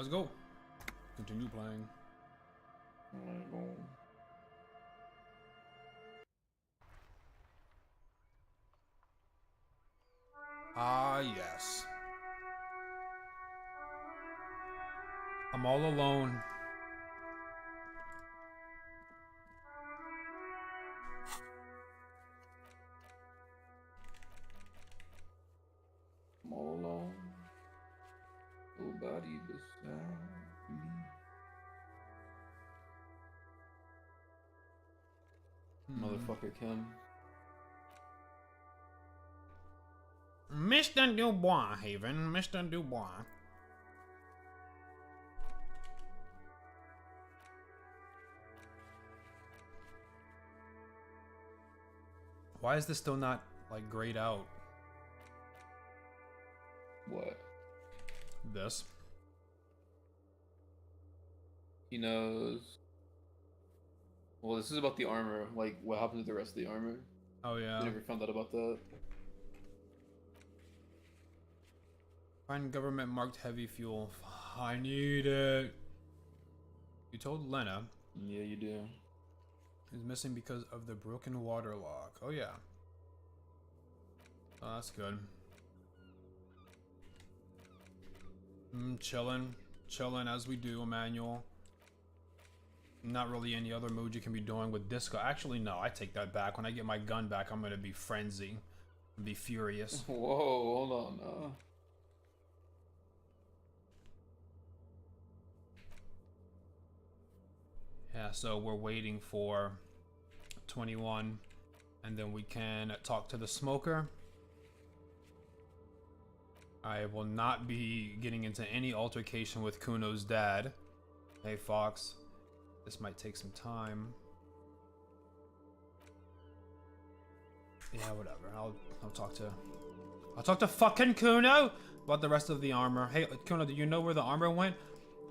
Let's go. Continue playing. Ah, yes. I'm all alone. I'm all alone. Nobody beside me. Motherfucker Kim. Mr. Dubois, Haven. Mr. Dubois. Why is this still not, like, grayed out? What? This. He knows. Well, this is about the armor. Like, what happened to the rest of the armor? Oh, yeah. You never found out about that. Find government marked heavy fuel. I need it. You told Lena. Yeah, you do. Is missing because of the broken water lock. Oh, yeah. Oh, that's good. Chilling. Chilling as we do, Emmanuel. Not really any other mood you can be doing with disco. Actually, no, I take that back. When I get my gun back, I'm gonna be frenzy. Be furious. Whoa, hold on. Yeah, so we're waiting for 21. And then we can talk to the smoker. I will not be getting into any altercation with Kuno's dad. Hey, Fox. This might take some time. Yeah, whatever. I'll talk to fucking Kuno about the rest of the armor. Hey, Kuno, do you know where the armor went?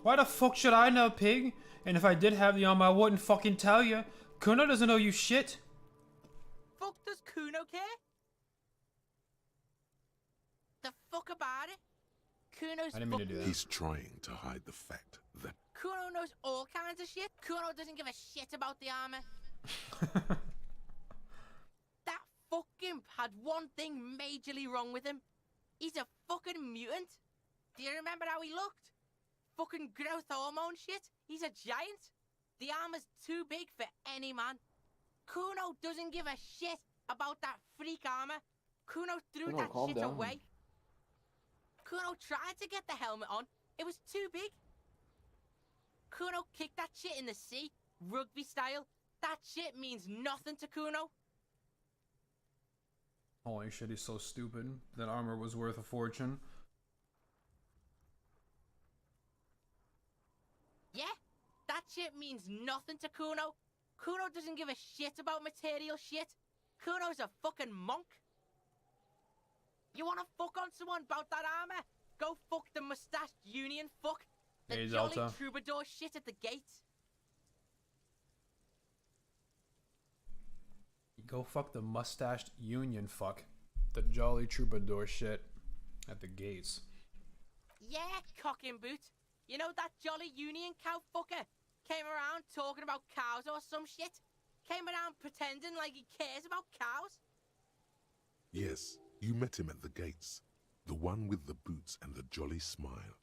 Why the fuck should I know, pig? And if I did have the armor, I wouldn't fucking tell you. Kuno doesn't know you shit. Fuck does Kuno care? The fuck about it? Kuno's I didn't mean to do that. He's trying to hide the fact that Kuno knows all kinds of shit. Kuno doesn't give a shit about the armor. That fucking had one thing majorly wrong with him. He's a fucking mutant. Do you remember how he looked? Fucking growth hormone shit. He's a giant. The armor's too big for any man. Kuno doesn't give a shit about that freak armor. Kuno threw Kuno, that calm shit down. away. Kuno tried to get the helmet on. It was too big. Kuno kicked that shit in the sea, rugby style. That shit means nothing to Kuno. Holy shit, he's so stupid. That armor was worth a fortune. Yeah, that shit means nothing to Kuno. Kuno doesn't give a shit about material shit. Kuno's a fucking monk. You wanna fuck on someone about that armor? Go fuck the mustached union fuck. The Hey, jolly Delta. troubadour shit at the gates. Go fuck the mustached union fuck. The jolly troubadour shit at the gates. Yeah, cocking boot. You know that jolly union cow fucker? Came around talking about cows or some shit? Came around pretending like he cares about cows? yes, you met him at the gates. The one with the boots and the jolly smile.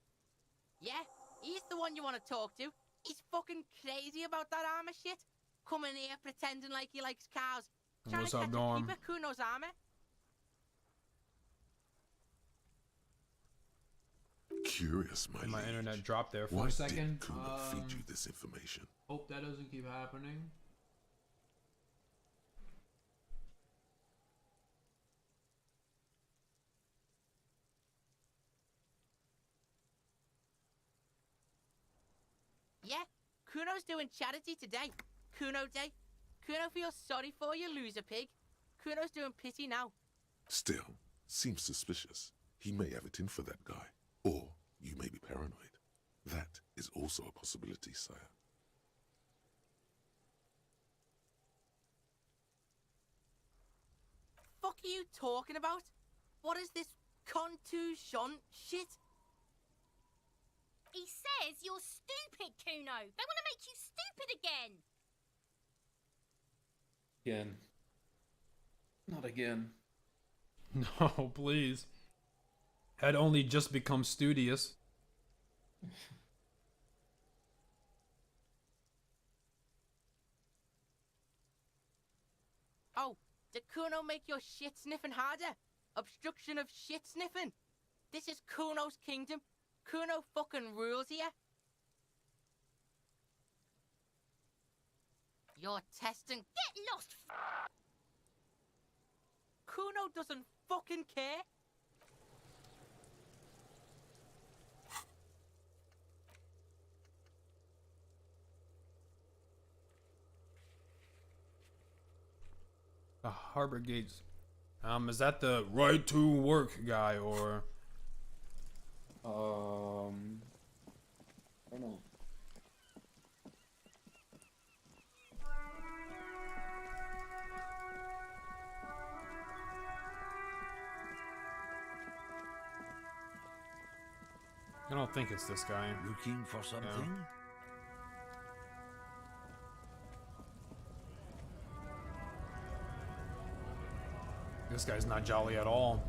Yeah, he's the one you want to talk to. He's fucking crazy about that armor shit. Coming here pretending like he likes cows. Trying What's to up, catch Norm? a peep at Kuno's armor. Curious, my My liege. internet dropped there for Why a second. did Kuno feed you this information? Hope that doesn't keep happening. Yeah, Kuno's doing charity today. Kuno Day. Kuno feels sorry for you, loser pig. Kuno's doing pity now. Still, seems suspicious. He may have it in for that guy. Or you may be paranoid. That is also a possibility, sire. Fuck are you talking about? What is this contusion shit? He you're stupid, Kuno. They want to make you stupid again. Again. Not again. No, please. Had only just become studious. Oh, did Kuno make your shit sniffing harder? Obstruction of shit sniffing. This is Kuno's kingdom. Kuno fucking rules here. You're testing. Get lost. Kuno doesn't fucking care. The harbor gates. Is that the right to work guy or? I don't know. I don't think it's this guy. Looking for something? This guy's not jolly at all.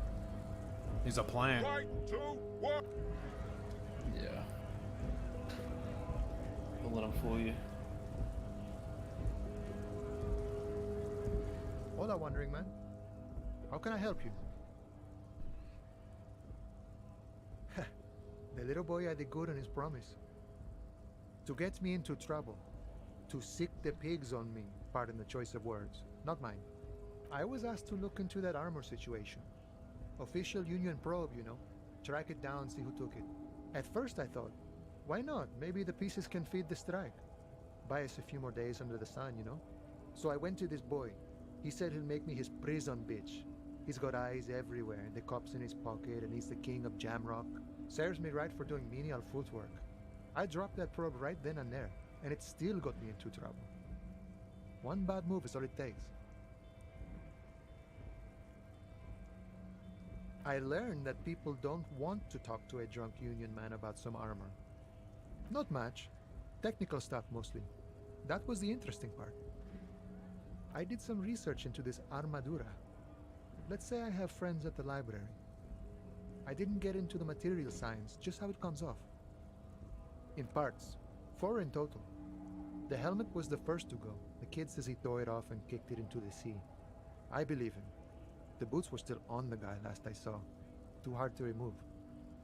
He's a plant. Right to work. Yeah. Don't let him fool you. Hola, wandering man. How can I help you? The little boy had the good on his promise. To get me into trouble. To sick the pigs on me. Pardon the choice of words. Not mine. I was asked to look into that armor situation. Official Union probe, you know. Track it down, see who took it. At first I thought, why not? Maybe the pieces can feed the strike. Buy us a few more days under the sun, you know? So I went to this boy. He said he'll make me his prison bitch. He's got eyes everywhere, the cops in his pocket, and he's the king of Jamrock. Serves me right for doing menial footwork. I dropped that probe right then and there, and it still got me into trouble. One bad move is all it takes. I learned that people don't want to talk to a drunk Union man about some armor. Not much. Technical stuff mostly. That was the interesting part. I did some research into this armadura. Let's say I have friends at the library. I didn't get into the material science, just how it comes off. In parts. 4 in total. The helmet was the first to go. The kid says he tore it off and kicked it into the sea. I believe him. The boots were still on the guy last I saw. Too hard to remove.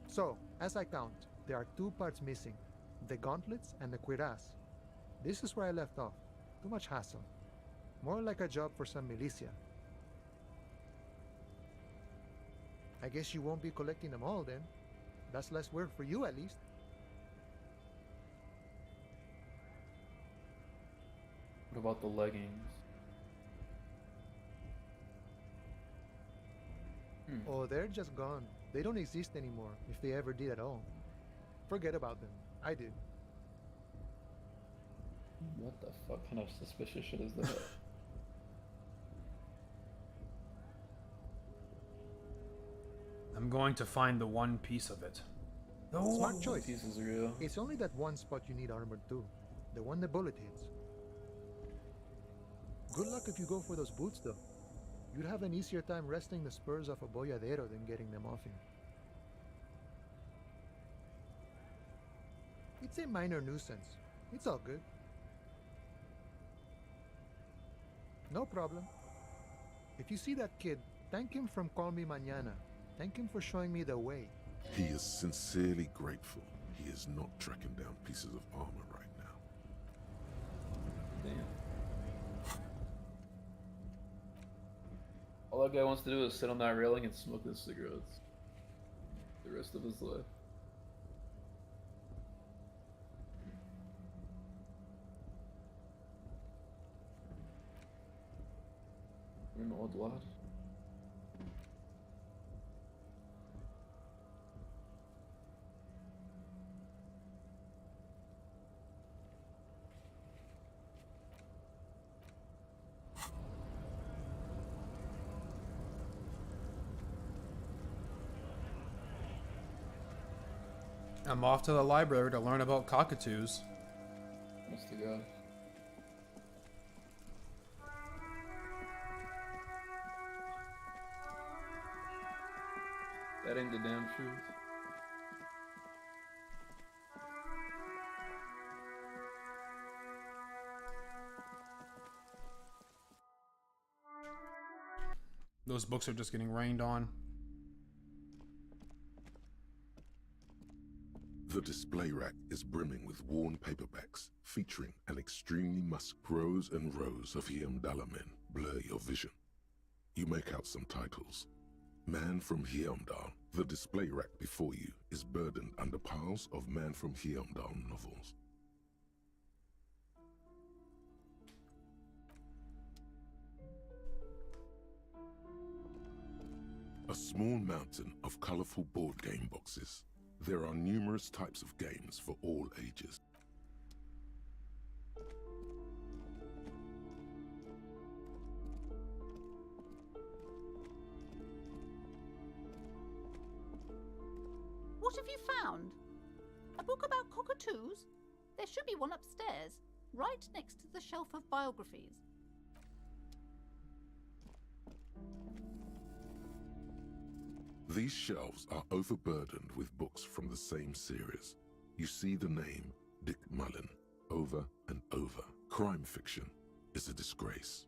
So, as I count, there are 2 parts missing. The gauntlets and the cuirass. This is where I left off. Too much hassle. More like a job for some militia. I guess you won't be collecting them all then. That's less work for you at least. What about the leggings? Oh, they're just gone. They don't exist anymore, if they ever did at all. Forget about them. I did. What the fuck kind of suspicious shit is that? I'm going to find the one piece of it. Smart choice. Piece is real. It's only that one spot you need armored too. The one the bullet hits. Good luck if you go for those boots though. You'd have an easier time wresting the spurs off a boyadero than getting them off him. It's a minor nuisance. It's all good. No problem. If you see that kid, thank him from Call Me Mañana. Thank him for showing me the way. He is sincerely grateful he is not tracking down pieces of armor right now. Damn. All that guy wants to do is sit on that railing and smoke his cigarettes. The rest of his life. An old lad. I'm off to the library to learn about cockatoos. Must to go. That ain't the damn truth. Those books are just getting rained on. The display rack is brimming with worn paperbacks featuring an extremely musk rows and rows of Heimdallr blur your vision. You make out some titles. Man from Heimdall. The display rack before you is burdened under piles of Man from Heimdall novels. A small mountain of colorful board game boxes. There are numerous types of games for all ages. What have you found? A book about cockatoos? There should be one upstairs, right next to the shelf of biographies. These shelves are overburdened with books from the same series. You see the name Dick Mullen over and over. Crime fiction is a disgrace.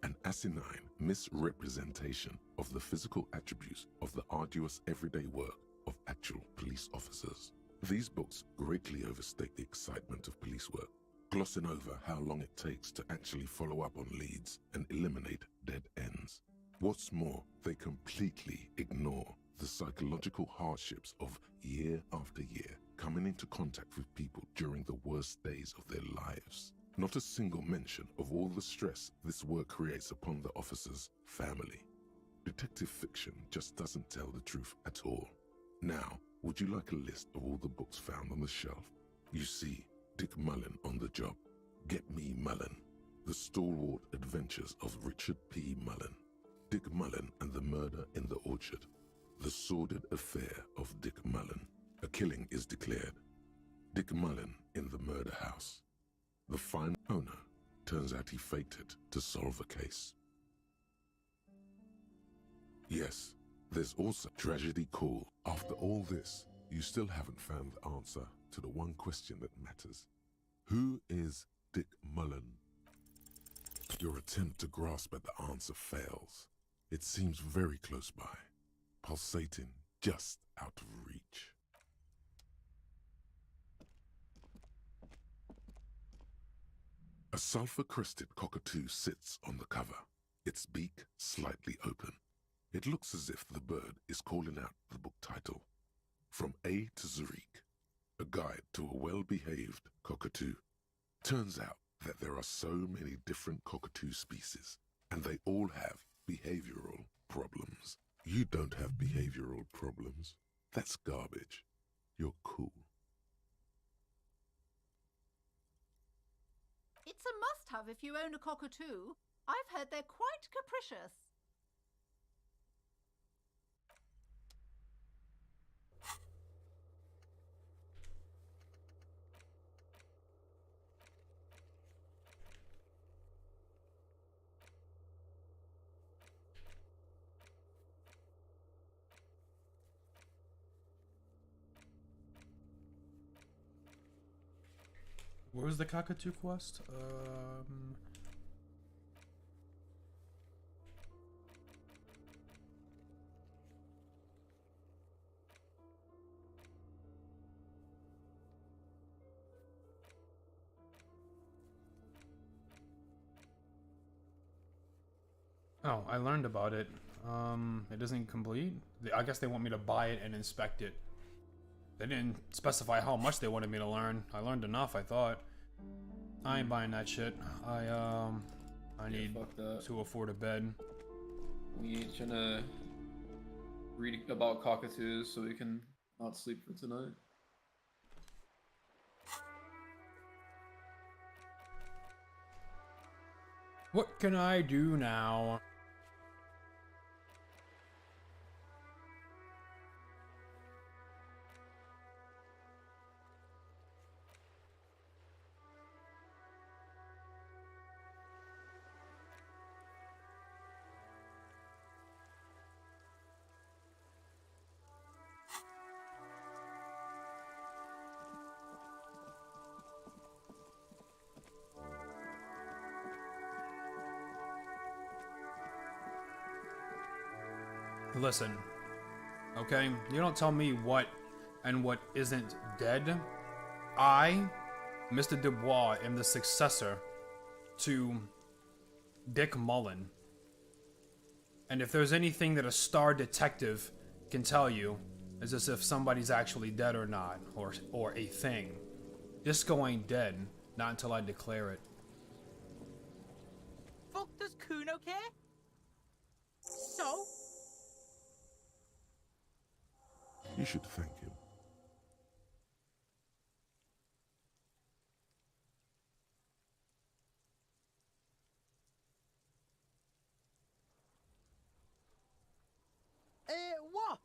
An asinine misrepresentation of the physical attributes of the arduous everyday work of actual police officers. These books greatly overstate the excitement of police work, glossing over how long it takes to actually follow up on leads and eliminate dead ends. What's more, they completely ignore the psychological hardships of year after year coming into contact with people during the worst days of their lives. Not a single mention of all the stress this work creates upon the officer's family. Detective fiction just doesn't tell the truth at all. Now, would you like a list of all the books found on the shelf? You see Dick Mullen on the job. Get Me Mullen. The Stalwart Adventures of Richard P. Mullen. Dick Mullen and the Murder in the Orchard. The Sordid Affair of Dick Mullen. A killing is declared. Dick Mullen in the murder house. The final owner. Turns out he faked it to solve a case. Yes, there's also Tragedy Call. After all this, you still haven't found the answer to the one question that matters. Who is Dick Mullen? Your attempt to grasp at the answer fails. It seems very close by, pulsating just out of reach. A sulfur-crested cockatoo sits on the cover, its beak slightly open. It looks as if the bird is calling out the book title, From A to Zurich, a guide to a well-behaved cockatoo. Turns out that there are so many different cockatoo species, and they all have behavioral problems. You don't have behavioral problems. That's garbage. You're cool. It's a must-have if you own a cockatoo. I've heard they're quite capricious. Where's the cockatoo quest? Oh, I learned about it. It isn't complete. I guess they want me to buy it and inspect it. They didn't specify how much they wanted me to learn. I learned enough, I thought. I ain't buying that shit. I need to afford a bed. We each gonna read about cockatoos so we can not sleep for tonight. What can I do now? Listen, okay? You don't tell me what and what isn't dead. I, Mr. Dubois, am the successor to Dick Mullen. And if there's anything that a star detective can tell you, is as if somebody's actually dead or not, or a thing. Disco ain't dead, not until I declare it. Fuck does Kuno care? So? You should thank him. What?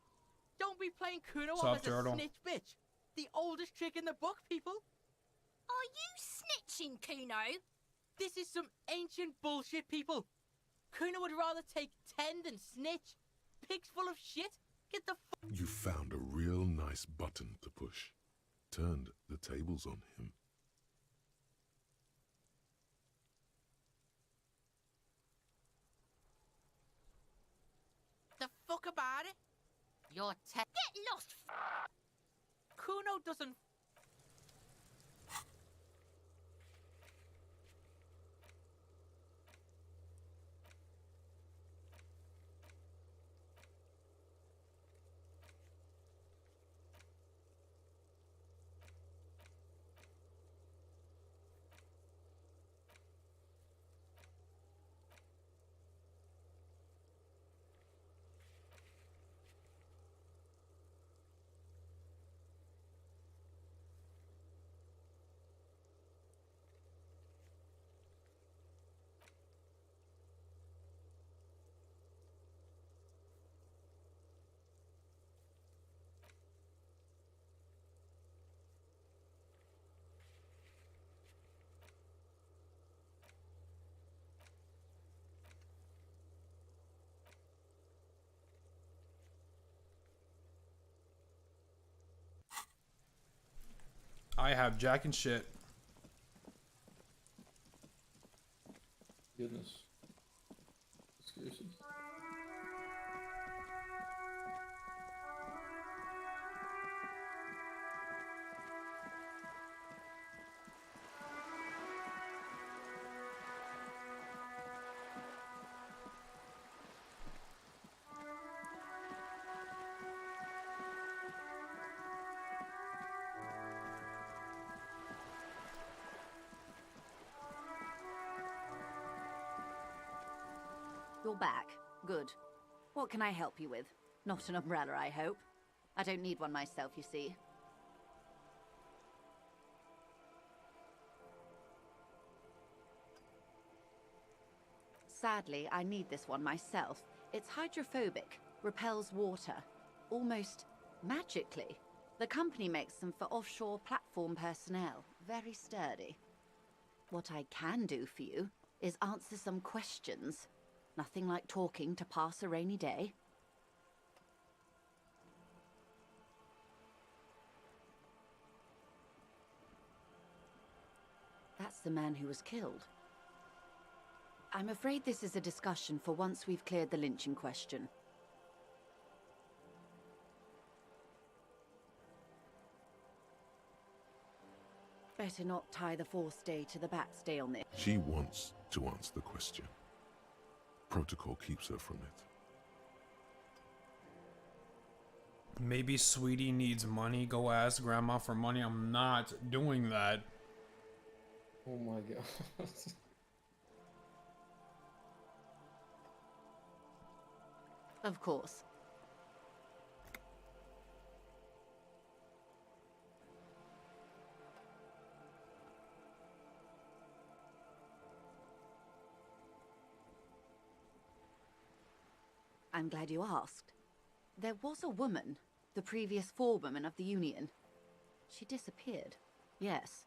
Don't be playing Kuno What's off up, as a turtle? snitch bitch. The oldest trick in the book, people. Are you snitching, Kuno? This is some ancient bullshit, people. Kuno would rather take 10 than snitch. Pig's full of shit. Get the You found a real nice button to push. Turned the tables on him. fuck about it. You're Get lost. Kuno doesn't. I have jack and shit. Goodness. Seriously. You're back. Good. What can I help you with? Not an umbrella, I hope. I don't need one myself, you see. Sadly, I need this one myself. It's hydrophobic, repels water, almost magically. The company makes them for offshore platform personnel. Very sturdy. What I can do for you is answer some questions. Nothing like talking to pass a rainy day. That's the man who was killed. I'm afraid this is a discussion for once we've cleared the lynching question. Better not tie the forestay to the backstay on this. She wants to answer the question. Protocol keeps her from it. Maybe Sweetie needs money. Go ask Grandma for money. I'm not doing that. Oh my god. Of course. I'm glad you asked. There was a woman, the previous forewoman of the Union. She disappeared, yes.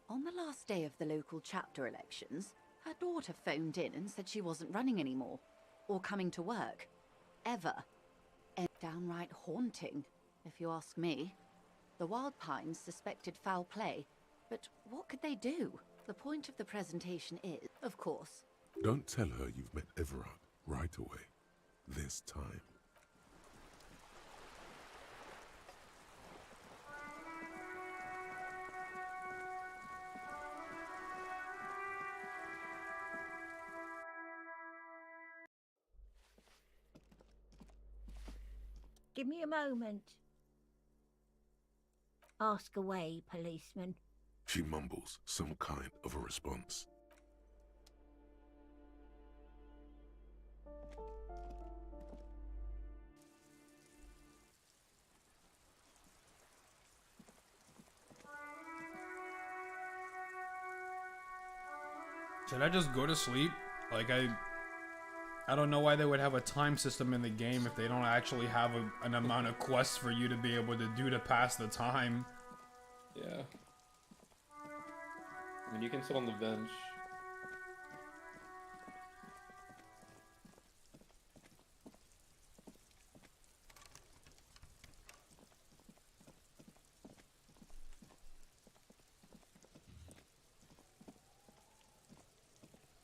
On the last day of the local chapter elections, her daughter phoned in and said she wasn't running anymore, or coming to work. Ever. And downright haunting, if you ask me. The Wild Pines suspected foul play, but what could they do? The point of the presentation is, of course. Don't tell her you've met Everard right away. There's time. Give me a moment. Ask away, policeman. She mumbles some kind of a response. Should I just go to sleep? Like, I don't know why they would have a time system in the game if they don't actually have an amount of quests for you to be able to do to pass the time. Yeah. I mean, you can sit on the bench.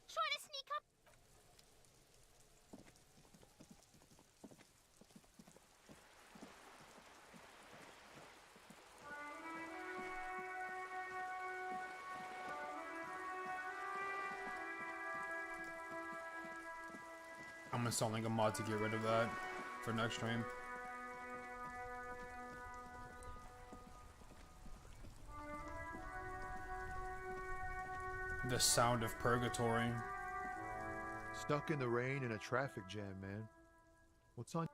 Trying to sneak up. I'm installing a mod to get rid of that for next stream. The sound of purgatory. Stuck in the rain in a traffic jam, man. What's on?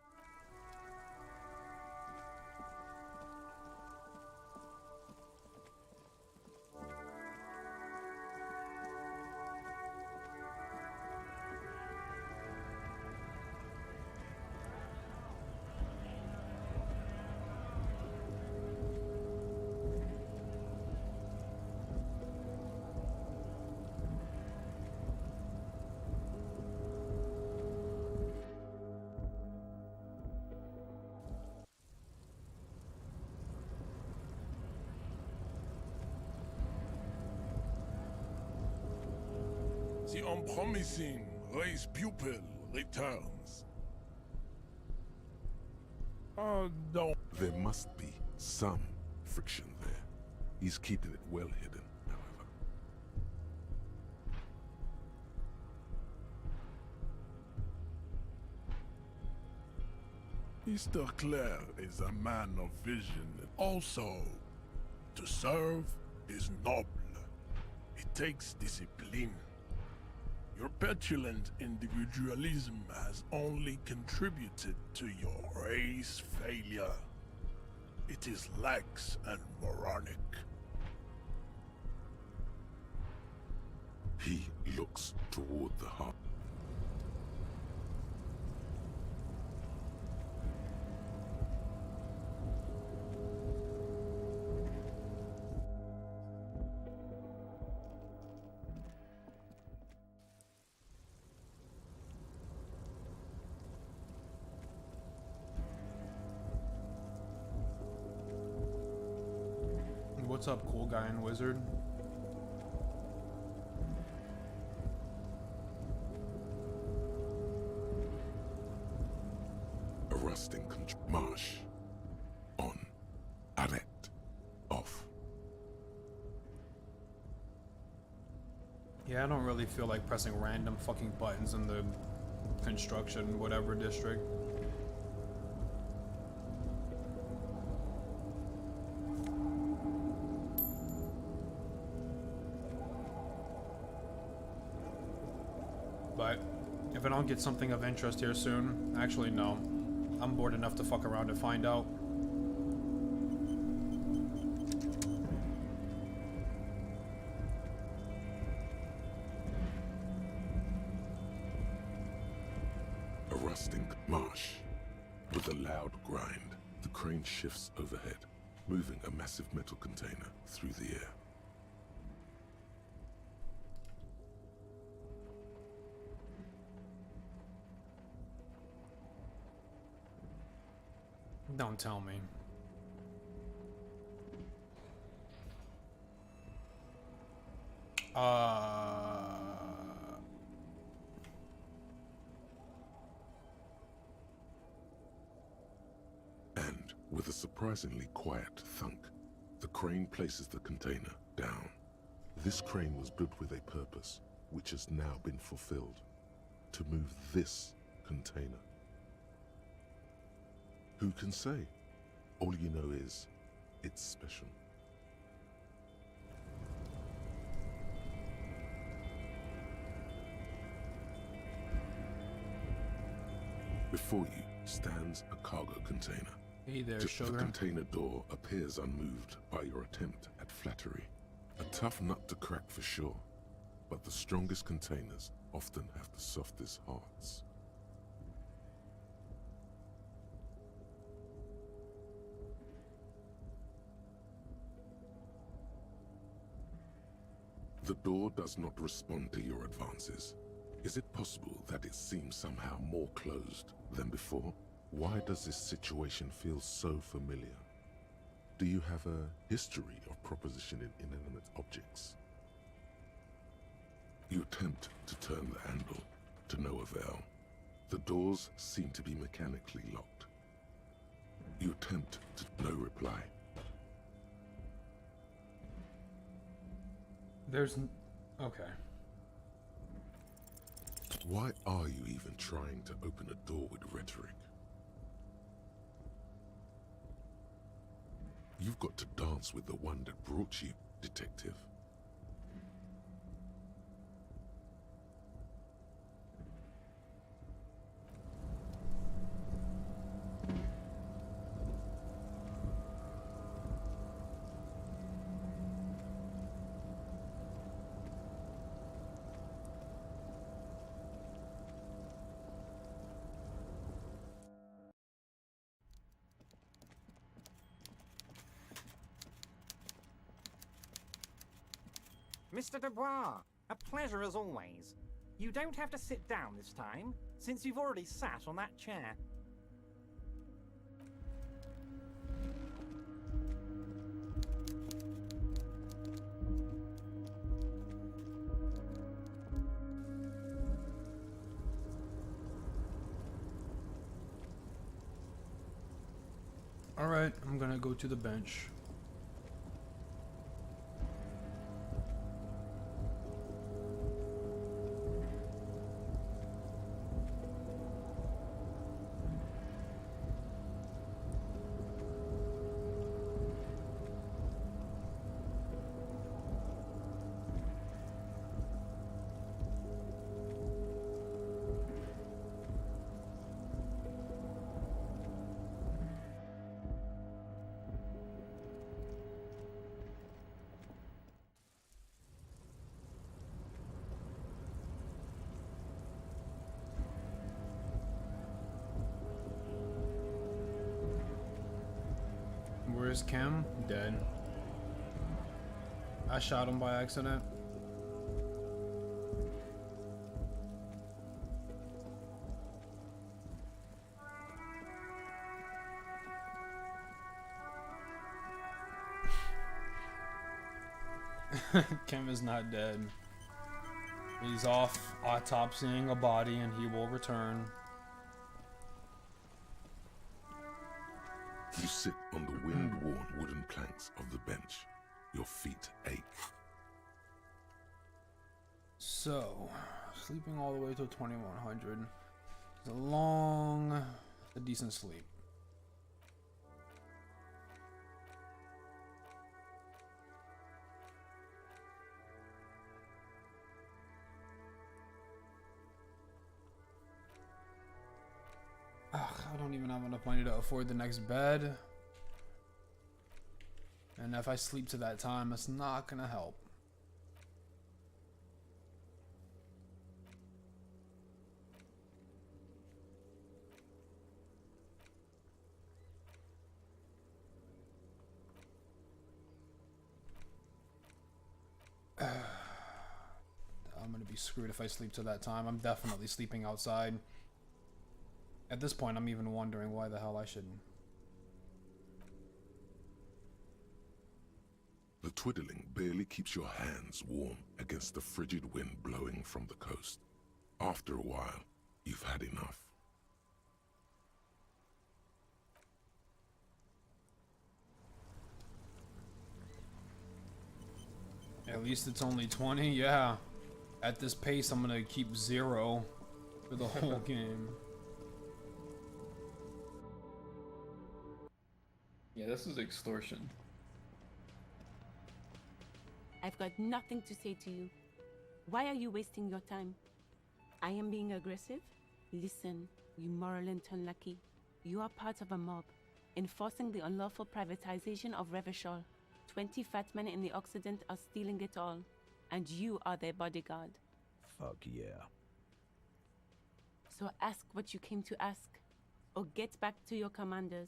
The unpromising race pupil returns. Oh, don't. There must be some friction there. He's keeping it well hidden, however. Mr. Clare is a man of vision. Also, to serve is noble. It takes discipline. Your petulant individualism has only contributed to your race failure. It is lax and moronic. He looks toward the heart. What's up, cool guy and wizard? A rusting marsh. On. Arrête. Off. Yeah, I don't really feel like pressing random fucking buttons in the construction whatever district. But if I don't get something of interest here soon, actually no. I'm bored enough to fuck around and find out. A rusting marsh. With a loud grind, the crane shifts overhead, moving a massive metal container through the air. Don't tell me. And with a surprisingly quiet thunk, the crane places the container down. This crane was built with a purpose, which has now been fulfilled. To move this container. Who can say? All you know is, it's special. Before you stands a cargo container. Hey there, The sugar. container door appears unmoved by your attempt at flattery. A tough nut to crack for sure, but the strongest containers often have the softest hearts. The door does not respond to your advances. Is it possible that it seems somehow more closed than before? Why does this situation feel so familiar? Do you have a history of propositioning inanimate objects? You attempt to turn the handle, to no avail. The doors seem to be mechanically locked. You attempt to no reply. Okay. Why are you even trying to open a door with rhetoric? You've got to dance with the one that brought you, detective. Mr. Dubois, a pleasure as always. You don't have to sit down this time, since you've already sat on that chair. Alright, I'm gonna go to the bench. Where's Kim? Dead. I shot him by accident. Kim is not dead. He's off autopsying a body and he will return. You sit on the wind-worn wooden planks of the bench. Your feet ache. So, sleeping all the way till 2100. It's a decent sleep. Ugh, I don't even have enough money to afford the next bed. And if I sleep to that time, it's not gonna help. I'm gonna be screwed if I sleep to that time. I'm definitely sleeping outside. At this point, I'm even wondering why the hell I shouldn't. The twiddling barely keeps your hands warm against the frigid wind blowing from the coast. After a while, you've had enough. At least it's only 20, yeah. At this pace, I'm gonna keep 0 for the whole game. Yeah, this is extortion. I've got nothing to say to you. Why are you wasting your time? I am being aggressive? Listen, you moral and unlucky. You are part of a mob, enforcing the unlawful privatization of Revachol. 20 fat men in the Occident are stealing it all, and you are their bodyguard. Fuck yeah. So ask what you came to ask, or get back to your commanders.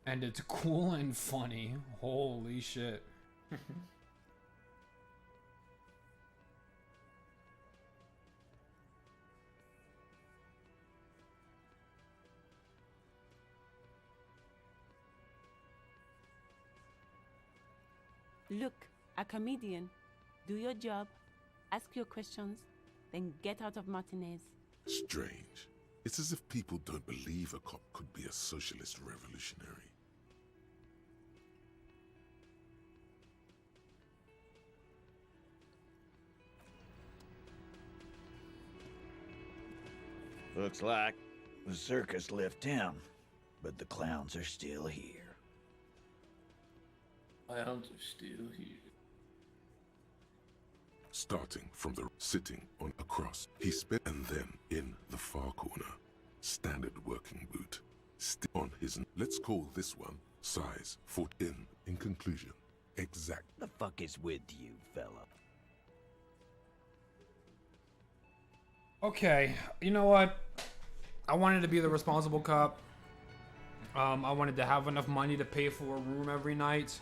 And it's cool and funny. Holy shit. Look, a comedian. Do your job, ask your questions, then get out of Martinez. Strange. It's as if people don't believe a cop could be a socialist revolutionary. Looks like the circus left town, but the clowns are still here. Clowns are still here. Starting from the sitting on a cross, he spit, and then in the far corner, standard working boot, on his. Let's call this one size 14. In conclusion, exact. The fuck is with you, fella? Okay, you know what? I wanted to be the responsible cop. I wanted to have enough money to pay for a room every night.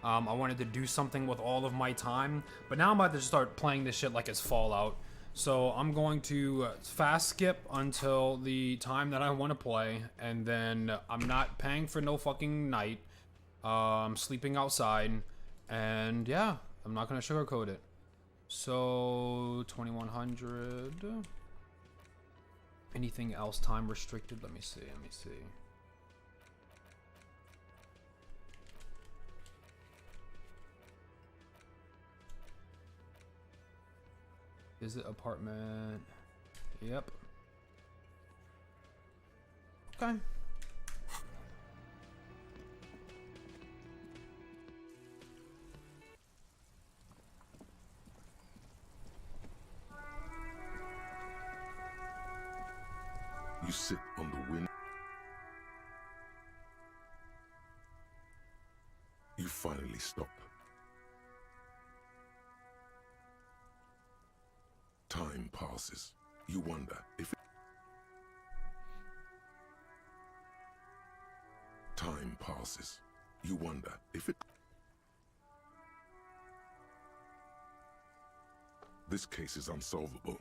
I wanted to do something with all of my time. But now I'm about to start playing this shit like it's Fallout. So I'm going to fast skip until the time that I want to play. And then I'm not paying for no fucking night. I'm sleeping outside. And yeah, I'm not going to sugarcoat it. So 2100. Anything else time restricted? Let me see. Visit apartment. Yep. Okay. You sit on the wind. You finally stop. Time passes. You wonder if it... Time passes. You wonder if it... This case is unsolvable.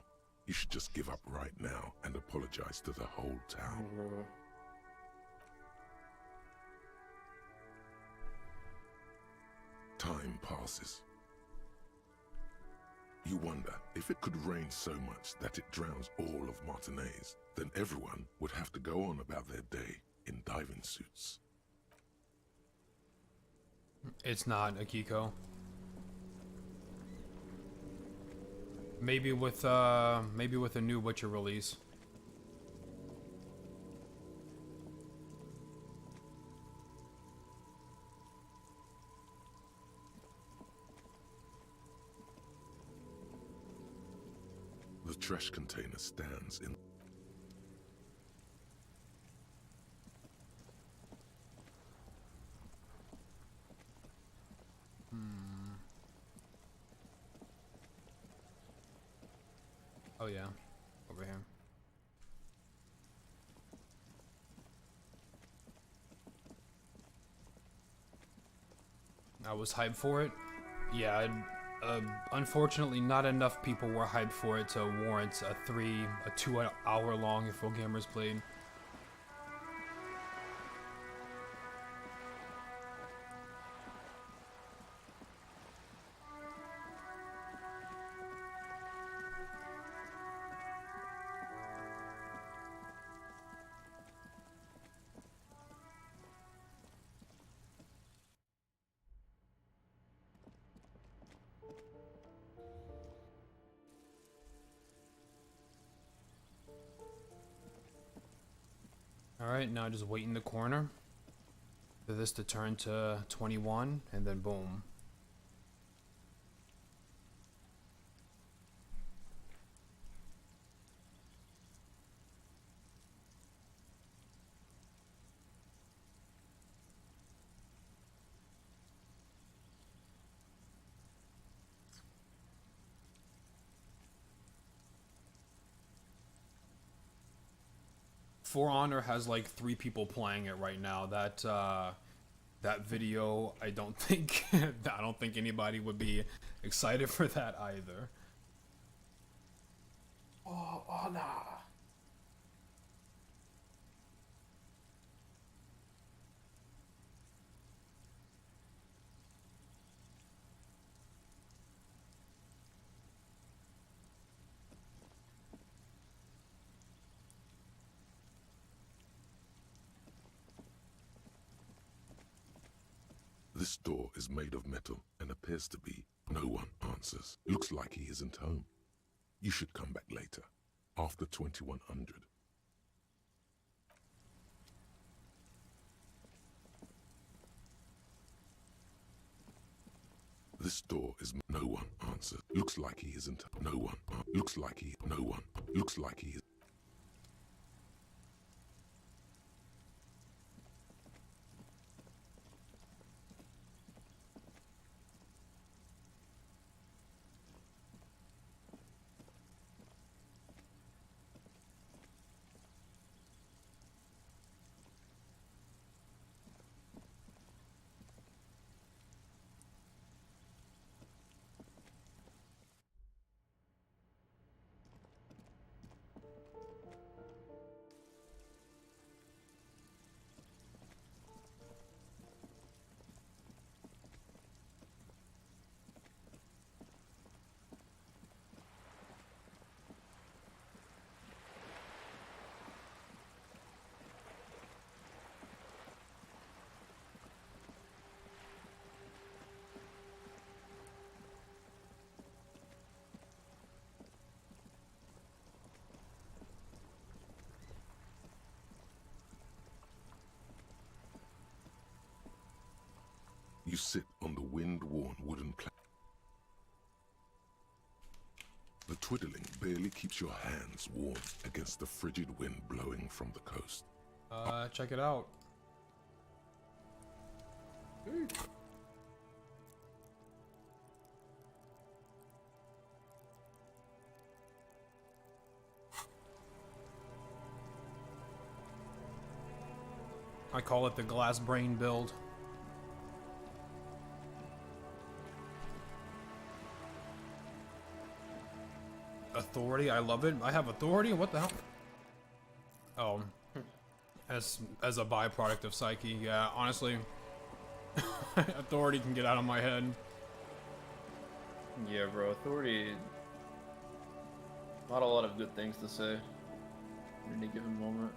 You should just give up right now and apologize to the whole town. Time passes. You wonder if it could rain so much that it drowns all of Martinez, then everyone would have to go on about their day in diving suits. It's not, Akiko. Maybe with a new Witcher release. The trash container stands in... Oh yeah, over here. I was hyped for it. Yeah, unfortunately not enough people were hyped for it to warrant a 2-hour long if full gamers played. Alright, now just wait in the corner for this to turn to 21, and then boom. For Honor has like 3 people playing it right now. That video, I don't think anybody would be excited for that either. Oh, Honor. This door is made of metal and appears to be. No one answers. Looks like he isn't home. You should come back later, after 2100. This door is. No one answers. Looks like he isn't. No one. Looks like he. No one. Looks like he is. You sit on the wind-worn wooden plank. The twiddling barely keeps your hands warm against the frigid wind blowing from the coast. Check it out. I call it the glass brain build. Authority, I love it. I have authority? What the hell? Oh. As a byproduct of Psyche, yeah, honestly. Authority can get out of my head. Yeah, bro, authority. Not a lot of good things to say in any given moment.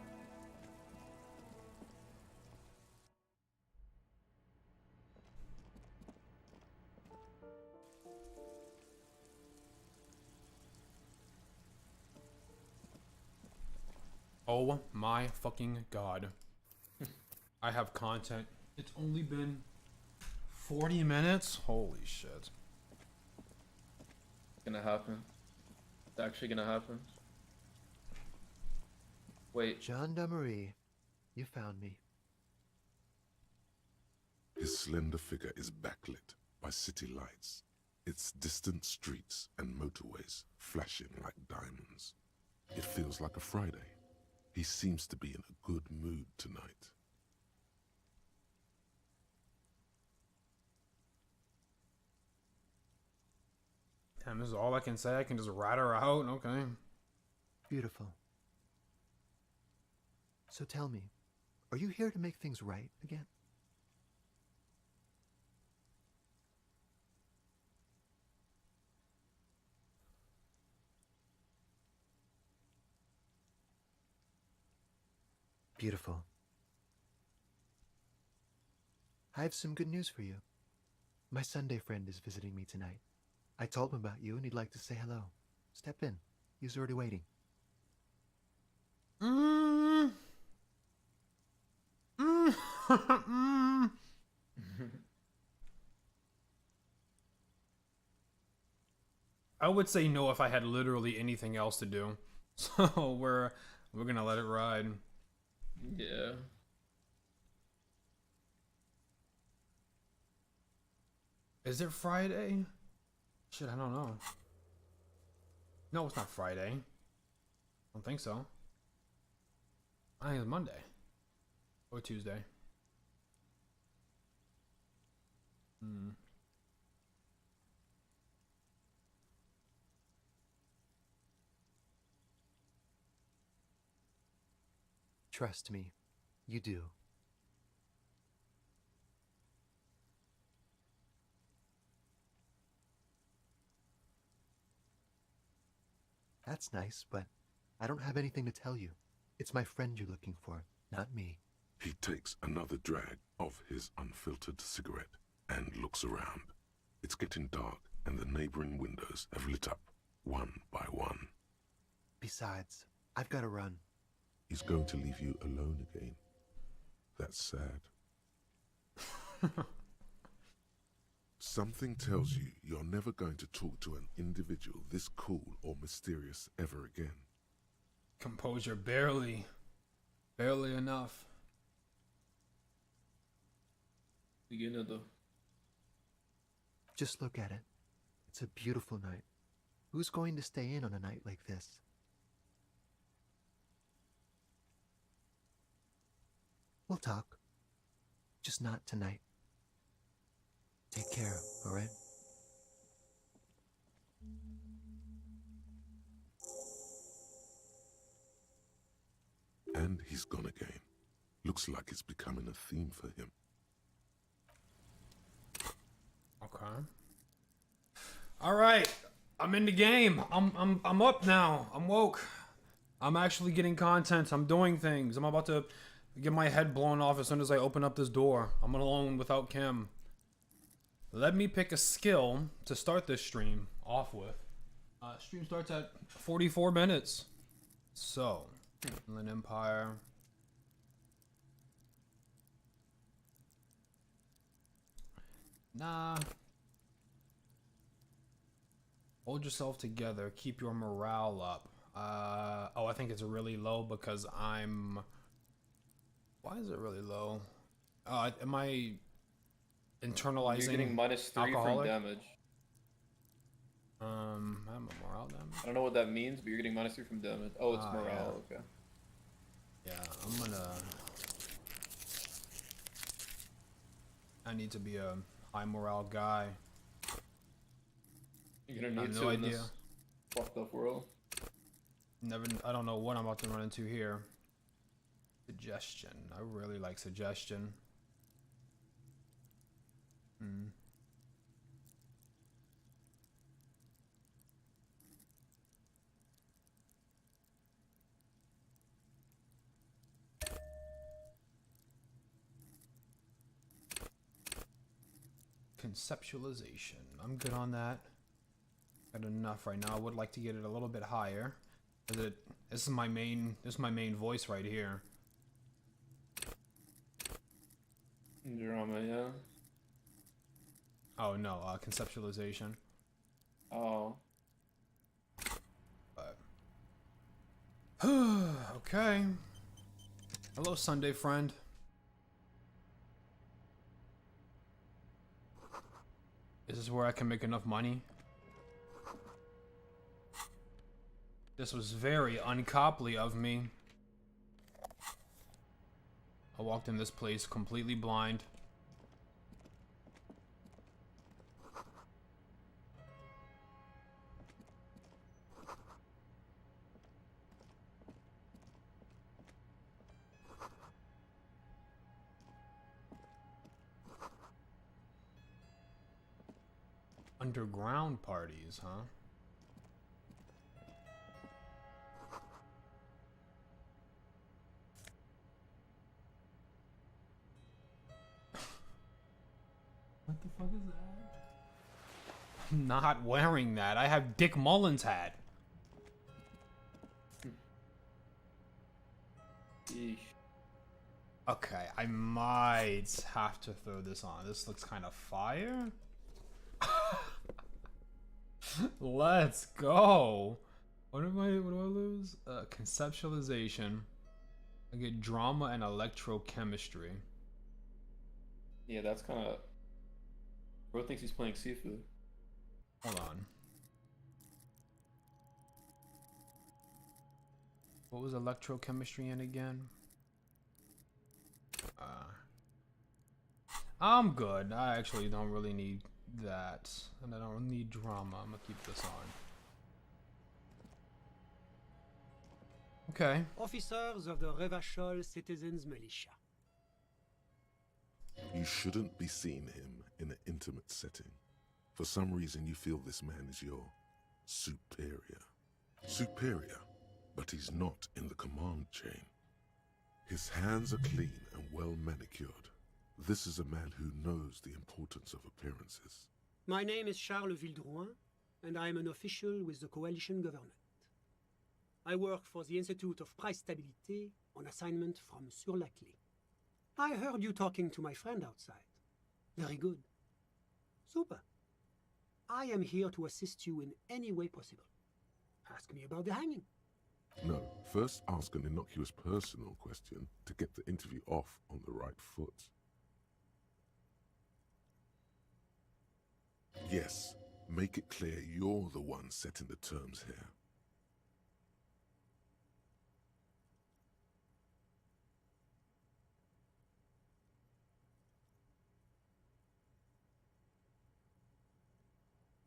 Oh my fucking god. I have content. It's only been 40 minutes? Holy shit. It's gonna happen. It's actually gonna happen. Wait. Gendarmerie, you found me. His slender figure is backlit by city lights, its distant streets and motorways flashing like diamonds. It feels like a Friday. He seems to be in a good mood tonight. Damn, this is all I can say. I can just rat her out. Okay. Beautiful. So tell me, are you here to make things right again? Beautiful. I have some good news for you. My Sunday friend is visiting me tonight. I told him about you and he'd like to say hello. Step in. He's already waiting. I would say no if I had literally anything else to do. So we're gonna let it ride. Yeah. Is it Friday? Shit, I don't know. No, it's not Friday. I don't think so. I think it's Monday. Or Tuesday. Hmm. Trust me, you do. That's nice, but I don't have anything to tell you. It's my friend you're looking for, not me. He takes another drag of his unfiltered cigarette and looks around. It's getting dark and the neighboring windows have lit up, one by one. Besides, I've got to run. He's going to leave you alone again. That's sad. Something tells you you're never going to talk to an individual this cool or mysterious ever again. Composure barely enough. Beginner though. Just look at it. It's a beautiful night. Who's going to stay in on a night like this? We'll talk. Just not tonight. Take care, alright? And he's gone again. Looks like it's becoming a theme for him. Okay. All right, I'm in the game. I'm up now. I'm woke. I'm actually getting content. I'm doing things. I'm about to get my head blown off as soon as I open up this door. I'm alone without Kim. Let me pick a skill to start this stream off with. Stream starts at 44 minutes. So, Inland Empire. Nah. Hold yourself together. Keep your morale up. Oh, I think it's really low because I'm... Why is it really low? Am I internalizing? You're getting -3 alcoholic? from damage. I'm a morale damage. I don't know what that means, but you're getting -3 from damage. Oh, it's morale. Yeah. Okay. Yeah, I'm gonna... I need to be a high morale guy. You're gonna need no to in idea. this fucked up world. I don't know what I'm about to run into here. Suggestion. I really like suggestion. Conceptualization. I'm good on that. Got enough right now. I would like to get it a little bit higher. This is my main voice right here. Drama, yeah. Oh no, conceptualization. Oh. But okay. Hello, Sunday friend. Is this where I can make enough money? This was very uncoply of me. I walked in this place completely blind. Underground parties, huh? What the fuck is that? I'm not wearing that. I have Dick Mullins' hat. Yeesh. Okay, I might have to throw this on. This looks kind of fire. Let's go. What do I lose? Conceptualization. I get drama and electrochemistry. Yeah, that's kind of. Bro thinks he's playing seafood. Hold on. What was electrochemistry in again? I'm good. I actually don't really need that. And I don't need drama. I'm gonna keep this on. Okay. Officers of the Revachol Citizens Militia. You shouldn't be seeing him in an intimate setting. For some reason, you feel this man is your superior. Superior, but he's not in the command chain. His hands are clean and well manicured. This is a man who knows the importance of appearances. My name is Charles Vildrouin, and I am an official with the coalition government. I work for the Institute of Price Stabilité on assignment from Sur-la-Clé. I heard you talking to my friend outside. Very good. Super. I am here to assist you in any way possible. Ask me about the hanging. No, first ask an innocuous personal question to get the interview off on the right foot. Yes, make it clear you're the one setting the terms here.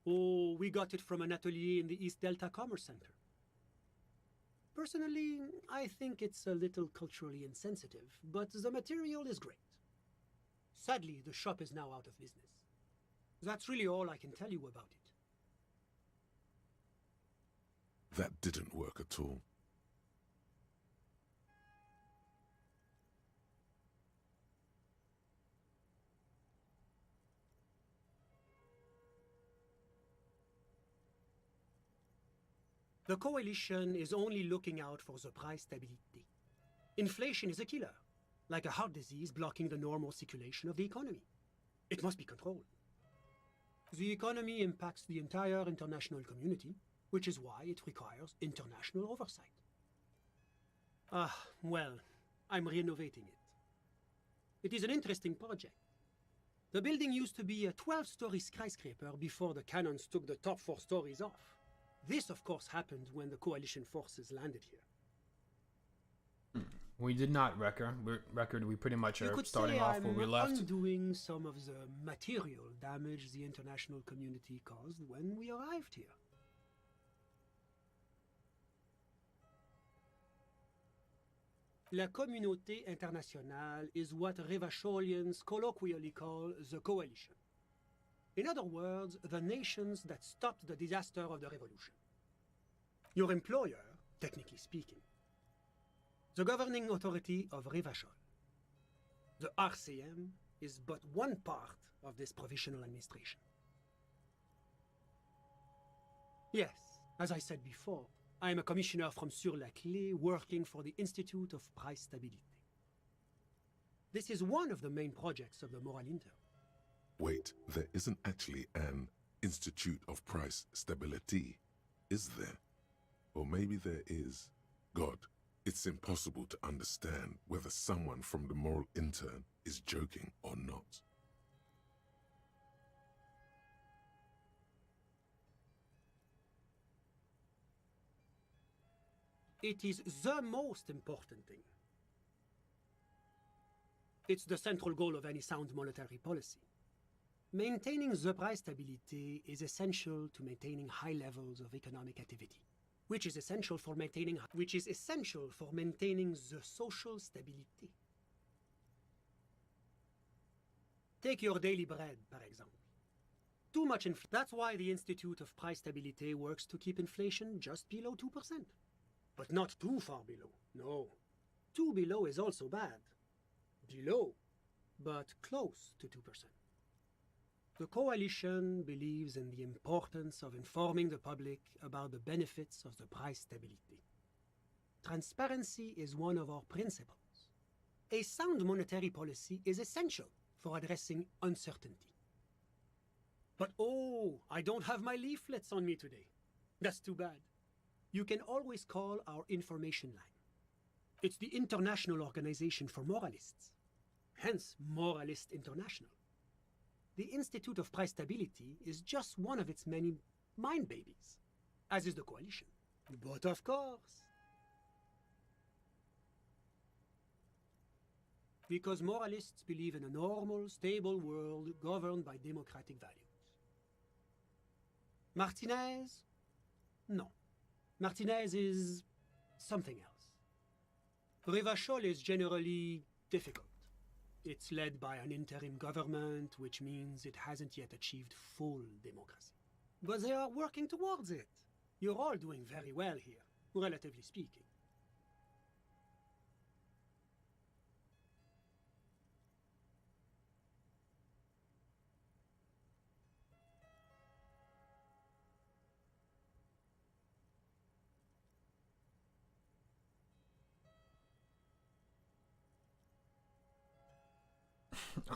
Oh, we got it from an atelier in the East Delta Commerce Center. Personally, I think it's a little culturally insensitive, but the material is great. Sadly, the shop is now out of business. That's really all I can tell you about it. That didn't work at all. The coalition is only looking out for the price stability. Inflation is a killer, like a heart disease blocking the normal circulation of the economy. It must be controlled. The economy impacts the entire international community, which is why it requires international oversight. Well, I'm renovating it. It is an interesting project. The building used to be a 12-story skyscraper before the cannons took the top 4 stories off. This, of course, happened when the coalition forces landed here. We did not record. We pretty much are starting off where we left. Undoing some of the material damage the international community caused when we arrived here. La communauté internationale is what Revacholians colloquially call the coalition. In other words, the nations that stopped the disaster of the revolution. Your employer, technically speaking. The governing authority of Revachol. The RCM is but one part of this provisional administration. Yes, as I said before, I am a commissioner from Sur-la-Clé working for the Institute of Price Stabilité. This is one of the main projects of the Moral Inter. Wait, there isn't actually an Institute of Price Stability, is there? Or maybe there is. God, it's impossible to understand whether someone from the Moral Intern is joking or not. It is the most important thing. It's the central goal of any sound monetary policy. Maintaining the price stability is essential to maintaining high levels of economic activity, which is essential for maintaining the social stability. Take your daily bread, par exemple. Too much that's why the Institute of Price Stabilité works to keep inflation just below 2%. But not too far below, no. Too below is also bad. Below, but close to 2%. The coalition believes in the importance of informing the public about the benefits of the price stability. Transparency is one of our principles. A sound monetary policy is essential for addressing uncertainty. But oh, I don't have my leaflets on me today. That's too bad. You can always call our information line. It's the International Organization for Moralists, hence Moralist International. The Institute of Price Stability is just one of its many mind babies, as is the Coalition. But of course, because moralists believe in a normal, stable world governed by democratic values. Martinez? No. Martinez is something else. Revachol is generally difficult. It's led by an interim government, which means it hasn't yet achieved full democracy. But they are working towards it. You're all doing very well here, relatively speaking.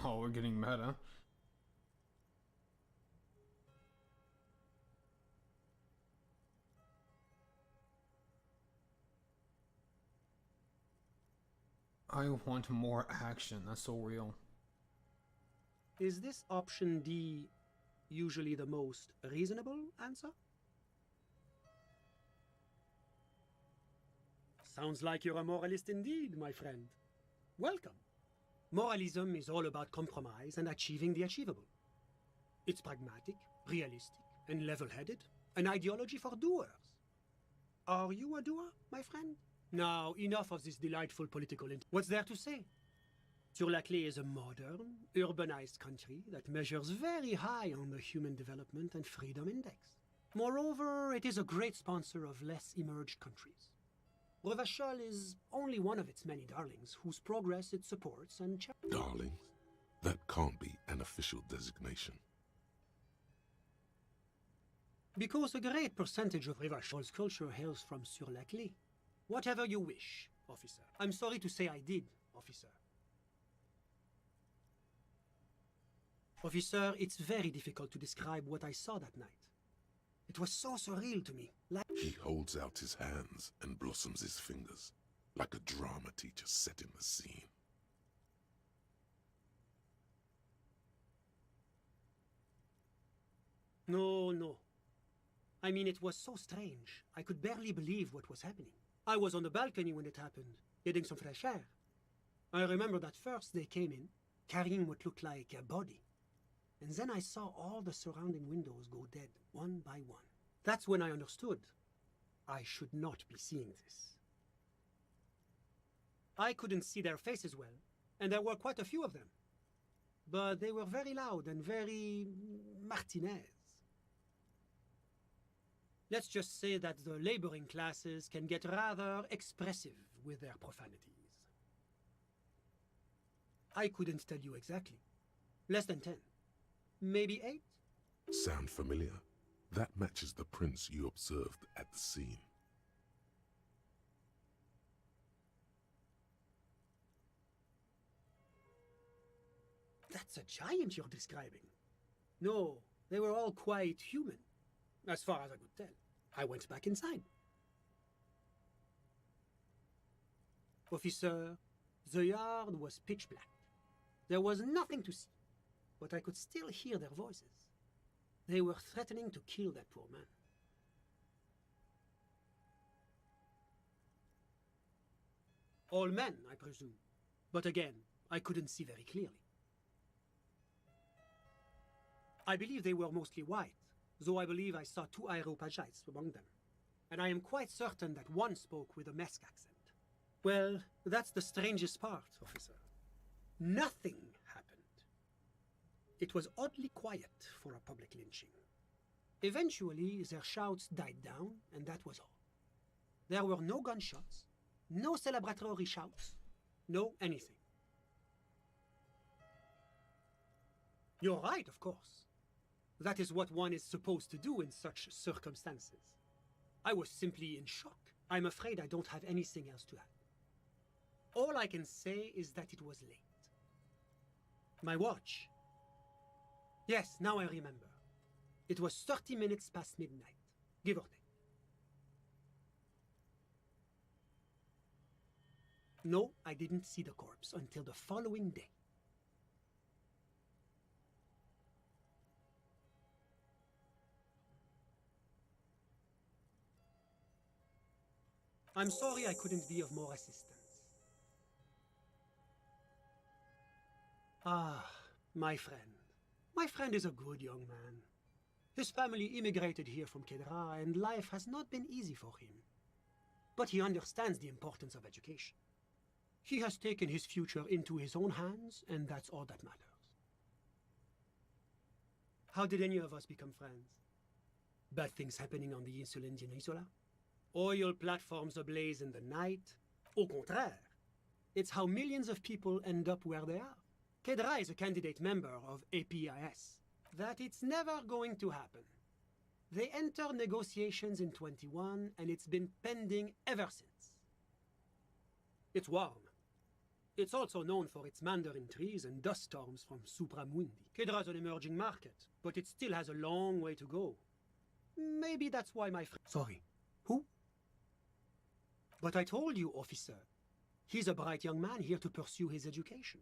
Oh, we're getting meta. I want more action. That's so real. Is this option D usually the most reasonable answer? Sounds like you're a moralist indeed, my friend. Welcome. Moralism is all about compromise and achieving the achievable. It's pragmatic, realistic, and level-headed, an ideology for doers. Are you a doer, my friend? Now, enough of this delightful political What's there to say? Sur-la-Clé is a modern, urbanized country that measures very high on the Human Development and Freedom Index. Moreover, it is a great sponsor of less emerged countries. Revachol is only one of its many darlings whose progress it supports and Darlings? That can't be an official designation. Because a great percentage of Revachol's culture hails from Sur-la-Clé. Whatever you wish, officer. I'm sorry to say I did, officer. Officer, it's very difficult to describe what I saw that night. It was so surreal to me. He holds out his hands and blossoms his fingers, like a drama teacher setting the scene. No. I mean, it was so strange. I could barely believe what was happening. I was on the balcony when it happened, getting some fresh air. I remember that first they came in, carrying what looked like a body. And then I saw all the surrounding windows go dead, one by one. That's when I understood I should not be seeing this. I couldn't see their faces well, and there were quite a few of them. But they were very loud and very Martinez. Let's just say that the laboring classes can get rather expressive with their profanities. I couldn't tell you exactly. Less than 10. Maybe 8? Sound familiar? That matches the prints you observed at the scene. That's a giant you're describing. No, they were all quite human, as far as I could tell. I went back inside. Officer, the yard was pitch black. There was nothing to see, but I could still hear their voices. They were threatening to kill that poor man. All men, I presume. But again, I couldn't see very clearly. I believe they were mostly white, though I believe I saw 2 Areopagites among them. And I am quite certain that one spoke with a Mesk accent. Well, that's the strangest part, officer. Nothing happened. It was oddly quiet for a public lynching. Eventually, their shouts died down, and that was all. There were no gunshots, no celebratory shouts, no anything. You're right, of course. That is what one is supposed to do in such circumstances. I was simply in shock. I'm afraid I don't have anything else to add. All I can say is that it was late. My watch. Yes, now I remember. It was 30 minutes past midnight, give or take. No, I didn't see the corpse until the following day. I'm sorry I couldn't be of more assistance. Ah, my friend. My friend is a good young man. His family immigrated here from Kedra, and life has not been easy for him. But he understands the importance of education. He has taken his future into his own hands, and that's all that matters. How did any of us become friends? Bad things happening on the Insulindian Isola? Oil platforms ablaze in the night? Au contraire, it's how millions of people end up where they are. Kedra is a candidate member of APIS. That it's never going to happen. They entered negotiations in 21, and it's been pending ever since. It's warm. It's also known for its mandarin trees and dust storms from Supramundi. Kedra's an emerging market, but it still has a long way to go. Maybe that's why my friend... Sorry, who? But I told you, officer. He's a bright young man here to pursue his education.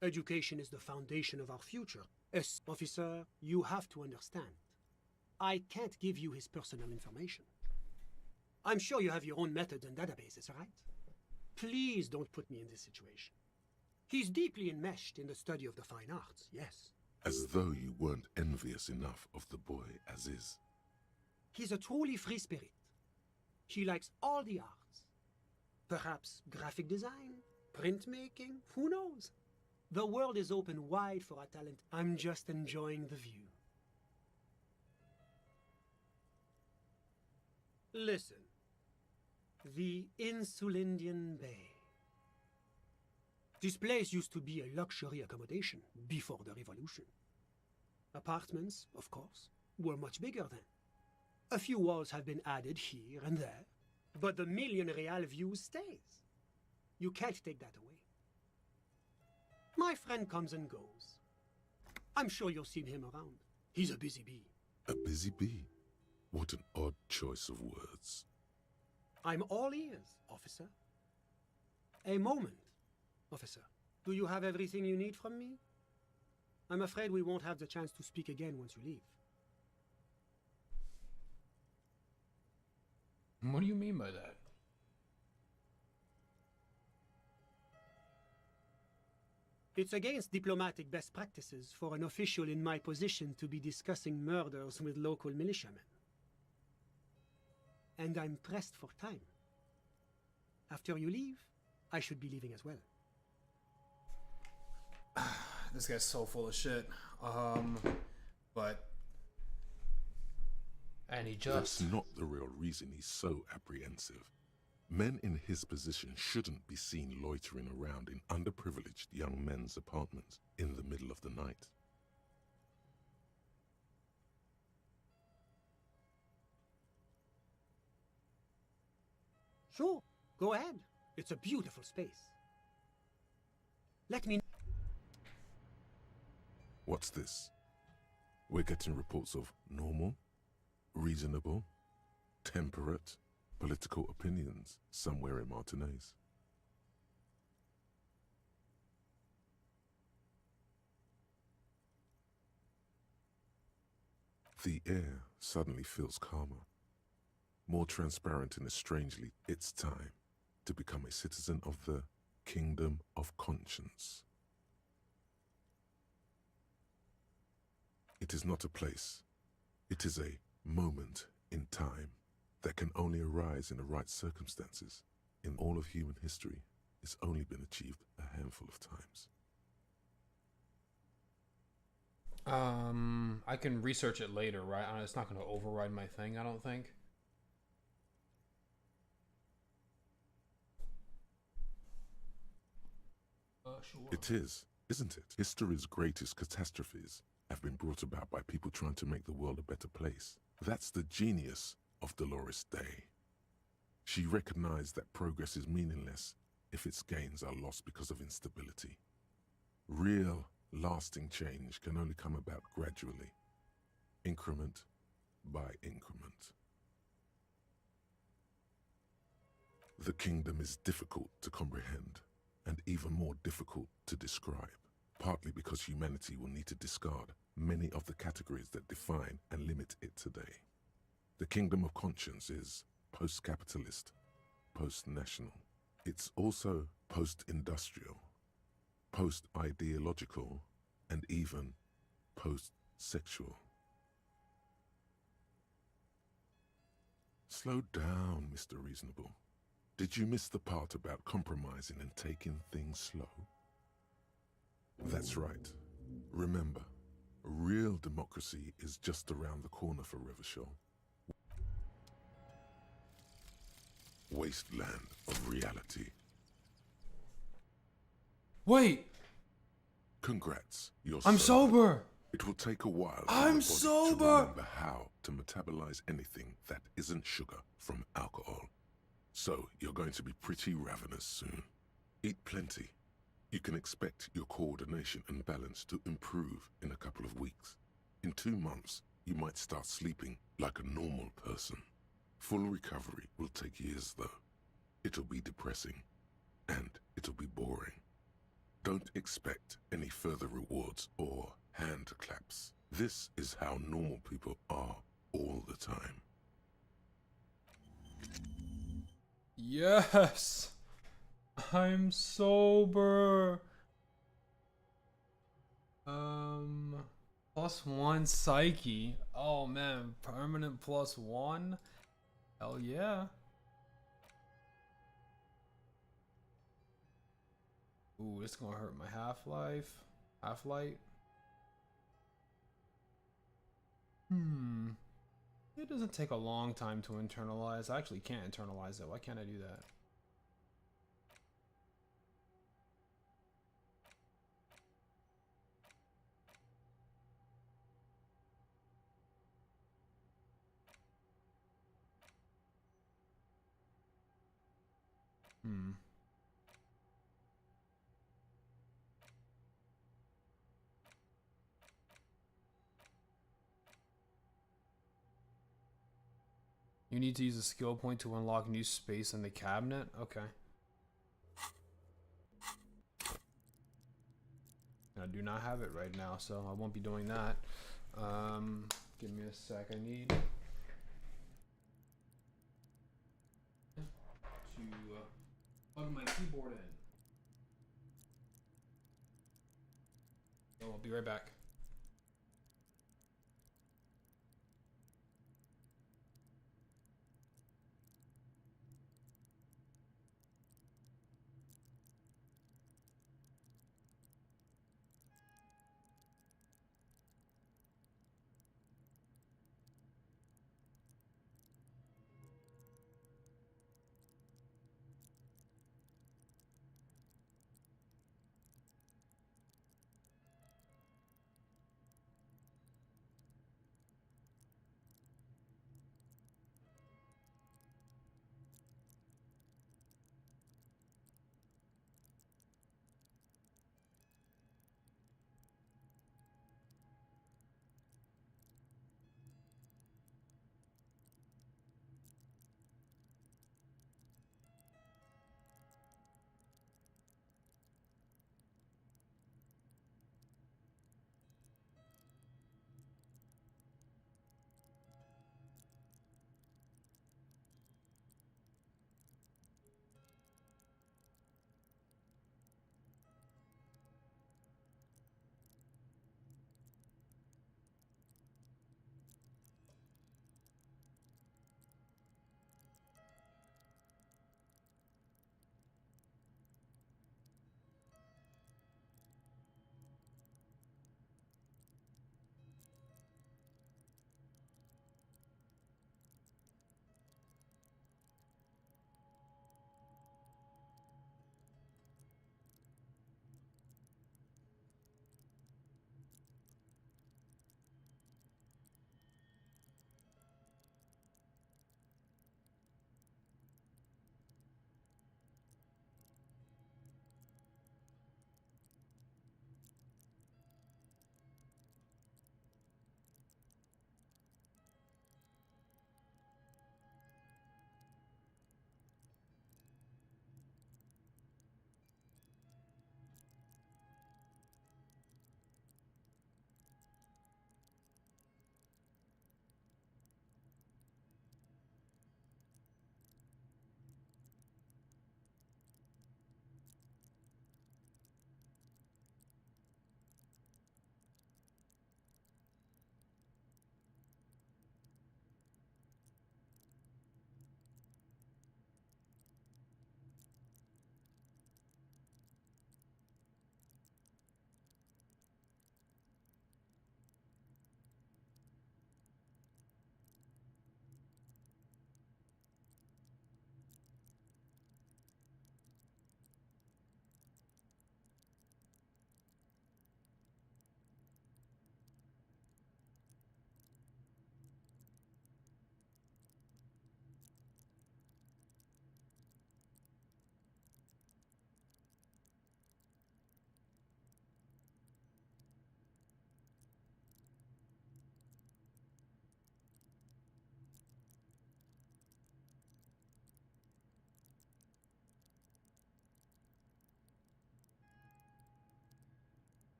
Education is the foundation of our future. As officer, you have to understand. I can't give you his personal information. I'm sure you have your own methods and databases, right? Please don't put me in this situation. He's deeply enmeshed in the study of the fine arts, yes. As though you weren't envious enough of the boy as is. He's a truly free spirit. He likes all the arts. Perhaps graphic design, printmaking, who knows? The world is open wide for our talent. I'm just enjoying the view. Listen. The Insulindian Bay. This place used to be a luxury accommodation before the revolution. Apartments, of course, were much bigger then. A few walls have been added here and there, but the million real view stays. You can't take that away. My friend comes and goes. I'm sure you've seen him around. He's a busy bee. A busy bee? What an odd choice of words. I'm all ears, officer. A moment, officer. Do you have everything you need from me? I'm afraid we won't have the chance to speak again once you leave. What do you mean by that? It's against diplomatic best practices for an official in my position to be discussing murders with local militiamen. And I'm pressed for time. After you leave, I should be leaving as well. This guy's so full of shit. But... And he just... That's not the real reason he's so apprehensive. Men in his position shouldn't be seen loitering around in underprivileged young men's apartments in the middle of the night. Sure, go ahead. It's a beautiful space. Let me... What's this? We're getting reports of normal, reasonable, temperate, political opinions somewhere in Martinez. The air suddenly feels calmer, more transparent in a strangely, it's time to become a citizen of the kingdom of conscience. It is not a place, it is a moment in time that can only arise in the right circumstances. In all of human history, it's only been achieved a handful of times. I can research it later, right? It's not going to override my thing, I don't think. Sure. It is, isn't it? History's greatest catastrophes have been brought about by people trying to make the world a better place. That's the genius of Dolores Day. She recognized that progress is meaningless if its gains are lost because of instability. Real, lasting change can only come about gradually, increment by increment. The kingdom is difficult to comprehend, and even more difficult to describe, partly because humanity will need to discard many of the categories that define and limit it today. The kingdom of conscience is post-capitalist, post-national. It's also post-industrial, post-ideological, and even post-sexual. Slow down, Mr. Reasonable. Did you miss the part about compromising and taking things slow? That's right. Remember, real democracy is just around the corner for Revachol. Wasteland of reality. Wait! Congrats, you're I'm sober! It will take a while for I'm your body sober! to remember how to metabolize anything that isn't sugar from alcohol. So you're going to be pretty ravenous soon. Eat plenty. You can expect your coordination and balance to improve in a couple of weeks. In 2 months, you might start sleeping like a normal person. Full recovery will take years though. It'll be depressing, and it'll be boring. Don't expect any further rewards or hand claps. This is how normal people are all the time. Yes! I'm sober. +1 psyche. Oh man, permanent +1? Hell yeah. Ooh, it's gonna hurt my half-life. Half-light. It doesn't take a long time to internalize. I actually can't internalize it. Why can't I do that? You need to use a skill point to unlock new space in the cabinet? Okay. I do not have it right now, so I won't be doing that. Give me a sec. I need to plug my keyboard in. So I'll be right back.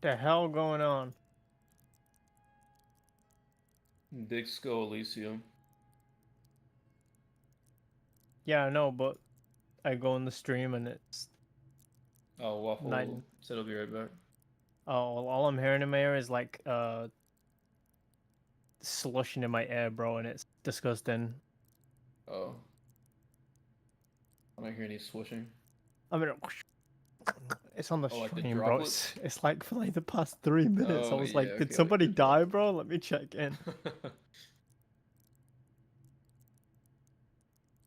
The hell going on? Disco Elysium. Yeah, I know, but I go on the stream and it's Oh, Waffle night. said he'll be right back. Oh, well, all I'm hearing in my ear is like slushing in my ear, bro, and it's disgusting. Oh. I don't hear any swishing. I mean, it's on the Oh, like the stream, bro. droplets? It's like for like the past 3 minutes. I Oh, was yeah, like, did okay, somebody like- die, bro? Let me check in.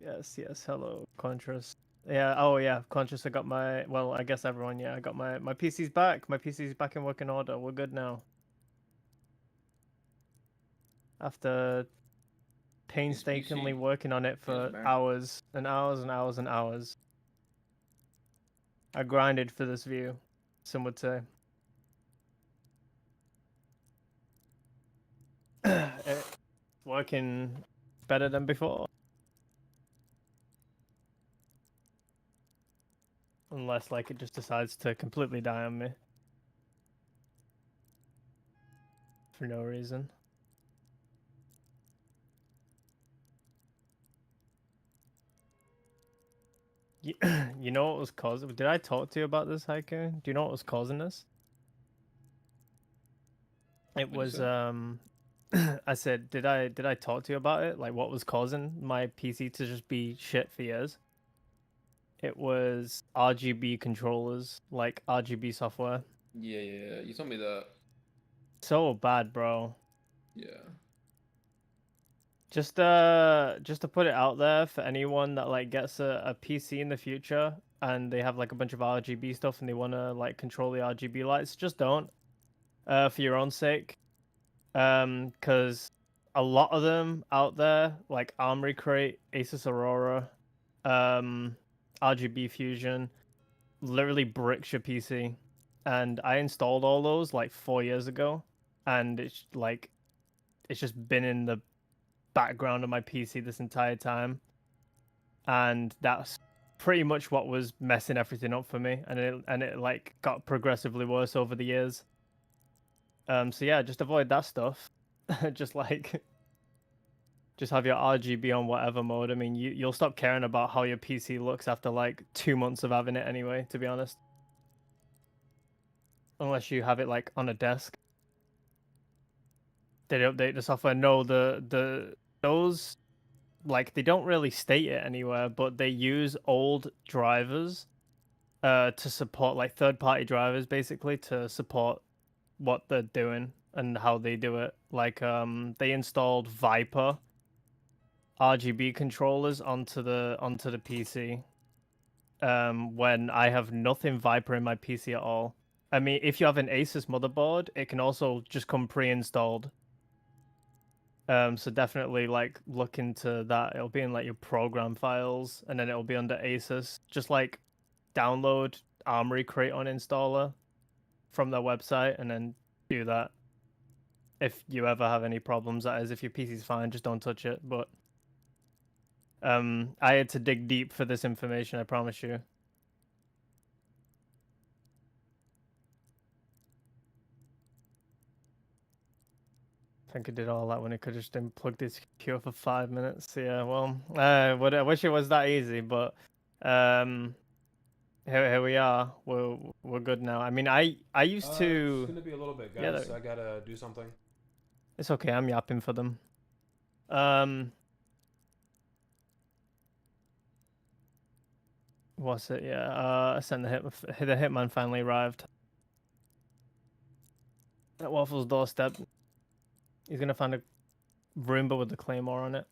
Yes, hello, Contras. Yeah, oh yeah, Contras, I got my, well, I guess everyone, yeah, I got my PC's back. My PC's back in working order. We're good now. After painstakingly working on it for man. hours and hours and hours and hours. I grinded for this view, some would say. It's working better than before. Unless, like, it just decides to completely die on me. For no reason. You know what was causing? Did I talk to you about this, Haiku? Do you know what was causing this? It was I said, did I talk to you about it? Like what was causing my PC to just be shit for years? It was RGB controllers, like RGB software. Yeah. You told me that. So bad, bro. Yeah. Just to put it out there for anyone that like gets a PC in the future and they have like a bunch of RGB stuff and they want to like control the RGB lights, just don't. For your own sake. Because a lot of them out there, like Armory Crate, Asus Aurora, RGB Fusion, literally bricks your PC. And I installed all those like 4 years ago, and it's like it's just been in the background of my PC this entire time, and that's pretty much what was messing everything up for me, and it like got progressively worse over the years. So yeah, just avoid that stuff. just have your RGB on whatever mode. I mean, you'll stop caring about how your PC looks after like 2 months of having it anyway, to be honest. Unless you have it like on a desk. They update the software. No, those like they don't really state it anywhere, but they use old drivers to support like third-party drivers basically to support what they're doing and how they do it. Like they installed Viper RGB controllers onto the PC when I have nothing Viper in my PC at all. I mean, if you have an Asus motherboard, it can also just come pre-installed. So definitely like look into that. It'll be in like your program files, and then it'll be under Asus. Just like download Armory Crate uninstaller from their website, and then do that. If you ever have any problems, that is, if your PC's fine, just don't touch it. But I had to dig deep for this information, I promise you. I think I did all that when it could just unplug this computer for 5 minutes. Yeah, well, I wish it was that easy, but here we are. We're good now. I mean, I used to. It's gonna be a little bit, guys. Yeah, I gotta do something. It's okay. I'm yapping for them. What's it? Yeah. I sent the hitman finally arrived at Waffle's doorstep. He's gonna find a Roomba with the claymore on it.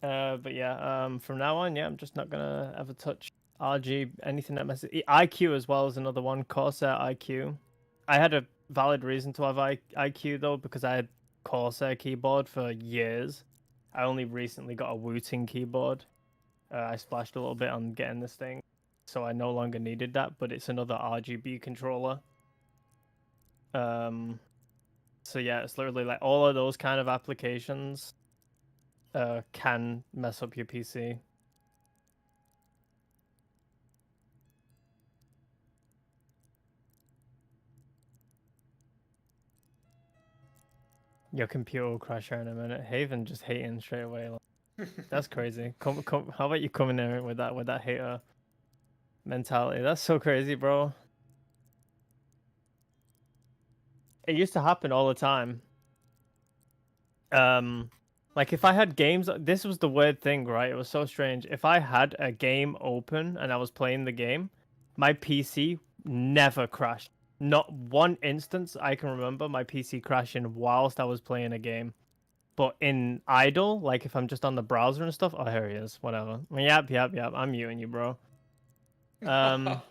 But yeah, from now on, yeah, I'm just not gonna ever touch RG, anything that messes. IQ as well as another one, Corsair IQ. I had a valid reason to have IQ though, because I had Corsair keyboard for years. I only recently got a Wooting keyboard. I splashed a little bit on getting this thing, so I no longer needed that, but it's another RGB controller. So yeah, it's literally like all of those kind of applications can mess up your PC. Your computer will crash here in a minute. Haven just hating straight away. Like, that's crazy. Come, how about you come in there with that hater mentality? That's so crazy, bro. It used to happen all the time. Like if I had games, this was the weird thing, right? It was so strange. If I had a game open and I was playing the game, my PC never crashed. Not one instance I can remember my PC crashing whilst I was playing a game. But in idle, like if I'm just on the browser and stuff, oh, here he is. Whatever. Yep. I'm muting you, bro. Fucking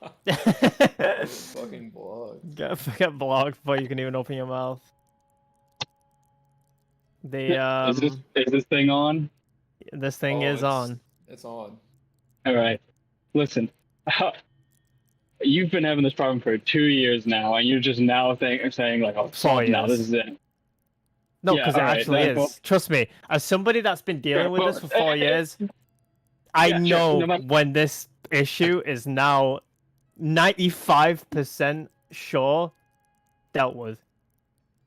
blocked. Get blocked before you can even open your mouth. The is this thing on? This thing is on. It's on. All right. Listen, you've been having this problem for 2 years now, and you're just now saying like, "Oh, fuck, now this is it." No, because it actually is. Well, trust me, as somebody that's been dealing with this for 4 years, I know when this issue is now 95% sure dealt with.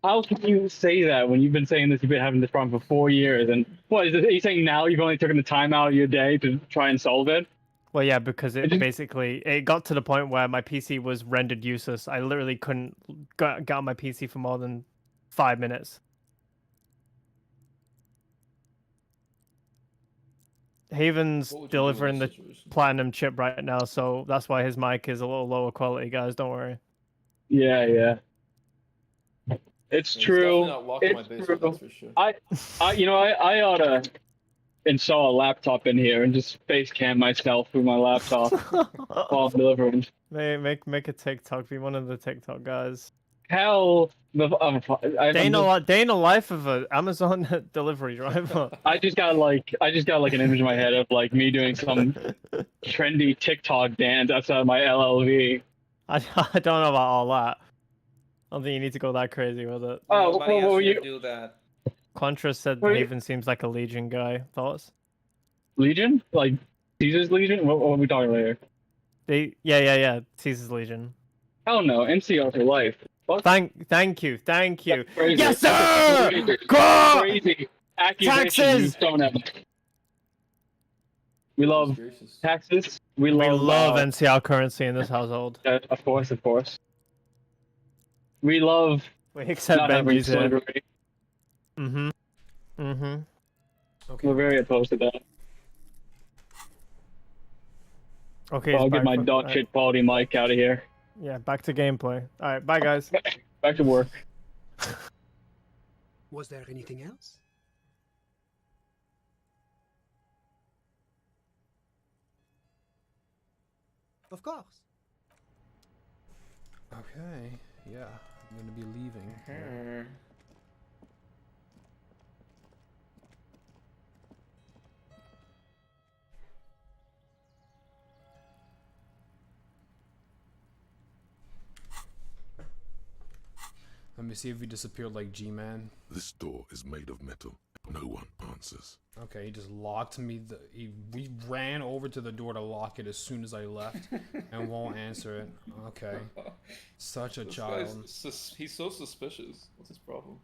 How can you say that when you've been saying this? You've been having this problem for 4 years, and what is it? Are you saying now you've only taken the time out of your day to try and solve it? Well, yeah, because it basically got to the point where my PC was rendered useless. I literally couldn't get on my PC for more than 5 minutes. Haven's delivering the platinum chip right now, so that's why his mic is a little lower quality, guys. Don't worry. Yeah. It's true. It's true. That's for sure. I ought to install a laptop in here and just face cam myself through my laptop while I'm delivering. Make a TikTok. Be one of the TikTok guys. Hell, day in the life of an Amazon delivery driver. I just got like an image in my head of like me doing some trendy TikTok dance outside my LLV. I don't know about all that. I don't think you need to go that crazy with it. Oh, well, you do that. Contra said Haven seems like a Legion guy. Thoughts? Legion? Like Caesar's Legion? What are we talking about here? Yeah. Caesar's Legion. Hell no, NCR for life. What? Thank you. Yes, sir. Crazy accusations. Taxes. We love taxes. We love NCR currency in this household. Of course. We love. Except Benji's here. Okay. We're very opposed to that. Okay. I'll get my dog shit quality mic out of here. Yeah, back to gameplay. All right, bye guys. Back to work. Was there anything else? Of course. Okay. Yeah, I'm gonna be leaving. Let me see if he disappeared like G-Man. This door is made of metal. No one answers. Okay, he just locked me. We ran over to the door to lock it as soon as I left and won't answer it. Okay. Such a child. He's so suspicious. What's his problem?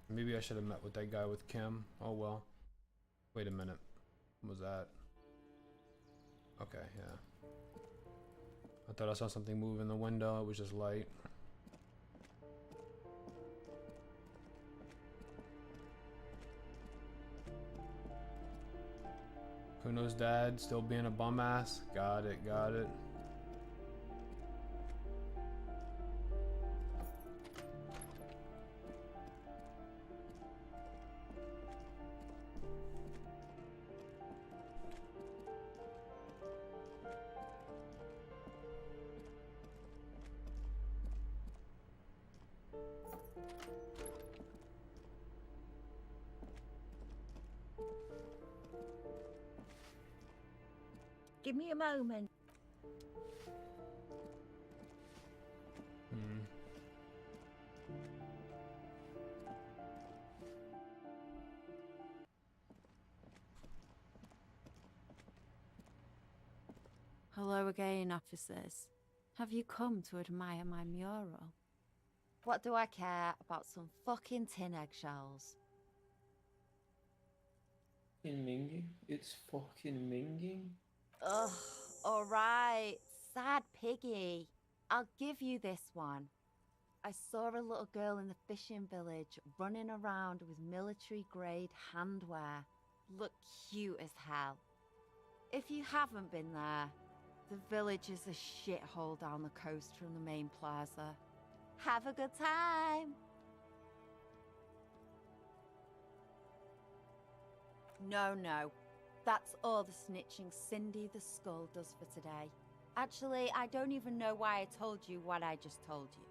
Maybe I should have met with that guy with Kim. Oh well. Wait a minute. What was that? Okay, yeah. I thought I saw something move in the window. It was just light. Kuno's dad still being a bum ass. Got it. Give me a moment. Hello again, officers. Have you come to admire my mural? What do I care about some fucking tin eggshells? In Minging? It's fucking Minging? Ugh, alright. Sad piggy. I'll give you this one. I saw a little girl in the fishing village running around with military-grade handwear. Looked cute as hell. If you haven't been there, the village is a shithole down the coast from the main plaza. Have a good time! No. That's all the snitching Cindy the Skull does for today. Actually, I don't even know why I told you what I just told you.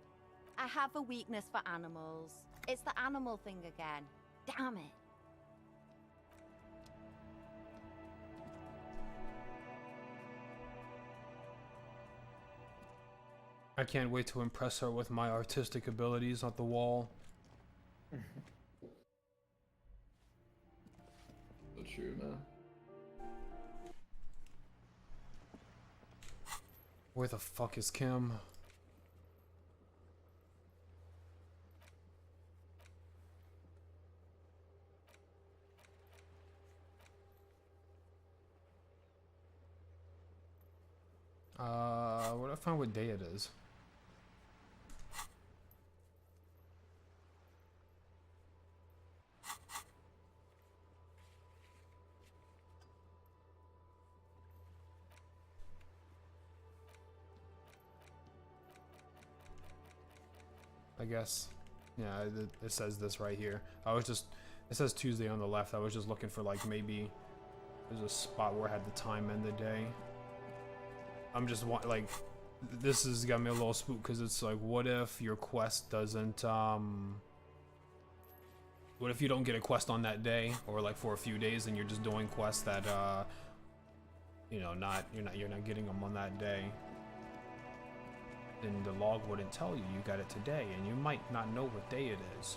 I have a weakness for animals. It's the animal thing again. Damn it. I can't wait to impress her with my artistic abilities on the wall. So true, man. Where the fuck is Kim? What I find what day it is. I guess. Yeah, it says this right here. It says Tuesday on the left. I was just looking for like maybe there's a spot where I had the time and the day. I'm just like, this has got me a little spooked because it's like, what if your quest doesn't, what if you don't get a quest on that day or like for a few days and you're just doing quests that, you know, you're not getting them on that day. Then the log wouldn't tell you got it today, and you might not know what day it is.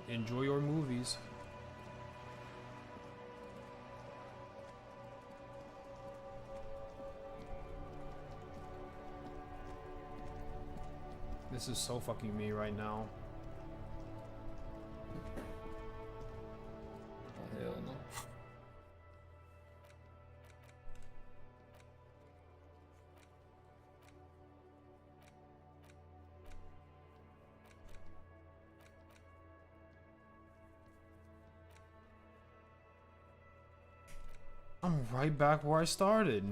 Enjoy your movies. This is so fucking me right now. Oh, hell no. I'm right back where I started.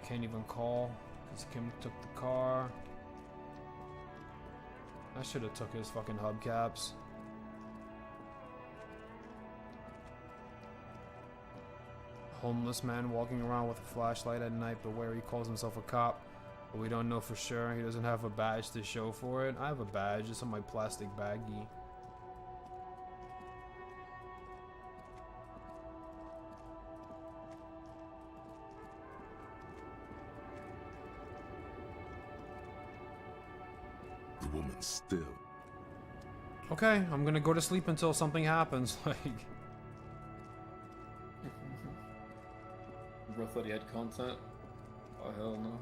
Can't even call because Kim took the car. I should have took his fucking hubcaps. Homeless man walking around with a flashlight at night, but where he calls himself a cop. But we don't know for sure. He doesn't have a badge to show for it. I have a badge. It's on my plastic baggie. The woman still. Okay, I'm gonna go to sleep until something happens. Like, Bro thought he had content. Oh hell no.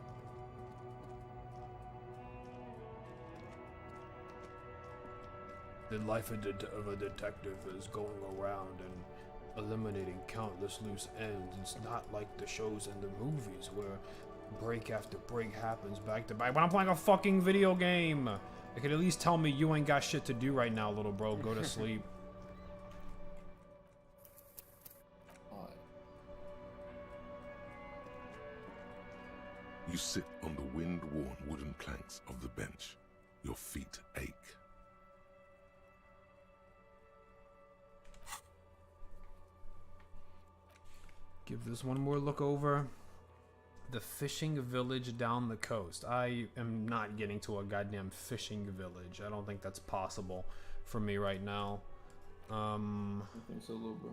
the life of a detective is going around and eliminating countless loose ends. It's not like the shows and the movies where break after break happens back to back. But I'm playing a fucking video game. You could at least tell me you ain't got shit to do right now, little bro. Go to sleep. You sit on the wind-worn wooden planks of the bench. Your feet ache. Give this one more look over. The fishing village down the coast. I am not getting to a goddamn fishing village. I don't think that's possible for me right now. I think so, little bro.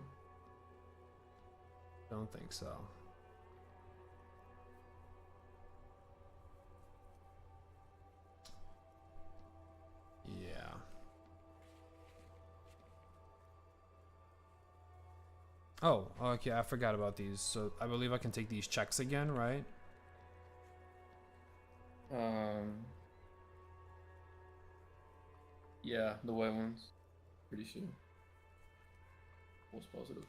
Don't think so. Yeah. Oh, okay, I forgot about these. So I believe I can take these checks again, right? Yeah, the white ones. Pretty sure. Most positive.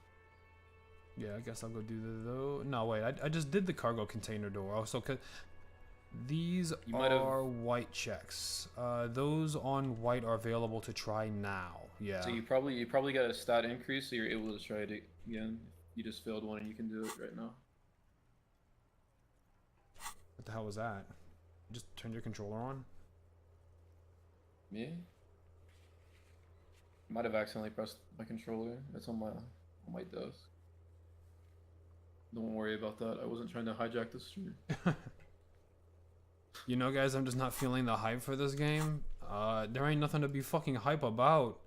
Yeah, I guess I'll go do the no, wait, I just did the cargo container door. Also, these are white checks. Those on white are available to try now. Yeah. So you probably got a stat increase, so you're able to try it again. You just failed one, and you can do it right now. What the hell was that? You just turned your controller on? Me? Might have accidentally pressed my controller. It's on my desk. Don't worry about that. I wasn't trying to hijack the stream. You know, guys, I'm just not feeling the hype for this game. There ain't nothing to be fucking hype about.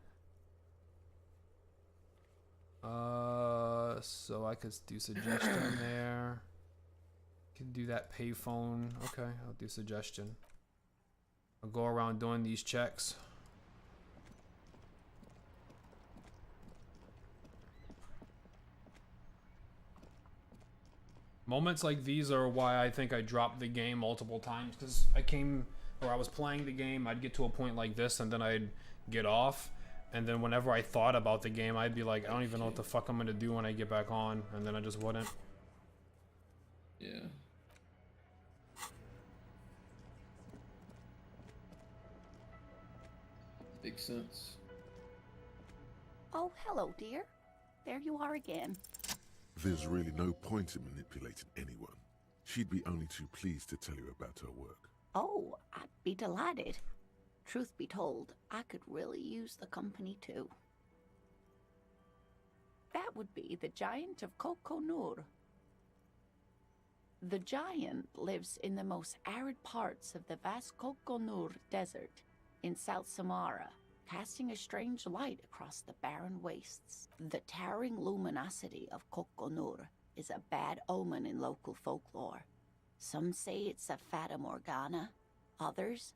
So I could do suggestion there. Could do that payphone. Okay, I'll do suggestion. I'll go around doing these checks. Moments like these are why I think I dropped the game multiple times, because I was playing the game, I'd get to a point like this and then I'd get off, and then whenever I thought about the game, I'd be like, I don't even know what the fuck I'm gonna do when I get back on, and then I just wouldn't. Yeah. Makes sense. Oh, hello, dear. There you are again. There's really no point in manipulating anyone. She'd be only too pleased to tell you about her work. Oh, I'd be delighted. Truth be told, I could really use the company too. That would be the Giant of Kokonur. The giant lives in the most arid parts of the vast Kokonur Desert in South Samara, casting a strange light across the barren wastes. The towering luminosity of Kokonur is a bad omen in local folklore. Some say it's a fata morgana, others,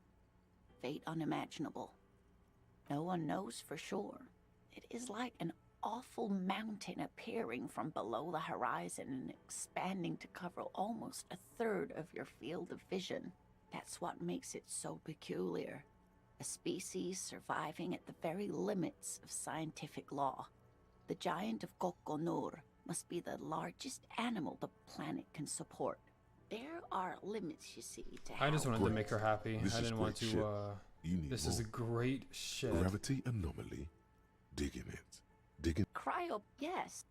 fate unimaginable. No one knows for sure. It is like an awful mountain appearing from below the horizon and expanding to cover almost a third of your field of vision. That's what makes it so peculiar. A species surviving at the very limits of scientific law. The giant of Kokonur must be the largest animal the planet can support. There are limits, you see, to how... I just wanted to make her happy. I didn't want to, You need this more. is a great shit. Gravity anomaly. Digging it. Digging... Yes.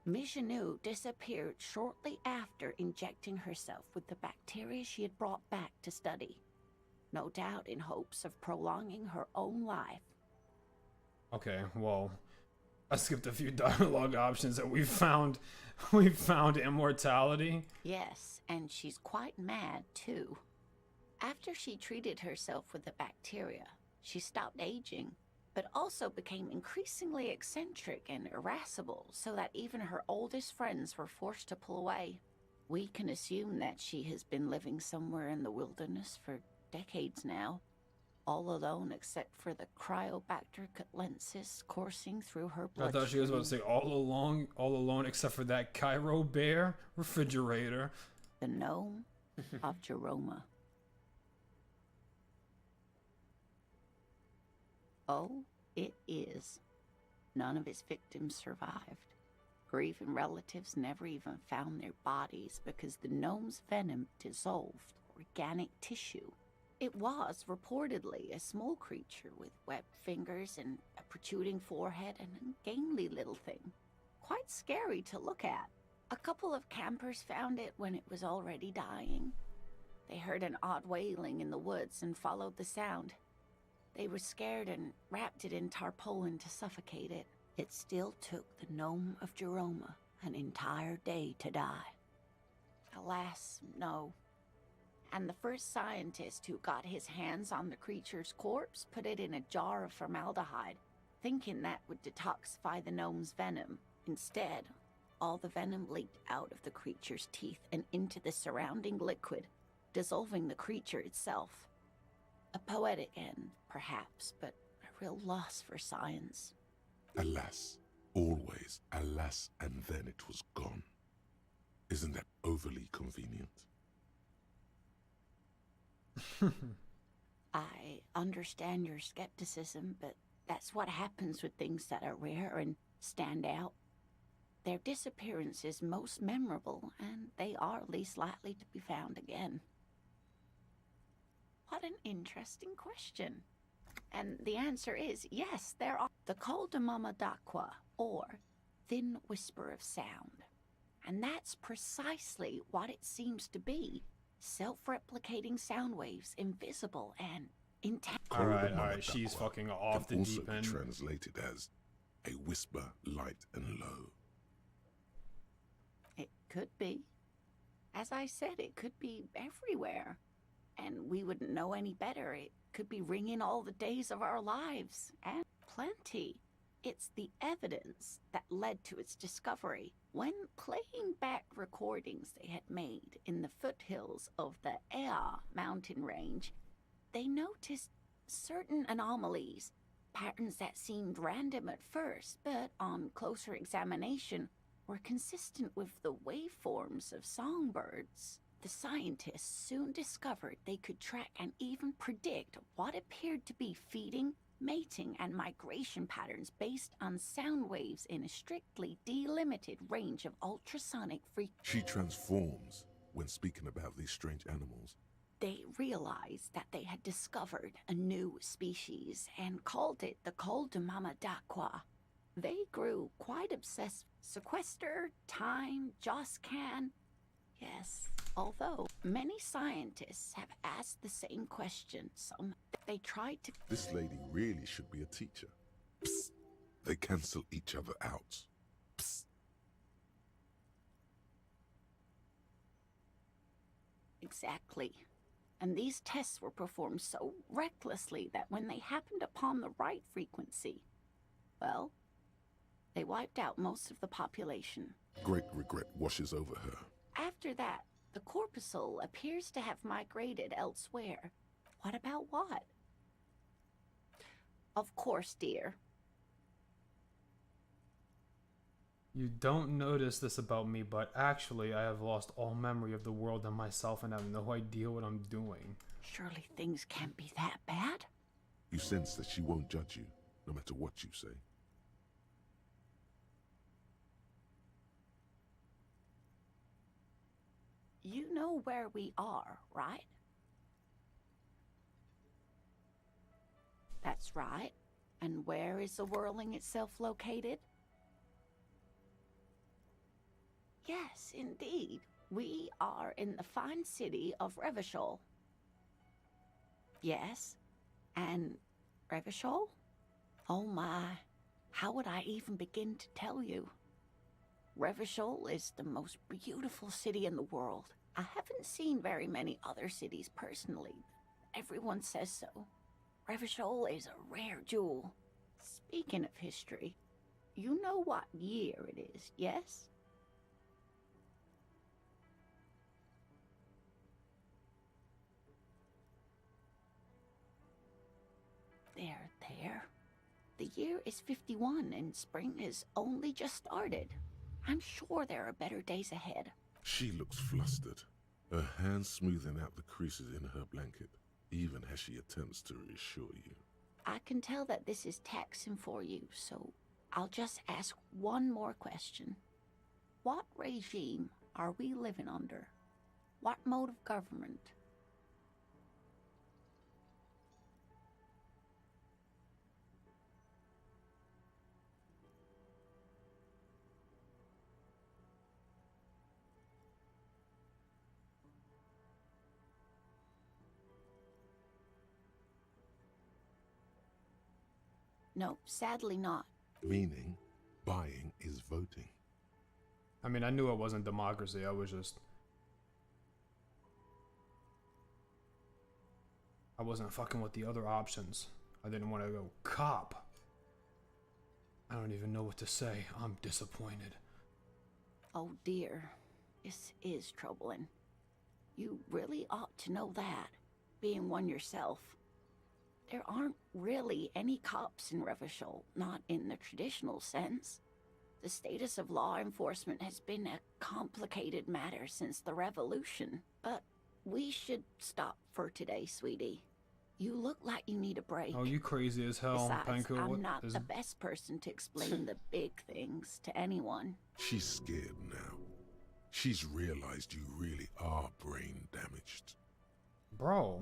Michinu disappeared shortly after injecting herself with the bacteria she had brought back to study. No doubt in hopes of prolonging her own life. Okay, well, I skipped a few dialogue options and we found immortality. Yes, and she's quite mad too. After she treated herself with the bacteria, she stopped aging, but also became increasingly eccentric and irascible, so that even her oldest friends were forced to pull away. We can assume that she has been living somewhere in the wilderness for decades now, all alone except for the Cryobacter catlensis coursing through her bloodstream. I thought she was about to say all alone except for that Cairo bear refrigerator. The gnome of Jeroma. Oh, it is. None of his victims survived. Grieving relatives never even found their bodies because the gnome's venom dissolved organic tissue. It was reportedly a small creature with webbed fingers and a protruding forehead and a gangly little thing. Quite scary to look at. A couple of campers found it when it was already dying. They heard an odd wailing in the woods and followed the sound. They were scared and wrapped it in tarpaulin to suffocate it. It still took the gnome of Jeroma an entire day to die. Alas, no. And the first scientist who got his hands on the creature's corpse put it in a jar of formaldehyde, thinking that would detoxify the gnome's venom. Instead, all the venom leaked out of the creature's teeth and into the surrounding liquid, dissolving the creature itself. A poetic end, perhaps, but a real loss for science. Alas, always alas, and then it was gone. Isn't that overly convenient? I understand your skepticism, but that's what happens with things that are rare and stand out. Their disappearance is most memorable, and they are least likely to be found again. What an interesting question. And the answer is yes, there are. The Col de Mama d'Aqua, or Thin Whisper of Sound. And that's precisely what it seems to be. Self-replicating sound waves, invisible and intact. Alright, she's fucking off the deep end. Also translated as a whisper, light and low. It could be. As I said, it could be everywhere. And we wouldn't know any better. It could be ringing all the days of our lives. And plenty. It's the evidence that led to its discovery. When playing back recordings they had made in the foothills of the Ea mountain range, they noticed certain anomalies, patterns that seemed random at first, but on closer examination were consistent with the waveforms of songbirds. The scientists soon discovered they could track and even predict what appeared to be feeding, mating, and migration patterns based on sound waves in a strictly delimited range of ultrasonic frequencies. She transforms when speaking about these strange animals. They realized that they had discovered a new species and called it the Col de Mama d'Aqua. They grew quite obsessed. Sequester, time, Joscan. Yes, although many scientists have asked the same question, they tried to... This lady really should be a teacher. Psst. They cancel each other out. Psst. Exactly. And these tests were performed so recklessly that when they happened upon the right frequency, well, they wiped out most of the population. Great regret washes over her. After that, the corpuscle appears to have migrated elsewhere. What about what? Of course, dear. You don't notice this about me, but actually I have lost all memory of the world and myself and have no idea what I'm doing. Surely things can't be that bad? You sense that she won't judge you, no matter what you say. You know where we are, right? That's right. And where is the whirling itself located? Yes, indeed. We are in the fine city of Revachol. Yes. And Revachol? Oh my. How would I even begin to tell you? Revachol is the most beautiful city in the world. I haven't seen very many other cities personally. Everyone says so. Revachol is a rare jewel. Speaking of history, you know what year it is, yes? There. The year is 51 and spring has only just started. I'm sure there are better days ahead. She looks flustered, her hands smoothing out the creases in her blanket, even as she attempts to reassure you. I can tell that this is taxing for you, so I'll just ask one more question. What regime are we living under? What mode of government? No, sadly not. Meaning, buying is voting. I mean, I knew it wasn't democracy, I was just I wasn't fucking with the other options. I didn't want to go cop. I don't even know what to say. I'm disappointed. Oh dear, this is troubling. You really ought to know that, being one yourself. There aren't really any cops in Revachol, not in the traditional sense. The status of law enforcement has been a complicated matter since the revolution. But we should stop for today, sweetie. You look like you need a break. Oh, you crazy as hell, Besides, Panko. I'm not the best person to explain the big things to anyone. She's scared now. She's realized you really are brain damaged. Bro.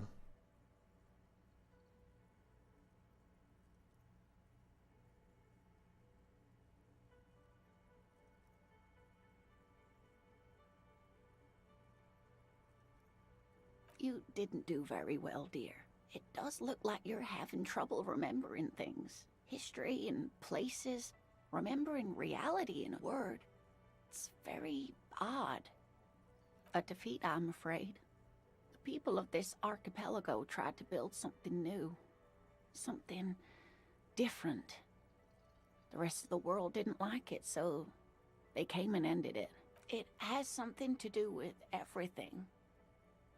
You didn't do very well, dear. It does look like you're having trouble remembering things. History and places. Remembering reality in a word. It's very odd. A defeat, I'm afraid. The people of this archipelago tried to build something new. Something different. The rest of the world didn't like it, so they came and ended it. It has something to do with everything.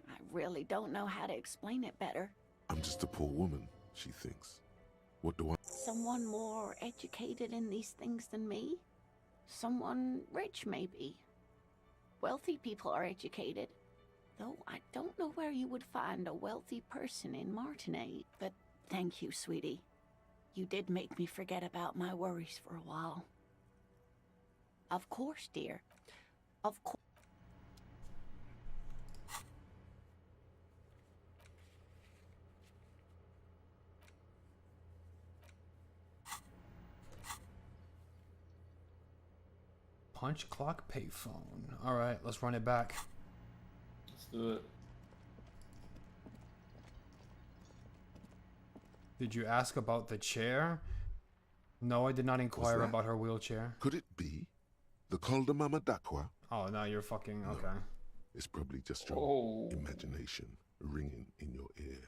I really don't know how to explain it better. I'm just a poor woman, she thinks. What do I... Someone more educated in these things than me? Someone rich, maybe. Wealthy people are educated. Though I don't know where you would find a wealthy person in Martinez. But thank you, sweetie. You did make me forget about my worries for a while. Of course, dear. Of course. Punch clock payphone. Alright, let's run it back. Let's do it. Did you ask about the chair? No, I did not inquire about her wheelchair. Could it be the Col de Mama d'Aqua? Oh, now you're fucking... Okay. No, it's probably just your imagination ringing in your ear.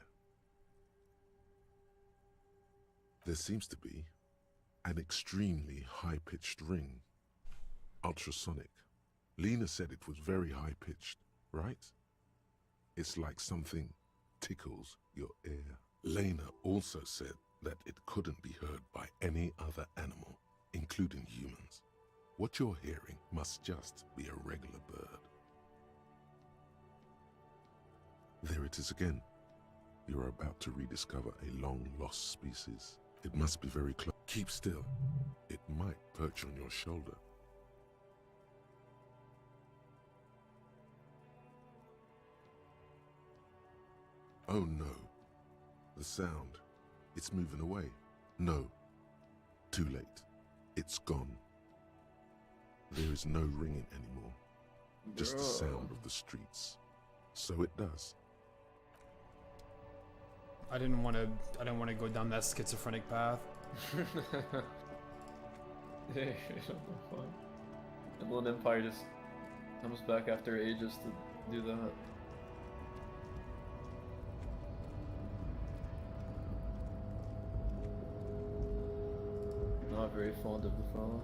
There seems to be an extremely high-pitched ring. Ultrasonic. Lena said it was very high-pitched, right? It's like something tickles your ear. Lena also said that it couldn't be heard by any other animal, including humans. What you're hearing must just be a regular bird. There it is again. You're about to rediscover a long-lost species. It must be very close. Keep still. It might perch on your shoulder. Oh no. The sound. It's moving away. No. Too late. It's gone. There is no ringing anymore. Just the sound of the streets. So it does. I didn't want to go down that schizophrenic path. Yeah, fun. The Lone Empire just comes back after ages to do that. Not very fond of the fellow.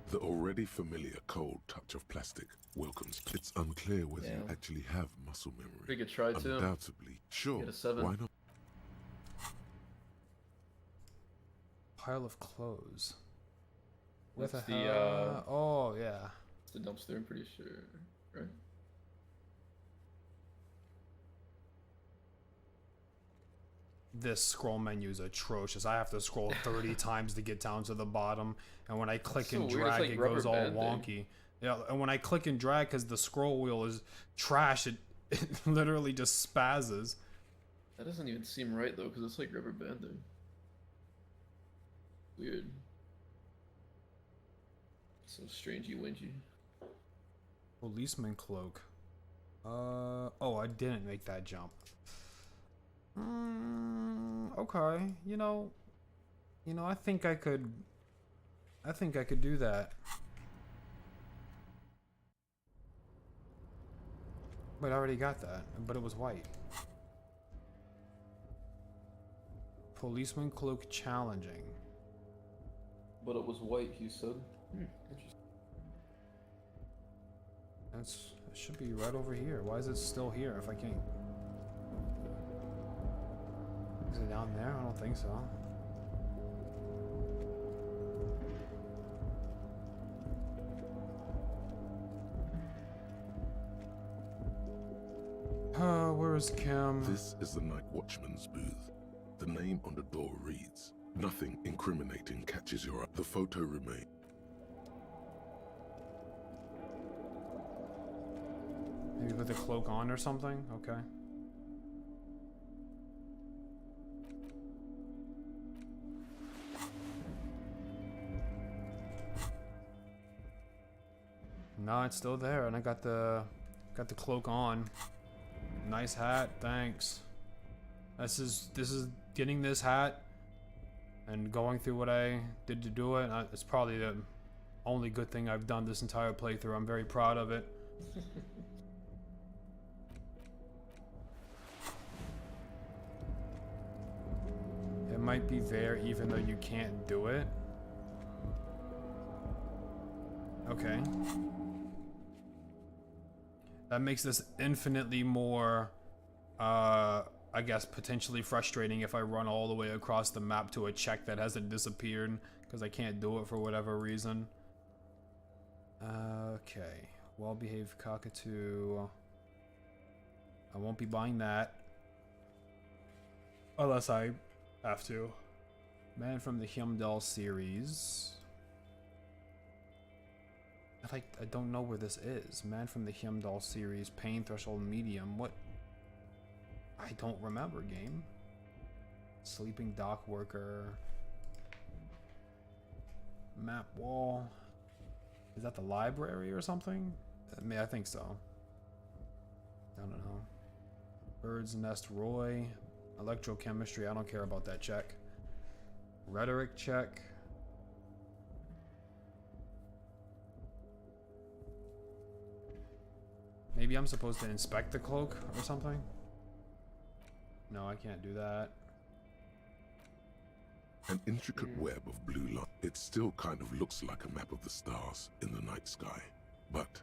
The already familiar cold touch of plastic welcomes. It's unclear whether you actually have muscle memory. We could try to. Undoubtedly. Sure. Get a 7. Why not? Pile of clothes. What's What the hell? Oh yeah. It's the dumpster, I'm pretty sure, right? This scroll menu is atrocious. I have to scroll 30 times to get down to the bottom, and when I click and drag, it goes all wonky. Yeah, and when I click and drag, because the scroll wheel is trash, it literally just spazzes. That doesn't even seem right though, because it's like rubber banding. Weird. So strangey wingy. Policeman cloak. Oh, I didn't make that jump. Okay, you know, I think I could do that. Wait, I already got that, but it was white. Policeman cloak challenging. But it was white, he said. Interesting. It should be right over here. Why is it still here if I can't? Is it down there? I don't think so. Where's Kim? This is the night watchman's booth. The name on the door reads, "Nothing incriminating catches your eye." The photo remains. Maybe put the cloak on or something? Okay. No, it's still there, and I got the cloak on. Nice hat, thanks. This is getting this hat and going through what I did to do it. It's probably the only good thing I've done this entire playthrough. I'm very proud of it. It might be there even though you can't do it. Okay. That makes this infinitely more, I guess, potentially frustrating if I run all the way across the map to a check that hasn't disappeared because I can't do it for whatever reason. Okay. Well-behaved cockatoo. I won't be buying that. Unless I have to. Man from the Hyundai series. I don't know where this is. Man from the Hyundai series. Pain threshold medium. What? I don't remember, game. Sleeping dock worker. Map wall. Is that the library or something? I think so. I don't know. Bird's Nest Roy. Electrochemistry. I don't care about that check. Rhetoric check. Maybe I'm supposed to inspect the cloak or something? No, I can't do that. An intricate web of blue light. It still kind of looks like a map of the stars in the night sky. But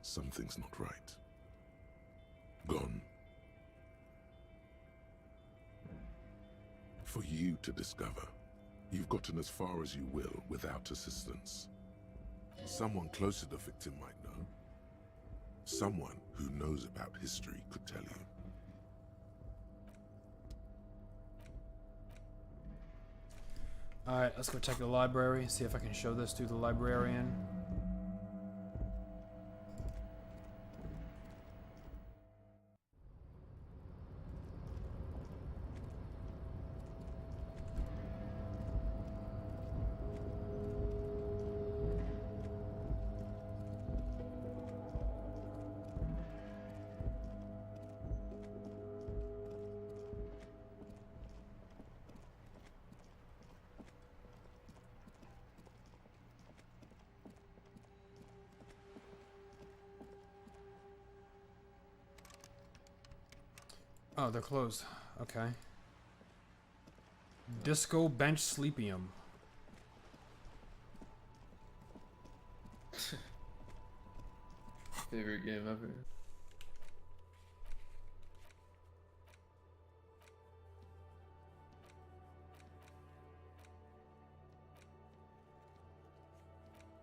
something's not right. Gone. For you to discover. You've gotten as far as you will without assistance. Someone close to the victim might know. Someone who knows about history could tell you. Alright, let's go check the library, see if I can show this to the librarian. Oh, they're closed. Okay. Disco Bench Sleepium. Favorite game ever.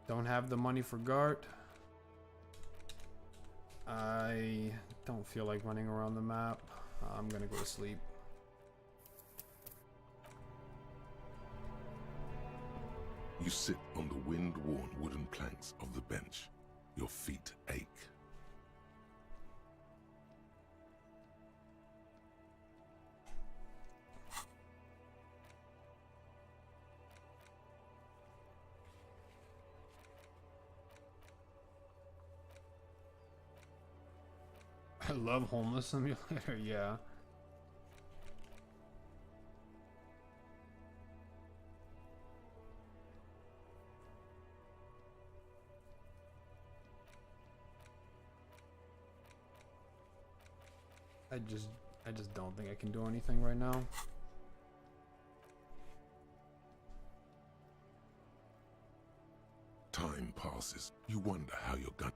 Don't have the money for Gart. I don't feel like running around the map. I'm gonna go to sleep. You sit on the wind-worn wooden planks of the bench. Your feet ache. I love Homeless Simulator, yeah. I just don't think I can do anything right now. Time passes. You wonder how you're going.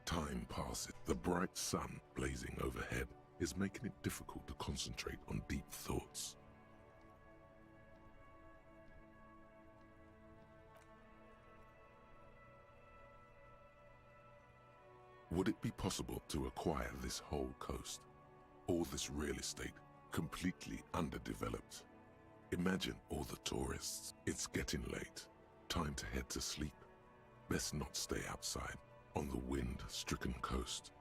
Time passes. The bright sun blazing overhead is making it difficult to concentrate on deep thoughts. Would it be possible to acquire this whole coast? All this real estate, completely underdeveloped? Imagine all the tourists. It's getting late. Time to head to sleep. Best not stay outside on the wind-stricken coast.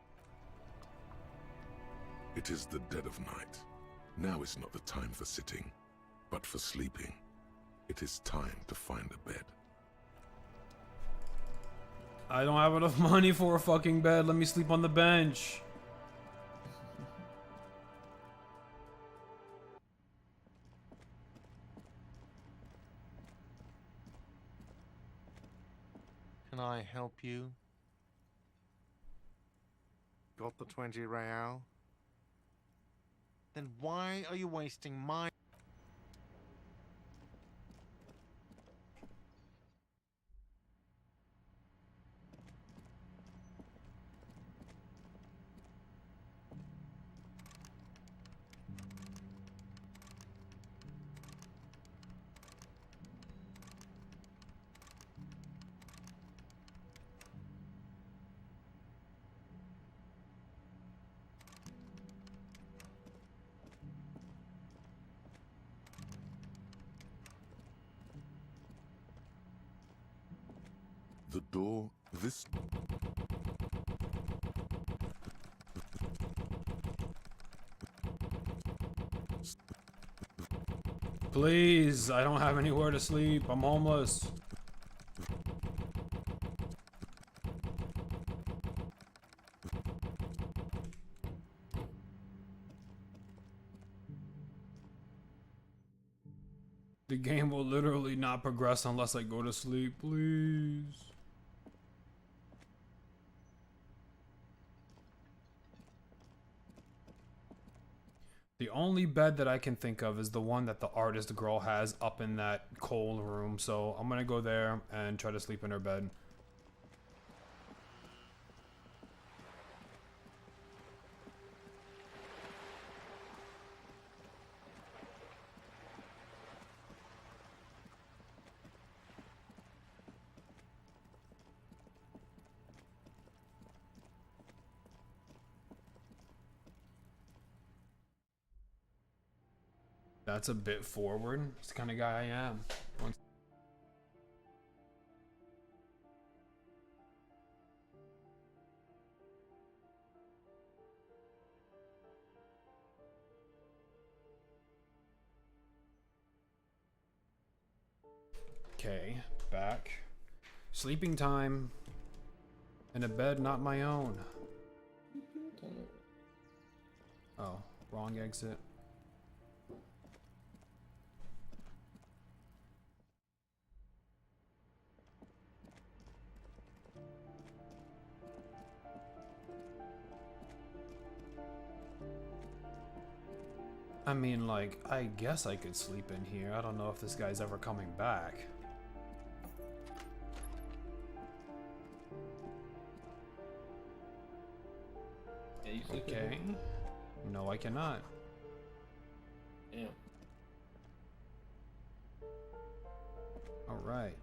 It is the dead of night. Now is not the time for sitting, but for sleeping. It is time to find a bed. I don't have enough money for a fucking bed. Let me sleep on the bench. Can I help you? Got the 20 real? Then why are you wasting my... The door, this... Please, I don't have anywhere to sleep. I'm homeless. The game will literally not progress unless I go to sleep. Please. The only bed that I can think of is the one that the artist girl has up in that cold room, so I'm gonna go there and try to sleep in her bed. That's a bit forward. It's the kind of guy I am. Okay, back. Sleeping time. In a bed not my own. Oh, wrong exit. I mean, like, I guess I could sleep in here. I don't know if this guy's ever coming back. Yeah, you sleep in Okay. here. No, I cannot. Damn. All right.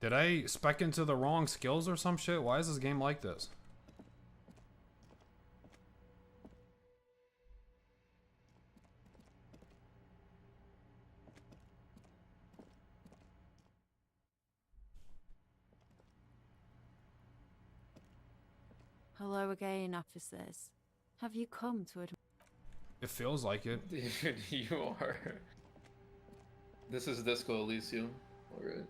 Did I spec into the wrong skills or some shit? Why is this game like this? Hello again, officers. Have you come to admit? It feels like it. Dude, you are. This is Disco Elysium. Alright.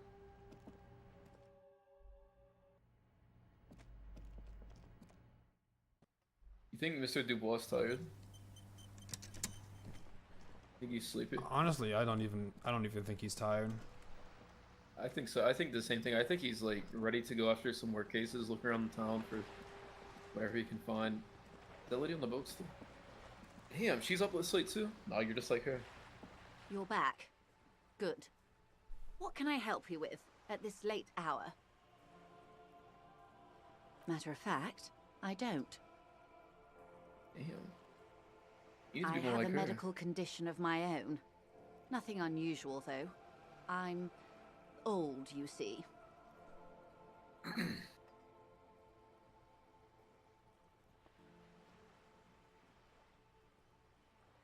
You think Mr. Dubois is tired? Think he's sleepy? Honestly, I don't even think he's tired. I think so. I think the same thing. I think he's like ready to go after some more cases, look around the town for whatever he can find. That lady on the boat still. Damn, she's up this late too? No, you're just like her. You're back. Good. What can I help you with at this late hour? Matter of fact, I don't. Damn. You need to I be more have like a her. medical condition of my own. Nothing unusual, though. I'm old, you see.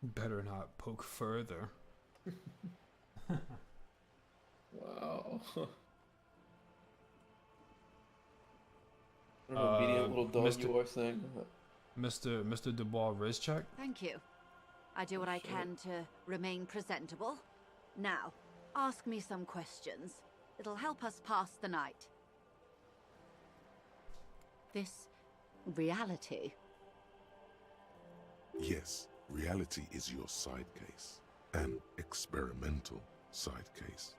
Better not poke further. Wow. What an obedient little dog you are saying. Mr. Dubois Rizchek? Thank you. I do what I can to remain presentable. Now, ask me some questions. It'll help us pass the night. This reality. Yes, reality is your side case. An experimental side case.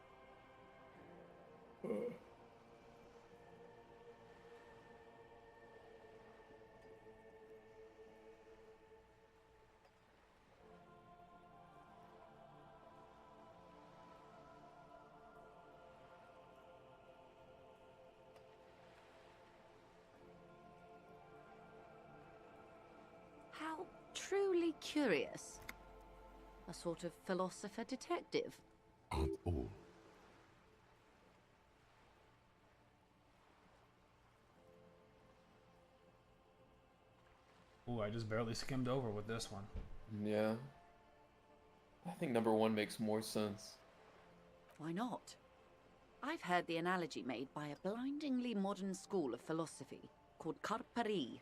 How truly curious. A sort of philosopher detective. Aren't all. Ooh, I just barely skimmed over with this one. Yeah. I think number one makes more sense. Why not? I've heard the analogy made by a blindingly modern school of philosophy called Carperi.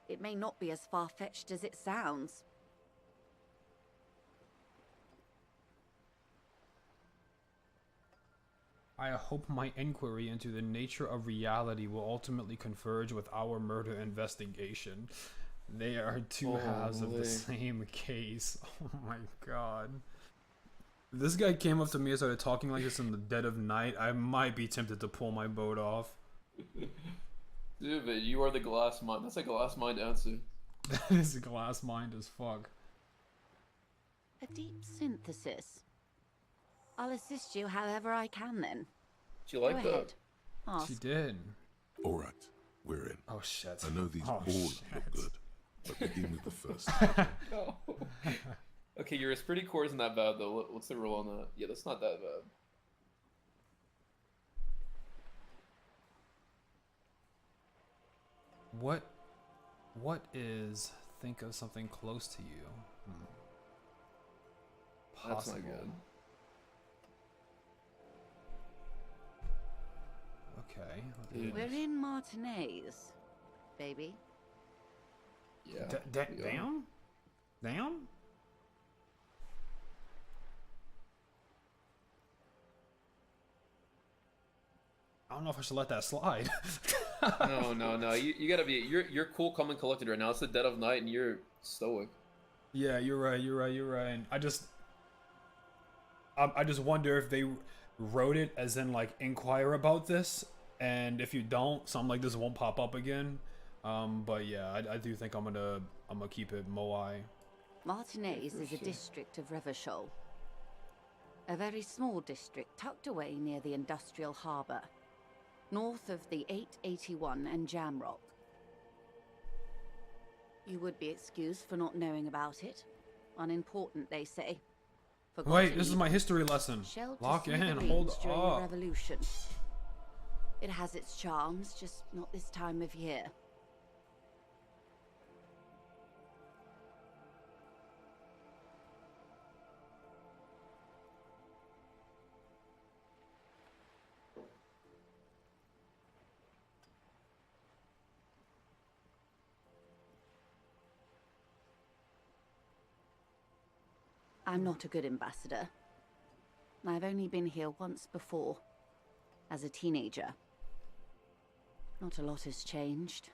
It may not be as far-fetched as it sounds. I hope my inquiry into the nature of reality will ultimately converge with our murder investigation. They are two halves of the same case. Oh my god. If this guy came up to me and started talking like this in the dead of night, I might be tempted to pull my boat off. Dude, you are the glass mind. That's a glass mind answer. That is a glass mind as fuck. A deep synthesis. I'll assist you however I can then. She liked Go that. ahead. Ask. She did. All right, we're in. Oh shit. I know these all shit. look good, but begin with the first. No. Okay, your esprit core isn't that bad though. What's the rule on that? Yeah, that's not that bad. What is think of something close to you? That's not good. Okay. Dude. We're in Martinez, baby. Yeah. Down? Down? I don't know if I should let that slide. No. You gotta be. You're cool, calm, and collected right now. It's the dead of night, and you're stoic. Yeah, you're right. I just wonder if they wrote it as in like inquire about this, and if you don't, something like this won't pop up again. But yeah, I do think I'm gonna keep it Moai. Martinez is a district of Revachol. A very small district tucked away near the industrial harbour, north of the 881 and Jamrock. You would be excused for not knowing about it. Unimportant, they say. Wait, this is my history lesson. Lock in, hold during the up. Revolution. It has its charms, just not this time of year. I'm not a good ambassador. I've only been here once before, as a teenager. Not a lot has changed.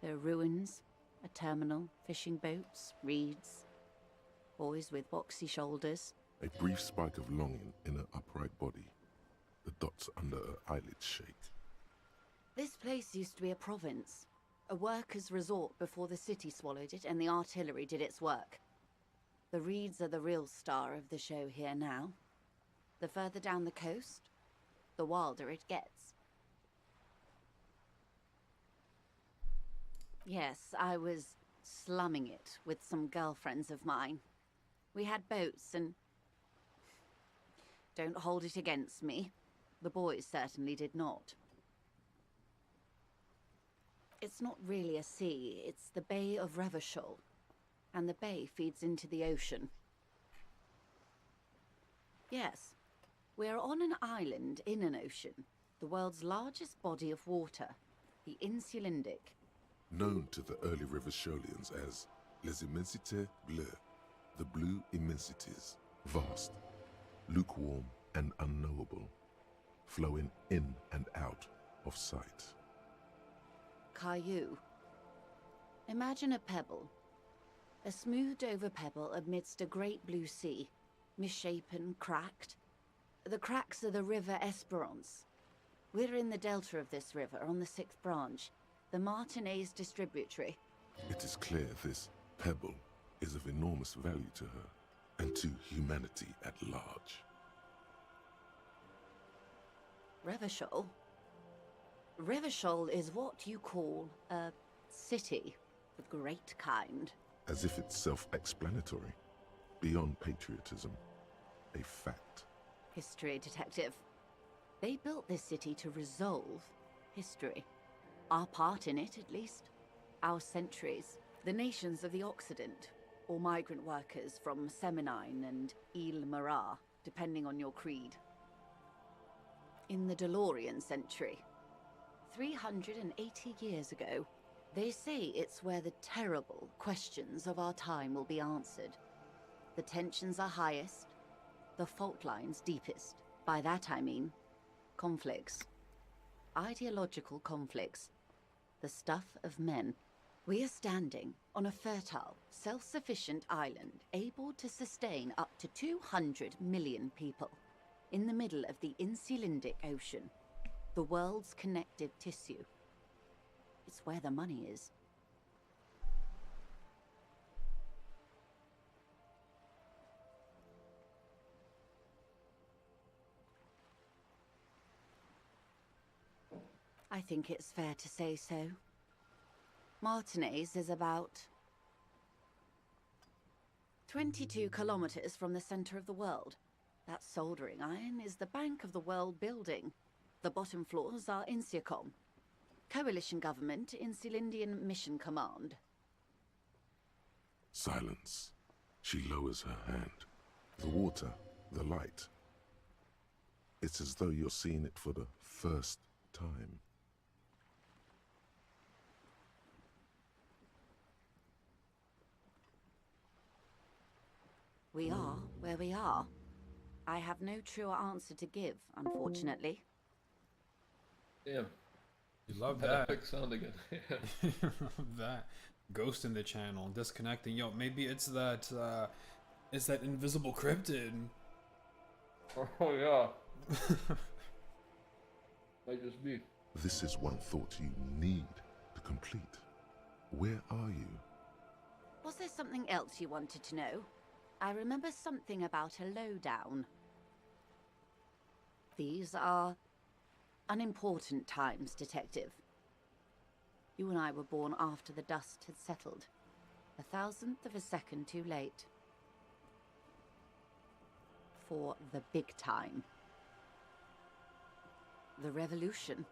There are ruins, a terminal, fishing boats, reeds, boys with boxy shoulders. A brief spike of longing in her upright body. The dots under her eyelids shake. This place used to be a province, a workers' resort before the city swallowed it and the artillery did its work. The reeds are the real star of the show here now. The further down the coast, the wilder it gets. Yes, I was slumming it with some girlfriends of mine. We had boats and... Don't hold it against me. The boys certainly did not. It's not really a sea, it's the Bay of Revachol. And the bay feeds into the ocean. Yes, we're on an island in an ocean, the world's largest body of water, the Insulindic. Known to the early Revacholians as Les Immensités Bleues, the blue immensities, vast, lukewarm and unknowable, flowing in and out of sight. Caillou. Imagine a pebble. A smoothed-over pebble amidst a great blue sea, misshapen, cracked. The cracks are the river Esperance. We're in the delta of this river, on the 6th branch, the Martinez distributary. It is clear this pebble is of enormous value to her, and to humanity at large. Revachol? Revachol is what you call a city, the great kind. As if it's self-explanatory, beyond patriotism, a fact. History detective. They built this city to resolve history. Our part in it, at least. Our centuries. The nations of the Occident, or migrant workers from Seminine and Ile Marat, depending on your creed. In the DeLorean century, 380 years ago, they say it's where the terrible questions of our time will be answered. The tensions are highest, the fault lines deepest. By that I mean conflicts. Ideological conflicts. The stuff of men. We are standing on a fertile, self-sufficient island able to sustain up to 200 million people in the middle of the Insulindic Ocean, the world's connective tissue. It's where the money is. I think it's fair to say so. Martinez is about 22 kilometers from the center of the world. That soldering iron is the bank of the world building. The bottom floors are Insiacom, coalition government, Insulindian Mission Command. Silence. She lowers her hand. The water, the light. It's as though you're seeing it for the first time. We are where we are. I have no truer answer to give, unfortunately. Damn. You love That that. epic sound again. Yeah. You love that. Ghost in the channel, disconnecting. Yo, maybe it's that invisible cryptid. Oh yeah. Might just be. This is one thought you need to complete. Where are you? Was there something else you wanted to know? I remember something about a lowdown. These are unimportant times, Detective. You and I were born after the dust had settled. 1,000th of a second too late. For the big time. The revolution.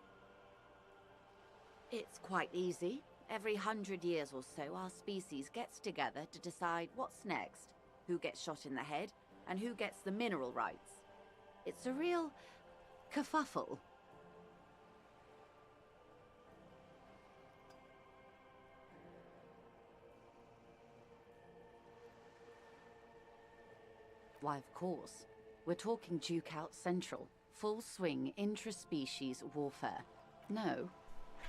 It's quite easy. Every 100 years or so, our species gets together to decide what's next. Who gets shot in the head, and who gets the mineral rights. It's a real kerfuffle. Why, of course. We're talking Duke Out Central. Full swing intraspecies warfare. No,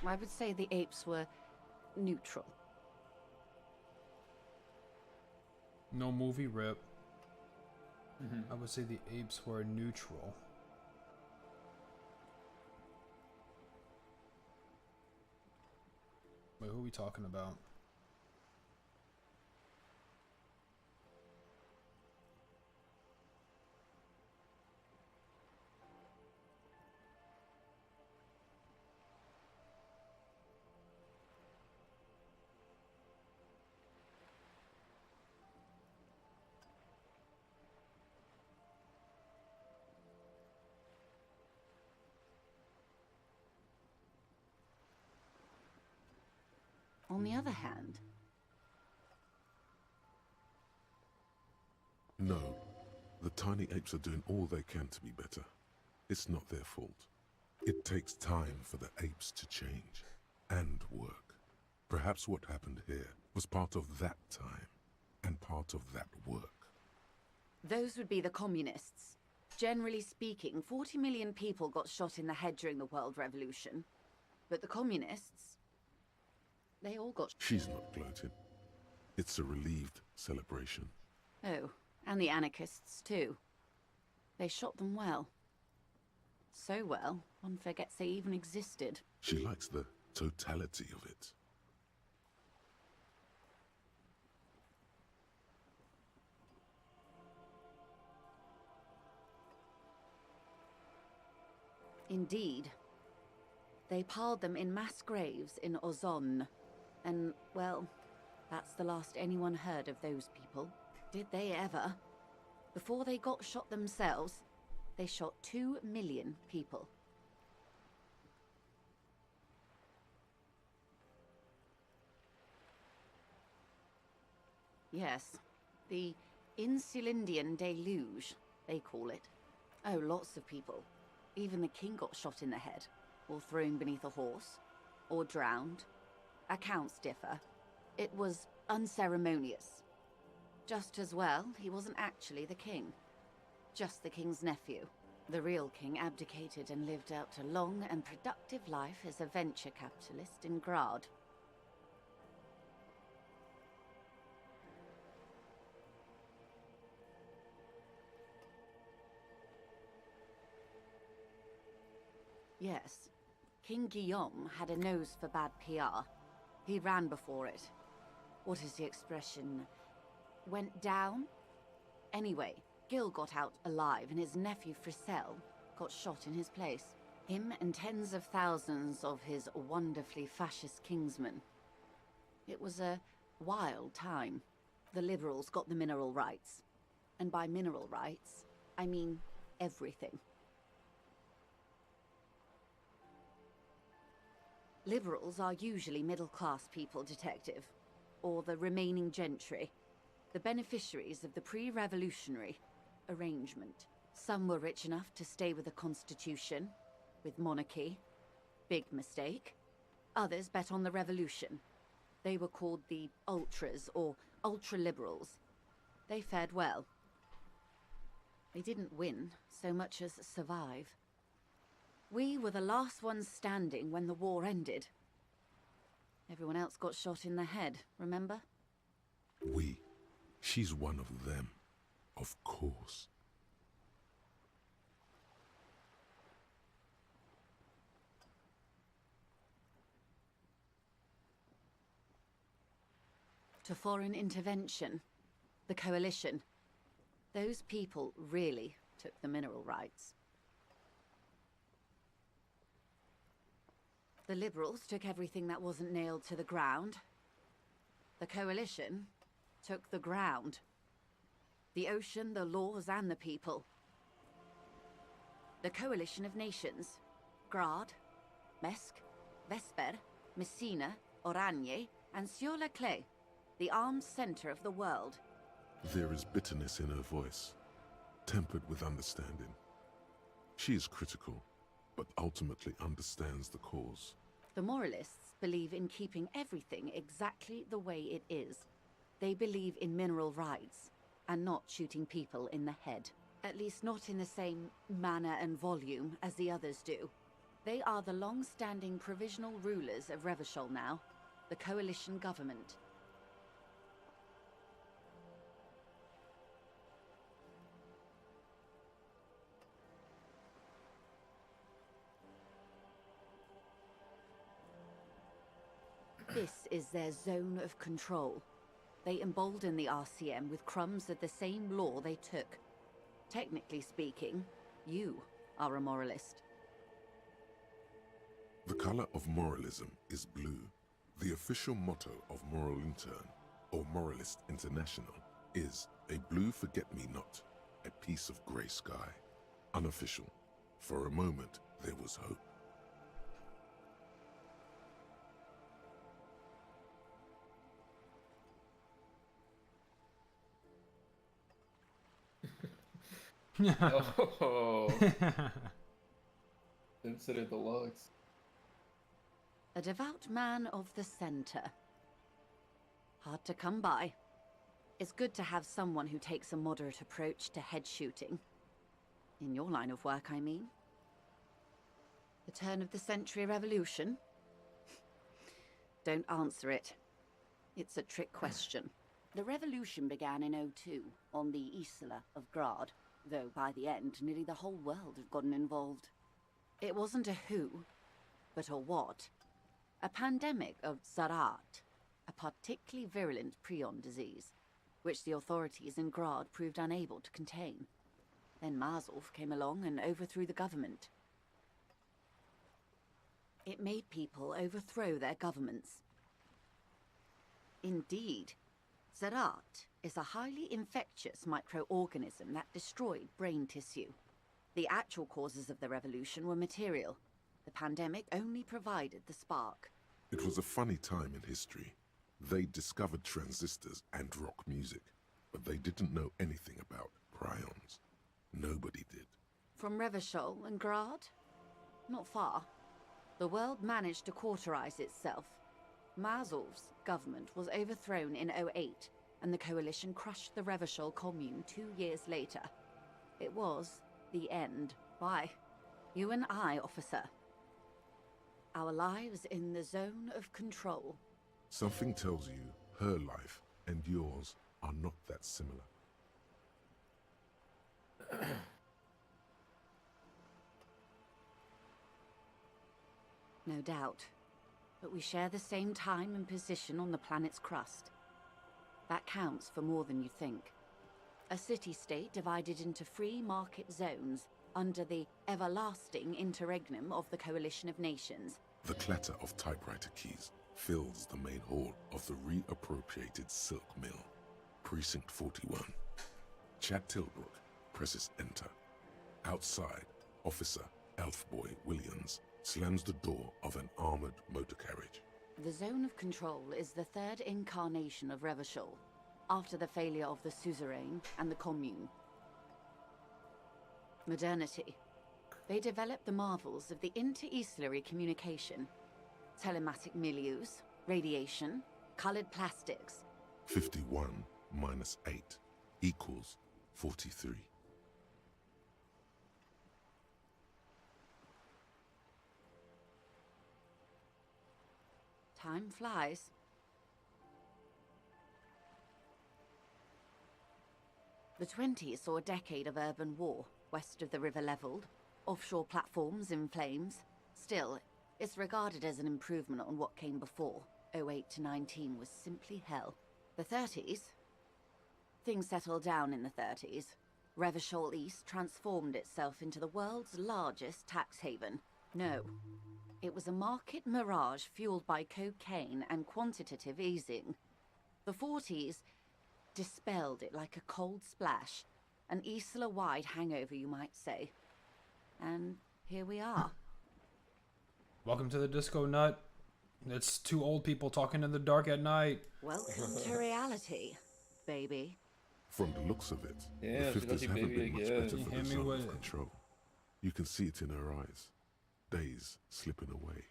I would say the apes were neutral. No movie rip. I would say the apes were neutral. Wait, who are we talking about? On the other hand, No, the tiny apes are doing all they can to be better. It's not their fault. It takes time for the apes to change and work. Perhaps what happened here was part of that time and part of that work. those would be the communists. Generally speaking, 40 million people got shot in the head during the World Revolution. But the communists, they all got... She's not gloating. It's a relieved celebration. Oh, and the anarchists too. They shot them well. So well, one forgets they even existed. She likes the totality of it. Indeed. They piled them in mass graves in Ozon. And, well, that's the last anyone heard of those people. Did they ever? Before they got shot themselves, they shot 2 million people. Yes, the Insulindian deluge, they call it. Oh, lots of people. Even the king got shot in the head, or thrown beneath a horse, or drowned. Accounts differ. It was unceremonious. Just as well, he wasn't actually the king. Just the king's nephew. The real king abdicated and lived out a long and productive life as a venture capitalist in Grad. Yes, King Guillaume had a nose for bad PR. He ran before it. What is the expression? Went down? Anyway, Gil got out alive and his nephew Frisell got shot in his place. Him and tens of thousands of his wonderfully fascist kingsmen. It was a wild time. The liberals got the mineral rights. And by mineral rights, I mean everything. Liberals are usually middle-class people, Detective. Or the remaining gentry. The beneficiaries of the pre-revolutionary arrangement. Some were rich enough to stay with the Constitution, with monarchy. Big mistake. Others bet on the revolution. They were called the ultras, or ultra-liberals. They fared well. They didn't win so much as survive. We were the last ones standing when the war ended. Everyone else got shot in the head, remember? We. She's one of them. Of course. To foreign intervention. The coalition. Those people really took the mineral rights. The liberals took everything that wasn't nailed to the ground. The coalition took the ground. The ocean, the laws, and the people. The coalition of nations. Grad, Mesk, Vesper, Messina, Oranje, and Sur-la-Clay. The armed center of the world. There is bitterness in her voice, tempered with understanding. She is critical, but ultimately understands the cause. The moralists believe in keeping everything exactly the way it is. They believe in mineral rights, and not shooting people in the head. At least not in the same manner and volume as the others do. They are the long-standing provisional rulers of Revachol now, the coalition government. This is their zone of control. They embolden the RCM with crumbs of the same law they took. Technically speaking, you are a moralist. The color of moralism is blue. The official motto of Moral Intern, or Moralist International, is a blue forget-me-not, a piece of grey sky. Unofficial. For a moment, there was hope. Oh. Consider the logs. A devout man of the center. Hard to come by. It's good to have someone who takes a moderate approach to head shooting. In your line of work, I mean. The turn of the century revolution? Don't answer it. It's a trick question. The revolution began in '02 on the Isla of Grad, though by the end, nearly the whole world had gotten involved. It wasn't a who, but a what. A pandemic of Zarat, a particularly virulent prion disease, which the authorities in Grad proved unable to contain. Then Mazov came along and overthrew the government. It made people overthrow their governments. Indeed, Zarat is a highly infectious microorganism that destroyed brain tissue. The actual causes of the revolution were material. The pandemic only provided the spark. It was a funny time in history. They discovered transistors and rock music, but they didn't know anything about prions. Nobody did. From Revachol and Grad? Not far. The world managed to cauterize itself. Mazov's government was overthrown in '08, and the coalition crushed the Revachol commune 2 years later. It was the end. Why? You and I, officer. Our lives in the zone of control. Something tells you her life and yours are not that similar. No doubt. But we share the same time and position on the planet's crust. That counts for more than you think. A city-state divided into free market zones under the everlasting interregnum of the Coalition of Nations. The clatter of typewriter keys fills the main hall of the reappropriated silk mill. Precinct 41. Chad Tilbrook presses enter. Outside, Officer Elfboy Williams slams the door of an armored motor carriage. The zone of control is the third incarnation of Revachol, after the failure of the suzerain and the commune. Modernity. They developed the marvels of the inter-eastlery communication. Telematic milieus, radiation, colored plastics. 51 minus 8 equals 43. Time flies. The 20s saw a decade of urban war, west of the river leveled, offshore platforms in flames. Still, it's regarded as an improvement on what came before. '08 to '19 was simply hell. The 30s? Things settled down in the 30s. Revachol East transformed itself into the world's largest tax haven. No. It was a market mirage fueled by cocaine and quantitative easing. The 40s dispelled it like a cold splash. An Isla-wide hangover, you might say. And here we are. Welcome to the disco nut. It's two old people talking in the dark at night. Welcome to reality, baby. From the looks of it, Yeah, the 50s haven't been much better for Hit the me zone with of it. control. You can see it in her eyes. Days slipping away.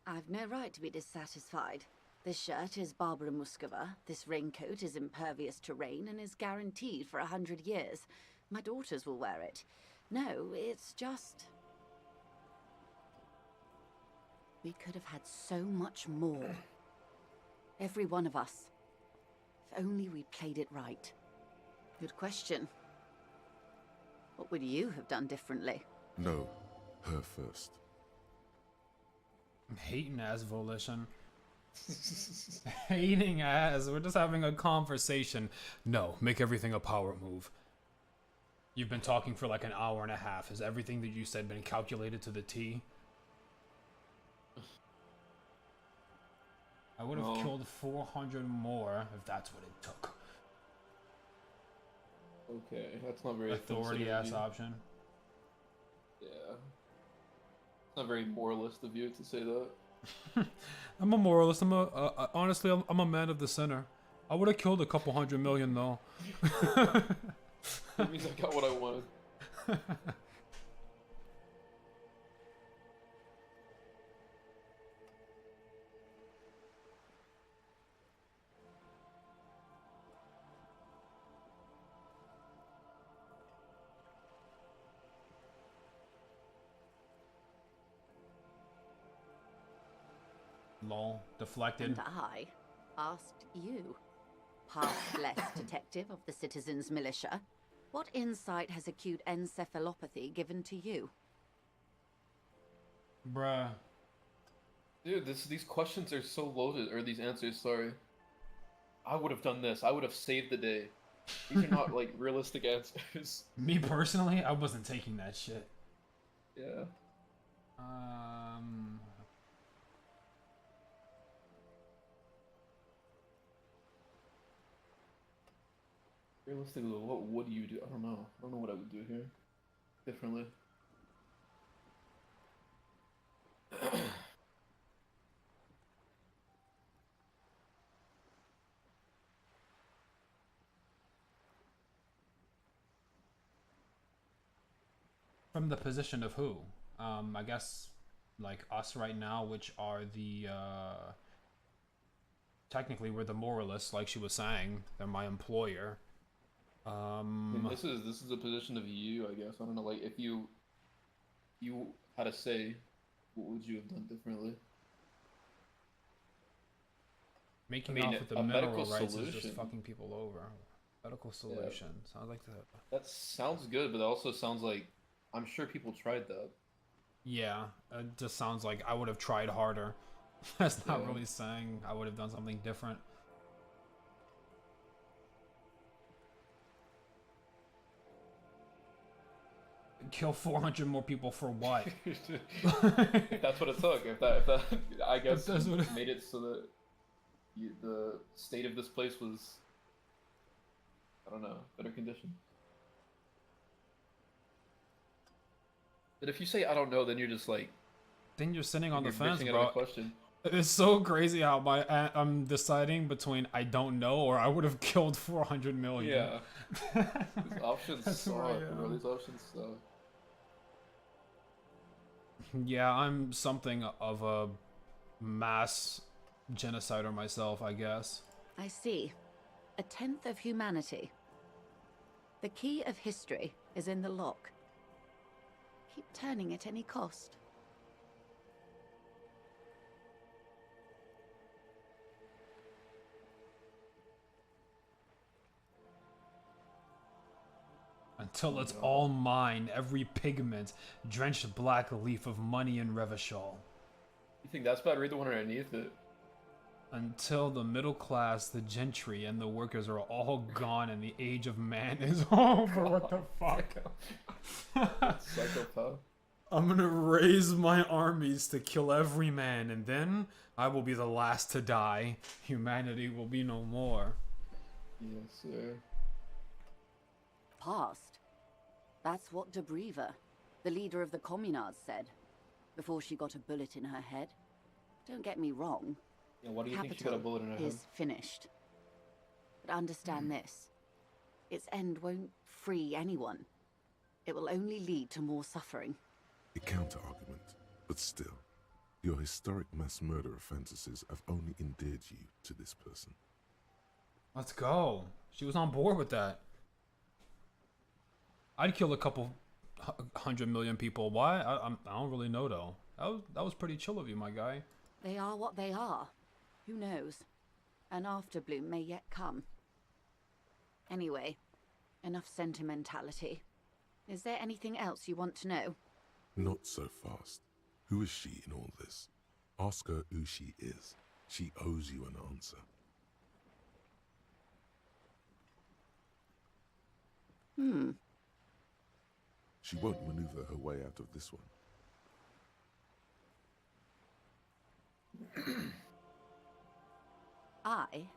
I've no right to be dissatisfied. This shirt is Barbara Muscova. This raincoat is impervious to rain and is guaranteed for 100 years. My daughters will wear it. No, it's just... We could have had so much more. Every one of us. If only we played it right. Good question. What would you have done differently? No, her first. Hating ass Volition. Hating ass. We're just having a conversation. No, make everything a power move. You've been talking for like an hour and a half. Has everything that you said been calculated to the T? I would have killed 400 more if that's what it took. Okay, that's not very authority ass option. Yeah. It's not very moralist of you to say that. I'm a moralist. Honestly, I'm a man of the center. I would have killed a couple 100 million though. That means I got what I wanted. Lol, deflected. And I asked you, past less detective of the Citizens Militia, what insight has acute encephalopathy given to you? Bruh. Dude, these questions are so loaded, or these answers, sorry. I would have done this. I would have saved the day. These are not, like, realistic answers. Me personally, I wasn't taking that shit. Yeah. Realistically, what would you do? I don't know. I don't know what I would do here. Differently. From the position of who? I guess, like, us right now, which are the, technically we're the moralists, like she was saying. They're my employer. I mean, this is a position of you, I guess. I don't know, like, if you had a say, what would you have done differently? Making off with the mineral rights is just fucking people over. Medical solution. Sounds like that. That sounds good, but it also sounds like I'm sure people tried that. Yeah, it just sounds like I would have tried harder. That's not really saying I would have done something different. Kill 400 more people for what? If that's what it took. If that I guess That's what it made it so that the state of this place was, I don't know, better condition. But if you say I don't know, then you're just like, then you're sitting on the fence, bitching at bro. a question. It's so crazy how I'm deciding between I don't know or I would have killed 400 million. Yeah. These options That's where I suck, bro. am. These options suck. Yeah, I'm something of a mass genocider myself, I guess. I see. A tenth of humanity. The key of history is in the lock. Keep turning at any cost. Until it's all mine, every pigment, drenched black leaf of money in Revachol. You think that's bad? Read the one underneath it. Until the middle class, the gentry, and the workers are all gone and the age of man is over. What the fuck? Psychopath. I'm gonna raise my armies to kill every man, and then I will be the last to die. Humanity will be no more. Yes, sir. Past. That's what De Breva, the leader of the Communards, said before she got a bullet in her head. Don't get me wrong. Yeah, why do you think she got a bullet in her head? Is finished. But understand this. Its end won't free anyone. It will only lead to more suffering. A counter-argument, but still, Your historic mass murderer fantasies have only endeared you to this person. Let's go. She was on board with that. I'd kill a couple 100 million people. Why? I don't really know though. That was pretty chill of you, my guy. They are what they are. Who knows? An afterbloom may yet come. Anyway, enough sentimentality. Is there anything else you want to know? Not so fast. Who is she in all this? Ask her who she is. She owes you an answer. She won't maneuver her way out of this one. I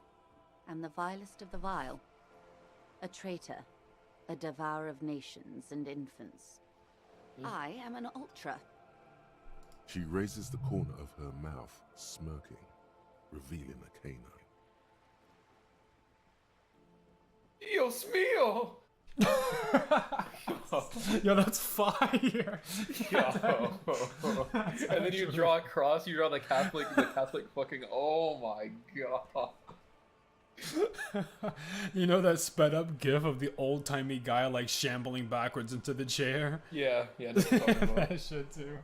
am the vilest of the vile. A traitor, a devourer of nations and infants. I am an ultra. She raises the corner of her mouth, smirking, revealing a canine. Dios mío! Yo, that's fire! Yo. And then you draw a cross, you draw the Catholic fucking, oh my god. You know that sped up gif of the old timey guy like shambling backwards into the chair? Yeah, I know what you're talking about. That shit too.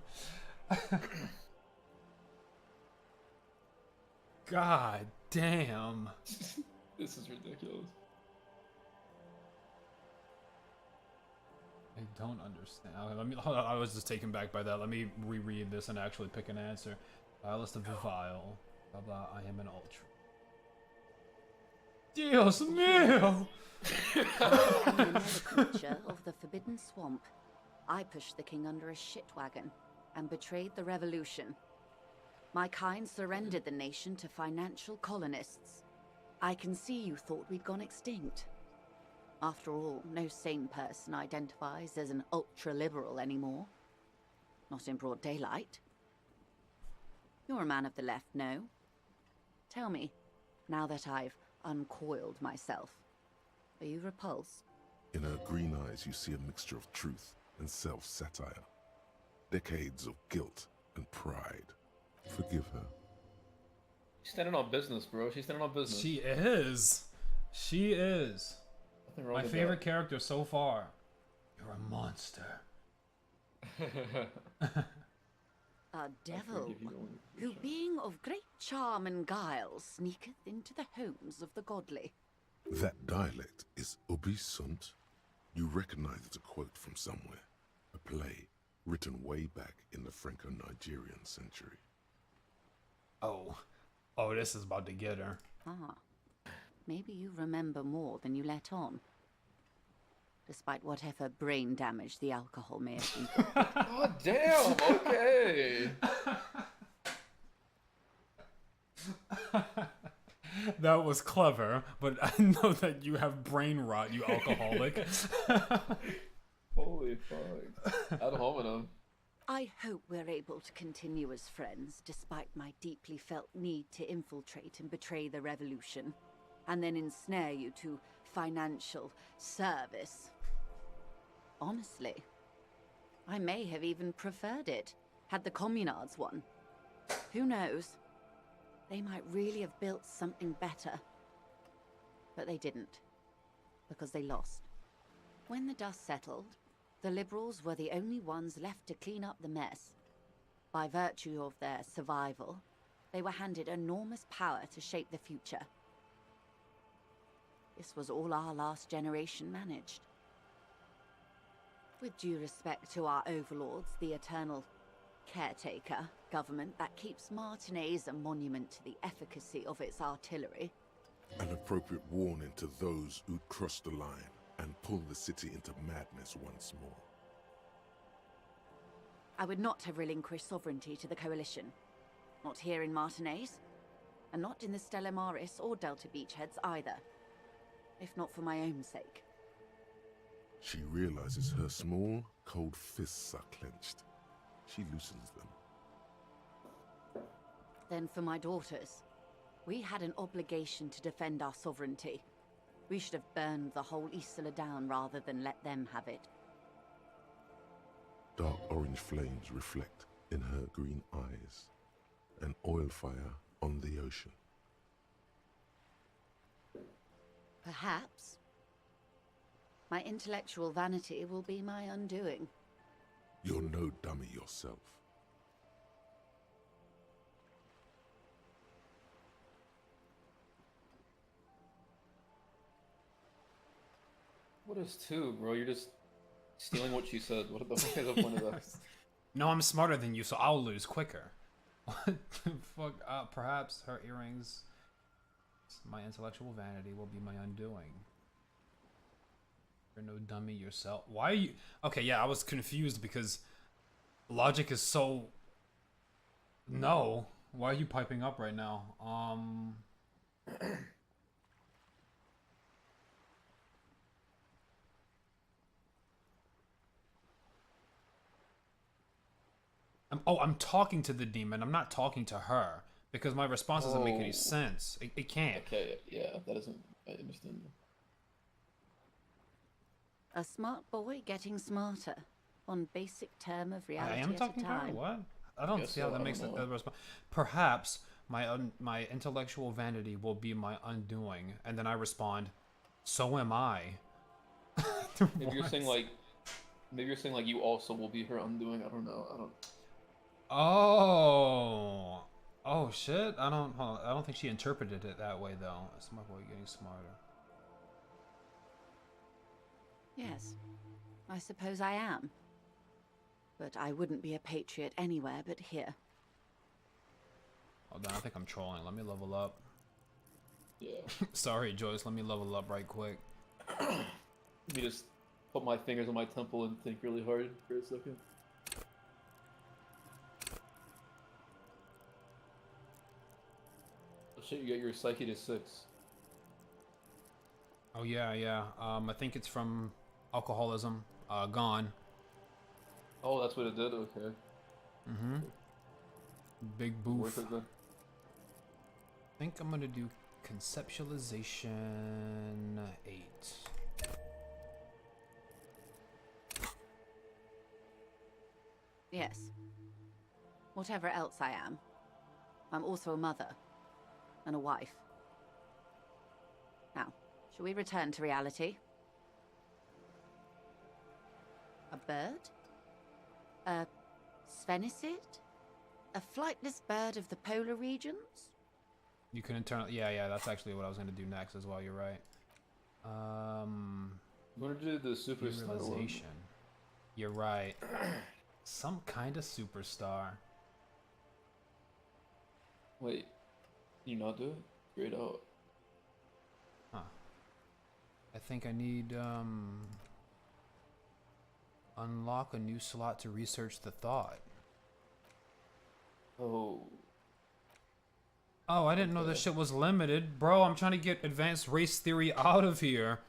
God damn. This is ridiculous. I don't understand. Let me hold on. I was just taken back by that. Let me reread this and actually pick an answer. Vilest of the vile. Blah blah. I am an ultra. Dios mío! I am another creature of the forbidden swamp. I pushed the king under a shit wagon and betrayed the revolution. My kind surrendered the nation to financial colonists. I can see you thought we'd gone extinct. After all, no sane person identifies as an ultra-liberal anymore. Not in broad daylight. You're a man of the left, no? Tell me, now that I've uncoiled myself, are you repulsed? In her green eyes, you see a mixture of truth and self-satire. Decades of guilt and pride. Forgive her. She's standing on business, bro. She's standing on business. She is. She is. Nothing wrong My with favorite character so far. You're a monster. A devil, who being of great charm and guile, sneaketh into the homes of the godly. That dialect is Obisunt. You recognize it's a quote from somewhere. A play written way back in the Franco-Nigerian century. Oh, this is about to get her. Ah, maybe you remember more than you let on. Despite whatever brain damage the alcohol may have inflicted. God damn, okay. That was clever, but I know that you have brain rot, you alcoholic. Holy fuck. Ad hominem. I hope we're able to continue as friends, despite my deeply felt need to infiltrate and betray the revolution, and then ensnare you to financial service. Honestly, I may have even preferred it, had the communards won. Who knows? They might really have built something better. But they didn't, because they lost. When the dust settled, the liberals were the only ones left to clean up the mess. By virtue of their survival, they were handed enormous power to shape the future. This was all our last generation managed. With due respect to our overlords, the eternal caretaker government that keeps Martinez a monument to the efficacy of its artillery. An appropriate warning to those who'd cross the line and pull the city into madness once more. I would not have relinquished sovereignty to the Coalition. Not here in Martinez, and not in the Stella Maris or Delta Beachheads either. If not for my own sake. She realizes her small, cold fists are clenched. She loosens them. Then for my daughters. We had an obligation to defend our sovereignty. We should have burned the whole Isla down rather than let them have it. Dark orange flames reflect in her green eyes. an oil fire on the ocean. Perhaps. My intellectual vanity will be my undoing. You're no dummy yourself. What is two, bro? You're just stealing what she said. What the fuck is the point of that? No, I'm smarter than you, so I'll lose quicker. What the fuck? Perhaps her earrings. My intellectual vanity will be my undoing. You're no dummy yourself. Why are you... Okay, yeah, I was confused because logic is so... No. Why are you piping up right now? I'm talking to the demon. I'm not talking to her. Because my response doesn't make any sense. It can't. Okay, yeah, that doesn't... I understand. A smart boy getting smarter. One basic term of reality I am at talking a to her? time. What? I don't see how that makes a response. Perhaps my intellectual vanity will be my undoing. And then I respond, so am I. Maybe you're saying like you also will be her undoing. I don't know. Oh shit! I don't think she interpreted it that way though. Smart boy getting smarter. Yes, I suppose I am. But I wouldn't be a patriot anywhere but here. Hold on, I think I'm trolling. Let me level up. Yeah. Sorry, Joyce. Let me level up right quick. Let me just put my fingers on my temple and think really hard for a second. Oh shit, you got your psyche to 6. Oh yeah. I think it's from alcoholism. Gone. Oh, that's what it did? Okay. Mm-hmm. Big boof. Worth it then. I think I'm gonna do conceptualization 8. Yes. Whatever else I am, I'm also a mother. And a wife. Now, shall we return to reality? A bird? A sphenicid? A flightless bird of the polar regions? You can internal. Yeah. That's actually what I was gonna do next as well. You're right. I'm gonna do the superstar one. Realization. You're right. Some kind of superstar. Wait, can you not do it? Straight out. Huh. I think I need unlock a new slot to research the thought. Oh. Oh, I didn't know this shit was limited. Bro, I'm trying to get advanced race theory out of here.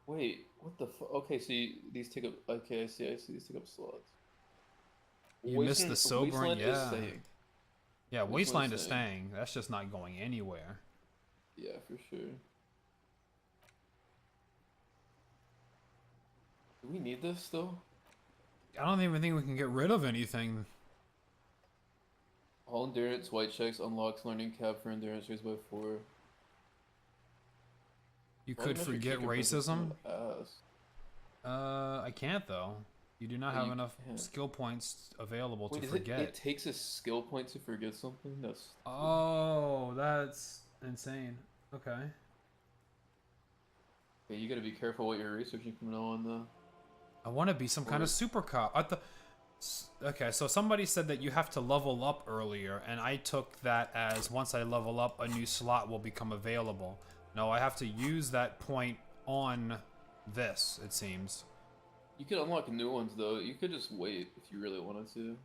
Wait, what the fuck? Okay, so these take up... Okay, I see. These take up slots. You missed the sobering, Wasteland yeah. is staying. Yeah, Wasteland is staying. That's just not going anywhere. Yeah, for sure. Do we need this, though? I don't even think we can get rid of anything. All endurance, white checks, unlocks learning cap for endurance raised by 4. You could forget racism? Ass. I can't though. You do not Oh, have you enough can't. skill points available Wait, to is forget. it takes a skill point to forget something? That's... Oh, that's insane. Okay. Okay, you gotta be careful what you're researching from now on, though. I want to be some kind of super cop. Okay, so somebody said that you have to level up earlier, and I took that as once I level up, a new slot will become available. No, I have to use that point on this, it seems. You could unlock new ones, though. You could just wait if you really wanted to.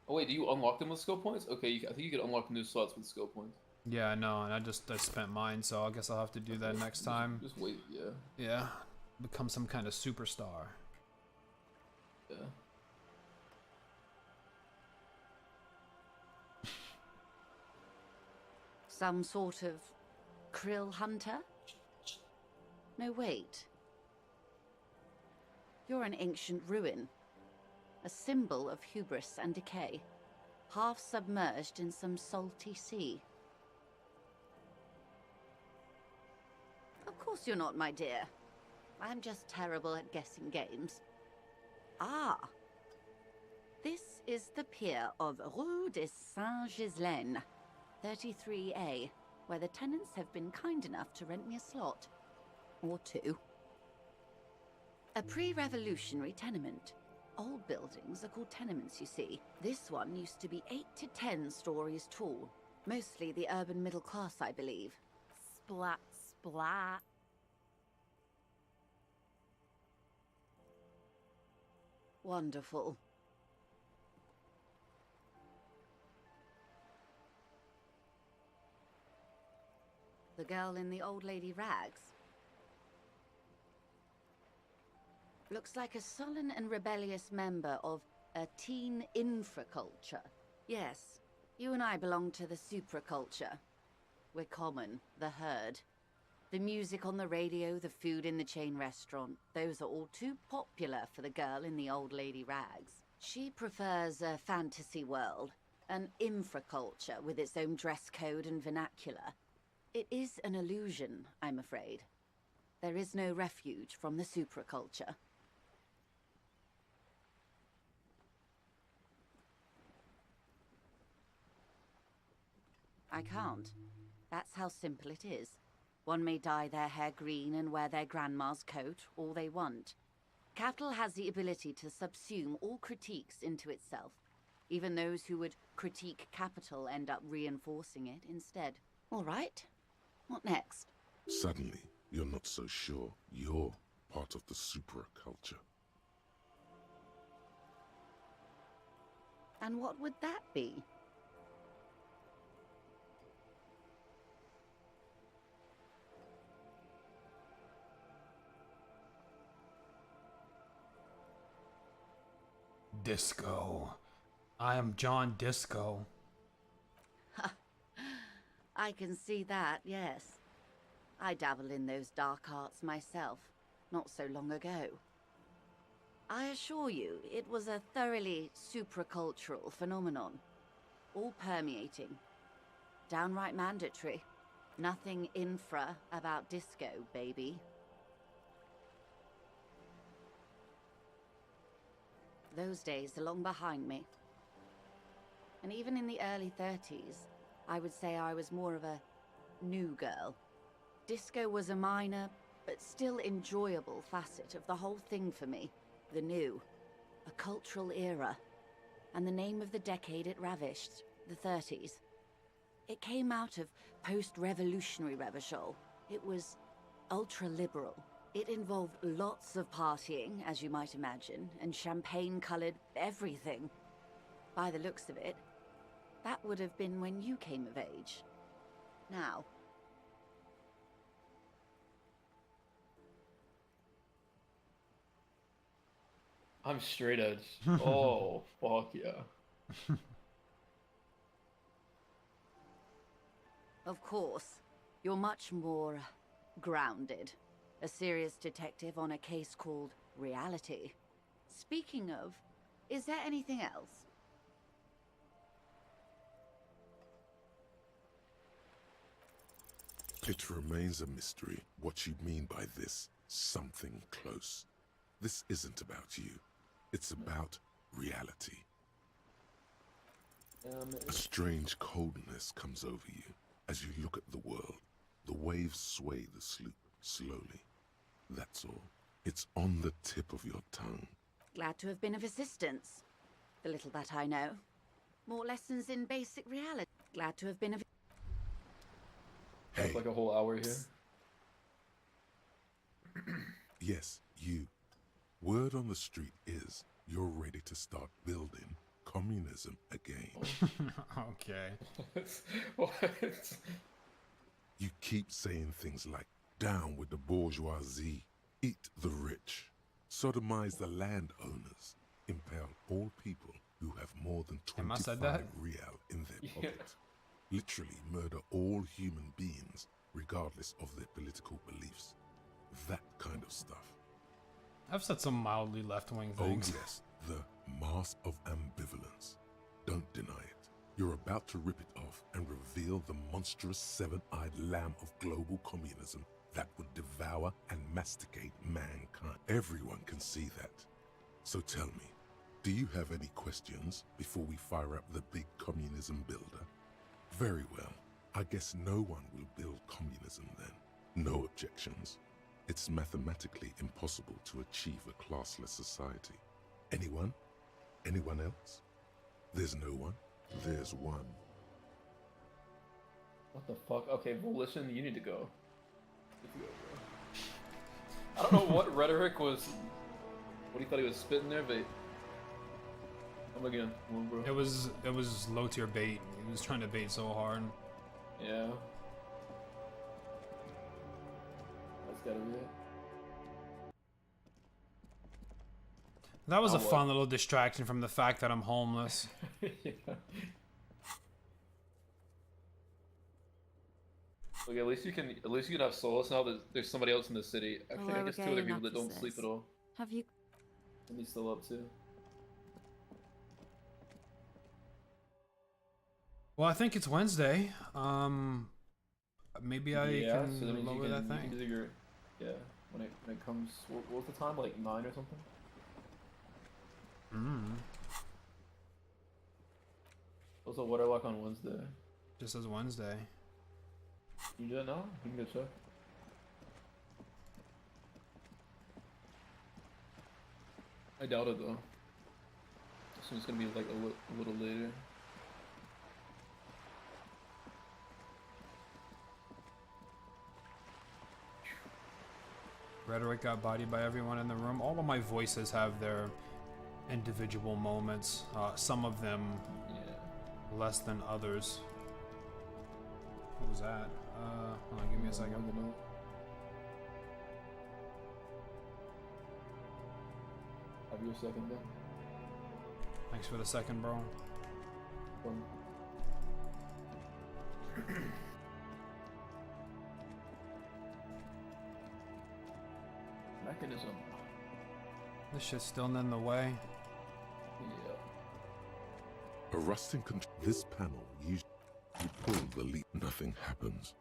Oh, wait, do you unlock them with skill points? Okay, I think you could unlock new slots with skill points. Yeah, I know, and I spent mine, so I guess I'll have to do that next time. Just wait, yeah. Yeah, become some kind of superstar. Yeah. Some sort of krill hunter? No, wait. You're an ancient ruin. A symbol of hubris and decay. half submerged in some salty sea. Of course you're not, my dear. I'm just terrible at guessing games. Ah! This is the pier of Rue de Saint-Ghislain, 33A, where the tenants have been kind enough to rent me a slot. Or two. A pre-revolutionary tenement. Old buildings are called tenements, you see. This one used to be 8 to 10 stories tall. Mostly the urban middle class, I believe. Splat, splat. Wonderful. The girl in the old lady rags. Looks like a sullen and rebellious member of a teen infraculture. Yes, you and I belong to the supraculture. We're common, the herd. The music on the radio, the food in the chain restaurant, those are all too popular for the girl in the old lady rags. She prefers a fantasy world, an infraculture with its own dress code and vernacular. It is an illusion, I'm afraid. There is no refuge from the supraculture. I can't. That's how simple it is. One may dye their hair green and wear their grandma's coat all they want. Capital has the ability to subsume all critiques into itself. Even those who would critique capital end up reinforcing it instead. All right. What next? Suddenly, you're not so sure you're part of the supraculture. And what would that be? Disco. I am John Disco. I can see that, yes. I dabbled in those dark arts myself, not so long ago. I assure you, it was a thoroughly supracultural phenomenon. All permeating. Downright mandatory. Nothing infra about disco, baby. Those days are long behind me. And even in the early 30s, I would say I was more of a new girl. Disco was a minor, but still enjoyable facet of the whole thing for me. The new. A cultural era. And the name of the decade it ravished, the 30s. It came out of post-revolutionary Revachol. It was ultra-liberal. It involved lots of partying, as you might imagine, and champagne-colored everything. By the looks of it, that would have been when you came of age. Now. I'm straight edge. Oh, fuck yeah. Of course, you're much more grounded. A serious detective on a case called Reality. Speaking of, is there anything else? It remains a mystery what you mean by this something close. This isn't about you. It's about reality. A strange coldness comes over you as you look at the world. The waves sway the sloop slowly. That's all. It's on the tip of your tongue. Glad to have been of assistance. The little that I know. More lessons in basic reality. Glad to have been of... Hey. That's like a whole hour here. Yes, you. Word on the street is you're ready to start building communism again. Okay. What? You keep saying things like, down with the bourgeoisie, eat the rich, sodomize the landowners, impale all people who have more than 25 real in their pocket. Literally murder all human beings, regardless of their political beliefs. That kind of stuff. I've said some mildly left-wing things. Oh yes, the mask of ambivalence. Don't deny it. You're about to rip it off and reveal the monstrous seven-eyed lamb of global communism that would devour and masticate mankind. Everyone can see that. So tell me, do you have any questions before we fire up the big communism builder? Very well. I guess no one will build communism then. No objections. It's mathematically impossible to achieve a classless society. Anyone? Anyone else? There's no one. There's one. What the fuck? Okay, Volition, you need to go. You need to go, bro. I don't know what rhetoric was. What he thought he was spitting there, but come again, come on, bro. It was low tier bait. He was trying to bait so hard. Yeah. That's gotta be it. That was a fun little distraction from the fact that I'm homeless. Yeah. Okay, at least you can have solace now that there's somebody else in the city. Actually, I guess two other people that don't sleep at all. Have you? And he's still up too. Well, I think it's Wednesday. Maybe I can so that means lower that thing. Yeah, when it comes, what was the time? Like 9 or something? Also, water lock on Wednesday. Just as Wednesday. You do that now? You can go check. I doubt it though. So it's gonna be like a little later. Rhetoric got bodied by everyone in the room. All of my voices have their individual moments. Some of them less than others. What was that? Hold on, give me a second. Have you a second then? Thanks for the second, bro. Mechanism. This shit's still in the way. Yeah. A rusting This panel usually you pull the lever. Nothing happens.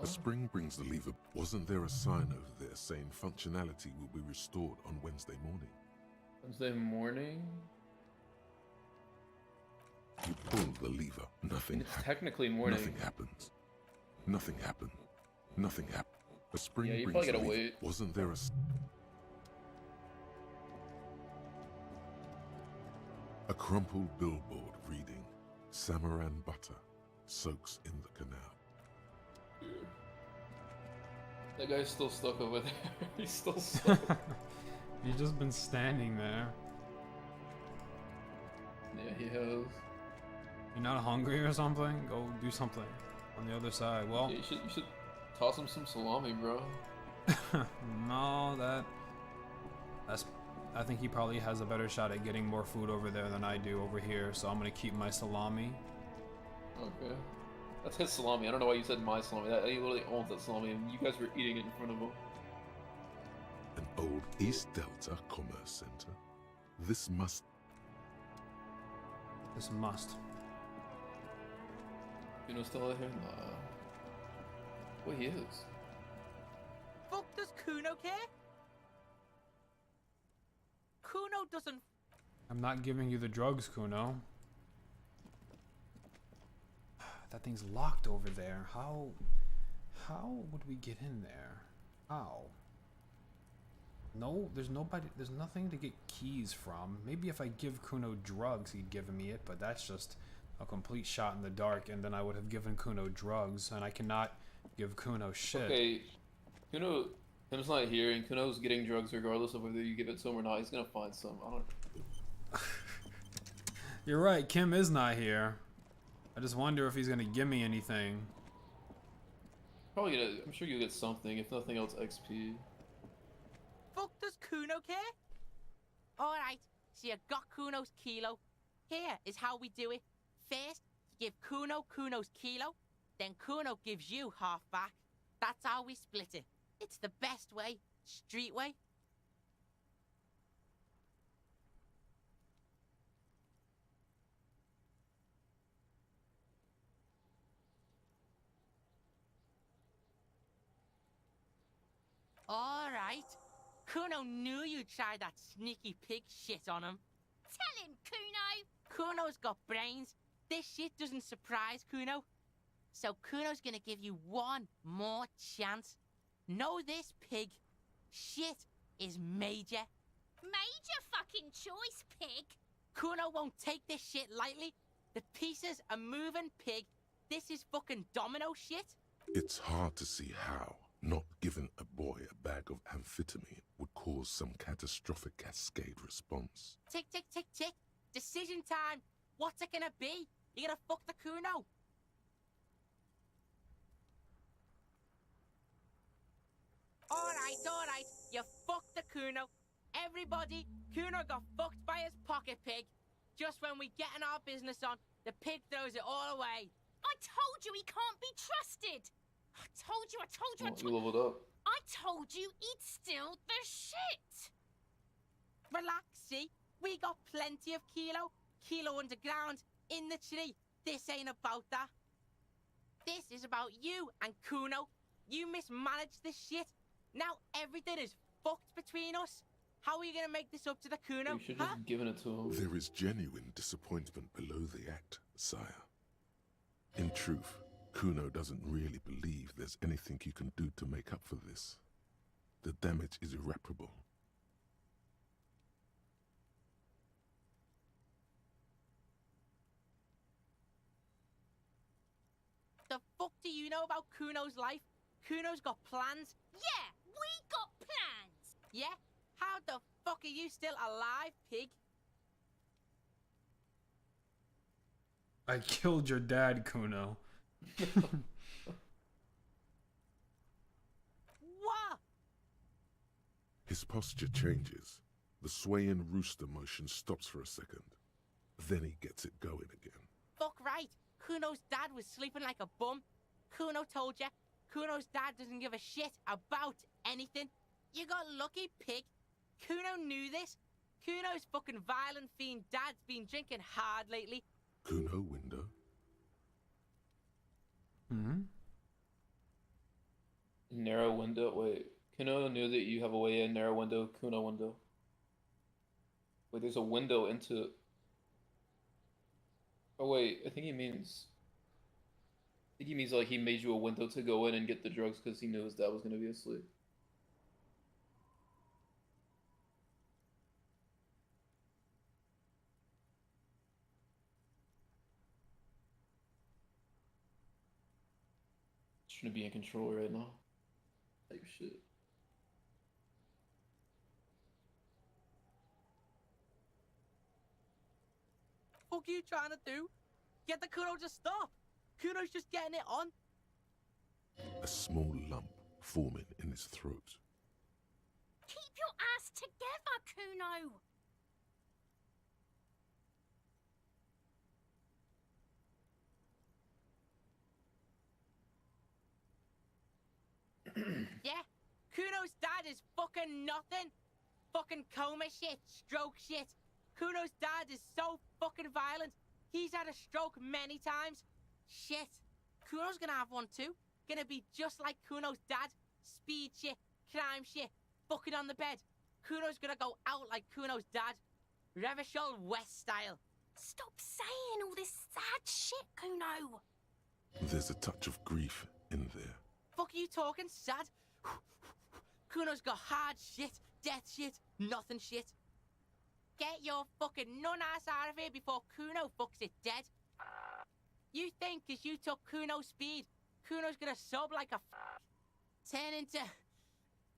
A spring brings the lever. Wasn't there a sign over there saying functionality will be restored on Wednesday morning? Wednesday morning? You pull the lever. Nothing It's technically morning. Nothing happens. Nothing happened. Nothing happened. A spring Yeah, you brings probably the gotta lever. wait. Wasn't there a crumpled billboard reading, Samaran butter soaks in the canal. That guy's still stuck over there. He's still stuck. He's just been standing there. Yeah, he has. You're not hungry or something? Go do something on the other side. Well, Yeah, you should toss him some salami, bro. no, that's. I think he probably has a better shot at getting more food over there than I do over here. So I'm gonna keep my salami. Okay. That's his salami. I don't know why you said my salami. He literally owns that salami, and you guys were eating it in front of him. An old East Delta Commerce Center. This must. You know, still out here? Nah. Well, he is. Fuck does Kuno care? Kuno doesn't. I'm not giving you the drugs, Kuno. That thing's locked over there. How would we get in there? How? No, there's nobody. There's nothing to get keys from. Maybe if I give Kuno drugs, he'd give me it, but that's just a complete shot in the dark, and then I would have given Kuno drugs, and I cannot give Kuno shit. Okay, Kim's not here, and Kuno's getting drugs regardless of whether you give it to him or not. He's gonna find some. I don't. You're right, Kim is not here. I just wonder if he's gonna give me anything. Probably gonna. I'm sure you'll get something. If nothing else, XP. Fuck does Kuno care? Alright, so you got Kuno's kilo. Here is how we do it. First, you give Kuno Kuno's kilo, then Kuno gives you half back. That's how we split it. It's the best way, street way. All right. Kuno knew you'd try that sneaky pig shit on him. Tell him, Kuno! Kuno's got brains. This shit doesn't surprise Kuno. So Kuno's gonna give you one more chance. Know this, pig. Shit is major. Major fucking choice, pig! Kuno won't take this shit lightly. The pieces are moving, pig. This is fucking domino shit. It's hard to see how not giving a boy a bag of amphetamine would cause some catastrophic cascade response. Tick, tick, tick, tick. Decision time. What's it gonna be? You gonna fuck the Kuno? All right. You fucked the Kuno. Everybody, Kuno got fucked by his pocket pig. Just when we getting our business on, the pig throws it all away. I told you he can't be trusted! I told you. You leveled up. I told you he'd steal the shit! Relax, see? We got plenty of Kilo. Kilo underground, in the tree. This ain't about that. This is about you and Kuno. You mismanaged this shit. Now everything is fucked between us. How are you gonna make this up to the Kuno? You should have just given it to him. There is genuine disappointment below the act, sire. In truth, Kuno doesn't really believe there's anything you can do to make up for this. The damage is irreparable. The fuck do you know about Kuno's life? Kuno's got plans. Yeah, we got plans! Yeah? How the fuck are you still alive, pig? I killed your dad, Kuno. What? His posture changes. The swaying rooster motion stops for a second. Then he gets it going again. Fuck right. Kuno's dad was sleeping like a bum. Kuno told ya. Kuno's dad doesn't give a shit about anything. You got lucky, pig. Kuno knew this. Kuno's fucking violent fiend dad's been drinking hard lately. Kuno window? Narrow window. Wait. Kuno knew that you have a way in. Narrow window. Kuno window. Wait, there's a window into... Oh wait, I think he means like he made you a window to go in and get the drugs because he knew his dad was gonna be asleep. Shouldn't be in control right now. Type shit. Fuck you trying to do? Get the Kuno to stop. Kuno's just getting it on. A small lump forming in his throat. Keep your ass together, Kuno! Yeah? Kuno's dad is fucking nothing. Fucking coma shit, stroke shit. Kuno's dad is so fucking violent. He's had a stroke many times. Shit. Kuno's gonna have one too. Gonna be just like Kuno's dad. Speed shit, crime shit, fucking on the bed. Kuno's gonna go out like Kuno's dad. Revachol West style. Stop saying all this sad shit, Kuno! There's a touch of grief in there. Fuck you talking sad? Kuno's got hard shit, death shit, nothing shit. Get your fucking nun-ass out of here before Kuno fucks it dead. You think cause you took Kuno's speed, Kuno's gonna sub like a turn into...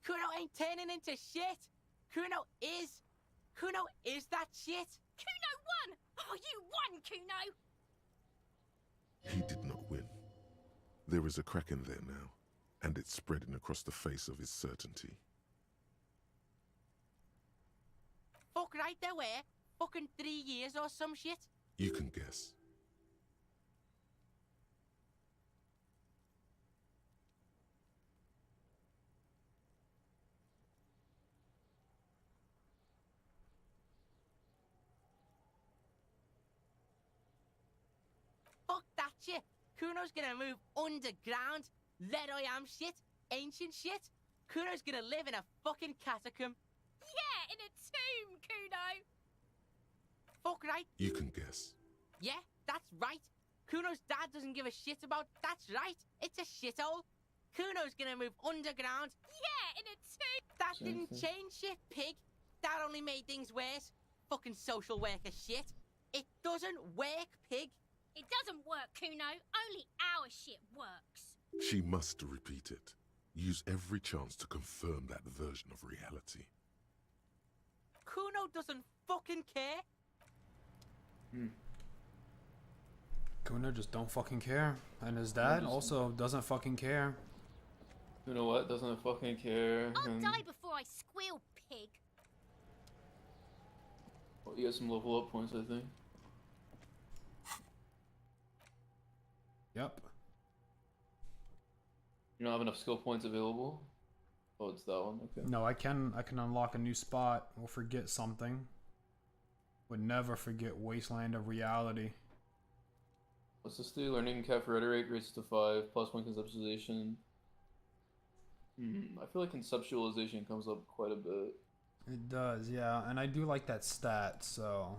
Kuno ain't turning into shit. Kuno is that shit. Kuno won! Oh, you won, Kuno! He did not win. There is a crack in there now, and it's spreading across the face of his certainty. Fuck right there were. Fucking 3 years or some shit. You can guess. Fuck that shit. Kuno's gonna move underground. Lead I am shit. Ancient shit. Kuno's gonna live in a fucking catacomb. Yeah, in a tomb, Kuno. Fuck right. You can guess. Yeah, that's right. Kuno's dad doesn't give a shit about. That's right. It's a shithole. Kuno's gonna move underground. Yeah, in a tomb. That didn't change shit, pig. That only made things worse. Fucking social worker shit. It doesn't work, pig. It doesn't work, Kuno. Only our shit works. She must repeat it. Use every chance to confirm that version of reality. Kuno doesn't fucking care. Kuno just don't fucking care. And his dad also doesn't fucking care. You know what? Doesn't fucking care. I'll die before I squeal, pig. Well, you got some level up points, I think. Yep. You don't have enough skill points available? Oh, it's that one, okay. No, I can unlock a new spot. We'll forget something. Would never forget Wasteland of Reality. What's this do? Learning cat rhetoric rates to 5, +1 conceptualization. I feel like conceptualization comes up quite a bit. It does, yeah. And I do like that stat, so...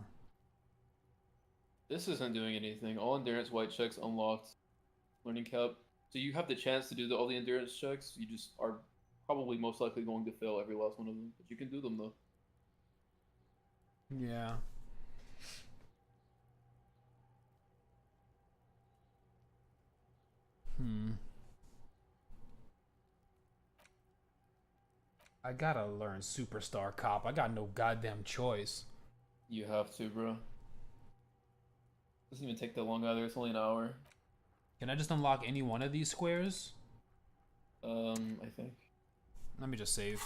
This isn't doing anything. All endurance white checks unlocked. Learning cap. So you have the chance to do all the endurance checks. You just are probably most likely going to fail every last one of them. But you can do them though. Yeah. I gotta learn Superstar Cop. I got no goddamn choice. You have to, bro. Doesn't even take that long either. It's only an hour. Can I just unlock any one of these squares? I think. Let me just save.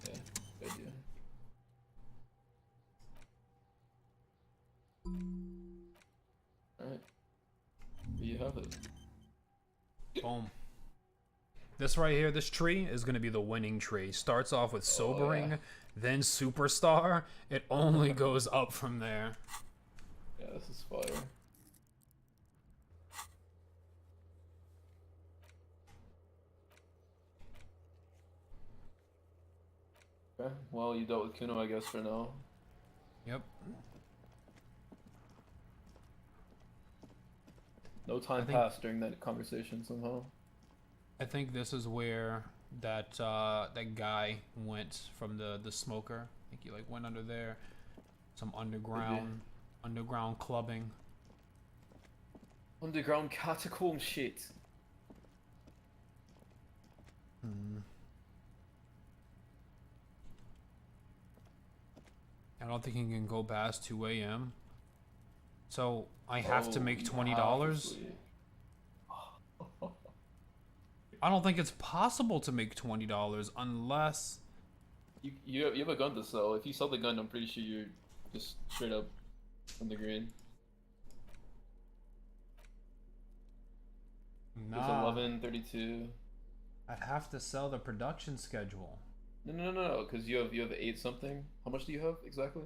Yeah, good idea. Alright. There you have it. Boom. This right here, this tree, is going to be the winning tree. Starts off with Sobering, then Superstar. It only goes up from there. Yeah, this is fire. Okay, well, you dealt with Kuno, I guess, for now. Yep. No time passed during that conversation somehow. I think this is where that that guy went from the smoker. I think he like went under there. Some underground clubbing. Underground catacomb shit. I don't think he can go past 2 a.m. So I have to make $20. I don't think it's possible to make $20 unless you have a gun to sell. If you sell the gun, I'm pretty sure you're just straight up on the green. Nah. It's 11:32. I'd have to sell the production schedule. No, because you have 8 something. How much do you have exactly?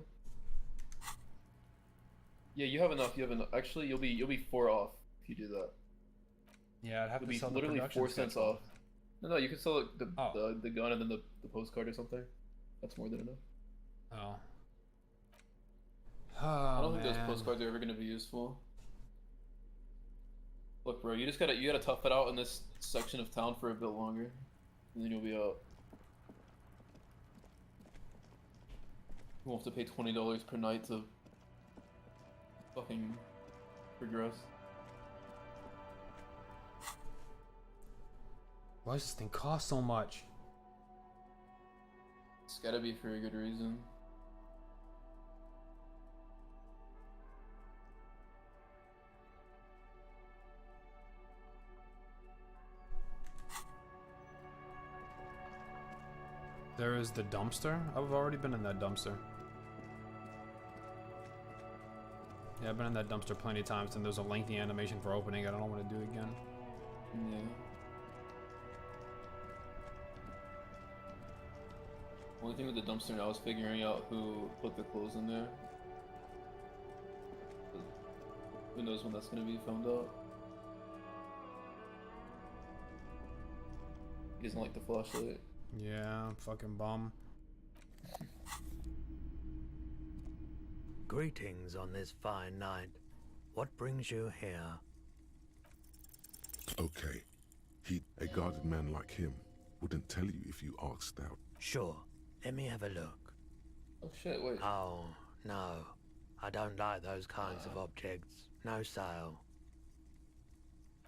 Yeah, you have enough. Actually, you'll be 4 off if you do that. Yeah, I'd have It'll to sell be the literally production 4 cents schedule. off. No, you can sell the gun and then the postcard or something. That's more than enough. I don't think those postcards are ever gonna be useful. Look, bro, you gotta tough it out in this section of town for a bit longer, and then you'll be out. You won't have to pay $20 per night to fucking progress. Why does this thing cost so much? It's gotta be for a good reason. There is the dumpster. I've already been in that dumpster. Yeah, I've been in that dumpster plenty of times, and there's a lengthy animation for opening it. I don't want to do it again. Yeah. Only thing with the dumpster now is figuring out who put the clothes in there. Who knows when that's gonna be found out. He doesn't like the flashlight. Yeah, fucking bum. Greetings on this fine night. What brings you here? Okay. A guarded man like him wouldn't tell you if you asked out. Sure. Let me have a look. Oh shit, wait. Oh, no. I don't like those kinds of objects. No sale.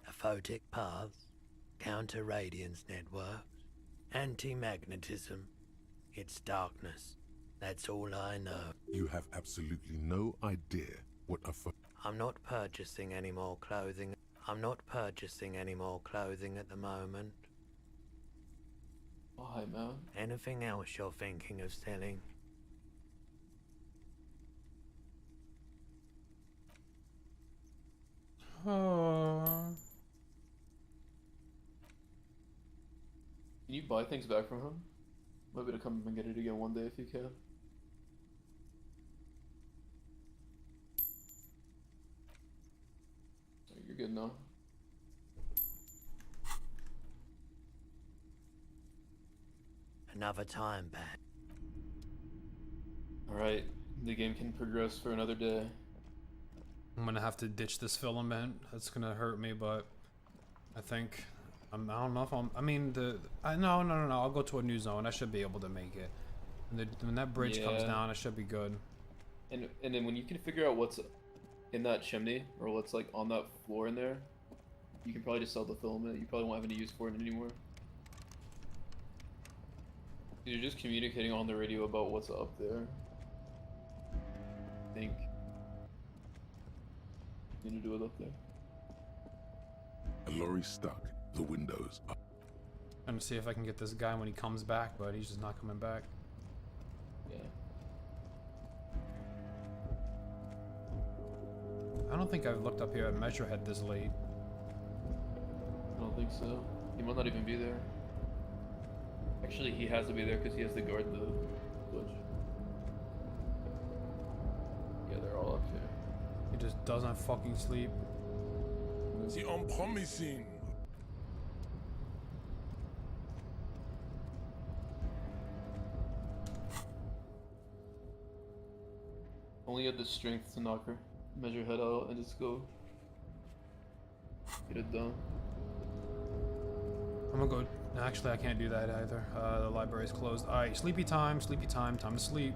Aphotic paths, counter-radiance networks, anti-magnetism. It's darkness. That's all I know. You have absolutely no idea what I'm not purchasing any more clothing. I'm not purchasing any more clothing at the moment. Why, man? Anything else you're thinking of selling? Oh. Can you buy things back from him? Maybe to come and get it again one day if you can. So you're good now. Another time back. Alright, the game can progress for another day. I'm gonna have to ditch this filament. That's gonna hurt me, but I think I don't know if I'm. I mean, no. I'll go to a new zone. I should be able to make it. When that bridge comes down, I should be good. And then when you can figure out what's in that chimney or what's like on that floor in there, you can probably just sell the filament. You probably won't have any use for it anymore. You're just communicating on the radio about what's up there. I think you need to do it up there. A lorry stuck, the windows up. I'm gonna see if I can get this guy when he comes back, but he's just not coming back. Yeah. I don't think I've looked up here at Measurehead this late. I don't think so. He might not even be there. Actually, he has to be there because he has to guard the village. Yeah, they're all up here. He just doesn't fucking sleep. C'est unpromising. Only had the strength to knock her, measure head out, and just go get it done. I'm gonna go. Actually, I can't do that either. The library's closed. Alright, sleepy time, time to sleep.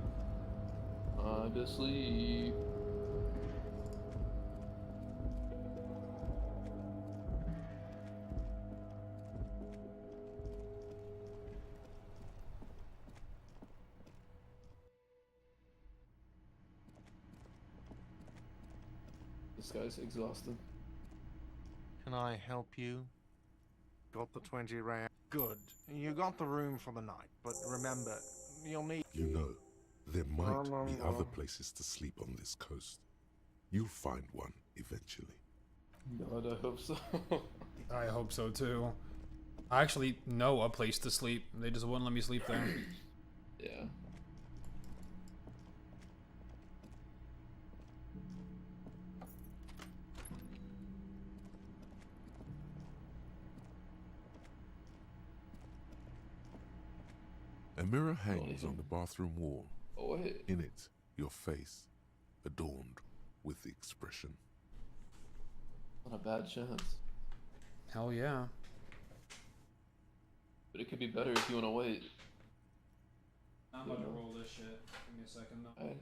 Time to sleep. This guy's exhausted. Can I help you? Got the 20 real. Good. You got the room for the night, but remember, you'll need. You know, there might be other places to sleep on this coast. You'll find one eventually. God, I hope so. I hope so too. I actually know a place to sleep. They just wouldn't let me sleep there. Yeah. A mirror hangs on the bathroom wall. Oh, wait. In it, your face, adorned with the expression. Not a bad chance. Hell yeah. But it could be better if you want to wait. I'm about to roll this shit. Give me a second though. Alright.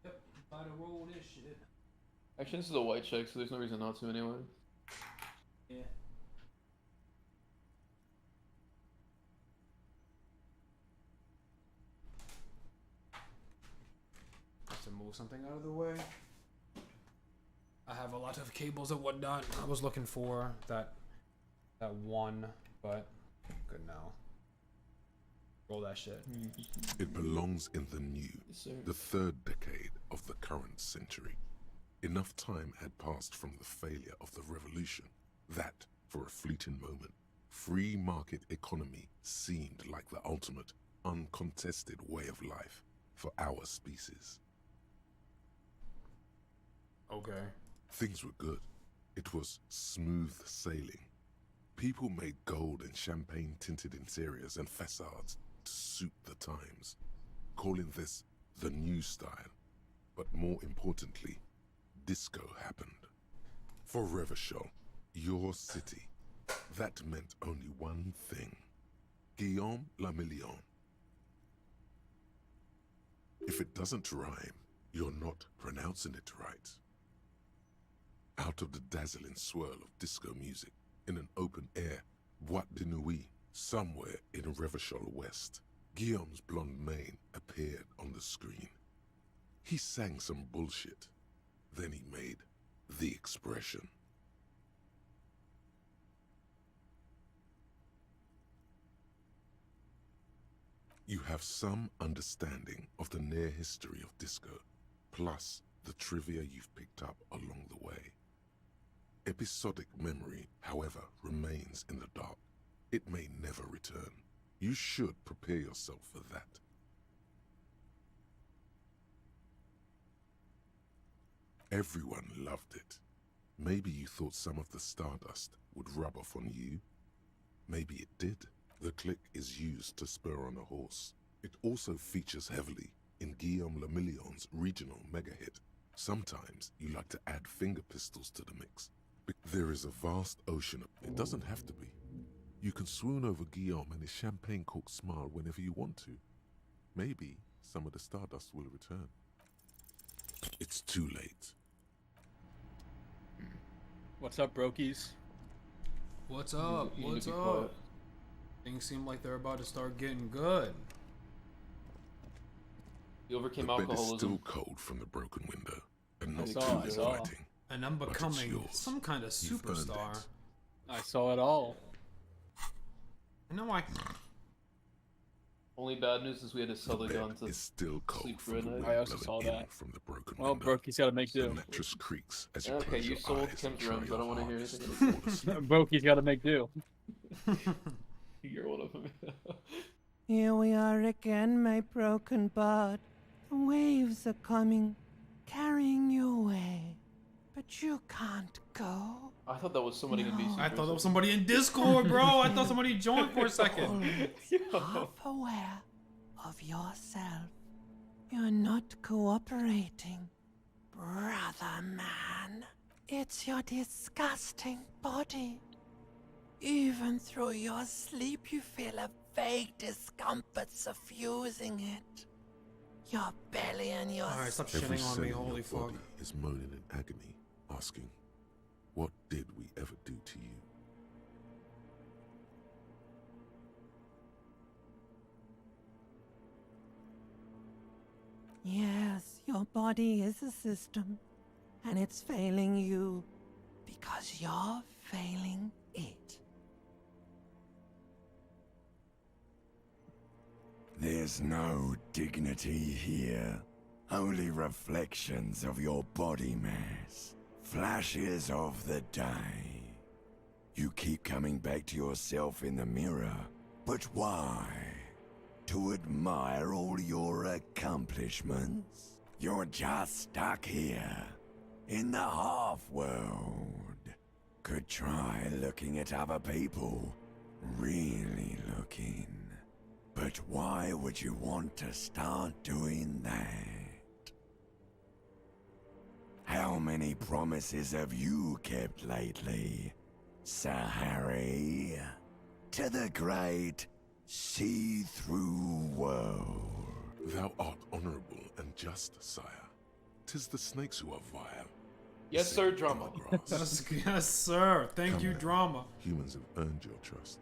Yep, about to roll this shit. Actually, this is a white check, so there's no reason not to anyway. Yeah. Just to move something out of the way. I have a lot of cables and whatnot. I was looking for that one, but good now. Roll that shit. It belongs in the new, the third decade of the current century. Enough time had passed from the failure of the revolution that, for a fleeting moment, free market economy seemed like the ultimate, uncontested way of life for our species. Okay. Things were good. It was smooth sailing. People made gold and champagne-tinted interiors and facades to suit the times, calling this the new style. But more importantly, disco happened. For Revachol, your city, that meant only one thing. Guillaume le Million. If it doesn't rhyme, you're not pronouncing it right. Out of the dazzling swirl of disco music, in an open-air boîte de nuit somewhere in Revachol West, Guillaume's blonde mane appeared on the screen. He sang some bullshit. Then he made the expression. You have some understanding of the near history of disco, plus the trivia you've picked up along the way. Episodic memory, however, remains in the dark. It may never return. You should prepare yourself for that. Everyone loved it. Maybe you thought some of the stardust would rub off on you. Maybe it did. The click is used to spur on a horse. It also features heavily in Guillaume le Million's regional mega hit. Sometimes you like to add finger pistols to the mix. There is a vast ocean of... It doesn't have to be. You can swoon over Guillaume and his champagne-corked smile whenever you want to. Maybe some of the stardust will return. It's too late. What's up, brokies? What's up? You need What's to be up? quiet. Things seem like they're about to start getting good. You overcame The bed is alcoholism. still cold from the broken window, and not saw, too I saw. inviting. And I'm But it's becoming yours. some kind of You've earned superstar. it. I saw it all. I know I... Only bad news is we had to sell the gun to It's still cold sleep from the through wind it. I also blowing saw in that. from the broken Well, window. Brokey's gotta make The do. mattress creaks as you Okay, close you your sold eyes Kim's and try rooms. I don't your want to hear hardest anything. to fall asleep. Brokey's gotta make do. You're one of them. Here we are again, my broken bud. The waves are coming, carrying you away. But you can't go. I thought that was somebody in BC. I thought that was somebody in Discord, bro. I thought somebody joined for a second. Always half aware of yourself. You're not cooperating, brother man. It's your disgusting body. Even through your sleep, you feel a vague discomfort suffusing it. Your belly and your Alright, stop Every shitting on cell me, in holy your fuck. body is moaning in agony, asking, what did we ever do to you? Yes, your body is a system, and it's failing you because you're failing it. There's no dignity here. Only reflections of your body mass. Flashes of the day. You keep coming back to yourself in the mirror. But why? To admire all your accomplishments? You're just stuck here. In the half-world. Could try looking at other people. Really looking. But why would you want to start doing that? How many promises have you kept lately, Sir Harry? To the great see-through world. Thou art honorable and just, sire. 'Tis the snakes who are vile. Yes, sir, drama. Yes, sir. Thank you, drama. Humans have earned your trust,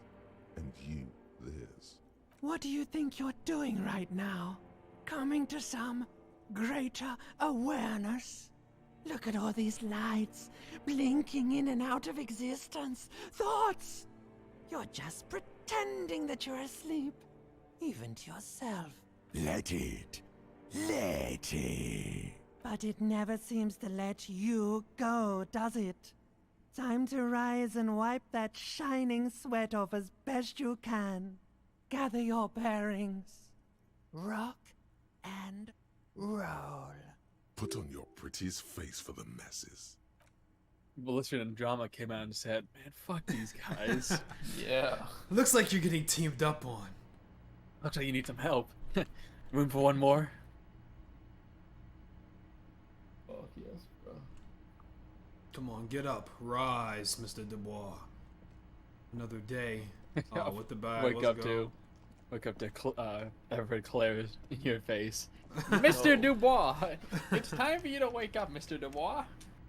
and you theirs. What do you think you're doing right now? Coming to some greater awareness? Look at all these lights, blinking in and out of existence. Thoughts! You're just pretending that you're asleep, even to yourself. Let it. Let it. But it never seems to let you go, does it? Time to rise and wipe that shining sweat off as best you can. Gather your bearings. Rock and roll. Put on your prettiest face for the masses. Belligerent Drama came out and said, "Man, fuck these guys." Yeah. Looks like you're getting teamed up on. Looks like you need some help. Room for one more? Fuck yes, bro. Come on, get up. Rise, Mr. Dubois. Another day. Oh, with the bag. Wake Let's up go. to Everett Claire's in your face. Mr. Dubois! It's time for you to wake up, Mr. Dubois.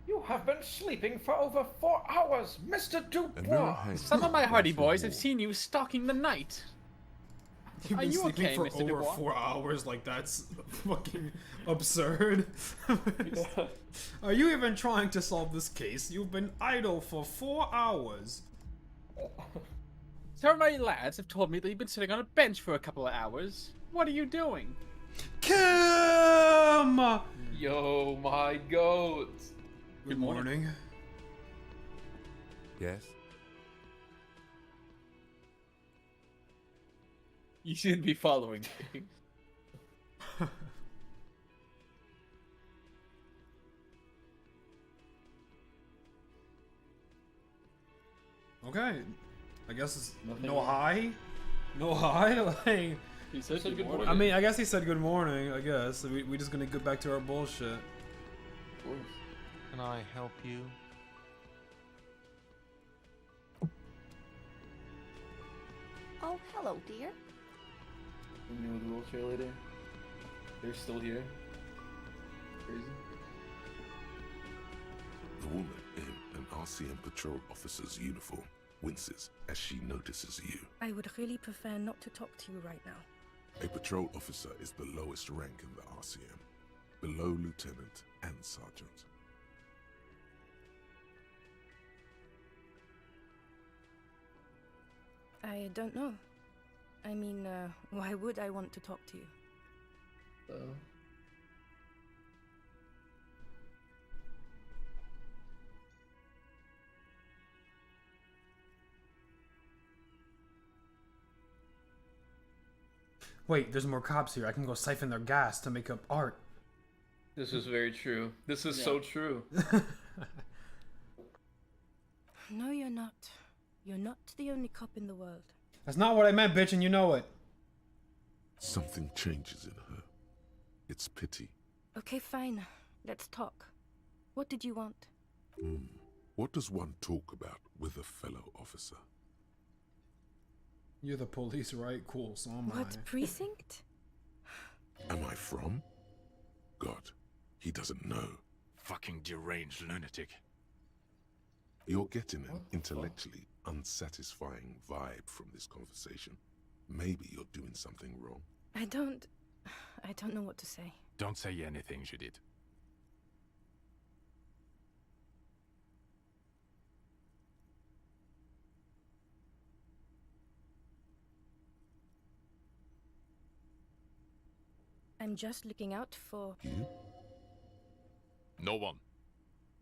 You have been sleeping for over 4 hours, Mr. Dubois. Some of my hardy boys have seen you stalking the night. You've Are been you sleeping okay, for Mr. over Dubois? 4 hours? Like, that's fucking absurd. Are you even trying to solve this case? You've been idle for 4 hours. Some of my lads have told me that you've been sitting on a bench for a couple of hours. What are you doing? Kim! Yo, my goat. Good morning. Yes? You shouldn't be following me. Okay. I guess it's Nothing no wrong. hi? No hi? Like... He said good morning. I mean, I guess he said good morning, I guess. So we just gonna get back to our bullshit. Of course. Can I help you? Oh, hello, dear. You know the wheelchair lady? They're still here. Crazy. The woman in an RCM patrol officer's uniform winces as she notices you. I would really prefer not to talk to you right now. A patrol officer is the lowest rank in the RCM, below lieutenant and sergeant. I don't know. I mean, why would I want to talk to you? Wait, there's more cops here. I can go siphon their gas to make up art. This is very true. This is so true. No, you're not. You're not the only cop in the world. That's not what I meant, bitch, and you know it. Something changes in her. It's pity. Okay, fine. Let's talk. What did you want? What does one talk about with a fellow officer? You're the police, right? Cool, so am I. What precinct? Am I from? God, he doesn't know. Fucking deranged lunatic. You're getting an intellectually unsatisfying vibe from this conversation. Maybe you're doing something wrong. I don't know what to say. Don't say anything, Judith. I'm just looking out for... You? No one.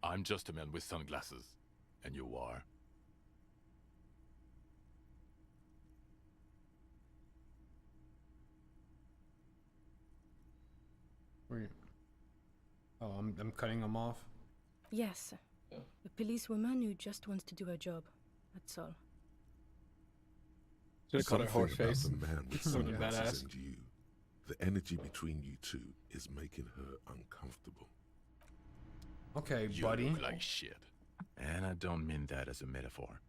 I'm just a man with sunglasses. And you are? Wait. Oh, I'm cutting them off. Yes. A policewoman who just wants to do her job. That's all. Should've cut her Something horse about face. the man with Something sunglasses badass. and you. The energy between you two is making her uncomfortable. Okay, You buddy. look like shit. And I don't mean that as a metaphor.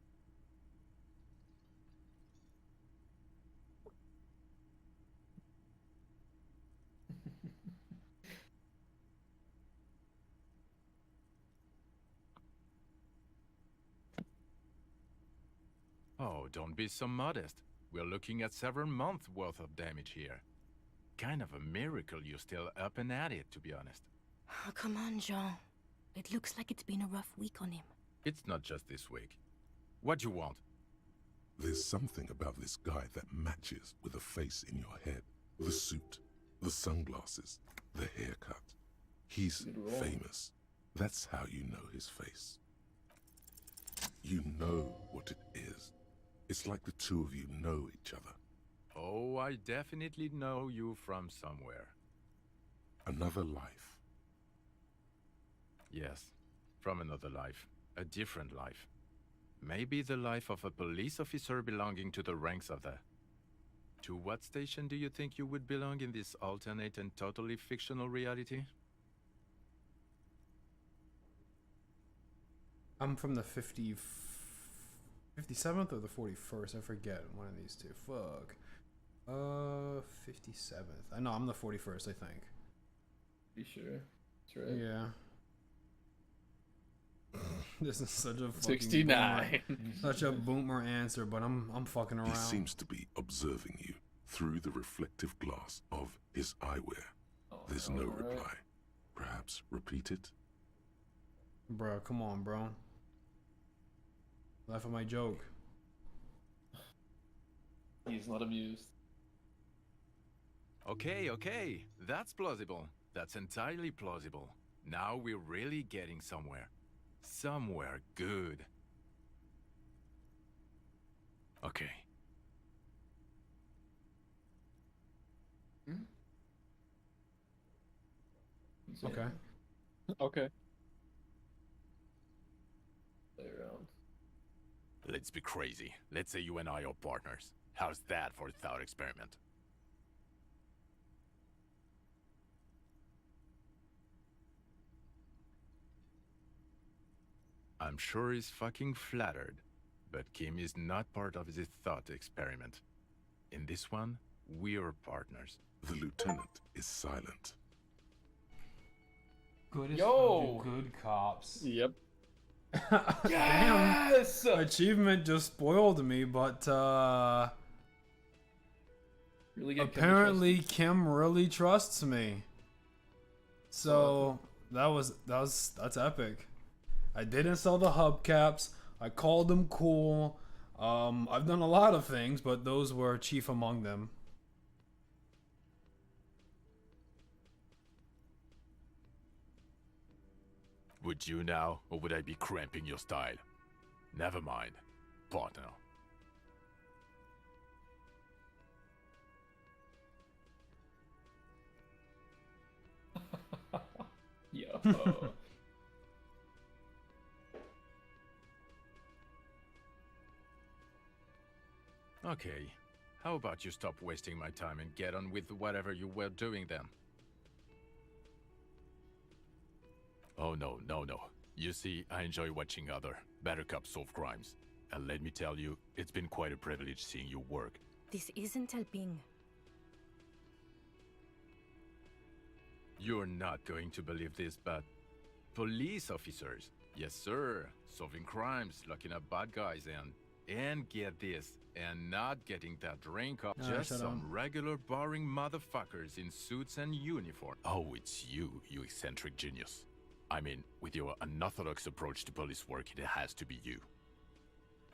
Oh, don't be so modest. We're looking at several months worth of damage here. Kind of a miracle you're still up and at it, to be honest. Oh, come on, Jean. It looks like it's been a rough week on him. It's not just this week. What do you want? There's something about this guy that matches with the face in your head. The suit, the sunglasses, the haircut. He's famous. That's how you know his face. You know what it is. It's like the two of you know each other. Oh, I definitely know you from somewhere. Another life. Yes, from another life. A different life. Maybe the life of a police officer belonging to the ranks of the... To what station do you think you would belong in this alternate and totally fictional reality? I'm from the 57th or the 41st. I forget one of these two. Fuck. 57th. I know I'm the 41st. I think. You sure? That's right. Yeah. This is such a fucking 69. boomer, such a boomer answer, but I'm fucking around. He seems to be observing you through the reflective glass of his eyewear. There's no reply. Perhaps repeat it? Bro, come on, bro. Laugh at my joke. He's not amused. Okay. That's plausible. That's entirely plausible. Now we're really getting somewhere. Somewhere good. Okay. Okay. Okay. Play around. Let's be crazy. Let's say you and I are partners. How's that for a thought experiment? I'm sure he's fucking flattered, but Kim is not part of this thought experiment. In this one, we're partners. The lieutenant is silent. Goodest Yo! of the good cops. Yep. Yes! Damn. Achievement just spoiled me, but really get apparently Kim really trusts me. So that's epic. I didn't sell the hubcaps. I called them cool. I've done a lot of things, but those were chief among them. Would you now, or would I be cramping your style? Never mind, partner. Yo. Okay, how about you stop wasting my time and get on with whatever you were doing then? Oh no. You see, I enjoy watching other, better cops solve crimes. And let me tell you, it's been quite a privilege seeing you work. This isn't helping. You're not going to believe this, but... police officers, yes sir, solving crimes, locking up bad guys, and get this, and not getting that drink off. Just some regular boring motherfuckers in suits and uniform. Oh, it's you eccentric genius. I mean, with your unorthodox approach to police work, it has to be you.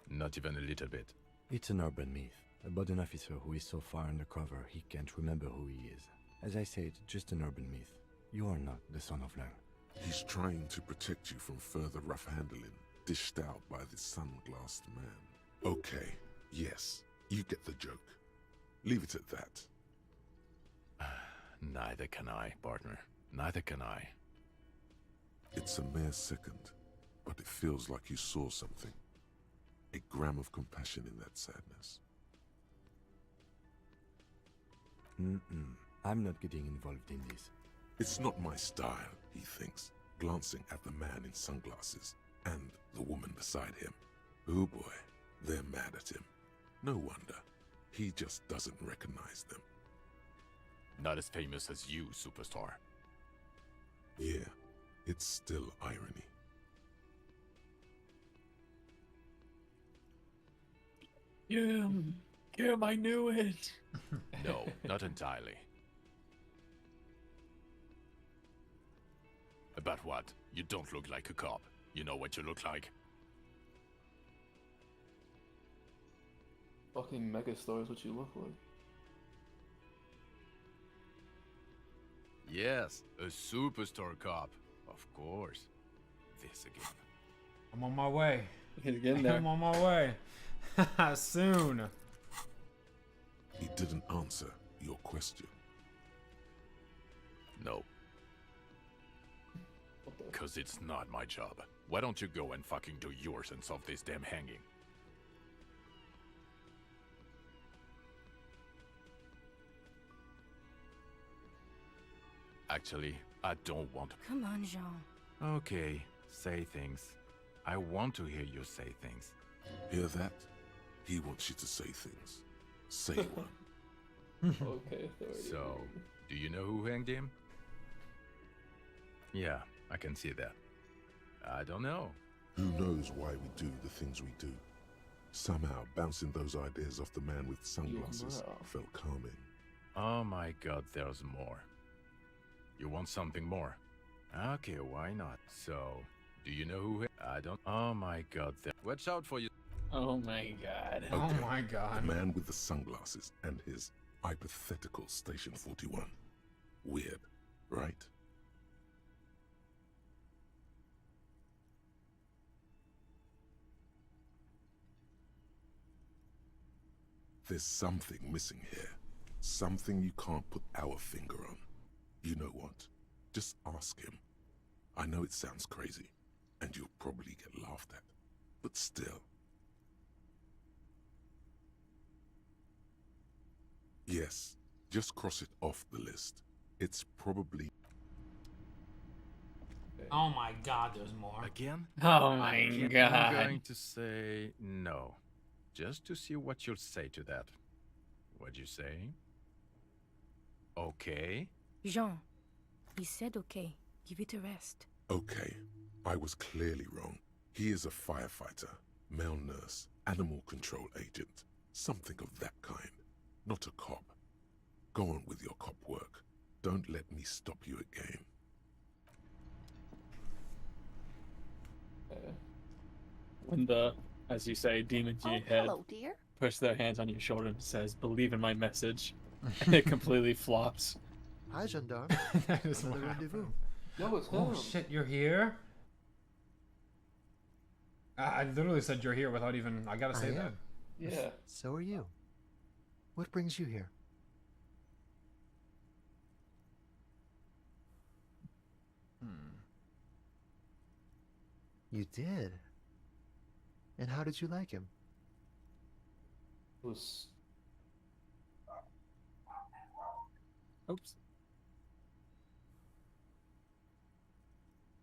Not even a little bit. It's an urban myth about an officer who is so far undercover he can't remember who he is. As I said, just an urban myth. You are not the son of Lang. He's trying to protect you from further rough handling, dished out by the sunglassed man. Okay, yes, you get the joke. Leave it at that. Neither can I, partner. Neither can I. It's a mere second, but it feels like you saw something. A gram of compassion in that sadness. I'm not getting involved in this. It's not my style, he thinks, glancing at the man in sunglasses and the woman beside him. Oh boy, they're mad at him. No wonder. He just doesn't recognize them. Not as famous as you, superstar. Yeah, it's still irony. Kim, I knew it. No, not entirely. About what? You don't look like a cop. You know what you look like? Fucking megastar is what you look like. Yes, a superstar cop. Of course. This again. I'm on my way. He's getting there. I'm on my way. Soon. He didn't answer your question. No. Because it's not my job. Why don't you go and fucking do yours and solve this damn hanging? Actually, I don't want to. Come on, Jean. Okay, say things. I want to hear you say things. Hear that? He wants you to say things. Say one. Okay, So, do you know who hanged him? Yeah, I can see that. I don't know. Who knows why we do the things we do? Somehow, bouncing those ideas off the man with sunglasses felt calming. Oh my god, there's more. You want something more? Okay, why not? So, do you know who? I don't. Oh my god, watch out for you. Oh my god. Okay, Oh my god. The man with the sunglasses and his hypothetical Station 41. Weird, right? There's something missing here. Something you can't put our finger on. You know what? Just ask him. I know it sounds crazy, and you'll probably get laughed at, but still. Yes, just cross it off the list. It's probably... Oh my god, there's more. Again? Oh my I'm god. going to say no. Just to see what you'll say to that. What'd you say? Okay. Jean, he said okay. Give it a rest. Okay, I was clearly wrong. He is a firefighter, male nurse, animal control agent, something of that kind. Not a cop. Go on with your cop work. Don't let me stop you again. When the, as you say, demon G head hello, dear. push their hands on your shoulder and says, "Believe in my message," and it completely flops. Hi, gendarme. That is Another what rendezvous. No, it's Oh him. shit, you're here? I literally said you're here without even... I gotta say I that. am. Yeah. So are you. What brings you here? You did? And how did you like him? It was... Oops.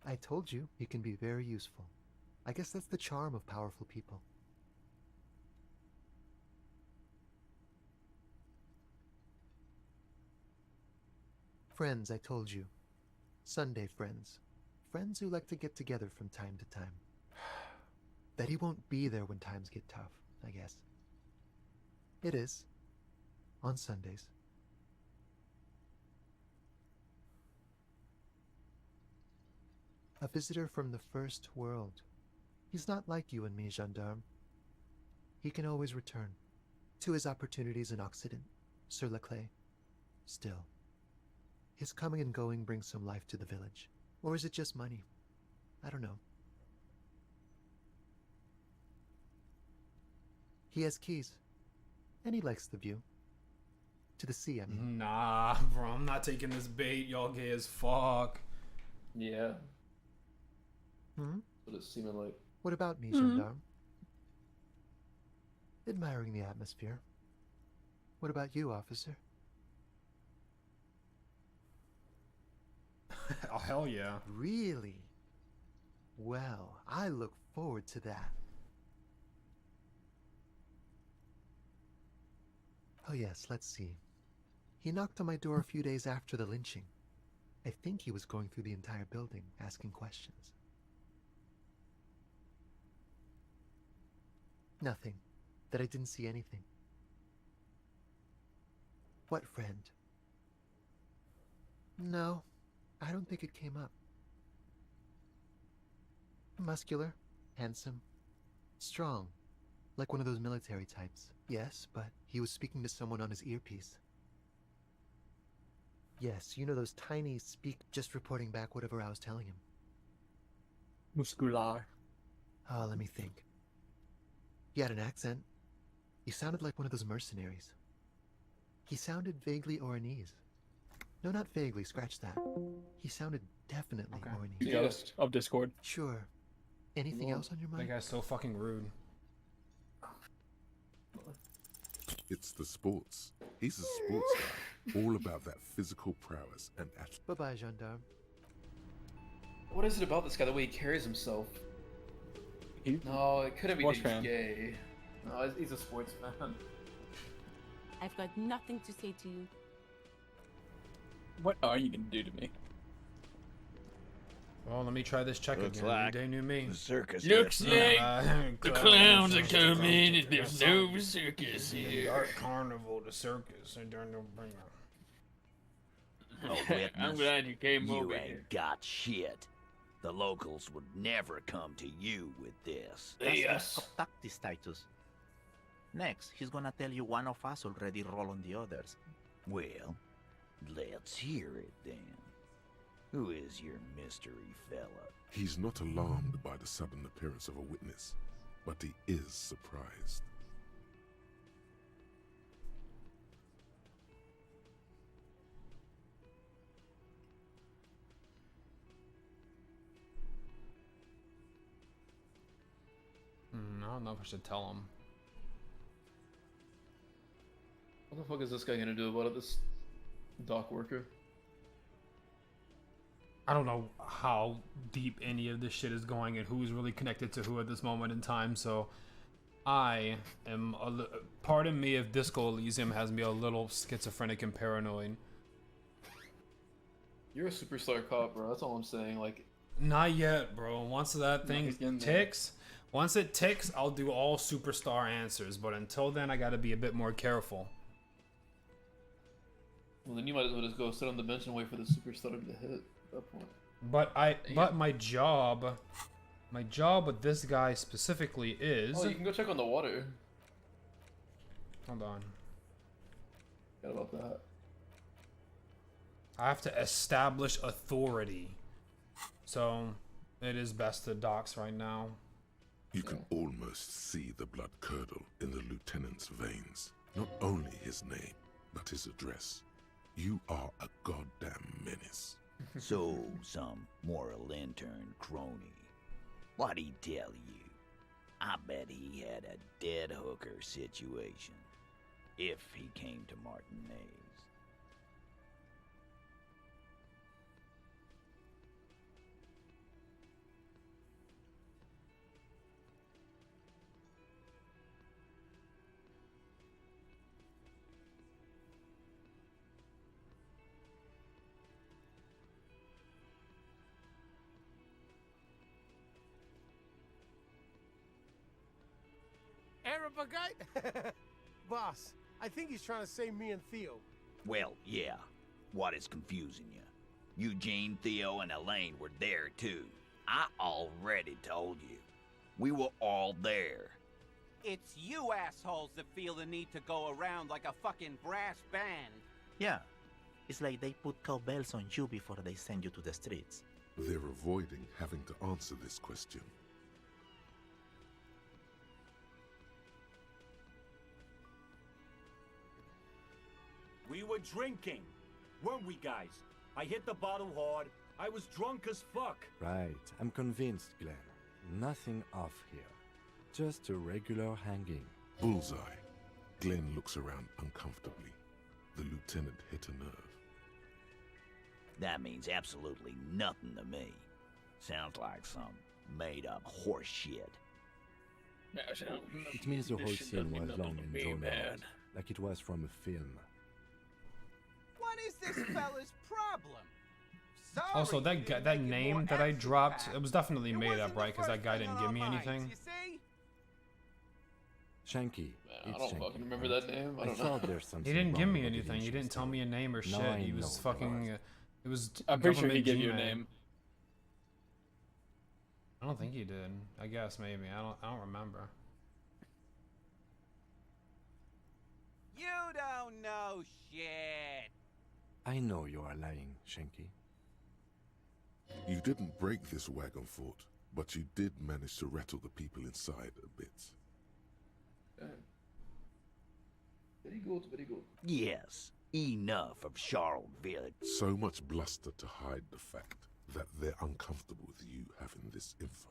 I told you, he can be very useful. I guess that's the charm of powerful people. Friends, I told you. Sunday friends. Friends who like to get together from time to time. That he won't be there when times get tough, I guess. It is. On Sundays. A visitor from the first world. He's not like you and me, gendarme. He can always return. To his opportunities in Occident, sur la clé. Still. His coming and going brings some life to the village. Or is it just money? I don't know. He has keys. And he likes the view. To the sea, I mean. Nah, bro, I'm not taking this bait. Y'all gay as fuck. Yeah. Hmm? What it's seeming like. What about me, gendarme? Admiring the atmosphere. What about you, officer? Oh, hell yeah. Really? Well, I look forward to that. Oh yes, let's see. He knocked on my door a few days after the lynching. I think he was going through the entire building, asking questions. Nothing. That I didn't see anything. What friend? No, I don't think it came up. Muscular, handsome, strong, like one of those military types. Yes, but he was speaking to someone on his earpiece. Yes, you know those tiny just reporting back whatever I was telling him. Muscular. Oh, let me think. He had an accent. He sounded like one of those mercenaries. He sounded vaguely Oranese. No, not vaguely, scratch that. He sounded definitely Oranese. The ghost of Discord. Sure. Anything else on your That mind? guy's so fucking rude. It's the sports. He's a sports guy, all about that physical prowess and Bye-bye, gendarme. What is it about this guy, the way he carries himself? No, it couldn't be Sports that he's fan. gay. No, he's a sports fan. I've got nothing to say to you. What are you gonna do to me? Well, let me try this check Looks again. like New day, new me. the circus Looks gets like the clowns are coming and there's no circus here. Dark carnival, the circus, and don't bring A witness. I'm glad you came you over ain't here. got shit. The locals would never come to you with this. Yes. Contactis, Titus. Next, he's gonna tell you one of us already roll on the others. Well, let's hear it then. Who is your mystery fella? He's not alarmed by the sudden appearance of a witness, but he is surprised. I don't know if I should tell him. What the fuck is this guy gonna do about it, this dock worker? I don't know how deep any of this shit is going and who's really connected to who at this moment in time, so I am pardon me if Disco Elysium has me a little schizophrenic and paranoid. You're a superstar cop, bro. That's all I'm saying. Like, Not yet, bro. Once that thing he's getting there. ticks, once it ticks, I'll do all superstar answers, but until then I gotta be a bit more careful. well, then you might as well just go sit on the bench and wait for the superstar to hit at that point. But my job with this guy specifically is. Oh, you can go check on the water. Hold on. Forgot about that. I have to establish authority. So it is best to dox right now. You can almost see the blood curdle in the lieutenant's veins. Not only his name, but his address. You are a goddamn menace. So, some moral intern crony. What'd he tell you? I bet he had a dead hooker situation. If he came to Martinez. Arab guy? Boss, I think he's trying to say me and Theo. Well, yeah. What is confusing you? Eugene, Theo, and Elaine were there too. I already told you. We were all there. It's you assholes that feel the need to go around like a fucking brass band. Yeah. It's like they put cowbells on you before they send you to the streets. They're avoiding having to answer this question. We were drinking, weren't we, guys? I hit the bottle hard. I was drunk as fuck. Right, I'm convinced, Glenn. Nothing off here. Just a regular hanging. Bullseye. Glenn looks around uncomfortably. The lieutenant hit a nerve. That means absolutely nothing to me. Sounds like some made-up horse shit. It means the whole scene was long and drawn out, like it was from a film. What is this fella's problem? Sorry, Also, you that didn't that make it name more that I dropped, action-packed. it was definitely It made wasn't up, the right? Because that first guy thing didn't on give our me minds, anything. you see? Shanky. I It's don't Shanky, fucking remember right? that name. I I don't know. thought there's something He didn't give wrong me with the anything. He didn't tell me a name or shit. Now I He know was the fucking. rest. It was. I'm pretty sure he government gave you a G-Man. name. I don't think he did. I guess maybe. I don't remember. You don't know shit. I know you are lying, Shanky. You didn't break this wagon fort, but you did manage to rattle the people inside a bit. Very good, very good. Yes, enough of Charleville. So much bluster to hide the fact that they're uncomfortable with you having this info.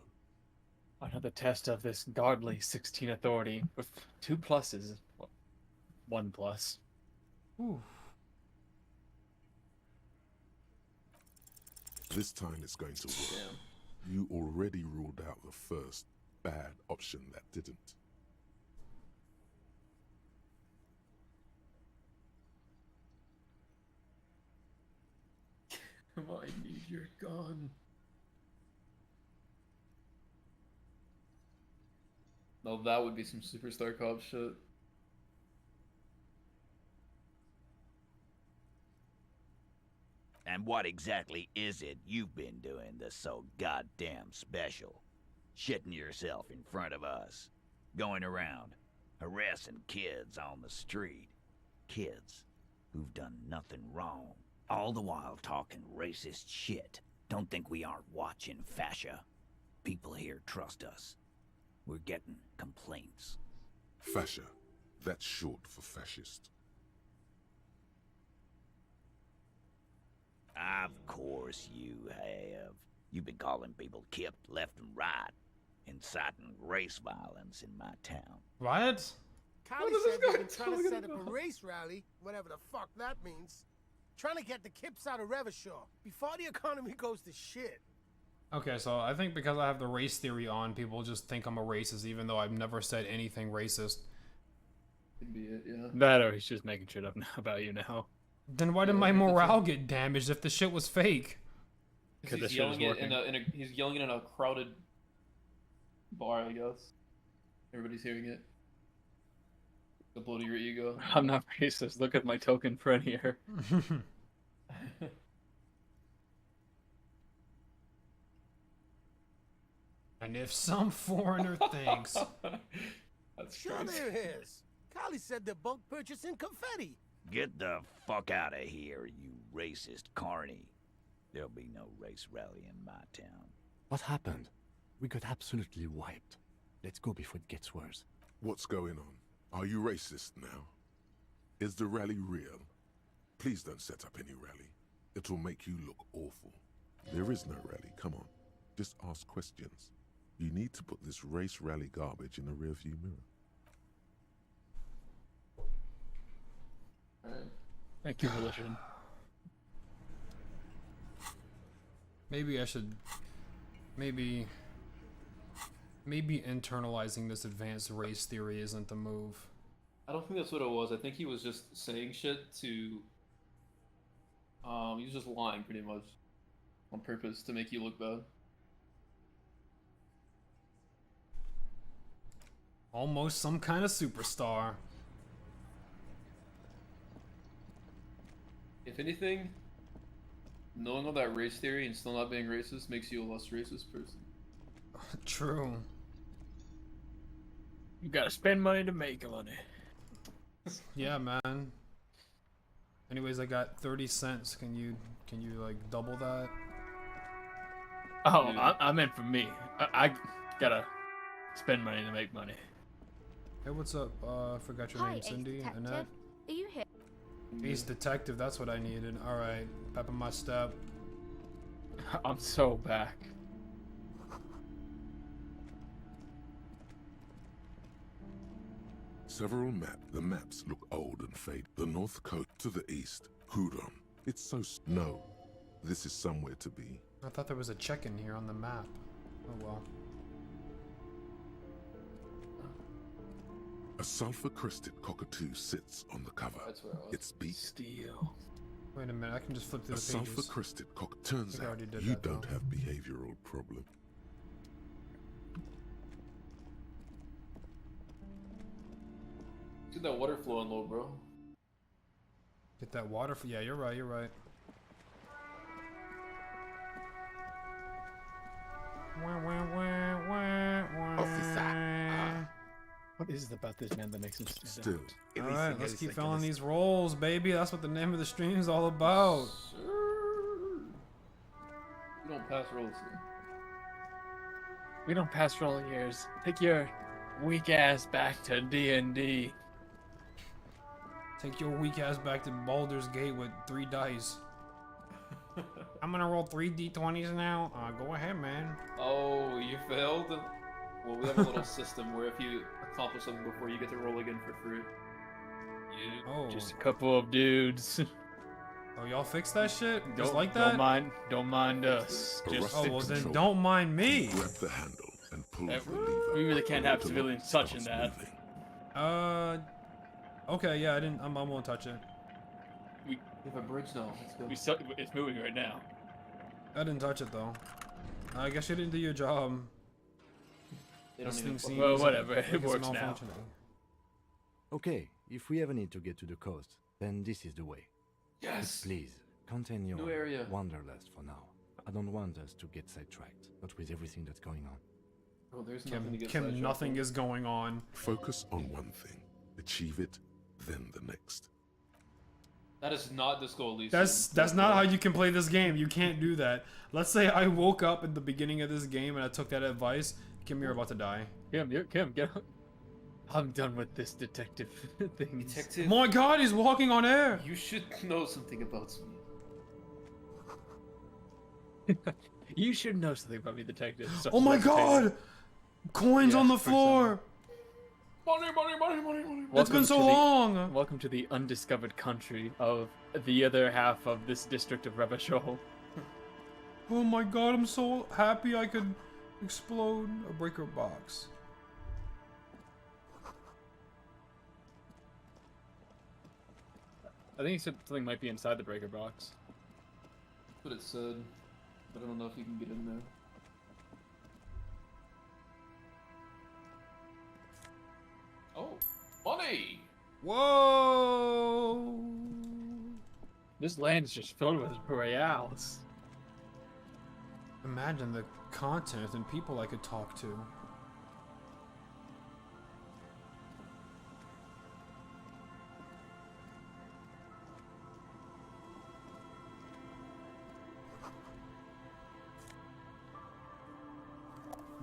Another test of this godly 16 authority with 2 pluses. 1 plus. Ooh. This time it's going to work. You already ruled out the first bad option that didn't. I need your gun. No, that would be some superstar cop shit. And what exactly is it you've been doing that's so goddamn special? Shitting yourself in front of us. Going around, harassing kids on the street. Kids who've done nothing wrong. All the while talking racist shit. Don't think we aren't watching, fascia. People here trust us. We're getting complaints. Fascia. That's short for fascist. Of course you have. You've been calling people Kip left and right, inciting race violence in my town. What? Kylie said they've been trying to set up a race rally, whatever the fuck that means. Trying to get the Kips out of Revachol before the economy goes to shit. Okay, so I think because I have the race theory on, people just think I'm a racist, even though I've never said anything racist. Could be it, yeah. That or he's just making shit up about you now. Then why did my morale get damaged if the shit was fake? Because he's yelling it he's yelling it in a crowded bar, I guess. Everybody's hearing it. The blow to your ego. I'm not racist. Look at my token friend here. And if some foreigner thinks... That's sure crazy. there is. Kylie said they're bulk purchasing confetti. Get the fuck out of here, you racist carny. There'll be no race rally in my town. What happened? We got absolutely wiped. Let's go before it gets worse. What's going on? Are you racist now? Is the rally real? Please don't set up any rally. It'll make you look awful. There is no rally, come on. Just ask questions. You need to put this race rally garbage in the rearview mirror. Thank you, religion. Maybe I should... Maybe internalizing this advanced race theory isn't the move. I don't think that's what it was. I think he was just saying shit to... he was just lying, pretty much. On purpose, to make you look bad. Almost some kind of superstar. If anything, knowing all that race theory and still not being racist makes you a less racist person. True. You gotta spend money to make money. Yeah, man. Anyways, I got 30 cents. Can you like double that? Oh, I meant for me. I gotta spend money to make money. Hey, what's up? I forgot your name, Cindy. Annette? Are you here? Ace Detective, that's what I needed. Alright, pep in my step. I'm so back. Several the maps look old and faded. The North Coast to the east, Hudon. It's so no. This is somewhere to be. I thought there was a check-in here on the map. Oh well. A sulfur-crested cockatoo sits on the cover. That's where I was. Its beak. Steel. Wait a minute, I can just flip through A the pages. sulfur-crested cock. Turns I think I out already did you that, don't though. have behavioral problem. Get that water flowing low, bro. Get that water. Yeah, you're right. You're right. What is it about this man that makes him stand Still. out? Alright, let's keep filling these rolls, baby. That's what the name of the stream is all about. We don't pass rolls here. We don't pass roll years. Take your weak ass back to D&D. Take your weak ass back to Baldur's Gate with 3 dice. I'm gonna roll 3 d20s now. Go ahead, man. Oh, you failed? Well, we have a little system where if you accomplish something before, you get to roll again for free. Oh. Just a couple of dudes. Oh, y'all fix that shit? Just like that? Don't mind us. Just oh, well then don't mind me. Grab the handle and pull the lever. We really can't have civilians touching that. Okay, yeah, I won't touch it. We have a bridge now. Let's go. It's moving right now. I didn't touch it though. I guess you didn't do your job. This thing seems well, whatever. like It it's works now. malfunctioning. Okay, if we ever need to get to the coast, then this is the way. Yes. But please, contain your New area. wanderlust for now. I don't want us to get sidetracked, not with everything that's going on. Oh, there's nothing to get Kim, sidetracked nothing on. is going on. Focus on one thing, achieve it, then the next. That is not Disco Elysium. That's not how you can play this game. You can't do that. Let's say I woke up at the beginning of this game and I took that advice. Kim, you're about to die. Kim, get up. I'm done with this detective thing. Detective. My God, he's walking on air. You should know something about me. You should know something about me, detective. Oh my God! Coins on the floor. Money, money, money, money, money. It's been so long. Welcome to the undiscovered country of the other half of this district of Revachol. Oh my God, I'm so happy I could explode a breaker box. I think he said something might be inside the breaker box. That's what it said. But I don't know if you can get in there. Oh, money! Whoa! This land is just filled with royales. Imagine the content and people I could talk to.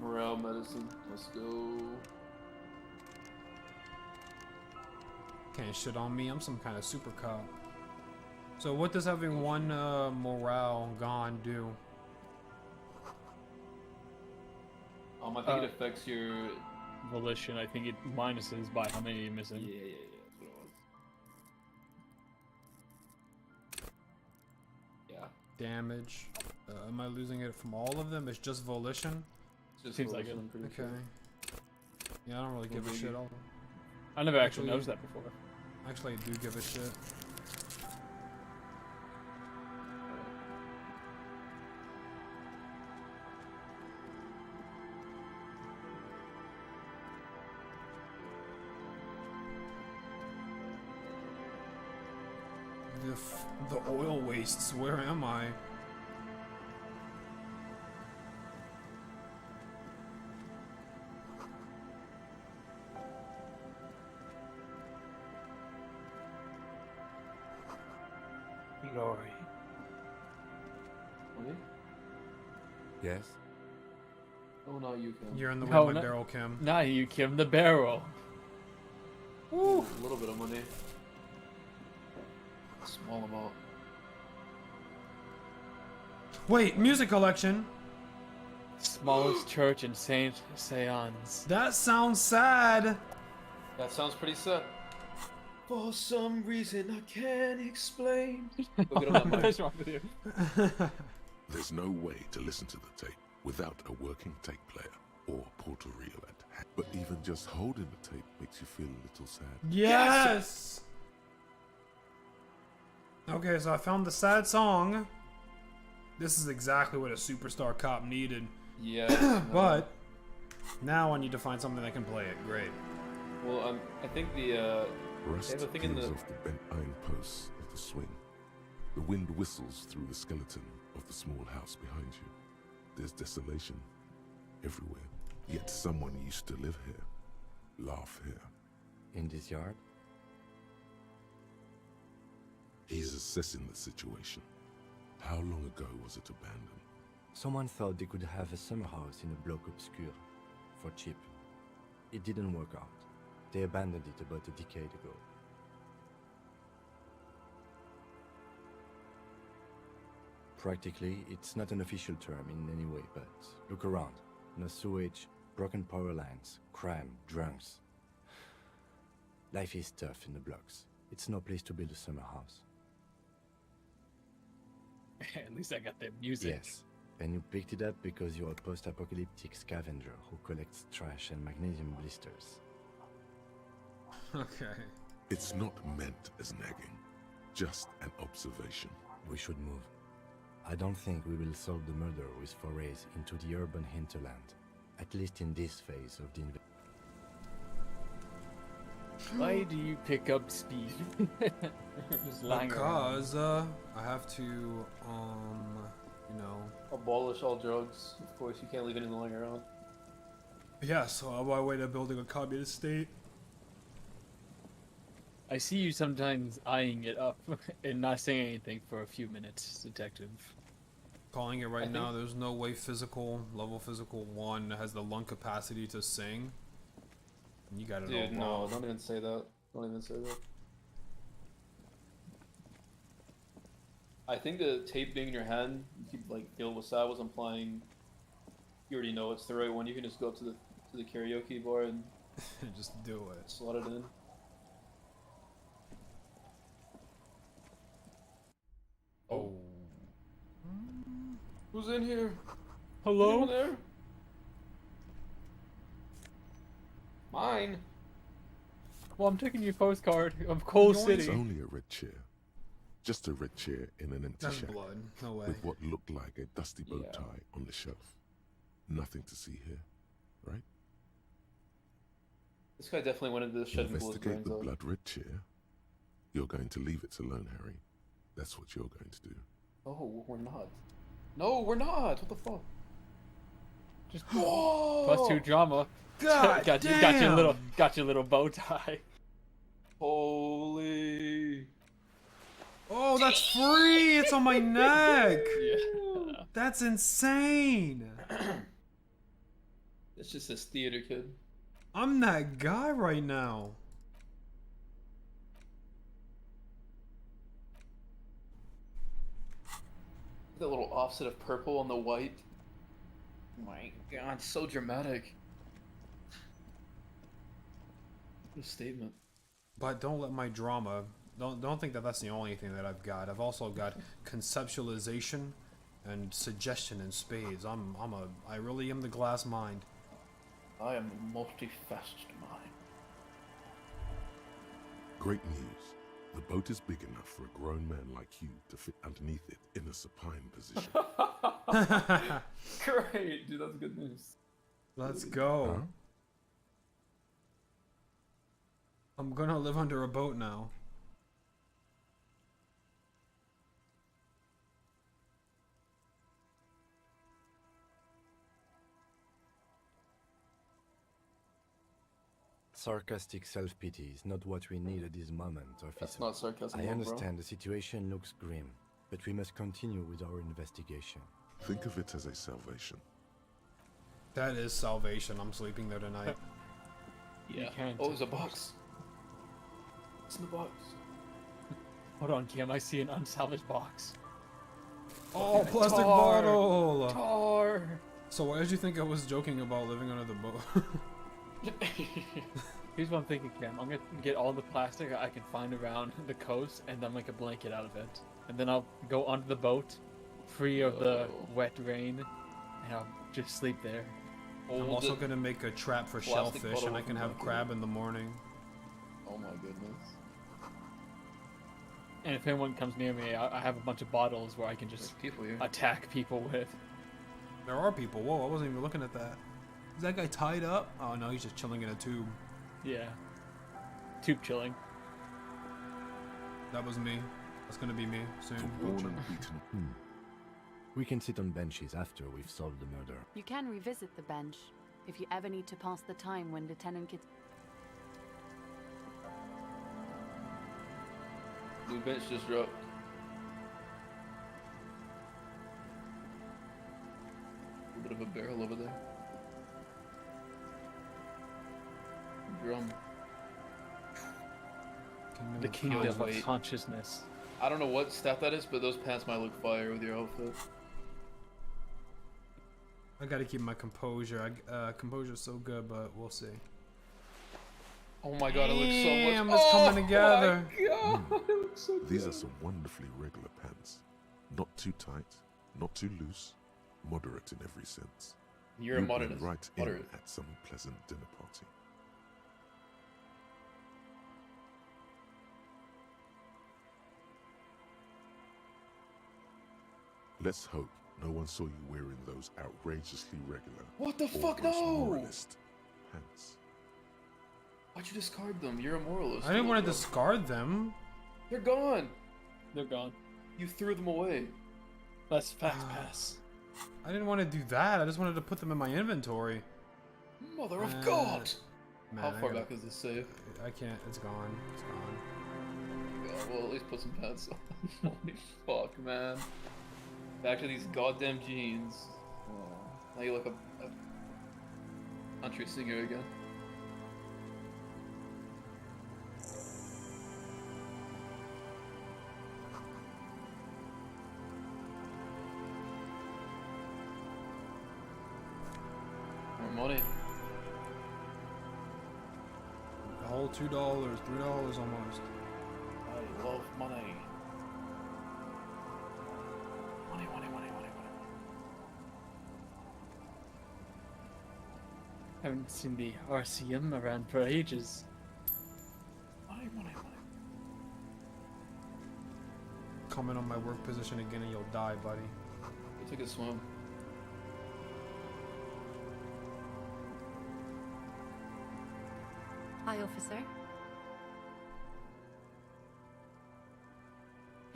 Morale medicine. Let's go. Can't shit on me. I'm some kind of super cop. So what does having one morale gone do? I think it affects your volition. I think it minuses by how many you're missing. Yeah. That's what it was. Yeah. Damage. Am I losing it from all of them? It's just volition? Just seems like it. I'm pretty Okay. sure. Yeah, I don't really give a shit. I never actually noticed that before. Actually, I do give a shit. The oil wastes. Where am I? Glory. Wait. Yes? Oh, not you, Kim. You're in the way No, of my not- barrel, Kim. Not you, Kim. The barrel. Woo! A little bit of money. A small amount. Wait, music collection. Smallest church in Saint Seance. That sounds sad. That sounds pretty sad. For some reason I can't explain. Go get on that mic. What's wrong with you? There's no way to listen to the tape without a working tape player or portal reel at hand. But even just holding the tape makes you feel a little sad. Yes! Okay, so I found the sad song. This is exactly what a superstar cop needed. Yes. But now I need to find something that can play it. Great. Well, I think the Rust they have a thing in peels the off the bent iron posts of the swing. The wind whistles through the skeleton of the small house behind you. There's desolation everywhere. Yet someone used to live here, laugh here. In this yard? He's assessing the situation. How long ago was it abandoned? Someone thought they could have a summer house in a bloc obscur for cheap. It didn't work out. They abandoned it about a decade ago. Practically, it's not an official term in any way, but look around. No sewage, broken power lines, crime, drunks. Life is tough in the blocks. It's no place to build a summer house. At least I got the music. Yes, and you picked it up because you're a post-apocalyptic scavenger who collects trash and magnesium blisters. Okay. It's not meant as nagging, just an observation. We should move. I don't think we will solve the murder with forays into the urban hinterland, at least in this phase of the Why do you pick up speed? Just lying around. Because I have to, you know, abolish all drugs. Of course, you can't leave anything lying around. Yeah, so on my way to building a communist state. I see you sometimes eyeing it up and not saying anything for a few minutes, detective. Calling it right now, there's no way level physical 1 has the lung capacity to sing. You got it all Dude, no, wrong. don't even say that. Don't even say that. I think the tape being in your hand, you keep like feeling what Sad was implying. You already know it's the right one. You can just go up to the karaoke bar and just do it. Slot it in. Oh. Who's in here? Hello? Anyone there? Mine. Well, I'm taking your postcard of Coal City. It's only a red chair. Just a red chair in an empty That's shack. blood. No way. With what looked like a dusty bow tie on the shelf. Nothing to see here, right? This guy definitely went into the shed and blew his Investigate brains the out. blood red chair. You're going to leave it alone, Harry. That's what you're going to do. Oh, we're not. No, we're not. What the fuck? Just Whoa! +2 drama. God got your little bow tie. Holy. Oh, that's free! It's on my neck! Yeah. That's insane! It's just this theater kid. I'm that guy right now. That little offset of purple on the white. My god, so dramatic. What a statement. But don't let my drama. Don't think that that's the only thing that I've got. I've also got conceptualization and suggestion in spades. I really am the glass mind. I am a multifaceted mind. Great news. The boat is big enough for a grown man like you to fit underneath it in a supine position. Great, dude, that's good news. Let's go. Huh? I'm gonna live under a boat now. Sarcastic self-pity is not what we need at this moment, officer. That's not sarcasm, I bro. understand the situation looks grim, but we must continue with our investigation. Think of it as a salvation. That is salvation. I'm sleeping there tonight. Yeah. Oh, there's a box. What's in the box? Hold on, Kim. I see an unsalvaged box. Oh, plastic Tar. bottle! Tar! So why did you think I was joking about living under the boat? Here's what I'm thinking, Kim. I'm gonna get all the plastic I can find around the coast and then make a blanket out of it. And then I'll go onto the boat, free of the wet rain, and I'll just sleep there. I'm also gonna make a trap for plastic shellfish, bottle and I with can a have blanket. crab in the morning. Oh my goodness. And if anyone comes near me, I have a bunch of bottles where I can just people here. attack people with. There are people. Whoa, I wasn't even looking at that. Is that guy tied up? Oh no, he's just chilling in a tube. Yeah. Tube chilling. That was me. That's gonna be me soon. We can sit on benches after we've solved the murder. You can revisit the bench if you ever need to pass the time when Lieutenant gets. New bench just dropped. A bit of a barrel over there. Drum. The kingdom of Wait. consciousness. I don't know what stat that is, but those pants might look fire with your outfit. I gotta keep my composure. Composure's so good, but we'll see. Oh my god, it looks so much. Damn, it's coming together. My god, it looks so good. These are some wonderfully regular pants. Not too tight, not too loose, moderate in every sense. You're a You'd moderate. be right in at some pleasant dinner party. Let's hope no one saw you wearing those outrageously regular. What the fuck, almost no! moralist pants. Why'd you discard them? You're a moralist. I didn't want to discard them. They're gone. They're gone. You threw them away. Let's fast pass. I didn't want to do that. I just wanted to put them in my inventory. Mother of God! Man, How far back is this save? I can't. It's gone. It's gone. God, well, at least put some pants on. Holy fuck, man. Back to these goddamn jeans. Oh. Now you look a country singer again. More money. The whole $2, $3 almost. I love money. Money, money, money, money, money. Haven't seen the RCM around for ages. Money, money, money. Comment on my work position again and you'll die, buddy. Go take a swim. Hi, officer.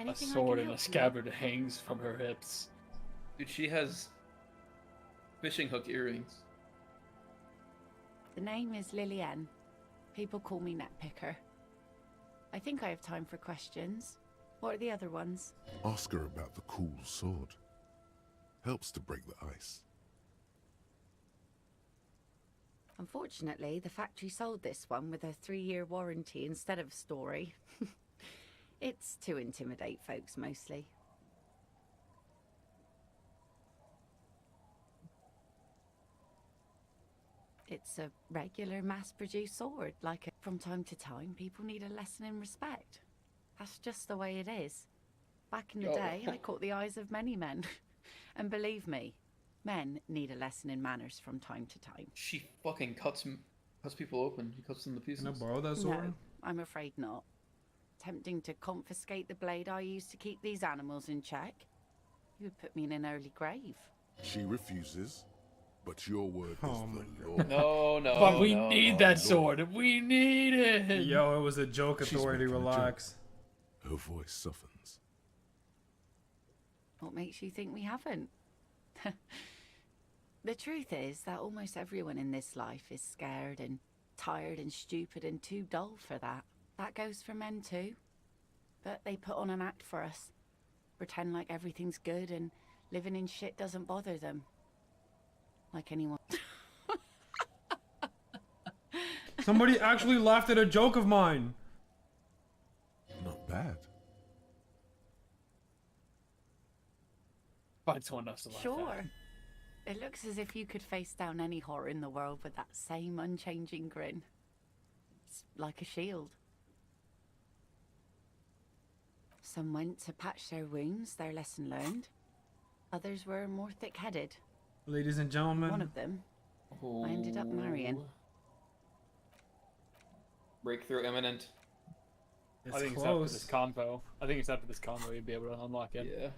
Anything A sword I and can a scabbard hangs from her hips. Dude, she has fishing hook earrings. The name is Lillian. People call me Netpicker. I think I have time for questions. What are the other ones? Ask her about the cool sword. Helps to break the ice. Unfortunately, the factory sold this one with a 3-year warranty instead of story. It's to intimidate folks, mostly. It's a regular mass-produced sword. From time to time, people need a lesson in respect. That's just the way it is. Back in the day, I caught the eyes of many men. And believe me, men need a lesson in manners from time to time. She fucking cuts people open. He cuts them to pieces. Can I borrow that sword? No, I'm afraid not. Attempting to confiscate the blade I used to keep these animals in check, you would put me in an early grave. She refuses, but your word is the law. No, no. But we need that sword. We need it. Yo, it was a joke, Authority. Relax. Her voice softens. What makes you think we haven't? The truth is that almost everyone in this life is scared and tired and stupid and too dull for that. That goes for men too. But they put on an act for us. Pretend like everything's good and living in shit doesn't bother them. Like anyone. Somebody actually laughed at a joke of mine. Not bad. Find someone else to laugh Sure. at. It looks as if you could face down any horror in the world with that same unchanging grin. It's like a shield. Some went to patch their wounds, their lesson learned. Others were more thick-headed. Ladies and gentlemen. One of them, I ended up marrying. Breakthrough imminent. It's I think close. it's after this convo. I think it's after this convo you'd be able to unlock it. Yeah.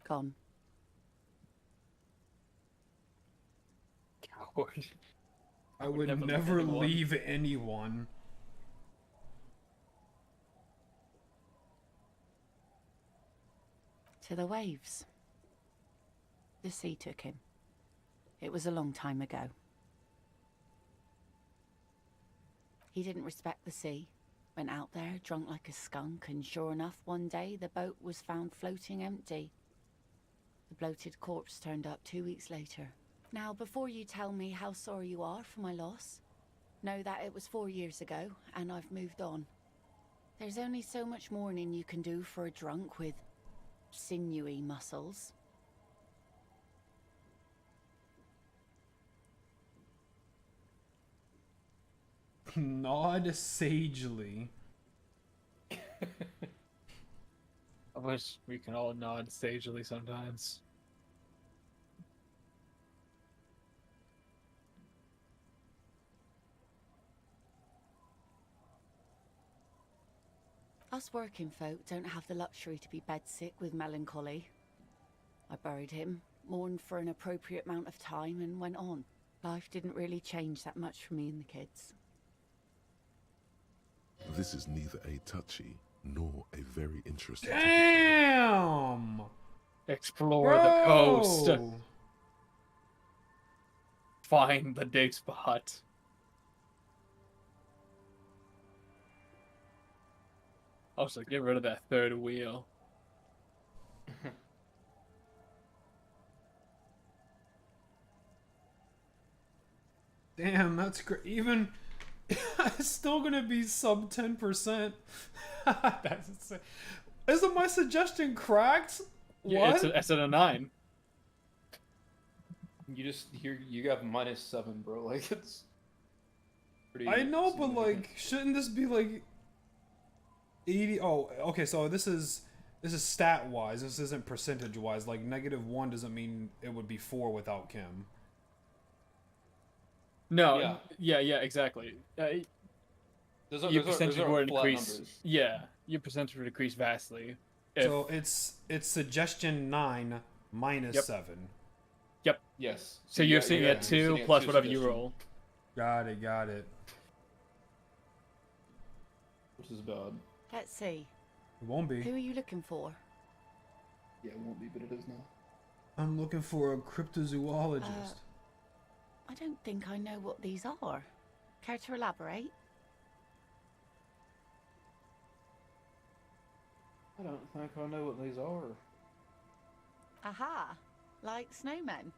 Gone. Coward. I would never leave anyone. To the waves. The sea took him. It was a long time ago. He didn't respect the sea. Went out there, drunk like a skunk, and sure enough, one day the boat was found floating empty. The bloated corpse turned up 2 weeks later. Now, before you tell me how sorry you are for my loss, know that it was 4 years ago, and I've moved on. There's only so much mourning you can do for a drunk with sinewy muscles. Nod sagely. I wish we can all nod sagely sometimes. Us working folk don't have the luxury to be bedsick with melancholy. I buried him, mourned for an appropriate amount of time, and went on. Life didn't really change that much for me and the kids. This is neither a touchy nor a very interesting. Damn! Explore the coast. Find the dig spot. Also, get rid of that third wheel. Damn, that's great. Even it's still gonna be sub 10%. That's insane. Isn't my suggestion cracked? Yeah, What? it's at a 9. You got -7, bro. Like it's pretty. I know, but like, shouldn't this be like 80? Oh, okay. So this is stat wise. This isn't percentage wise. Like -1 doesn't mean it would be 4 without Kim. No. Yeah, exactly. Your percentage would increase. Numbers. Yeah, your percentage would increase vastly. So it's suggestion 9 minus 7. Yep. Yes. So you're sitting at 2 plus whatever you roll. Got it. Which is bad. Let's see. It won't be. Who are you looking for? Yeah, it won't be, but it is now. I'm looking for a cryptozoologist. I don't think I know what these are. Care to elaborate? I don't think I know what these are. Aha! Like snowmen.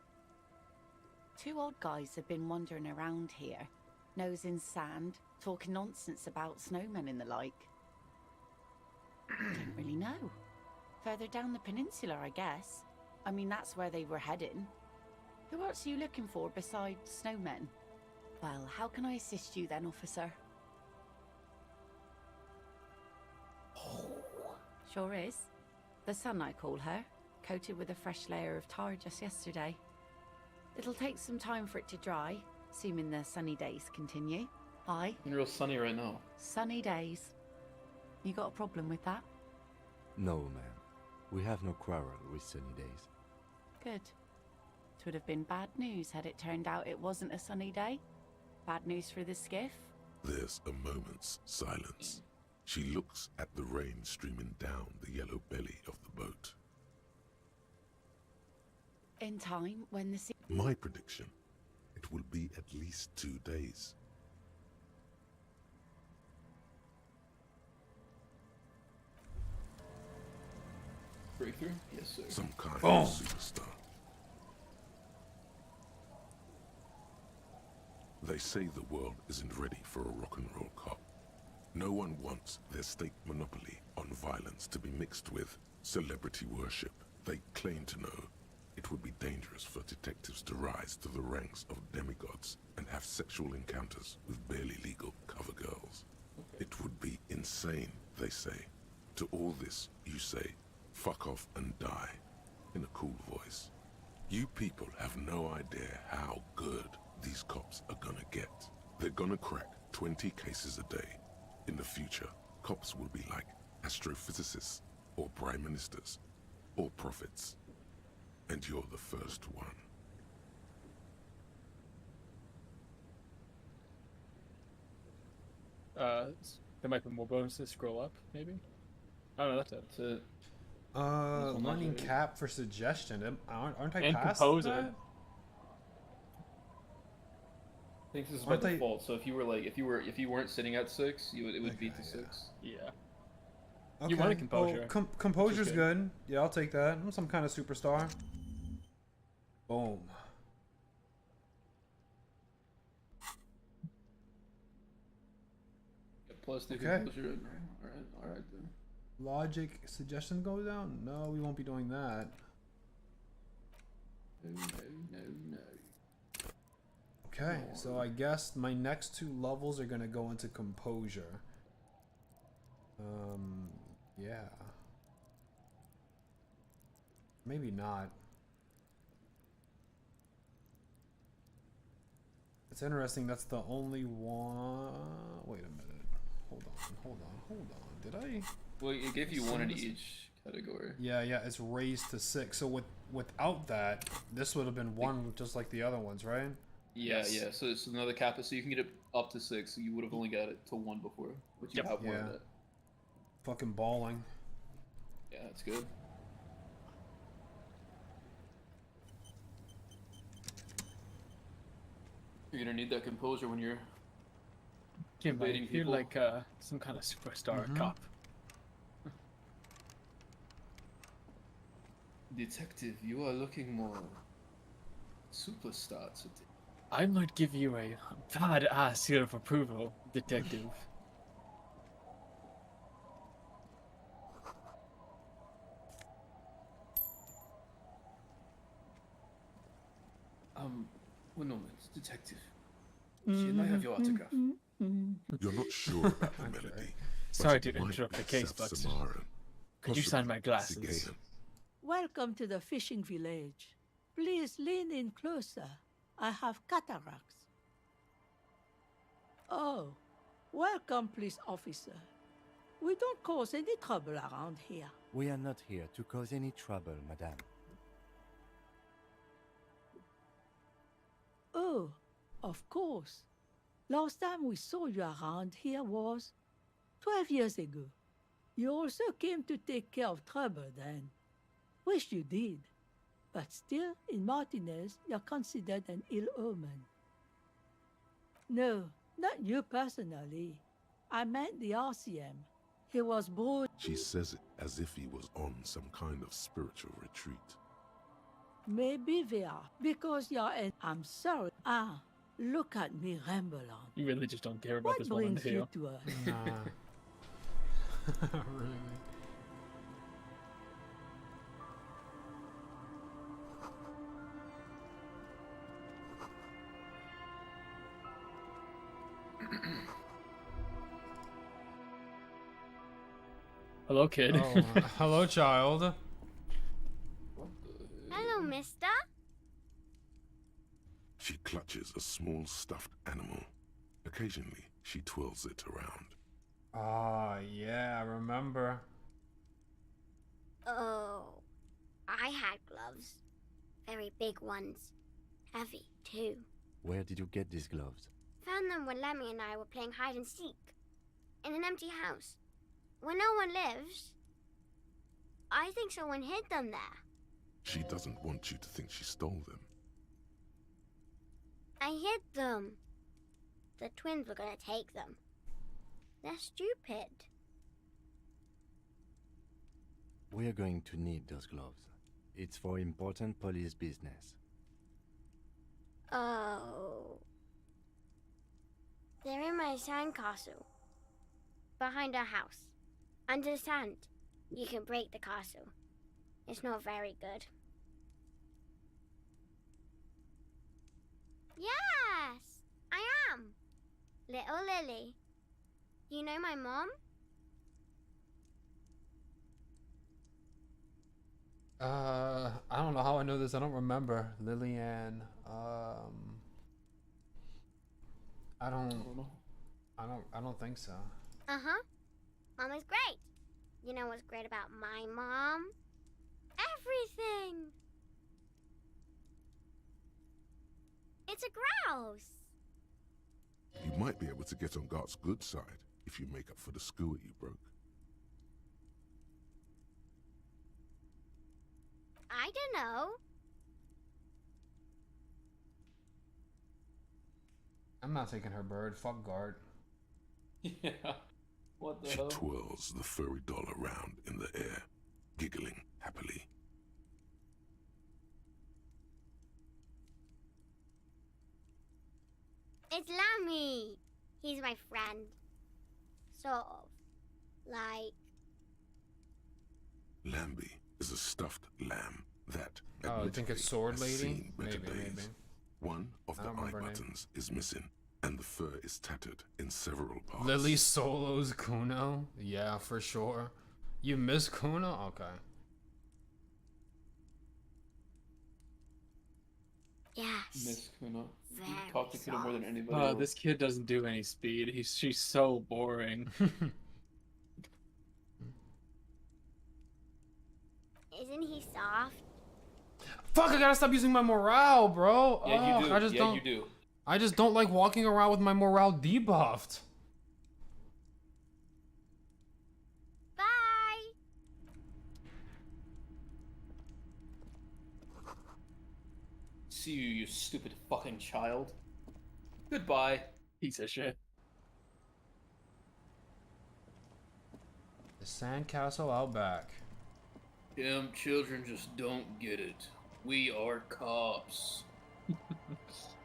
2 odd guys have been wandering around here, nose in sand, talking nonsense about snowmen and the like. Don't really know. Further down the peninsula, I guess. I mean, that's where they were heading. Who else are you looking for besides snowmen? Well, how can I assist you then, officer? Sure is. The sun, I call her. Coated with a fresh layer of tar just yesterday. It'll take some time for it to dry, assuming the sunny days continue. Aye. It's real sunny right now. Sunny days. You got a problem with that? No, ma'am. We have no quarrel with sunny days. Good. It would have been bad news had it turned out it wasn't a sunny day. Bad news for the skiff. There's a moment's silence. She looks at the rain streaming down the yellow belly of the boat. In time, when the sea... My prediction, it will be at least 2 days. Breakthrough? Yes, sir. Some kind Boom. of superstar. They say the world isn't ready for a rock and roll cop. No one wants their state monopoly on violence to be mixed with celebrity worship. They claim to know it would be dangerous for detectives to rise to the ranks of demigods and have sexual encounters with barely legal cover girls. It would be insane, they say. To all this, you say, fuck off and die, in a cool voice. You people have no idea how good these cops are gonna get. They're gonna crack 20 cases a day. In the future, cops will be like astrophysicists, or prime ministers, or prophets. And you're the first one. There might be more bonuses. Scroll up, maybe. Oh no, that's it. That's it. Learning cap for suggestion. Aren't I And past composer. that? I think this is by Aren't they- default. So if you weren't sitting at 6, it would beat the 6. Yeah. Okay. You wanted composure. Oh, composure's Which is good. Yeah, I'll take that. I'm some kind of superstar. Boom. plus the Okay. composure. All right then. Logic suggestion go down? No, we won't be doing that. No. Okay, so I guess my next 2 levels are gonna go into composure. Yeah. Maybe not. It's interesting, that's the only one... Wait a minute. Hold on. Did I... Well, it gave you Some 1 in of this- each category. Yeah, it's raised to 6. So without that, this would have been 1 just like the other ones, right? Yeah. So it's another cap, so you can get it up to 6. You would have only got it to 1 before, but you have 1 of that. Fucking balling. Yeah, that's good. You're gonna need that composure when you're Jim, I debating feel people. like some kind of superstar cop. Detective, you are looking more superstar today. I might give you a badass seal of approval, detective. One moment, detective. Can I have your autograph? You're not sure about the melody. Sorry but to it might interrupt be the case, South but Samaran, could you sign my possibly glasses? Sigean. Welcome to the fishing village. Please lean in closer. I have cataracts. Oh, welcome, police officer. We don't cause any trouble around here. We are not here to cause any trouble, madame. Oh, of course. Last time we saw you around here was 12 years ago. You also came to take care of trouble then. Wish you did. But still, in Martinez, you're considered an ill omen. No, not you personally. I meant the RCM. He was bored. She says it as if he was on some kind of spiritual retreat. Maybe they are, because you're an... I'm sorry. Look at me ramble on. You really just don't care about What this one on the brings you hill. to us? Really? Hello, kid. Oh, hello, child. Hello, mister. She clutches a small stuffed animal. Occasionally, she twirls it around. Ah, yeah, I remember. Oh, I had gloves. Very big ones. Heavy, too. Where did you get these gloves? Found them when Lemmy and I were playing hide and seek. In an empty house. Where no one lives. I think someone hid them there. She doesn't want you to think she stole them. I hid them. The twins were gonna take them. They're stupid. We are going to need those gloves. It's for important police business. Oh. They're in my sandcastle. Behind our house. Under the sand. You can break the castle. It's not very good. Yes, I am. Little Lily. You know my mom? I don't know how I know this. I don't remember. Lillian. I don't think so. Uh-huh. Mom is great. You know what's great about my mom? Everything. It's a grouse. You might be able to get on Gart's good side if you make up for the skewer you broke. I don't know. I'm not taking her bird. Fuck guard. Yeah. What the She hell? twirls the furry doll around in the air, giggling happily. It's Lammy. He's my friend. Sort of. Like, Lambie is a stuffed lamb that, Oh, I think it's Sword has Lady? seen better Maybe, days. maybe. One of I the don't eye remember her name. buttons is missing, and the fur is tattered in several parts. Lily Solo's Kuno? Yeah, for sure. You miss Kuno? Okay. yes. Miss Kuna. Very You talk to Kuna more than anybody Oh, else. this kid doesn't do any speed. She's so boring. Isn't he soft? Fuck, I gotta stop using my morale, bro. Yeah, you do. I just Yeah, don't, you do. I just don't like walking around with my morale debuffed. Bye! See you, you stupid fucking child. Goodbye. Piece of shit. The sandcastle out back. Them children just don't get it. We are cops.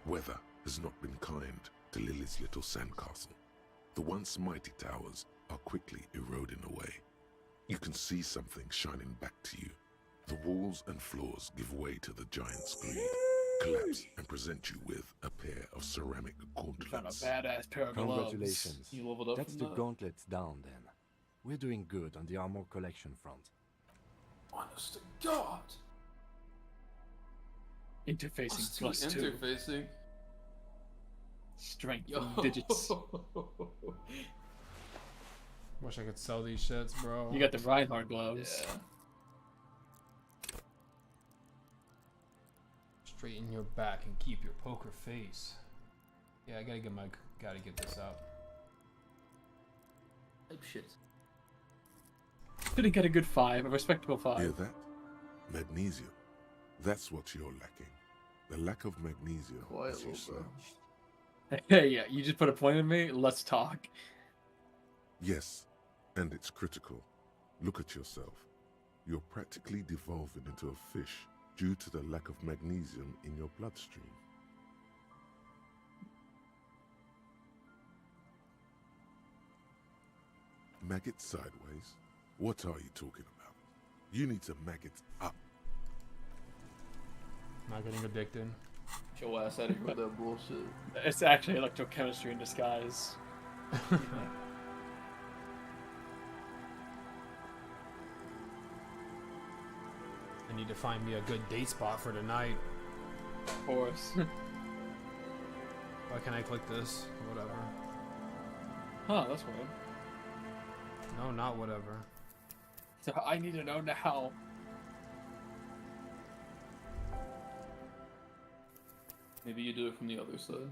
Weather has not been kind to Lily's little sandcastle. The once mighty towers are quickly eroding away. You can see something shining back to you. The walls and floors give way to the giant's greed, collapse and present you with a pair of ceramic Found a gauntlets. badass pair of gloves. Congratulations. You leveled up That's from the that? gauntlets down then. We're doing good on the armor collection front. Honest to God. Interfacing Us two plus 2. interfacing. Strength Yo. and digits. Wish I could sell these shits, bro. You got the Reinhardt gloves. Yeah. Straighten your back and keep your poker face. Yeah, I gotta get this out. Type shit. Didn't get a good 5, a respectable 5. Hear that? Magnesium. That's what you're lacking. The lack of magnesium, Quiet as you little say. Hey, yeah, you just put a point in me. Let's talk. Yes, and it's critical. Look at yourself. You're practically devolving into a fish due to the lack of magnesium in your bloodstream. Maggot sideways? What are you talking about? You need to maggot up. Not getting addicted. Get your ass out of here with that bullshit. It's actually electrochemistry in disguise. I need to find me a good date spot for tonight. Of course. Why can't I click this? Whatever. Huh, that's weird. No, not whatever. So I need to know now. Maybe you do it from the other side.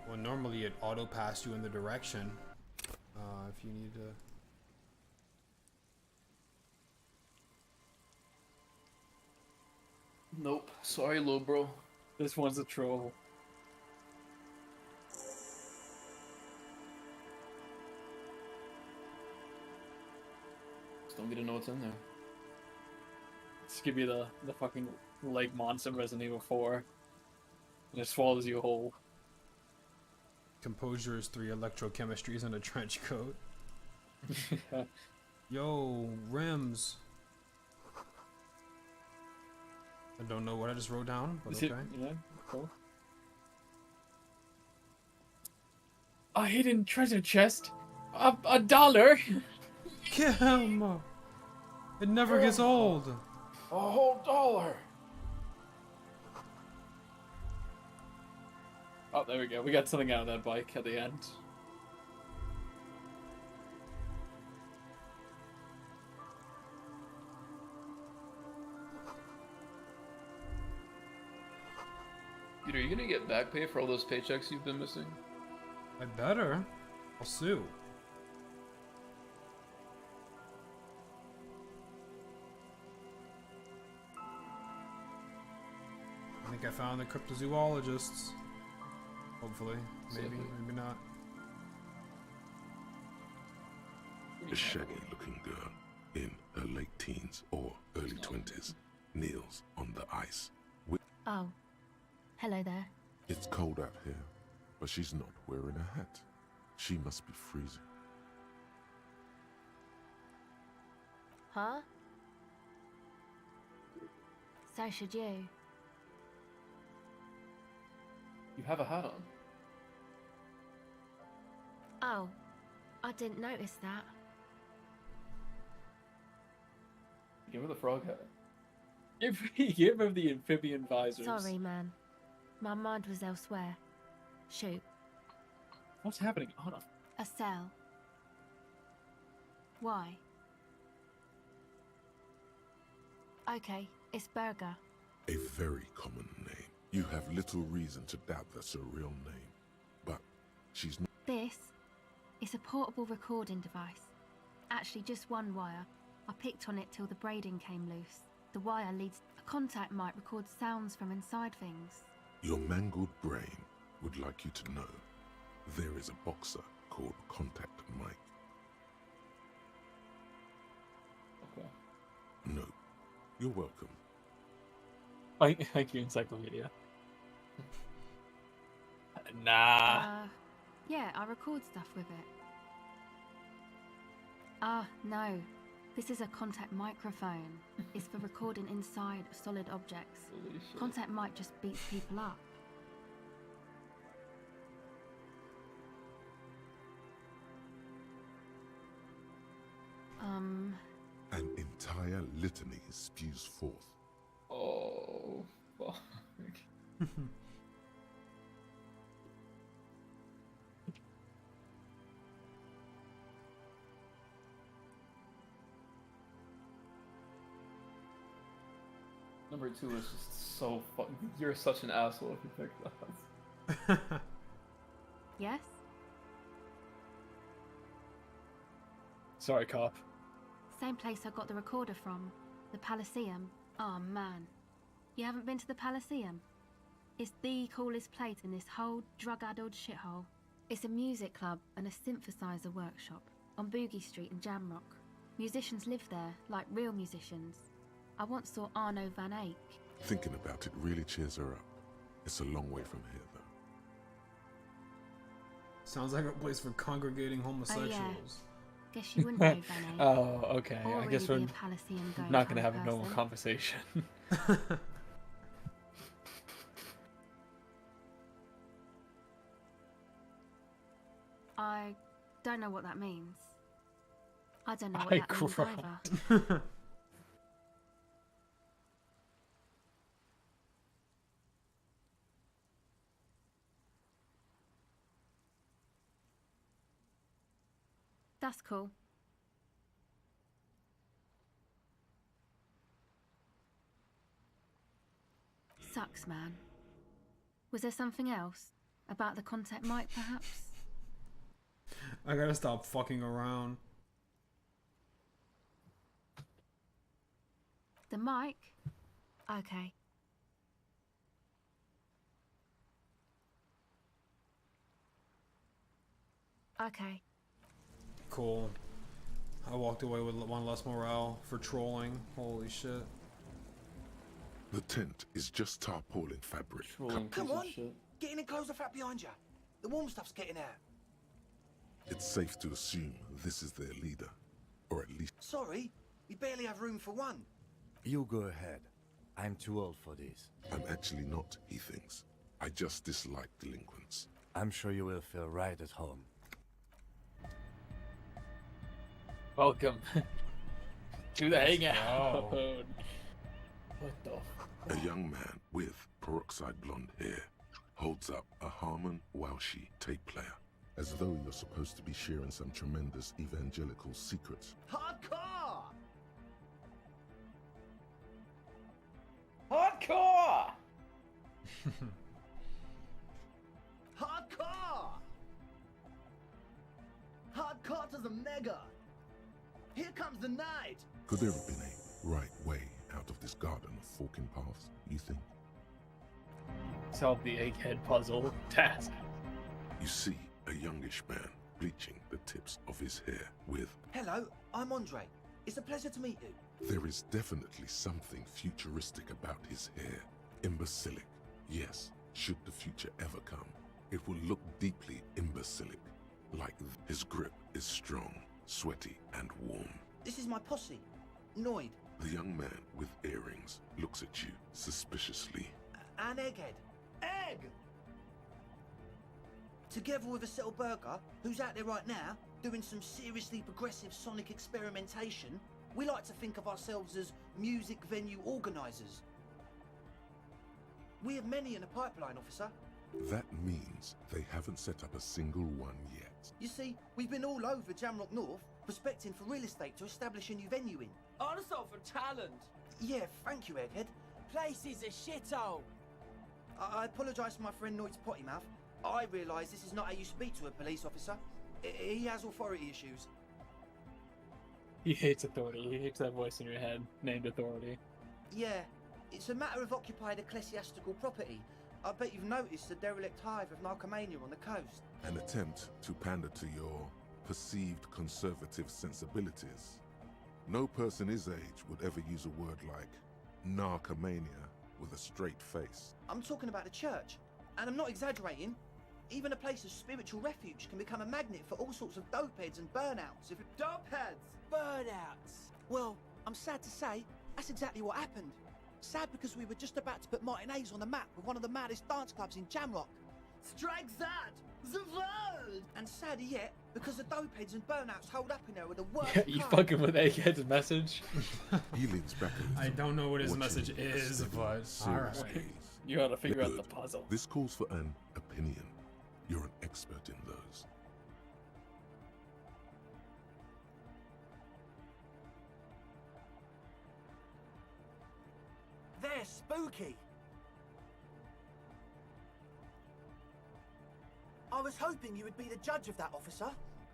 Well, normally it auto passed you in the direction. If you need to. Nope. Sorry, low bro. This one's a troll. Just don't get to know what's in there. Just give you the fucking leg monster of Resident Evil 4. And it swallows you whole. Composure is 3 electrochemistries and a trench coat. Yo, rims. I don't know what I just wrote down, but Is okay. yeah, cool. A hidden treasure chest? $1? Kim! It never gets old. A whole $1. Oh, there we go. We got something out of that bike at the end. Dude, are you gonna get back pay for all those paychecks you've been missing? I better. I'll sue. I think I found the cryptozoologists. Hopefully. Maybe, maybe not. A shaggy-looking girl in her late teens or early 20s kneels on the ice. Oh. Hello there. It's cold out here, but she's not wearing a hat. She must be freezing. Huh? So should you. You have a hat on. Oh, I didn't notice that. Give her the frog hat. Give her the amphibian visors. Sorry, man. My mind was elsewhere. Shoot. What's happening? Hold on. A cell. Why? Okay, it's Burger. A very common name. You have little reason to doubt that's a real name. But she's not. This is a portable recording device. Actually, just one wire. I picked on it till the braiding came loose. The wire leads. A contact mic records sounds from inside things. Your mangled brain would like you to know there is a boxer called Contact Mike. Okay. No. You're welcome. Thank you, Encyclopedia. Nah. Yeah, I record stuff with it. No. This is a contact microphone. It's for recording inside solid objects. Contact mic just beats people up. An entire litany spews forth. Oh, fuck. Number 2 is just so fucking. You're such an asshole if you picked that. Yes? Sorry, cop. Same place I got the recorder from. The Palaceum. Oh, man. You haven't been to the Palaceum? It's the coolest place in this whole drug-addled shithole. It's a music club and a synthesizer workshop on Boogie Street in Jamrock. Musicians live there, like real musicians. I once saw Arno van Eyck. Thinking about it really cheers her up. It's a long way from here, though. Sounds like a place for congregating homosexuals. Oh, yeah. Guess you wouldn't know Van Eyck. Oh, okay. Or I guess really we're be a Palaceum going not gonna kind have of a normal person. conversation. I don't know what that means. I don't know what I that means cried. either. That's cool. Sucks, man. Was there something else? About the contact mic, perhaps? I gotta stop fucking around. The mic? Okay. Okay. Cool. I walked away with one less morale for trolling. Holy shit. The tent is just tarpaulin fabric. Come on, get in and close the flap behind you. The warm stuff's getting out. It's safe to assume this is their leader. Or at least... Sorry, we barely have room for one. You go ahead. I'm too old for this. I'm actually not, he thinks. I just dislike delinquents. I'm sure you will feel right at home. Welcome to the hangout. Wow. What the A young man with peroxide blonde hair holds up a Harman Walshy tape player, as though you're supposed to be sharing some tremendous evangelical secrets. Hardcore! Hardcore! Hardcore! Hardcore to the mega! Here comes the night! Could there have been a right way out of this garden of forking paths, you think? Solve the egghead puzzle task. You see a youngish man bleaching the tips of his hair with... Hello, I'm Andre. It's a pleasure to meet you. There is definitely something futuristic about his hair. Imbecilic. Yes, should the future ever come, it will look deeply imbecilic. Like his grip is strong, sweaty, and warm. This is my posse. Noid. The young man with earrings looks at you suspiciously. And Egghead. Egg! Together with a Settle Burger, who's out there right now, doing some seriously progressive sonic experimentation, we like to think of ourselves as music venue organisers. We have many in the pipeline, officer. That means they haven't set up a single one yet. You see, we've been all over Jamrock North, prospecting for real estate to establish a new venue in. Also for talent. Yeah, thank you, Egghead. Place is a shithole. I apologise for my friend Noid's potty mouth. I realise this is not how you speak to a police officer. He has authority issues. He hates authority. He hates that voice in your head named authority. Yeah, it's a matter of occupied ecclesiastical property. I bet you've noticed the derelict hive of narcomania on the coast. An attempt to pander to your perceived conservative sensibilities. No person his age would ever use a word like narcomania with a straight face. I'm talking about the church, and I'm not exaggerating. Even a place of spiritual refuge can become a magnet for all sorts of dopeheads and burnouts. Dopeheads! Burnouts! Well, I'm sad to say, that's exactly what happened. Sad because we were just about to put Martinez on the map with one of the maddest dance clubs in Jamrock. Strike that! The world! And sadder yet, because the dopeheads and burnouts holed up in there with the worst Yeah, you fucking with Egghead's message. He leans back a I little, don't know what his watching message you with a is, steady, but serious alright. gaze. You gotta figure out Good. the puzzle. This calls for an opinion. You're an expert in those. They're spooky. I was hoping you would be the judge of that, officer.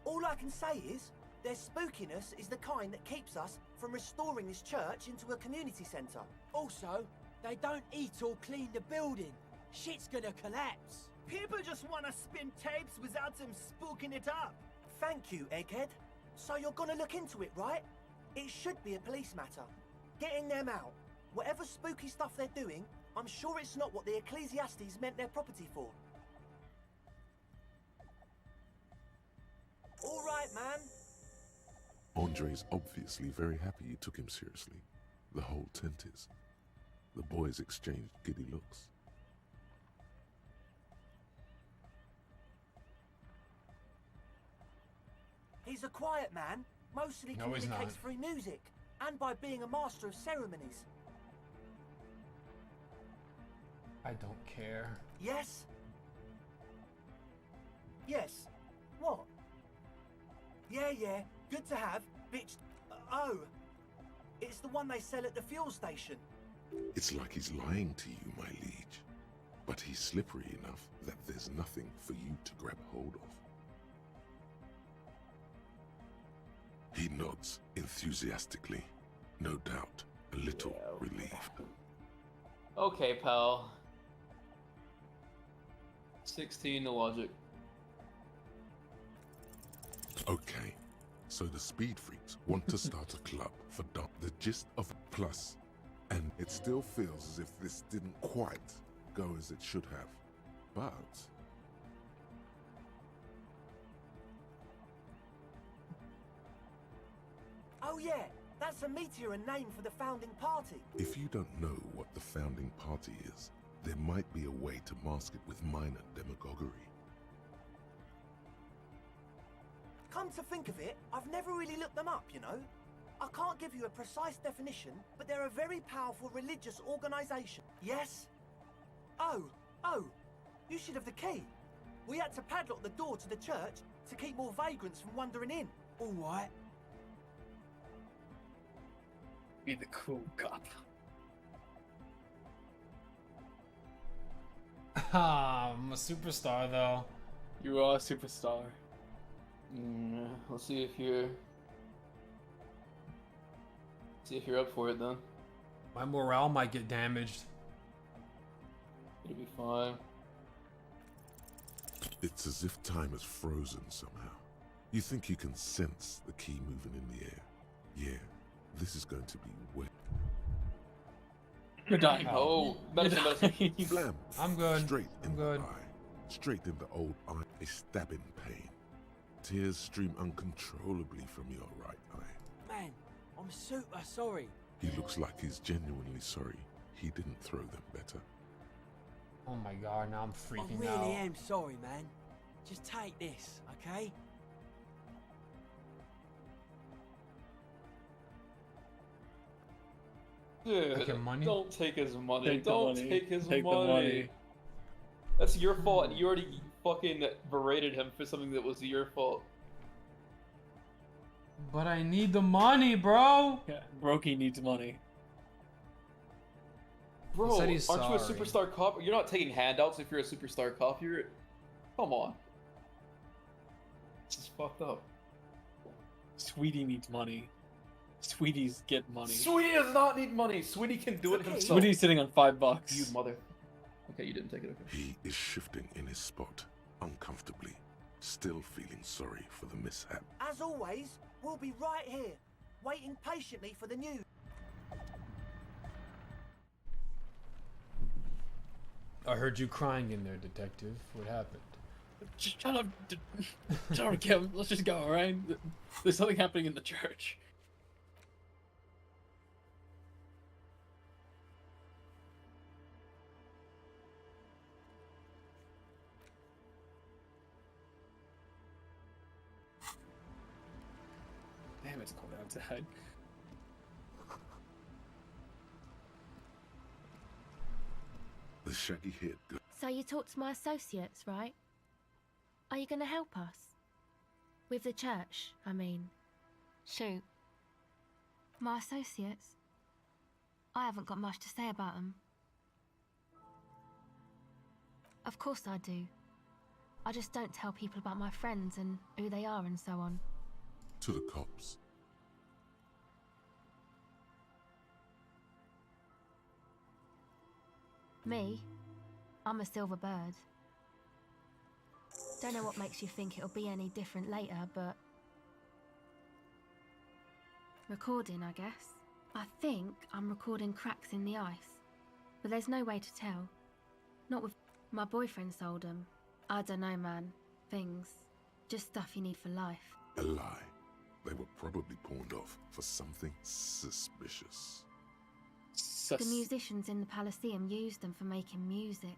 All I can say is, their spookiness is the kind that keeps us from restoring this church into a community centre. Also, they don't eat or clean the building. Shit's gonna collapse. People just wanna spin tapes without them spooking it up. Thank you, Egghead. So you're gonna look into it, right? It should be a police matter. Getting them out. Whatever spooky stuff they're doing, I'm sure it's not what the Ecclesiastes meant their property for. All right, man. Andre's obviously very happy you took him seriously. The whole tent is. The boys exchanged giddy looks. He's a quiet man, mostly No, he's communicates not. through music, and by being a master of ceremonies. I don't care. Yes? Yes. What? Yeah, good to have, bitch. Oh, it's the one they sell at the fuel station. It's like he's lying to you, my liege. But he's slippery enough that there's nothing for you to grab hold of. He nods enthusiastically, no doubt a little relieved. Okay, pal. 16 to logic. Okay, so the speed freaks want to start a club for the gist of plus, and it still feels as if this didn't quite go as it should have. But Oh yeah, that's a Meteor name for the founding party. if you don't know what the founding party is, there might be a way to mask it with minor demagoguery. Come to think of it, I've never really looked them up, you know? I can't give you a precise definition, but they're a very powerful religious organisation. Yes? Oh, you should have the key. We had to padlock the door to the church to keep more vagrants from wandering in. All right. Be the cool cop. I'm a superstar, though. You are a superstar. Let's see if you're up for it then. My morale might get damaged. It'll be fine. It's as if time has frozen somehow. You think you can sense the key moving in the air. Yeah, this is going to be wet. You're dying. Oh, medicine. Blam! I'm good. Straight in I'm the good. eye. Straight in the old eye. A stabbing pain. Tears stream uncontrollably from your right eye. Man, I'm super sorry. He looks like he's genuinely sorry he didn't throw them better. Oh my god, now I'm I freaking really out. am sorry, man. Just take this, okay? Dude, Take your money? don't take his money. Take the Don't money. take his Take the money. money. That's your fault, and you already fucking berated him for something that was your fault. But I need the money, bro. Yeah, Brokey needs money. Bro, He said aren't he's you a sorry. superstar cop? You're not taking handouts if you're a superstar cop. You're... Come on. This is fucked up. Sweetie needs money. Sweetie's get money. Sweetie does not need money. Sweetie can do it himself. Sweetie's sitting on $5. You mother. Okay, you didn't take it. Okay. He is shifting in his spot, uncomfortably, still feeling sorry for the mishap. As always, we'll be right here, waiting patiently for the news. I heard you crying in there, detective. What happened? Just shut up. Shut up, Kevin. Let's just go, alright? There's something happening in the church. Damn, it's cold outside. The shaggy head go- So you talked to my associates, right? Are you going to help us? With the church, I mean. Shoot. My associates? I haven't got much to say about them. Of course I do. I just don't tell people about my friends and who they are and so on. to the cops. Me? I'm a silver bird. Don't know what makes you think it'll be any different later, but... Recording, I guess. I think I'm recording cracks in the ice. But there's no way to tell. Not with... My boyfriend sold them. I don't know, man. Things. Just stuff you need for life. A lie. They were probably pawned off for something suspicious. The musicians in the Palaceum used them for making music.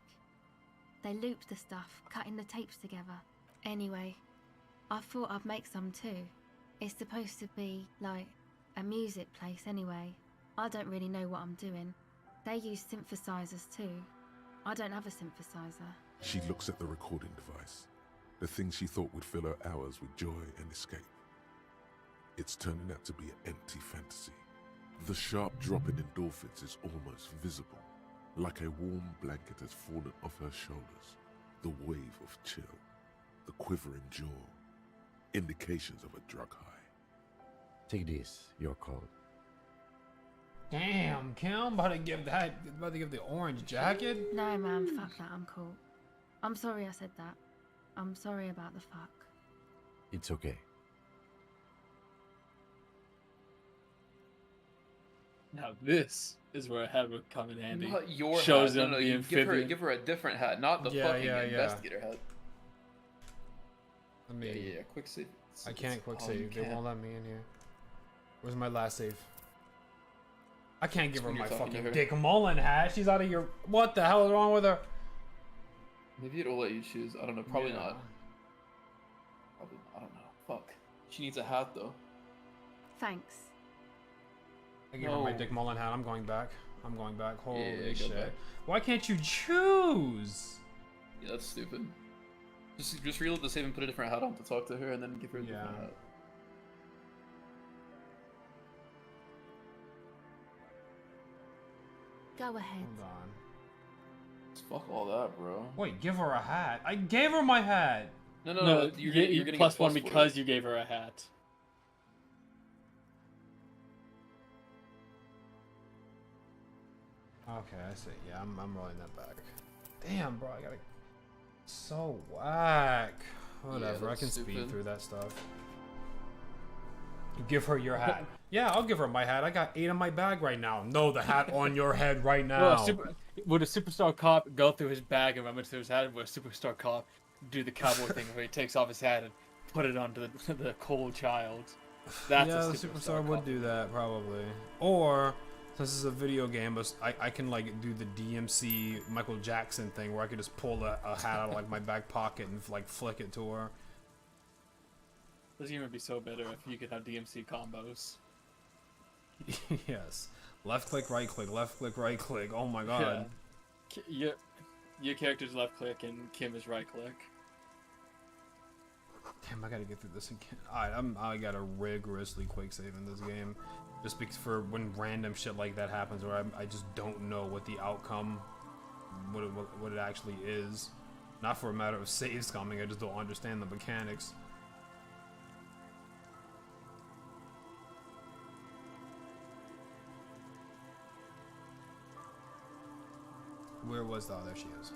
They looped the stuff, cutting the tapes together. Anyway, I thought I'd make some too. It's supposed to be, like, a music place anyway. I don't really know what I'm doing. They use synthesizers too. I don't have a synthesizer. She looks at the recording device, the thing she thought would fill her hours with joy and escape. It's turning out to be an empty fantasy. The sharp drop in endorphins is almost visible, like a warm blanket has fallen off her shoulders. The wave of chill, the quivering jaw, indications of a drug high. Take this, your code. Damn, Kim, I'm about to give the orange jacket. No, man, fuck that, I'm cool. I'm sorry I said that. I'm sorry about the fuck. It's okay. Now this is where a hat would come in handy. Not your Shows hat. them No, the you amphibian. give her a different hat, not the fucking investigator hat. Let me. Yeah, quick save. I can't quick Oh, save. you They can't. won't let me in here. Where's my last save? I can't give her When you're my talking to fucking her. Dick Mullen hat. She's out of your. What the hell is wrong with her? Maybe it'll let you choose. I don't know. Probably Yeah. not. Probably. I don't know. Fuck. She needs a hat though. Thanks. I give her my No. Dick Mullen hat. I'm going back. I'm going back. Holy Yeah, go shit. back. Why can't you choose? Yeah, that's stupid. Just reload the save and put a different hat on to talk to her, and then give her a different hat. Go ahead. Hold on. Fuck all that, bro. Wait, give her a hat. I gave her my hat. No, you you're getting plus a one for it. because you gave her a hat. Okay, I see. Yeah, I'm rolling that back. Damn, bro, I gotta. So whack. Whatever, I that's can speed stupid. through that stuff. Give her your hat. Yeah, I'll give her my hat. I got 8 in my bag right now. No, the hat on your head right now. Would a superstar cop go through his bag and remember to his hat? Would a superstar cop do the cowboy thing where he takes off his hat and put it onto the cold child. That's yeah, a the Superstar would do that probably. Or since it's a video game, but I can like do the DMC Michael Jackson thing where I could just pull a hat out of like my back pocket and like flick it to her. This game would be so better if you could have DMC combos. Yes. Left click, right click, left click, right click. Oh my god. Yeah. Your character's left click and Kim is right click. Damn, I gotta get through this again. I gotta rigorously quick save in this game, just because for when random shit like that happens, where I just don't know what the outcome, what it actually is. Not for a matter of saves coming, I just don't understand the mechanics. Where was that? Oh, there she is.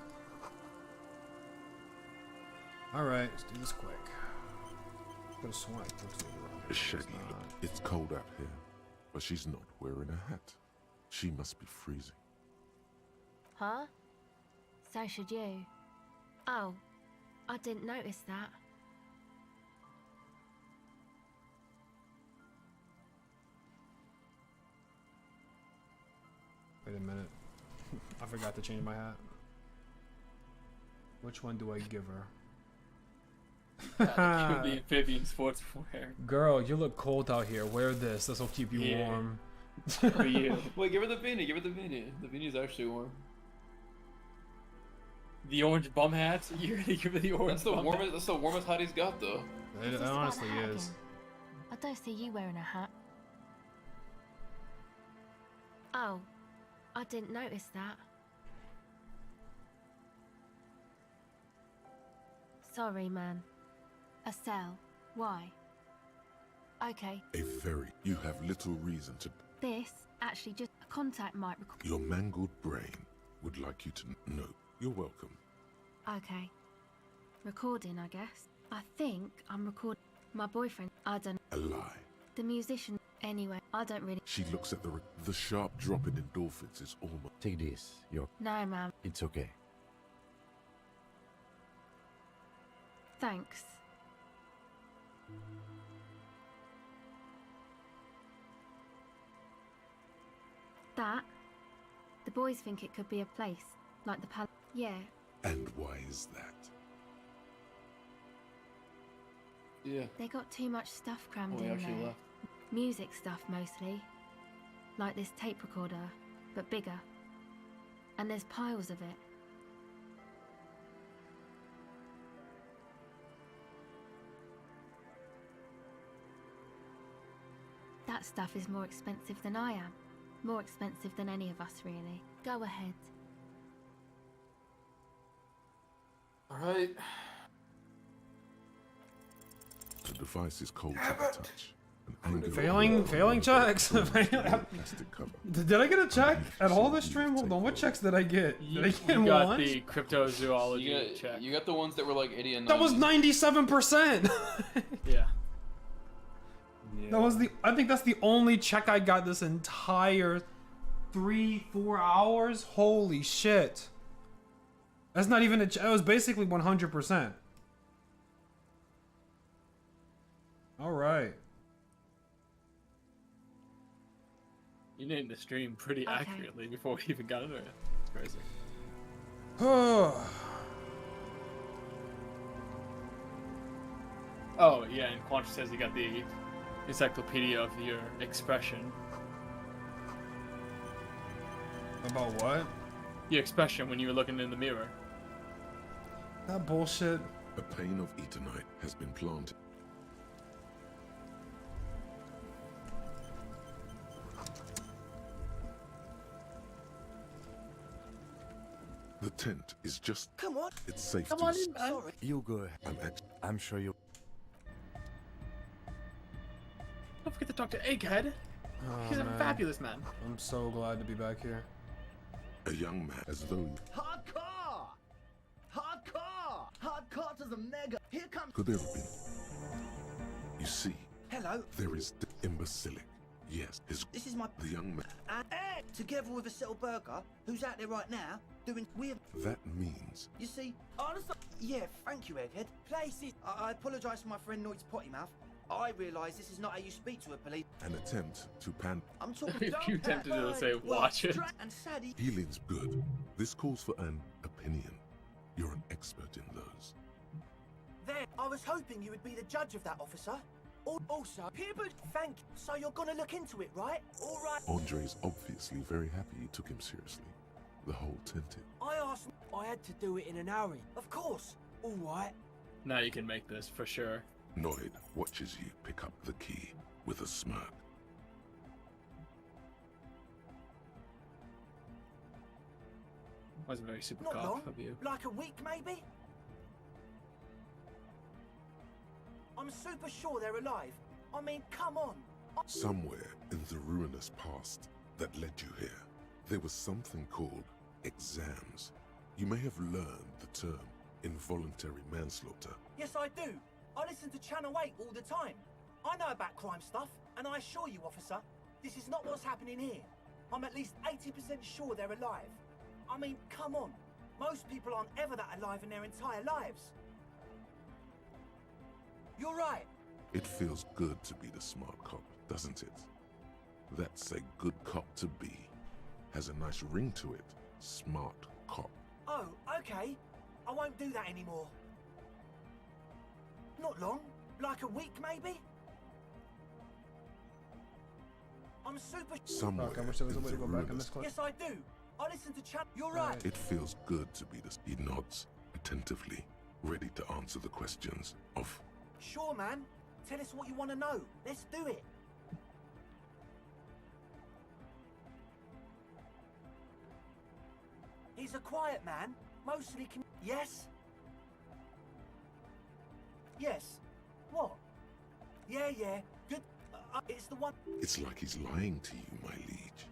Alright, let's do this quick. Go to Swank. Shaggy, it's cold out here, but she's not wearing a hat. She must be freezing. Huh? So should you. Oh, I didn't notice that. Wait a minute. I forgot to change my hat. Which one do I give her? The amphibian sportswear. Girl, you look cold out here. Wear this. This will keep you warm. For you. Wait, give her the beanie. Give her the beanie. The beanie's actually warm. The orange bum hat? You're gonna give her the orange That's the bum warmest. hat? That's the warmest hat he's got, though. It honestly is. I don't see you wearing a hat. Oh, I didn't notice that. Sorry, man. A cell. Why? Okay. You have little reason to. This actually just a contact might record. Your mangled brain would like you to know. You're welcome. Okay. Recording, I guess. I think I'm recording my boyfriend. I don't. A lie. The musician. Anyway, I don't really. She looks at the sharp drop in endorphins is almost. Take this. No, man. It's okay. Thanks. That? The boys think it could be a place, like the palace. Yeah. And why is that? Yeah. They got too much stuff crammed Oh, he in actually there. left. Music stuff mostly. Like this tape recorder, but bigger. And there's piles of it. That stuff is more expensive than I am. More expensive than any of us, really. Go ahead. Alright. The device is cold to the touch. Failing checks. Plastic cover. Did I get a check at all this stream? Hold on, what checks did I get? Did I get You got one? the cryptozoology check. You got the ones that were like 80 and 90. That was 97%. Yeah. That was I think that's the only check I got this entire 3-4 hours. Holy shit. That's not even it was basically 100%. All right. You named the stream pretty accurately before we even got into it. It's crazy. Oh, yeah, and Quantra says he got the encyclopedia of your expression. About what? Your expression when you were looking in the mirror. That bullshit. A pane of Eternite has been planted. The tent is just. Come on. It's safe Come to. on in, man. Sorry. You go ahead. I'm sure you. Don't forget to talk to Egghead. Oh, He's a man. fabulous man. I'm so glad to be back here. A young man, as though. Hardcore! Hardcore! Hardcore to the mega. Here comes. Could there have been? You see. Hello. There is the imbecilic, Yes, This is my... the young man. Together with a settled burger, who's out there right now, doing weird... That means You see, honestly... Yeah, thank you, Egghead. Places... I apologise for my friend Noit's potty mouth. I realise this is not how you speak to a police... an attempt to pan. I'm talking... If you tempted to say, watch it. And Sadie... Healing's good. This calls for an opinion. You're an expert in those. There, I was hoping you would be the judge of that, officer. Also, people, thank you. So you're gonna look into it, right? All right. Andre's obviously very happy you took him seriously. The whole tinted. I asked. I had to do it in an hurry. Of course. All right. Now you can make this for sure. Noid watches you pick up the key with a smirk. Wasn't very super Not cop long. of you. Like a week, maybe. I'm super sure they're alive. I mean, come on. Somewhere in the ruinous past that led you here, there was something called exams. You may have learned the term involuntary manslaughter. Yes, I do. I listen to Channel 8 all the time. I know about crime stuff, and I assure you, officer, this is not what's happening here. I'm at least 80% sure they're alive. I mean, come on. Most people aren't ever that alive in their entire lives. You're right. It feels good to be the smart cop, doesn't it? That's a good cop to be. Has a nice ring to it. Smart cop. Oh, okay. I won't do that anymore. Not long. Like a week, maybe? I'm super... Somewhere Fuck, I wish there was a in way to the go back in ruinous- this clip. Yes, I do. I listen to Channel... You're right. It feels good to be the... He nods attentively, ready to answer the questions of... Sure, man. Tell us what you want to know. Let's do it. He's a quiet man. Mostly can... Yes? Yes. What? Yeah. Good. It's the one... It's like he's lying to you, my liege.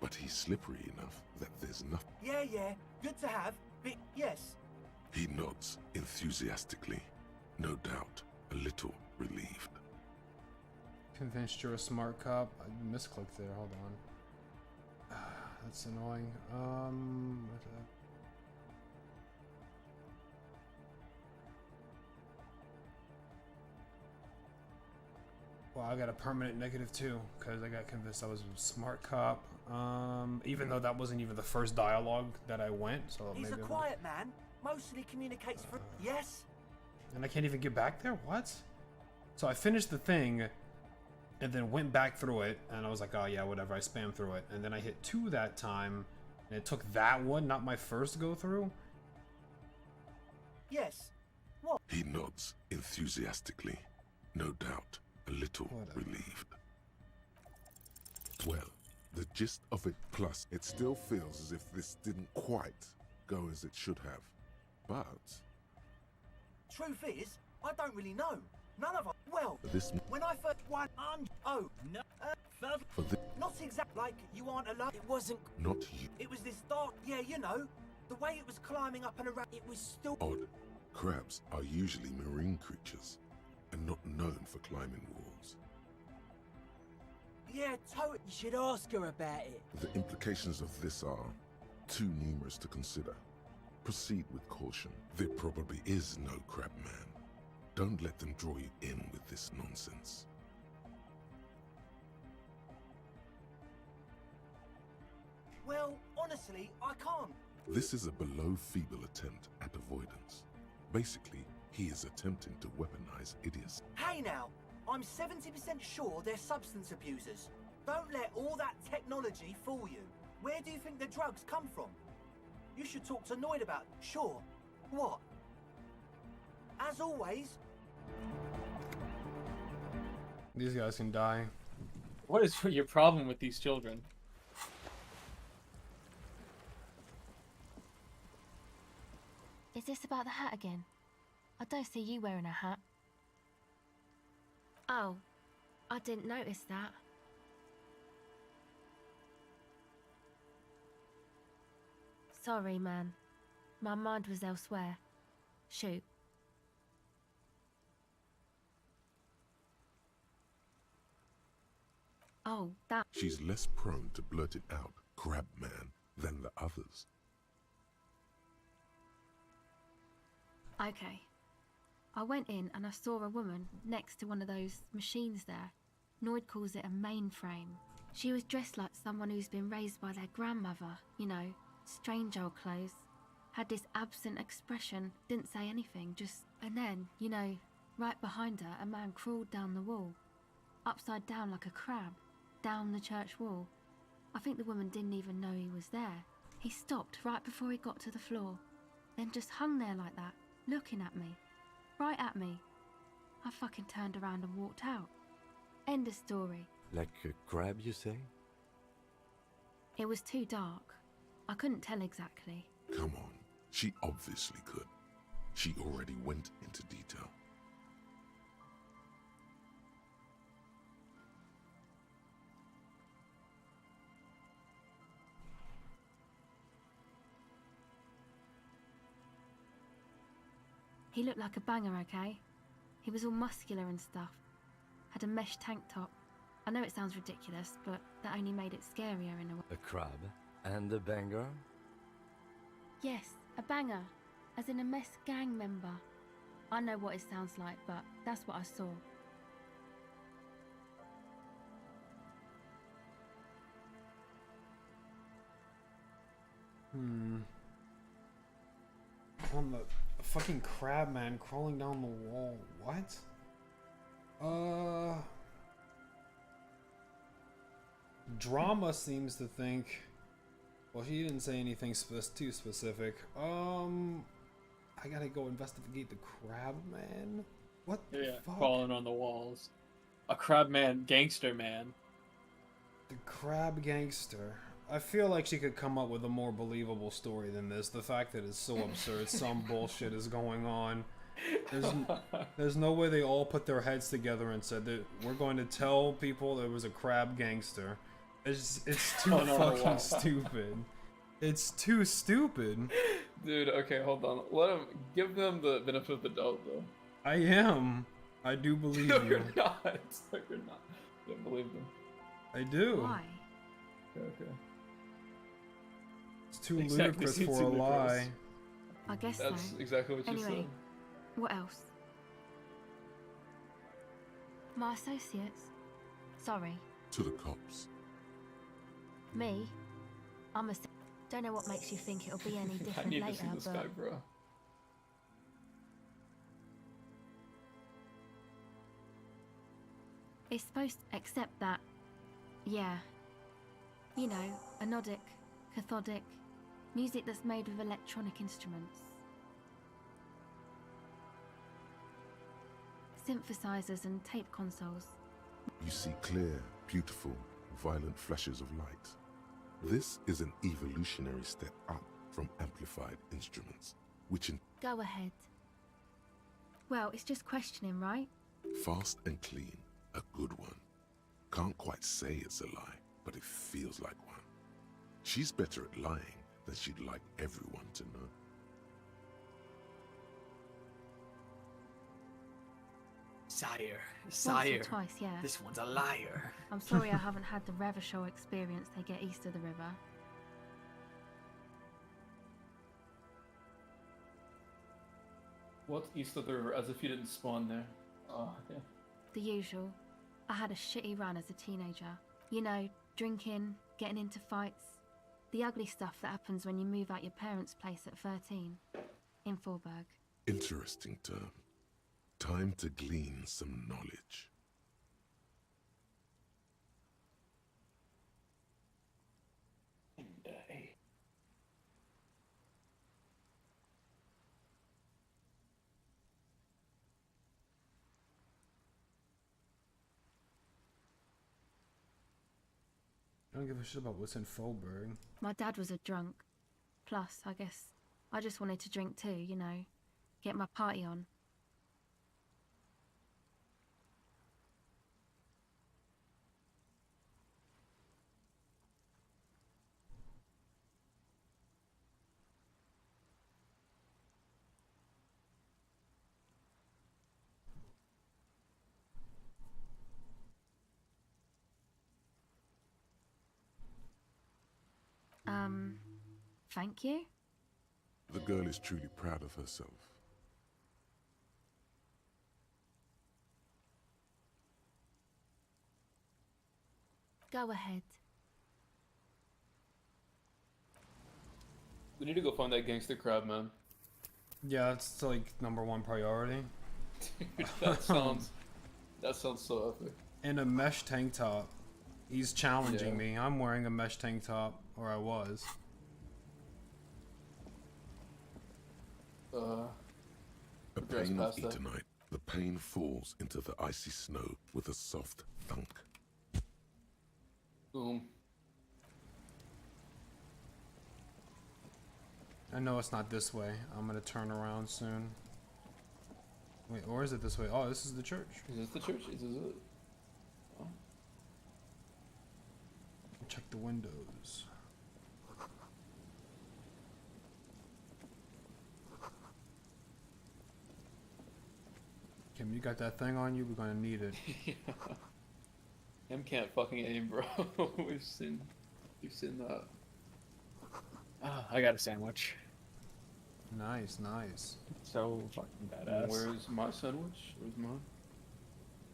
But he's slippery enough that there's nothing... Yeah. Good to have. But yes. He nods enthusiastically, no doubt a little relieved. Convinced you're a smart cop. I misclicked there. Hold on. That's annoying. Well, I got a permanent negative too, because I got convinced I was a smart cop. Even though that wasn't even the first dialogue that I went, so He's maybe a quiet man. Mostly communicates for... Yes? And I can't even get back there? What? So I finished the thing, and then went back through it, and I was like, oh yeah, whatever, I spammed through it. And then I hit 2 that time, and it took that one, not my first go through. Yes. What? He nods enthusiastically, no doubt a little relieved. Well, the gist of it, plus it still feels as if this didn't quite go as it should have. But... Truth is, I don't really know. None of us. Well, This- when I first won... Oh, no. For the... Not exact like you aren't alone. It wasn't... Not you. It was this dark... Yeah, you know. The way it was climbing up and around... It was still... Odd. Crabs are usually marine creatures, and not known for climbing walls. Yeah, totally. You should ask her about it. The implications of this are too numerous to consider. Proceed with caution. There probably is no crab man. Don't let them draw you in with this nonsense. Well, honestly, I can't. This is a below feeble attempt at avoidance. Basically, he is attempting to weaponize idiocy. Hey now, I'm 70% sure they're substance abusers. Don't let all that technology fool you. Where do you think the drugs come from? You should talk to Noid about it. Sure. What? As always... These guys can die. What is your problem with these children? Is this about the hat again? I don't see you wearing a hat. Oh, I didn't notice that. Sorry, man. My mind was elsewhere. Shoot. Oh, Oh, that. She's less prone to blurt it out, Crab Man, than the others. Okay. I went in and I saw a woman next to one of those machines there. Noid calls it a mainframe. She was dressed like someone who's been raised by their grandmother, you know, strange old clothes. Had this absent expression, didn't say anything, just... And then, you know, right behind her, a man crawled down the wall. Upside down like a crab, down the church wall. I think the woman didn't even know he was there. He stopped right before he got to the floor, then just hung there like that, looking at me. Right at me. I fucking turned around and walked out. End of story. Like a crab, you say? It was too dark. I couldn't tell exactly. Come on, she obviously could. She already went into detail. He looked like a banger, okay? He was all muscular and stuff. Had a mesh tank top. I know it sounds ridiculous, but that only made it scarier in a way. A crab and a banger? Yes, a banger. As in a mess gang member. I know what it sounds like, but that's what I saw. On the fucking crab man crawling down the wall. What? Drama seems to think. Well, she didn't say anything too specific. I gotta go investigate the crab man. What the fuck? Crawling on the walls. A crab man, gangster man. The crab gangster. I feel like she could come up with a more believable story than this. The fact that it's so absurd, some bullshit is going on. There's no way they all put their heads together and said that we're going to tell people there was a crab gangster. It's too fucking stupid. It's too stupid. Dude, okay, hold on. Give them the benefit of the doubt, though. I am. I do believe No, you. you're not. No, you're not. Don't believe them. I do. Why? Okay. It's too Exactly, ludicrous it's for a ludicrous. lie. I guess That's so. exactly what you Anyway, said. what else? My associates? Sorry. To the cops. Me? I'm a... Don't know what makes you think it'll be any I different need to later, see this but... guy, bro. It's supposed to accept that, yeah. You know, anodic, cathodic, music that's made with electronic instruments. Synthesizers and tape consoles. You see clear, beautiful, violent flashes of light. This is an evolutionary step up from amplified instruments, which in Go ahead. Well, it's just questioning, right? fast and clean, a good one. Can't quite say it's a lie, but it feels like one. She's better at lying than she'd like everyone to know. Sire, Once sire, or twice, yeah. this one's a liar. I'm sorry I haven't had the Revachol experience they get east of the river. What's east of the river? As if you didn't spawn there. Oh, yeah. The usual. I had a shitty run as a teenager. You know, drinking, getting into fights. The ugly stuff that happens when you move out your parents' place at 13. In Forberg. Interesting term. Time to glean some knowledge. I don't give a shit about what's in Faubourg. My dad was a drunk. Plus, I guess, I just wanted to drink too, you know. Get my party on. Thank you? The girl is truly proud of herself. Go ahead. We need to go find that gangster crab, man. Yeah, it's like #1 priority. that sounds so epic. In a mesh tank top. He's challenging Yeah. me. I'm wearing a mesh tank top, or I was. A pain of Eternite. The pain falls into the icy snow with a soft thunk. Boom. I know it's not this way. I'm gonna turn around soon. Wait, or is it this way? Oh, this is the church. Is this the church? Is this it? Oh. Check the windows. Kim, you got that thing on you? We're gonna need it. Him can't fucking aim, bro. We've seen that. I got a sandwich. Nice, nice. So fucking badass. Where's my sandwich? Where's mine?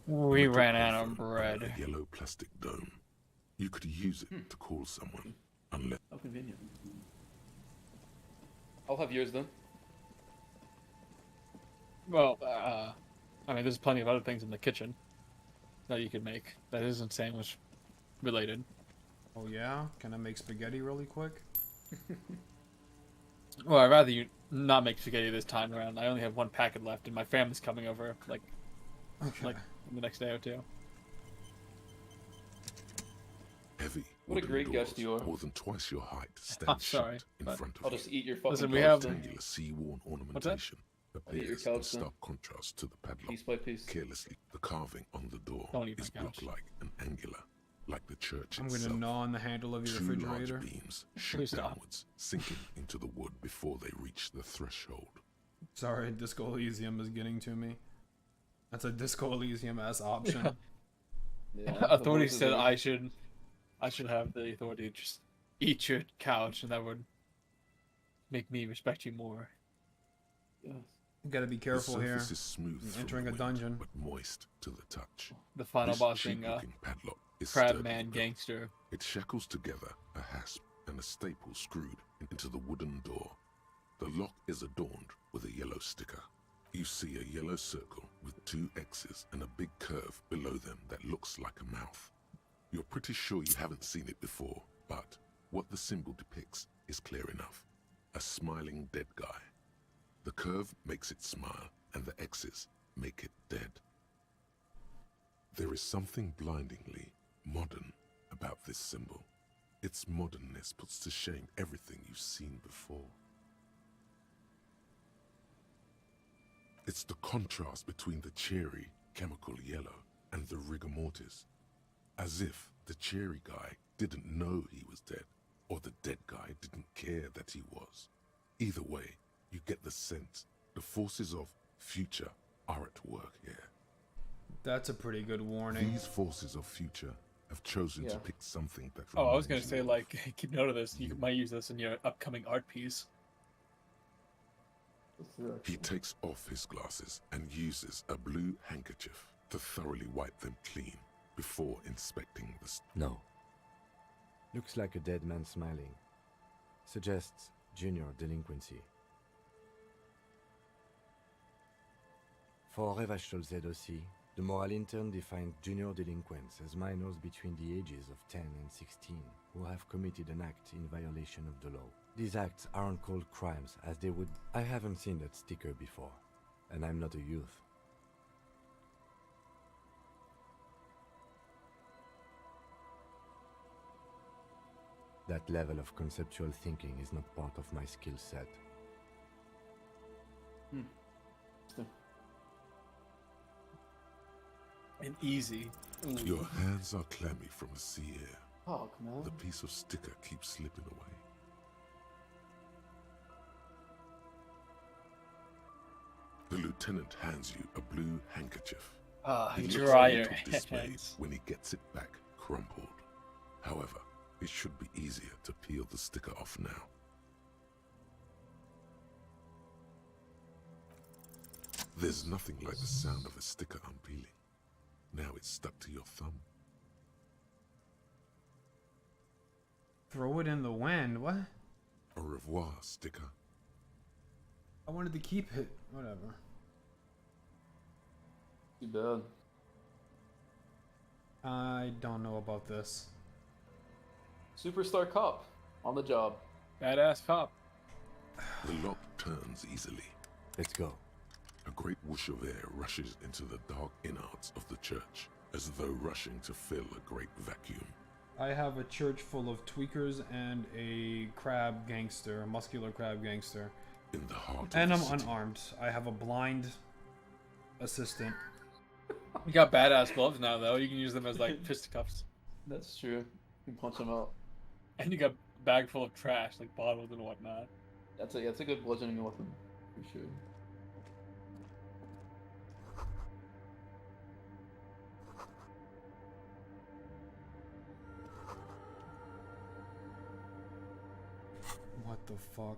We ran out of bread. A yellow plastic dome. You could use it to call someone, unless. How convenient. I'll have yours then. Well, I mean, there's plenty of other things in the kitchen that you could make that isn't sandwich related. Oh yeah? Can I make spaghetti really quick? Well, I'd rather you not make spaghetti this time around. I only have one packet left, and my family's coming over like in the next day or two. Heavy. What a great guest you are. More than twice your height stand I'm sorry, shut in but front of I'll you. just eat your fucking Listen, we couch have then. Rectangular sea-worn What's that? ornamentation I'll eat your appears in couch then. stark contrast to the padlock. Piece by piece. Carelessly, the carving on the door Don't eat is my couch. block-like and angular, like the church I'm itself. gonna gnaw on the handle of your Two refrigerator. large beams shoot Please stop. downwards, sinking into the wood before they reach the threshold. Sorry, Disco Elysium is getting to me. That's a Disco Elysium ass option. Yeah, Authority the said voices I should have the authority to just eat your couch, and that would make me respect you more. Yes. You gotta be careful the here. surface is smooth You're from entering the a wind, dungeon. but moist to the touch. The final This boss being cheap-looking padlock is Crab sturdy Man built. Gangster. It shackles together a hasp and a staple screwed into the wooden door. The lock is adorned with a yellow sticker. You see a yellow circle with 2 X's and a big curve below them that looks like a mouth. You're pretty sure you haven't seen it before, but what the symbol depicts is clear enough. A smiling dead guy. The curve makes it smile, and the X's make it dead. There is something blindingly modern about this symbol. Its modernness puts to shame everything you've seen before. It's the contrast between the cheery, chemical yellow and the rigor mortis. As if the cheery guy didn't know he was dead, or the dead guy didn't care that he was. Either way, you get the sense the forces of future are at work here. That's a pretty good warning. These forces of future have chosen to Yeah. pick something that Oh, I was gonna reminds say, you like, keep note of this. You might use this in your upcoming art piece. He takes off his glasses and uses a blue handkerchief to thoroughly wipe them clean before inspecting the... No. Looks like a dead man smiling. Suggests junior delinquency. For Revachol aussi, the moral intern defined junior delinquents as minors between the ages of 10 and 16 who have committed an act in violation of the law. These acts aren't called crimes as they would... I haven't seen that sticker before, and I'm not a youth. That level of conceptual thinking is not part of my skill set. And easy. Ooh. Your hands are clammy from the sea air. Oh, come on. The piece of sticker keeps slipping away. The lieutenant hands you a blue handkerchief. Ah, He looks dry a your little dismayed hands. when he gets it back crumpled. However, It should be easier to peel the sticker off now. There's nothing like the sound of a sticker unpeeling. Now it's stuck to your thumb. Throw it in the wind. What? Au revoir, sticker. I wanted to keep it. Whatever. Too bad. I don't know about this. Superstar cop on the job. Badass cop. The lock turns easily. Let's go. A great whoosh of air rushes into the dark innards of the church, as though rushing to fill a great vacuum. I have a church full of tweakers and a crab gangster, a muscular crab gangster. In the heart and of I'm the city. unarmed. I have a blind assistant. You got badass gloves now, though. You can use them as like fisticuffs. That's true. You can punch them out. And you got a bag full of trash, like bottles and whatnot. That's a good bludgeoning weapon, for sure. What the fuck?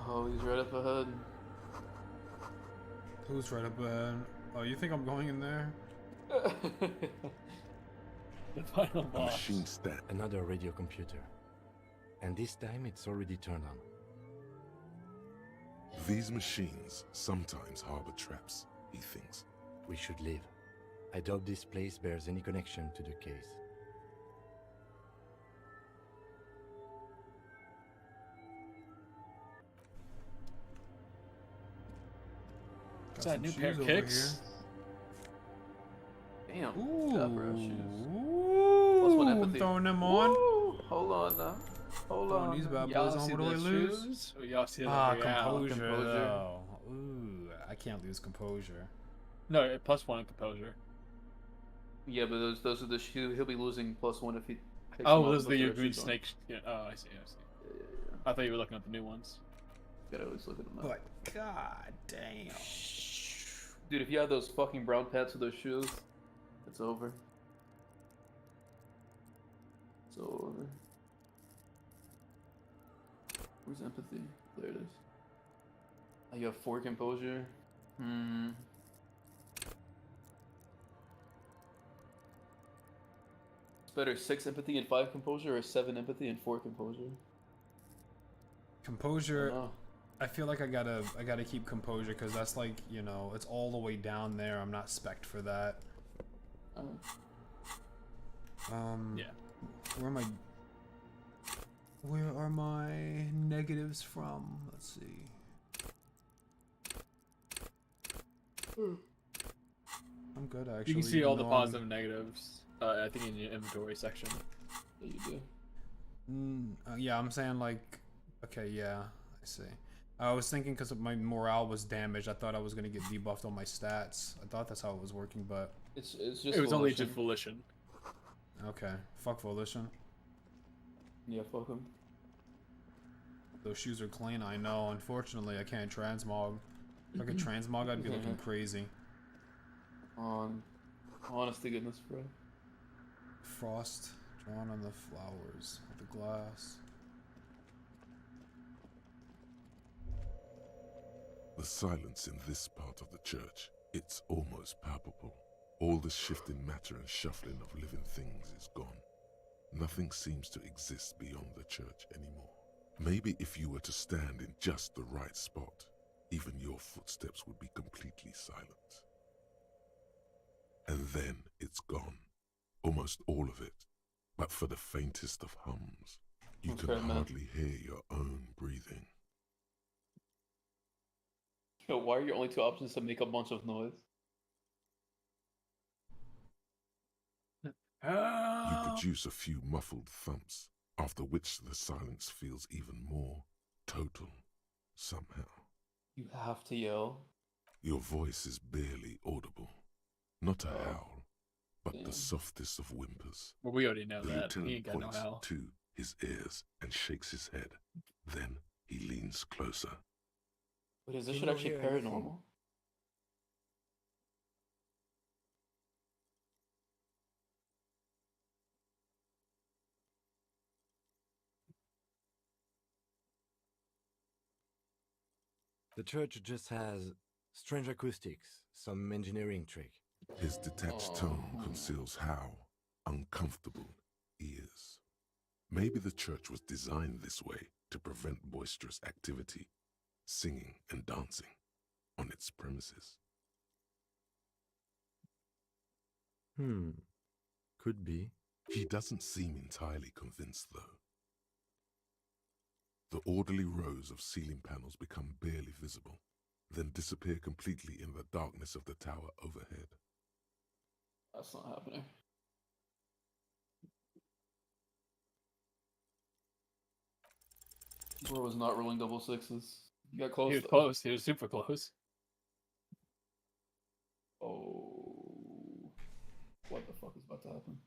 Oh, he's right up ahead. Who's right up ahead? Oh, you think I'm going in there? The final A boss. machine stand. Another radio computer. And this time it's already turned on. These machines sometimes harbor traps, he thinks. We should leave. I doubt this place bears any connection to the case. What's that, new pair of kicks? Damn. Ooh. Plus one I'm empathy. throwing them on. Woo. Hold on now. Hold Throwing on. these bad Y'all boys on. see What do I the lose? shoes? Or y'all see the Composure. Composure. Though. Ooh, I can't lose composure. No, plus one in composure. Yeah, but those are the shoes. He'll be losing +1 if he. Takes them Oh, off those are with the their green shoes on. snake. Yeah. Oh, I see. I see. Yeah. I thought you were looking at the new ones. Gotta always look at them. But god damn. Dude, if you have those fucking brown pads with those shoes, it's over. It's over. Where's empathy? There it is. Oh, you have 4 composure? It's better 6 empathy and 5 composure, or 7 empathy and 4 composure? Composure. Oh. I feel like I gotta keep composure because that's like, you know, it's all the way down there. I'm not spec'd for that. Yeah. Where are my negatives from? Let's see. I'm good actually. You can see all the even though I'm- positive and negatives. I think in your inventory section. Yeah, you do. Yeah, I'm saying like, okay, yeah, I see. I was thinking because my morale was damaged, I thought I was gonna get debuffed on my stats. I thought that's how it was working, but It's just. It was only volition. just volition. okay. Fuck volition. Yeah, fuck him. Those shoes are clean, I know. Unfortunately, I can't transmog. If I could transmog, I'd be looking crazy. Honest to goodness, bro. Frost drawn on the flowers with the glass. The silence in this part of the church, it's almost palpable. All the shifting matter and shuffling of living things is gone. Nothing seems to exist beyond the church anymore. Maybe if you were to stand in just the right spot, even your footsteps would be completely silent. And then it's gone. Almost all of it. But for the faintest of hums, you That's can right, man. hardly hear your own breathing. Yo, why are your only 2 options to make a bunch of noise? You produce a few muffled thumps, after which the silence feels even more total somehow. You have to yell. Your voice is barely audible. Not a howl, but the softest of whimpers. Well, we already know The that. He lieutenant ain't got no points hell. to his ears and shakes his head. Then he leans closer. Wait, is this Did shit you actually hear anything? paranormal? The church just has strange acoustics, some engineering trick. His detached tone conceals how uncomfortable he is. Maybe the church was designed this way to prevent boisterous activity, singing and dancing on its premises. Could be. He doesn't seem entirely convinced, though. The orderly rows of ceiling panels become barely visible, then disappear completely in the darkness of the tower overhead. That's not happening. Bro was not rolling double sixes. You got close. He was though. close. He was super close. Oh. What the fuck is about to happen?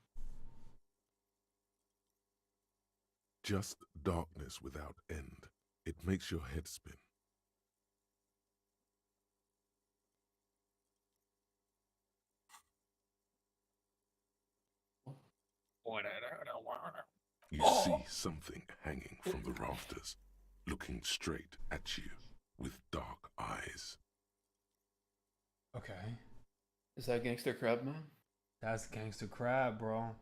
Just darkness without end. It makes your head spin. You see something hanging from the rafters, looking straight at you with dark eyes. Okay. Is that Gangster Crab Man? That's Gangster Crab, bro.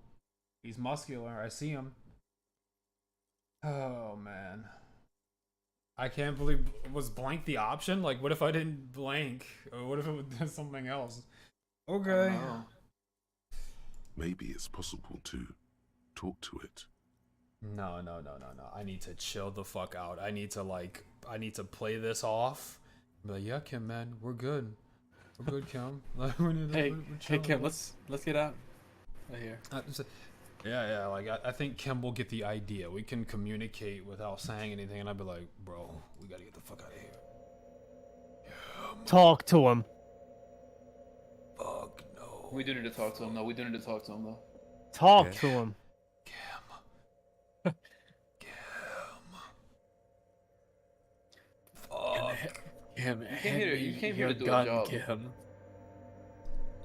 He's muscular. I see him. Oh, man. I can't believe... Was blank the option? Like, what if I didn't blank? Or what if it was something else? Okay. Maybe it's possible to talk to it. No. I need to chill the fuck out. I need to play this off. Be like, yeah, Kim, man, we're good. We're good, Kim. Hey, Kim, let's get out of here. Yeah, like, I think Kim will get the idea. We can communicate without saying anything, and I'd be like, bro, we gotta get the fuck out of here. Talk to him. Fuck no. We do need to talk to him, though. We do need to talk to him, though. Talk to him. Kim, You came here to do a gun, job. Kim.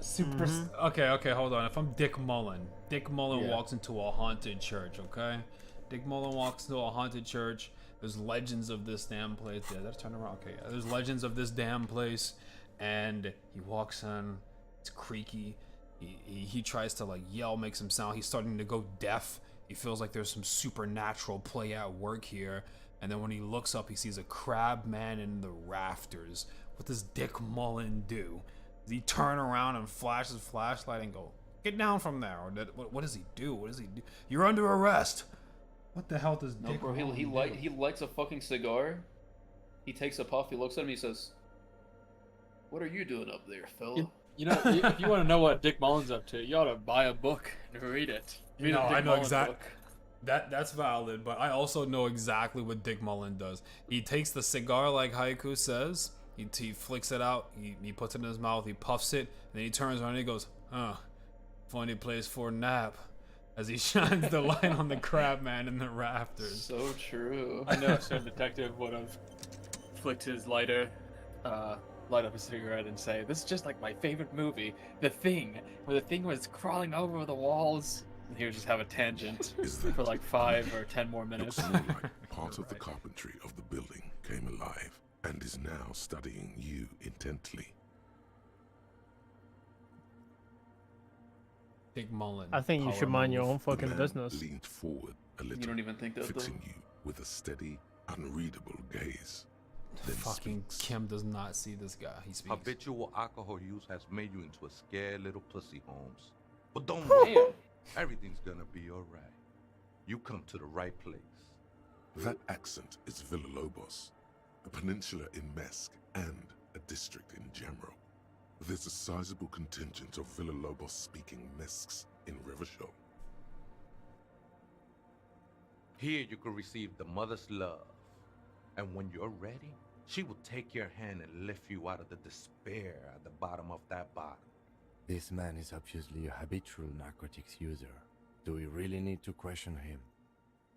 Super. Okay, hold on. If I'm Dick Mullen Yeah. walks into a haunted church, okay? Dick Mullen walks into a haunted church. There's legends of this damn place. Yeah, let's turn around. Okay, yeah. There's legends of this damn place, and he walks in. It's creaky. He tries to like yell, make some sound. He's starting to go deaf. He feels like there's some supernatural play at work here. And then when he looks up, he sees a crab man in the rafters. What does Dick Mullen do? Does he turn around and flash his flashlight and go, "Get down from there"? Or what does he do? What does he do? You're under arrest. What the hell does Dick bro, Mullen do? he lights a fucking cigar. He takes a puff. He looks at him. He says, "What are you doing up there, fella?" You know, if you want to know what Dick Mullen's up to, you ought to buy a book and read it. Read No, a Dick I know Mullen exactly. book. That's valid, but I also know exactly what Dick Mullen does. He takes the cigar like Haiku says. He flicks it out. He puts it in his mouth. He puffs it, and then he turns around and he goes, "Huh, funny place for a nap." As he shines the light on the crab man in the rafters. So true. I know a certain detective would have flicked his lighter, light up a cigarette and say, "This is just like my favorite movie, The Thing, where the thing was crawling over the walls." And he would just have a tangent for like 5 or 10 more minutes. Looks more like part of the carpentry of the building came alive and is now studying you intently. Dick Mullen. I think you should mind your own The fucking man business. leaned forward a little, You don't even think that, fixing though? you with a steady, unreadable gaze. Then Fucking Kim does not see this guy. He speaks. Habitual alcohol use has made you into a scared little pussy, Holmes. But don't Damn. worry, everything's gonna be alright. You come to the right place. That accent is Villalobos, a peninsula in Mesk and a district in Jamro. There's a sizable contingent of Villalobos-speaking Mesks in Rivershaw. Here you can receive the mother's love. And when you're ready, She will take your hand and lift you out of the despair at the bottom of that bottle. This man is obviously a habitual narcotics user. Do we really need to question him?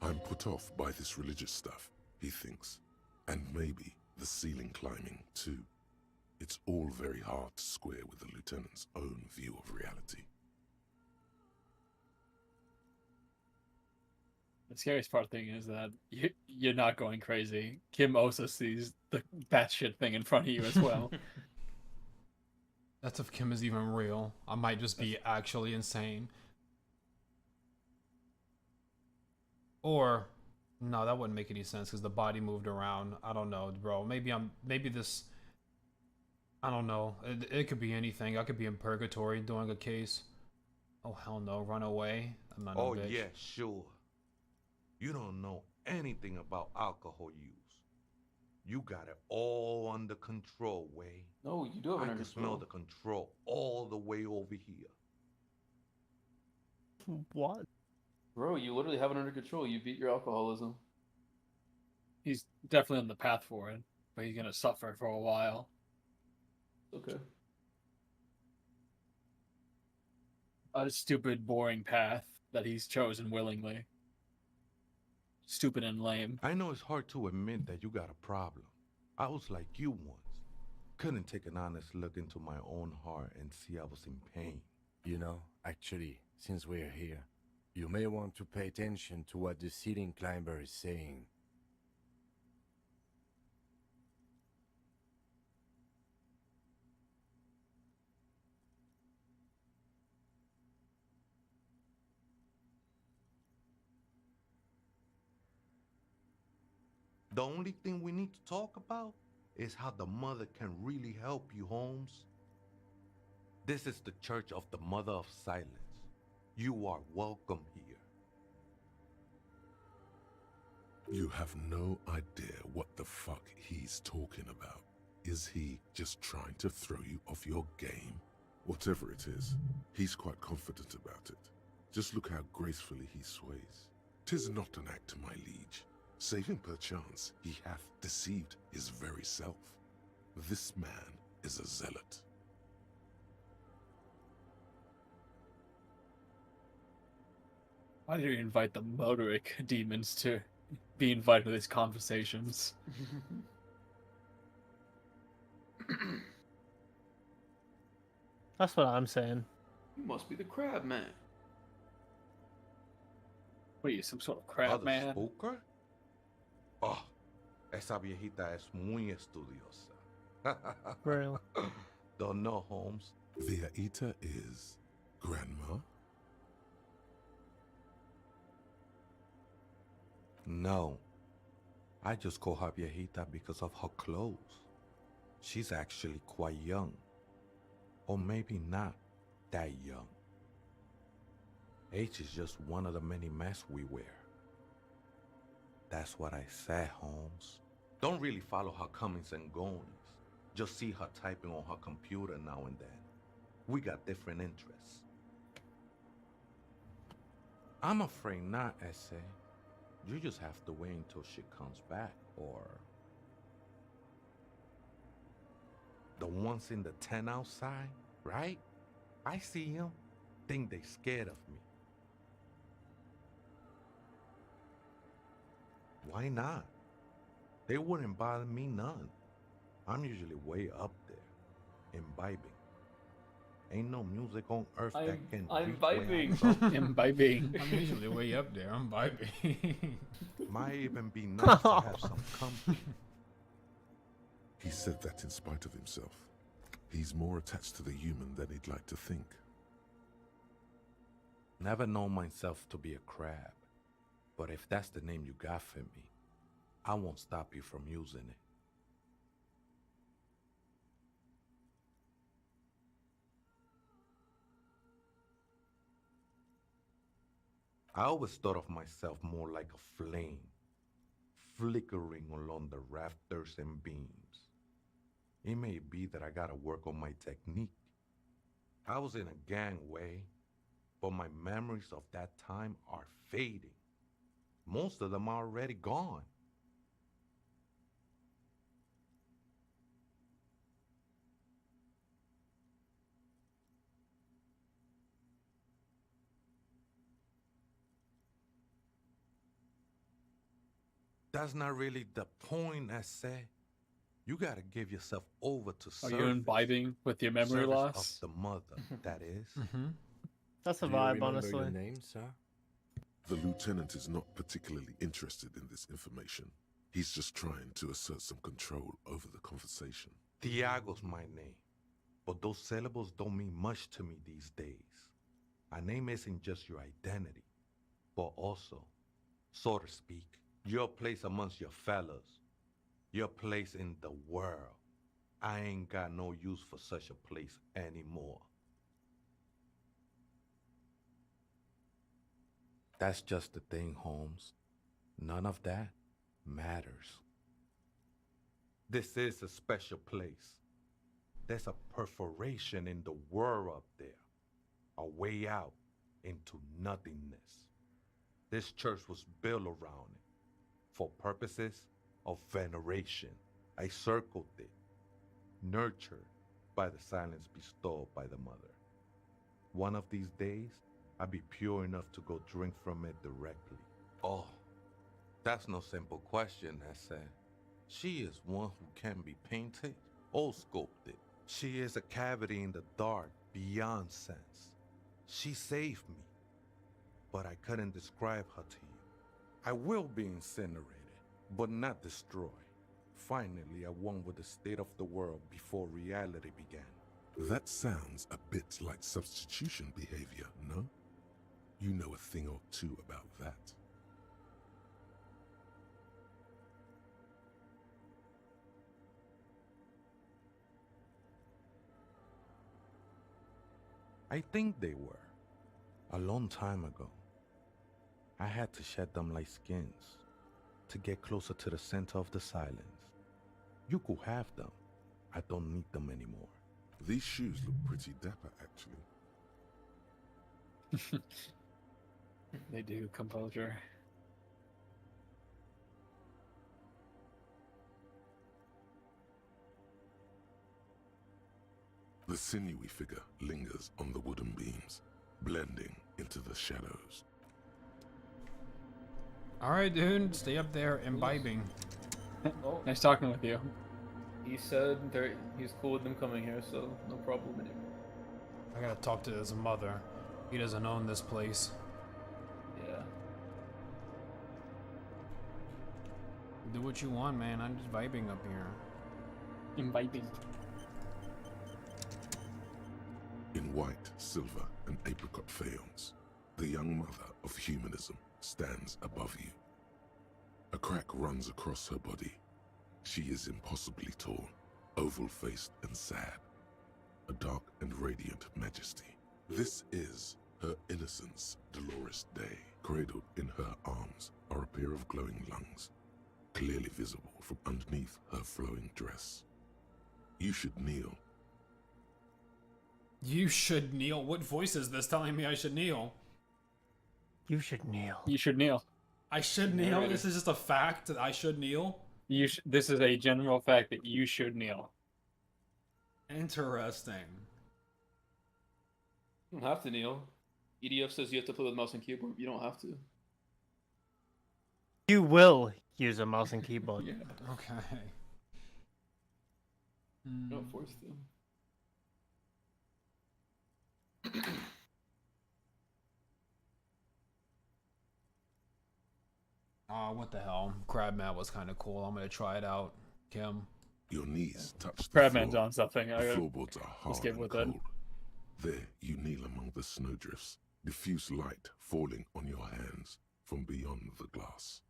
I'm put off by this religious stuff, he thinks. And maybe the ceiling climbing, too. It's all very hard to square with the lieutenant's own view of reality. The scariest part thing is that you're not going crazy. Kim also sees the batshit thing in front of you as well. That's if Kim is even real. I might just be actually insane. Or, no, that wouldn't make any sense because the body moved around. I don't know, bro. Maybe this, I don't know. It could be anything. I could be in purgatory doing a case. Oh, hell no. Run away. I'm not no bitch. Yeah, sure. You don't know anything about alcohol use. You got it all under control, Way. No, you do have it I under can smell the control all the way over here. What? Bro, you literally have it under control. You beat your alcoholism. He's definitely on the path for it, but he's gonna suffer for a while. Okay. A stupid, boring path that he's chosen willingly. Stupid and lame. I know it's hard to admit that you got a problem. I was like you once. Couldn't take an honest look into my own heart and see I was in pain. You know, actually, since we're here, you may want to pay attention to what the ceiling climber is saying. The only thing we need to talk about is how the mother can really help you, Holmes. This is the Church of the Mother of Silence. You are welcome here. You have no idea what the fuck he's talking about. Is he just trying to throw you off your game? Whatever it is, he's quite confident about it. Just look how gracefully he sways. 'Tis not an act, my liege. Saving perchance he hath deceived his very self. This man is a zealot. Why did you invite the Moderic demons to be invited to these conversations? That's what I'm saying. You must be the crab man. What are you, some sort of crab man? Spooker? Oh, esa viejita es muy estudiosa. Real. Don't know, Holmes. Viejita is grandma? No. I just call her viejita because of her clothes. She's actually quite young. Or maybe not that young. Age is just one of the many masks we wear. That's what I said, Holmes. Don't really follow her comings and goings. Just see her typing on her computer now and then. We got different interests. I'm afraid not, Essay. You just have to wait until she comes back, or... The ones in the tent outside, right? I see him. Think they scared of me. Why not? They wouldn't bother me none. I'm usually way up there, imbibing. Ain't no music on earth that can I'm reach vibing. where I'm Imbibing. I'm usually way up there. I'm vibing. Might even be nice to have some company. He said that in spite of himself. He's more attached to the human than he'd like to think. Never known myself to be a crab. But if that's the name you got for me, I won't stop you from using it. I always thought of myself more like a flame, flickering along the rafters and beams. It may be that I gotta work on my technique. I was in a gangway, but my memories of that time are fading. Most of them are already gone. That's not really the point, I say. You gotta give yourself over to Are service. you imbibing with your memory Service loss? of the mother, that is. That's a Do you vibe, remember honestly. your name, sir? The lieutenant is not particularly interested in this information. He's just trying to assert some control over the conversation. Tiago's my name, but those syllables don't mean much to me these days. A name isn't just your identity, but also, so to speak, your place amongst your fellows, your place in the world. I ain't got no use for such a place anymore. That's just the thing, Holmes. None of that matters. This is a special place. There's a perforation in the world up there, a way out into nothingness. This church was built around it for purposes of veneration. I circled it, nurtured by the silence bestowed by the mother. One of these days, I'll be pure enough to go drink from it directly. Oh, that's no simple question, I said. She is one who can be painted or sculpted. She is a cavity in the dark beyond sense. She saved me, but I couldn't describe her to you. I will be incinerated, but not destroyed. Finally, I won with the state of the world before reality began. That sounds a bit like substitution behavior, no? You know a thing or two about that. I think they were. A long time ago. I had to shed them like skins to get closer to the center of the silence. You could have them. I don't need them anymore. These shoes look pretty dapper, actually. They do, composure. The sinewy figure lingers on the wooden beams, blending into the shadows. Alright, dude, stay up there imbibing. Nice talking with you. He said he's cool with them coming here, so no problem anymore. I gotta talk to his mother. He doesn't own this place. Yeah. Do what you want, man. I'm just vibing up here. Imbibing. In white, silver, and apricot faience, the young mother of humanism stands above you. A crack runs across her body. She is impossibly tall, oval-faced and sad. A dark and radiant majesty. This is her innocence, Dolores Day. Cradled in her arms are a pair of glowing lungs, clearly visible from underneath her flowing dress. You should kneel. You should kneel. What voice is this telling me I should kneel? You should kneel. You should kneel. I should kneel? This is just a fact that I should kneel? This is a general fact that you should kneel. Interesting. You don't have to kneel. EDF says you have to play with mouse and keyboard. You don't have to. You will use a mouse and keyboard. Yeah. Okay. You're not forced to. Oh, what the hell? Crabmat was kind of cool. I'm gonna try it out. Kim. Your knees touch the Crabman's floor. on something. The floorboards are hard get and with it. cold. There, you kneel among the snowdrifts, diffuse light falling on your hands from beyond the glass.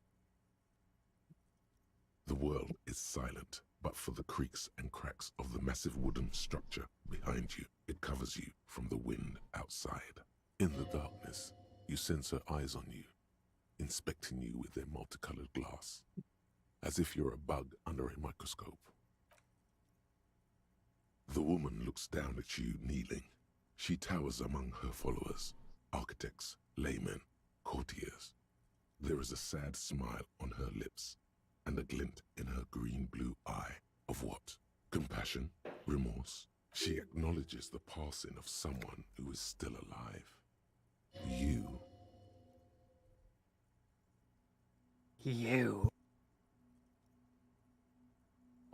The world is silent, but for the creaks and cracks of the massive wooden structure behind you, it covers you from the wind outside. In the darkness, you sense her eyes on you, inspecting you with their multicolored glass, as if you're a bug under a microscope. The woman looks down at you kneeling. She towers among her followers, architects, laymen, courtiers. There is a sad smile on her lips, and a glint in her green-blue eye of what? Compassion? Remorse? She acknowledges the passing of someone who is still alive. You. You.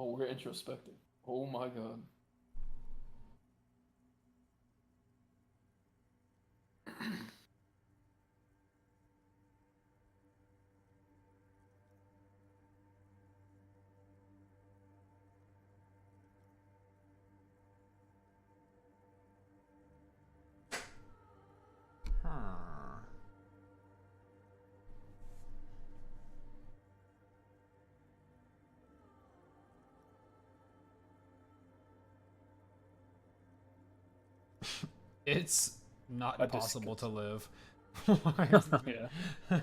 Oh, we're introspecting. Oh my god. It's not I possible to live. Yeah.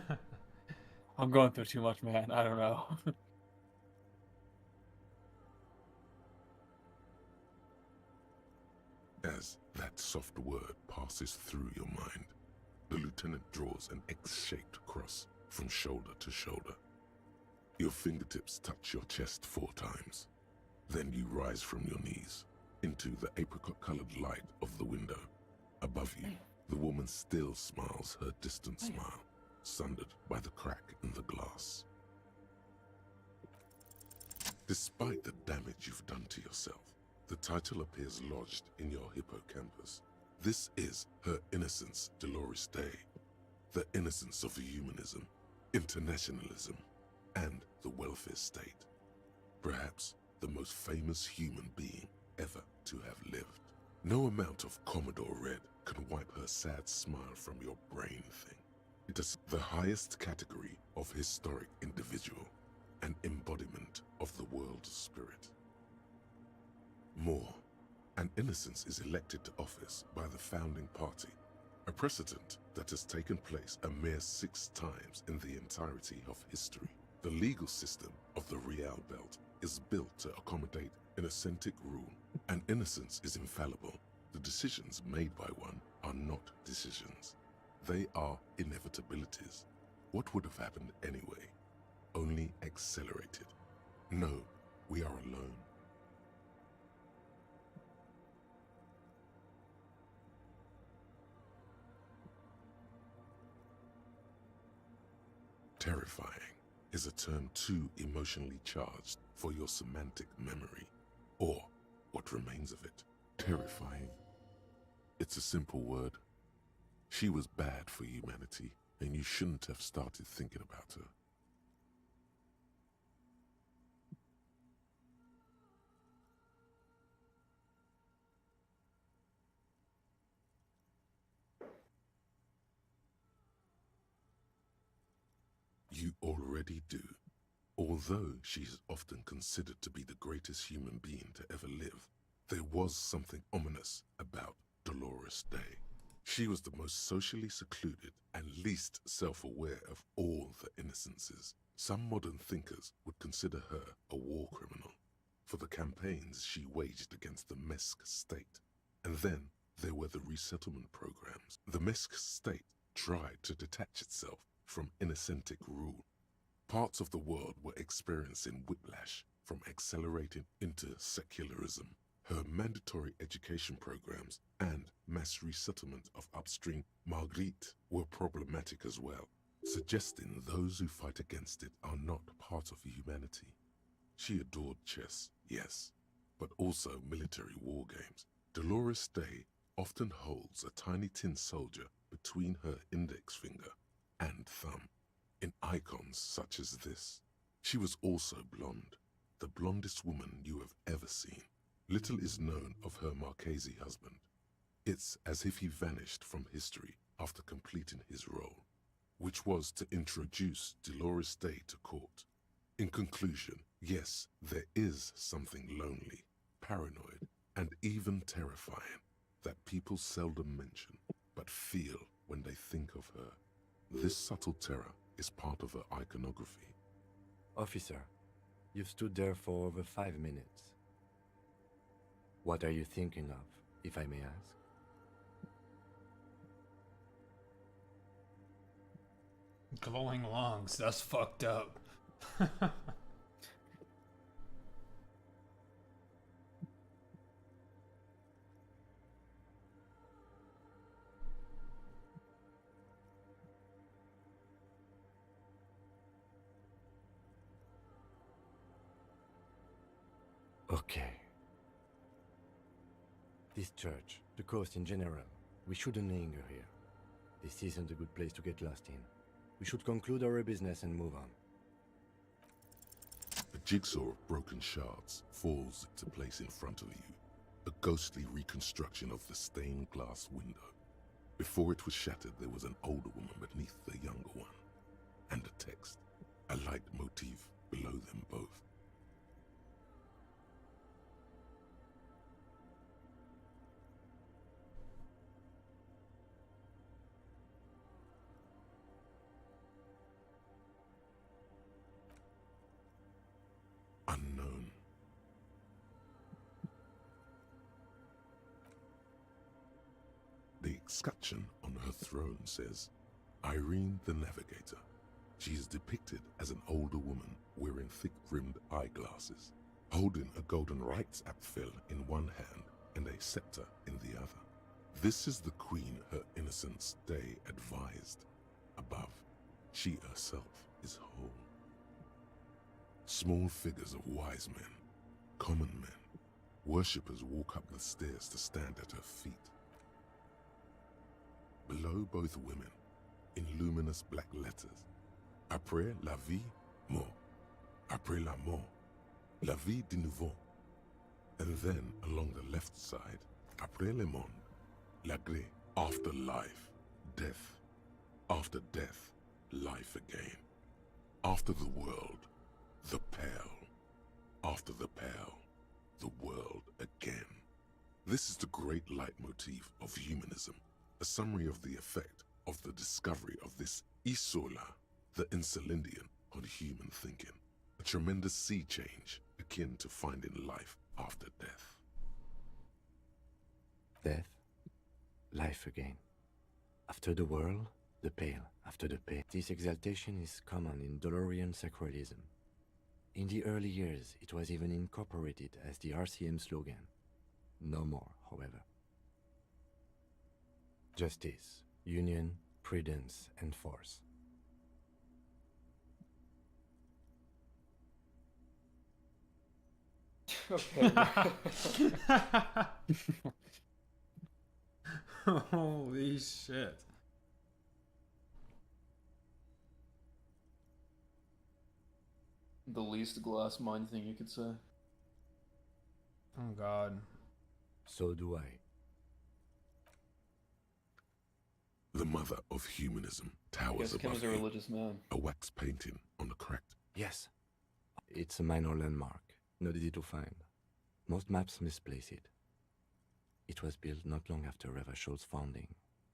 I'm going through too much, man. I don't know. As that soft word passes through your mind, the lieutenant draws an X-shaped cross from shoulder to shoulder. Your fingertips touch your chest 4 times. Then you rise from your knees into the apricot-colored light of the window. Above you, the woman still smiles her distant smile, sundered by the crack in the glass. Despite the damage you've done to yourself, the title appears lodged in your hippocampus. This is Her Innocence, Dolores Day. The innocence of humanism, internationalism, and the welfare state. Perhaps the most famous human being ever to have lived. No amount of Commodore Red can wipe her sad smile from your brain thing. It is the highest category of historic individual, an embodiment of the world spirit. More, an innocence is elected to office by the founding party, a precedent that has taken place a mere 6 times in the entirety of history. The legal system of the Real Belt is built to accommodate innocent rule, and innocence is infallible. The decisions made by one are not decisions. They are inevitabilities. What would have happened anyway? Only accelerated. No, we are alone. Terrifying is a term too emotionally charged for your semantic memory, or what remains of it. Terrifying. It's a simple word. She was bad for humanity, and you shouldn't have started thinking about her. You already do. Although she is often considered to be the greatest human being to ever live, there was something ominous about Dolores Day. She was the most socially secluded and least self-aware of all the innocences. Some modern thinkers would consider her a war criminal for the campaigns she waged against the Mesk state. And then there were the resettlement programs. The Mesk state tried to detach itself from innocentic rule. Parts of the world were experiencing whiplash from accelerating into secularism. Her mandatory education programs and mass resettlement of upstream Marguerite were problematic as well, suggesting those who fight against it are not part of humanity. She adored chess, yes, but also military war games. Dolores Day often holds a tiny tin soldier between her index finger and thumb in icons such as this. She was also blonde, the blondest woman you have ever seen. Little is known of her Marchese husband. It's as if he vanished from history after completing his role, which was to introduce Dolores Day to court. In conclusion, yes, there is something lonely, paranoid, and even terrifying that people seldom mention, but feel when they think of her. This subtle terror is part of her iconography. Officer, you've stood there for over 5 minutes. What are you thinking of, if I may ask? Glowing lungs, that's fucked up. Okay. This church, the coast in general, we shouldn't linger here. This isn't a good place to get lost in. We should conclude our business and move on. A jigsaw of broken shards falls into place in front of you. A ghostly reconstruction of the stained glass window. Before it was shattered, there was an older woman beneath the younger one. And a text, a light motif below them both. Unknown. The escutcheon on her throne says, Irene the Navigator. She is depicted as an older woman wearing thick-rimmed eyeglasses, holding a golden rights apfel in one hand and a scepter in the other. This is the queen her innocence day advised. Above, she herself is whole. Small figures of wise men, common men, worshippers walk up the stairs to stand at her feet. Below both women, in luminous black letters, Après la vie, mort. Après la mort, la vie de nouveau. And then, along the left side, Après le monde, la gré. After life, death. After death, life again. After the world, the pale. After the pale, the world again. This is the great leitmotif of humanism, a summary of the effect of the discovery of this Isola, the Insulindian, on human thinking. A tremendous sea change akin to finding life after death. Death, life again. After the world, the pale. After the pale. This exaltation is common in Dolorian sacralism. In the early years, it was even incorporated as the RCM slogan. No more, however. Justice, union, prudence, and force. Okay. Holy shit. The least glass mind thing you could say. Oh god. So do I. The mother of humanism towers Kim above is a you. religious man. A wax painting on the cracked. Yes. It's a minor landmark, not easy to find. Most maps misplace it. It was built not long after Revachol's founding,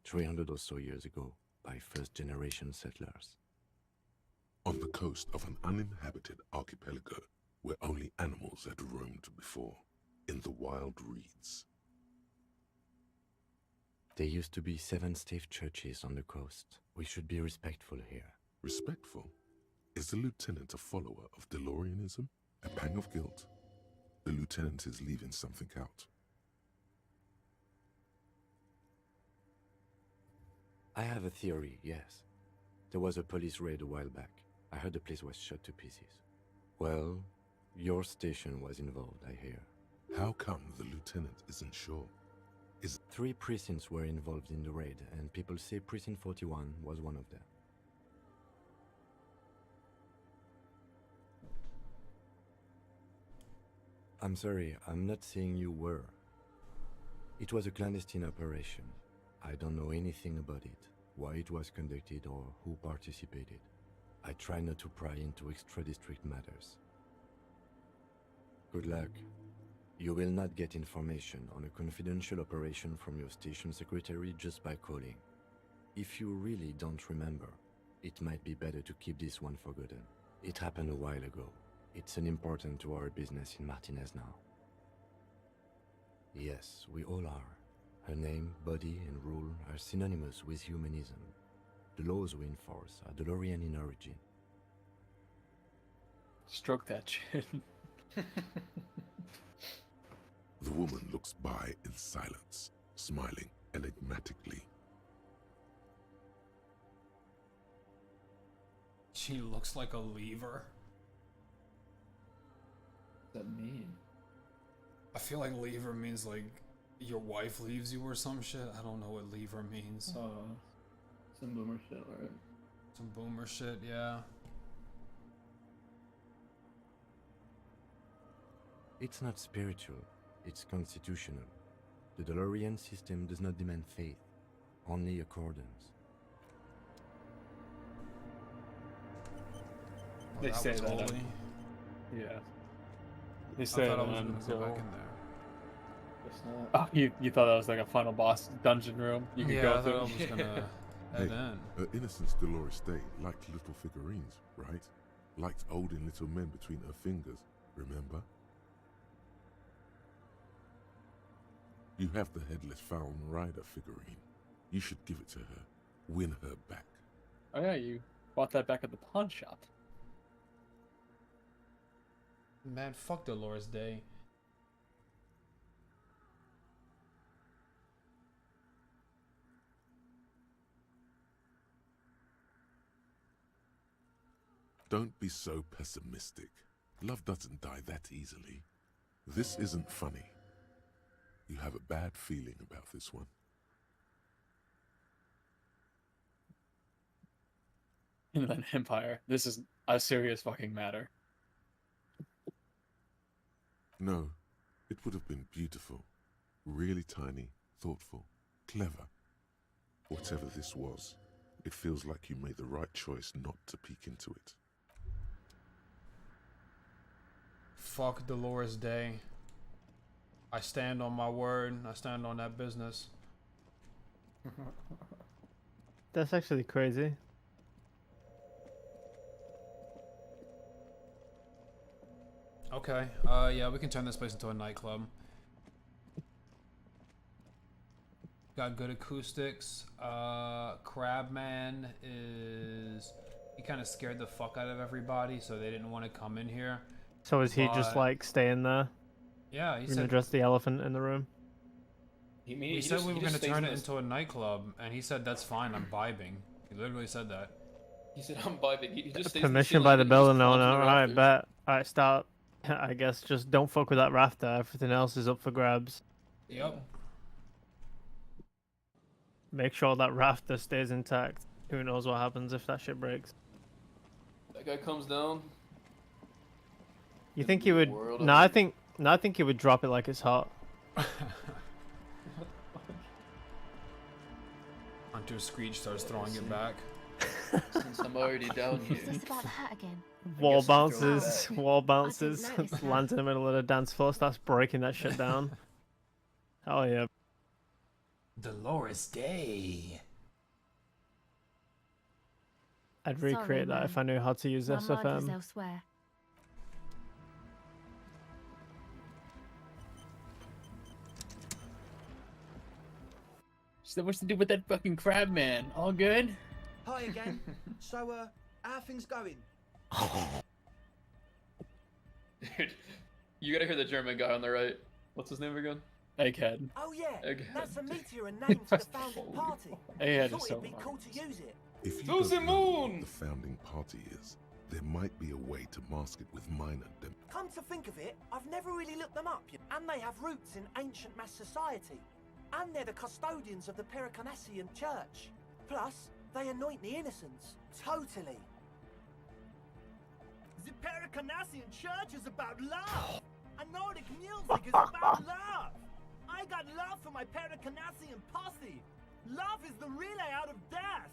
300 or so years ago, by first-generation settlers. On the coast of an uninhabited archipelago where only animals had roamed before, in the wild reeds. There used to be 7 staved churches on the coast. We should be respectful here. Respectful? Is the lieutenant a follower of Delorianism? A pang of guilt? The lieutenant is leaving something out. I have a theory, yes. There was a police raid a while back. I heard the place was shot to pieces. Well, your station was involved, I hear. How come the lieutenant isn't sure? 3 precincts were involved in the raid, and people say Precinct 41 was one of them. I'm sorry, I'm not saying you were. It was a clandestine operation. I don't know anything about it, why it was conducted or who participated. I try not to pry into extra-district matters. Good luck. You will not get information on a confidential operation from your station secretary just by calling. If you really don't remember, it might be better to keep this one forgotten. It happened a while ago. It's unimportant to our business in Martinez now. Yes, we all are. Her name, body, and rule are synonymous with humanism. The laws we enforce are Dolorian in origin. Stroke that shit. The woman looks by in silence, smiling enigmatically. She looks like a lever. What does that mean? I feel like leave her means like your wife leaves you or some shit. I don't know what leave her means. Some boomer shit, alright. Some boomer shit, yeah. It's not spiritual, it's constitutional. The DeLorean system does not demand faith, only accordance. They that say was that. holy. Yeah. They I say thought I that was gonna until... go back in there. It's not. Oh, you thought that was like a final boss dungeon room you could Yeah, go I through? thought I was gonna head in. Innocence Dolores Day liked little figurines, right? Liked holding little men between her fingers, remember? You have the headless Falcon Rider figurine. You should give it to her. Win her back. Oh yeah, you bought that back at the pawn shop. Man, fuck Dolores Day. Don't be so pessimistic. Love doesn't die that easily. This isn't funny. You have a bad feeling about this one. Inland Empire. This is a serious fucking matter. No, it would have been beautiful. Really tiny, thoughtful, clever. Whatever this was, it feels like you made the right choice not to peek into it. Fuck Dolores Day. I stand on my word. I stand on that business. That's actually crazy. Okay. Yeah, we can turn this place into a nightclub. Got good acoustics. Crabman is... He kind of scared the fuck out of everybody, so they didn't want to come in here. So is he just But- like staying there? Yeah, he Gonna said... address the elephant in the room. He said we were going to turn it into a nightclub, and he said, that's fine, I'm vibing. He literally said that. He said, I'm vibing. He just stays Permission by the building owner. Alright, bet. Alright, start. I guess just don't fuck with that rafter. Everything else is up for grabs. Yep. Make sure that rafter stays intact. Who knows what happens if that shit breaks. That guy comes down. You think he would? No, I think he would drop it like it's hot. Hunter Screech starts throwing it back. Since I'm already down here. What's this about the hat again? Wall guess I'll go bounces, back. wall bounces, notice that. lands in the middle of the dance floor, starts breaking that shit down. Hell yeah. Dolores Day. I'd Sorry, recreate that if I man. knew how to use My mind is SFM. elsewhere. So what's to do with that fucking crab man? All good? Hi again. So, how are things going? Dude, you gotta hear the German guy on the right. What's his name again? Egghead. Oh yeah, Egghead. that's a meteor and name for the founding party. Egghead Thought is so it'd be funny. cool to use it. If you To the don't know what moon! the founding party is, there might be a way to mask it with minor Come to think of it, I've never really looked them up. And they have roots in ancient mass society. And they're the custodians of the Pericarnassian church. Plus, they anoint the innocents. Totally. The Pericarnassian church is about love. And Nordic music is about love. I got love for my Pericarnassian posse. Love is the relay out of death.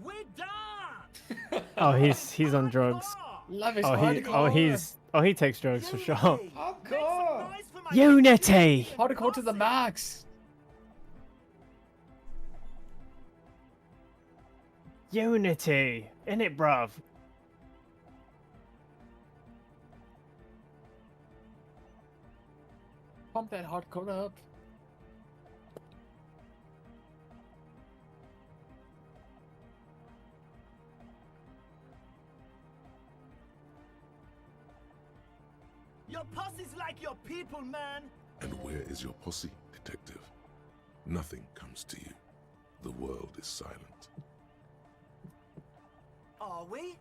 We're done. Oh, he's on drugs. Love is he takes drugs for sure. Hardcore! Unity. Hardcore to the max. Unity. In it, bruv. Pump that hardcore up. Your posse's like your people, man. And where is your posse, detective? Nothing comes to you. The world is silent. Are we?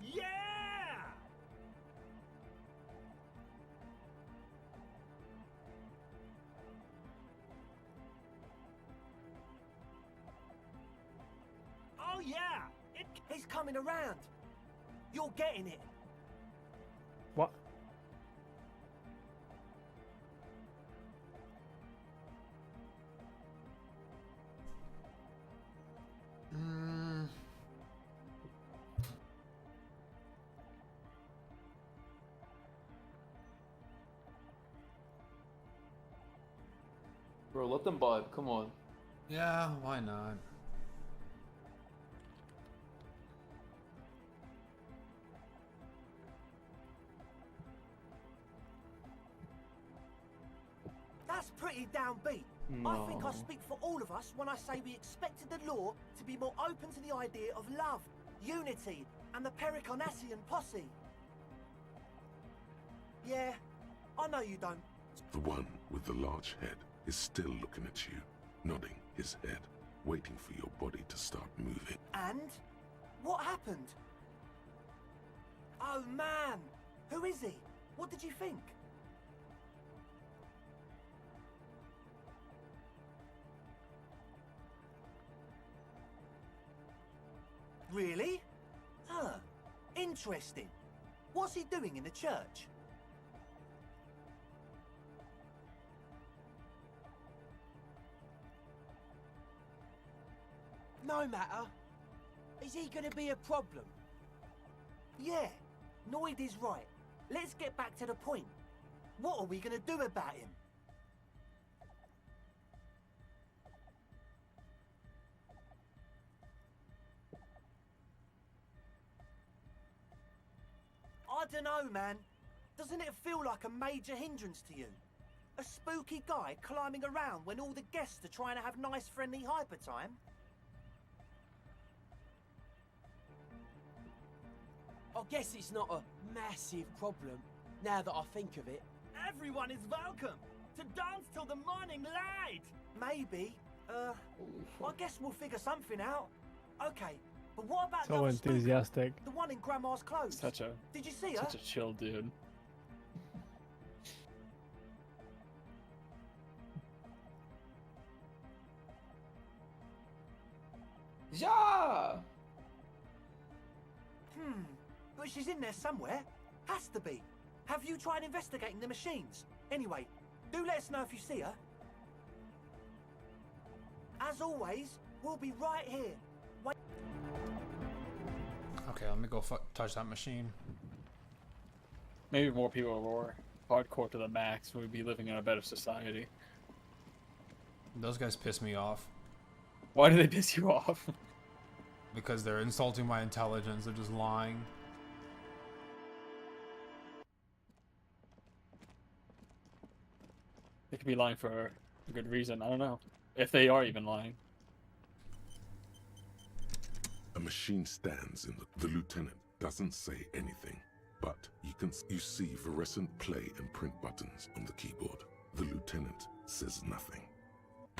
Yeah! coming around. You're getting it. What? Bro, let them vibe. Come on. Yeah, why not? That's pretty downbeat. I think I No. speak for all of us when I say we expected the law to be more open to the idea of love, unity, and the Pericarnassian posse. Yeah, I know you don't. The one with the large head is still looking at you, nodding his head, waiting for your body to start moving. And? What happened? Oh man! Who is he? What did you think? Really? Huh. Interesting. What's he doing in the church? No matter. Is he gonna be a problem? Yeah, Noid is right. Let's get back to the point. What are we gonna do about him? I don't know, man. Doesn't it feel like a major hindrance to you? A spooky guy climbing around when all the guests are trying to have nice, friendly hyper time? I guess it's not a massive problem, now that I think of it. Everyone is welcome to dance till the morning light. Maybe. I guess we'll figure something out. Okay, but what about the So other spooker? enthusiastic. The one in Grandma's clothes. Did you see her? Such a chill dude. Yeah. But she's in there somewhere. Has to be. Have you tried investigating the machines? Anyway, do let us know if you see her. As always, we'll be right here. Wait. Okay, let me go touch that machine. Maybe more people were hardcore to the max, we'd be living in a better society. Those guys piss me off. Why do they piss you off? Because they're insulting my intelligence. They're just lying. They could be lying for a good reason. I don't know. If they are even lying. A machine stands in the lieutenant doesn't say anything, but you see fluorescent play and print buttons on the keyboard. The lieutenant says nothing.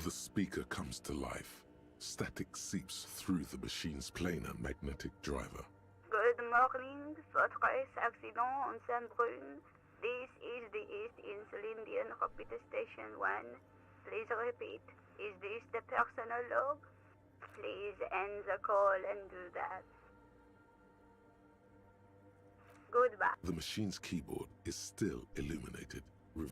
The speaker comes to life. Static seeps through the machine's planar magnetic driver. Good morning, Fortress Accident on Saint-Brun. This is the East Insulindian Repeater Station 1. Please repeat. Is this the personal log? Please end the call and do that. Goodbye. The machine's keyboard is still illuminated.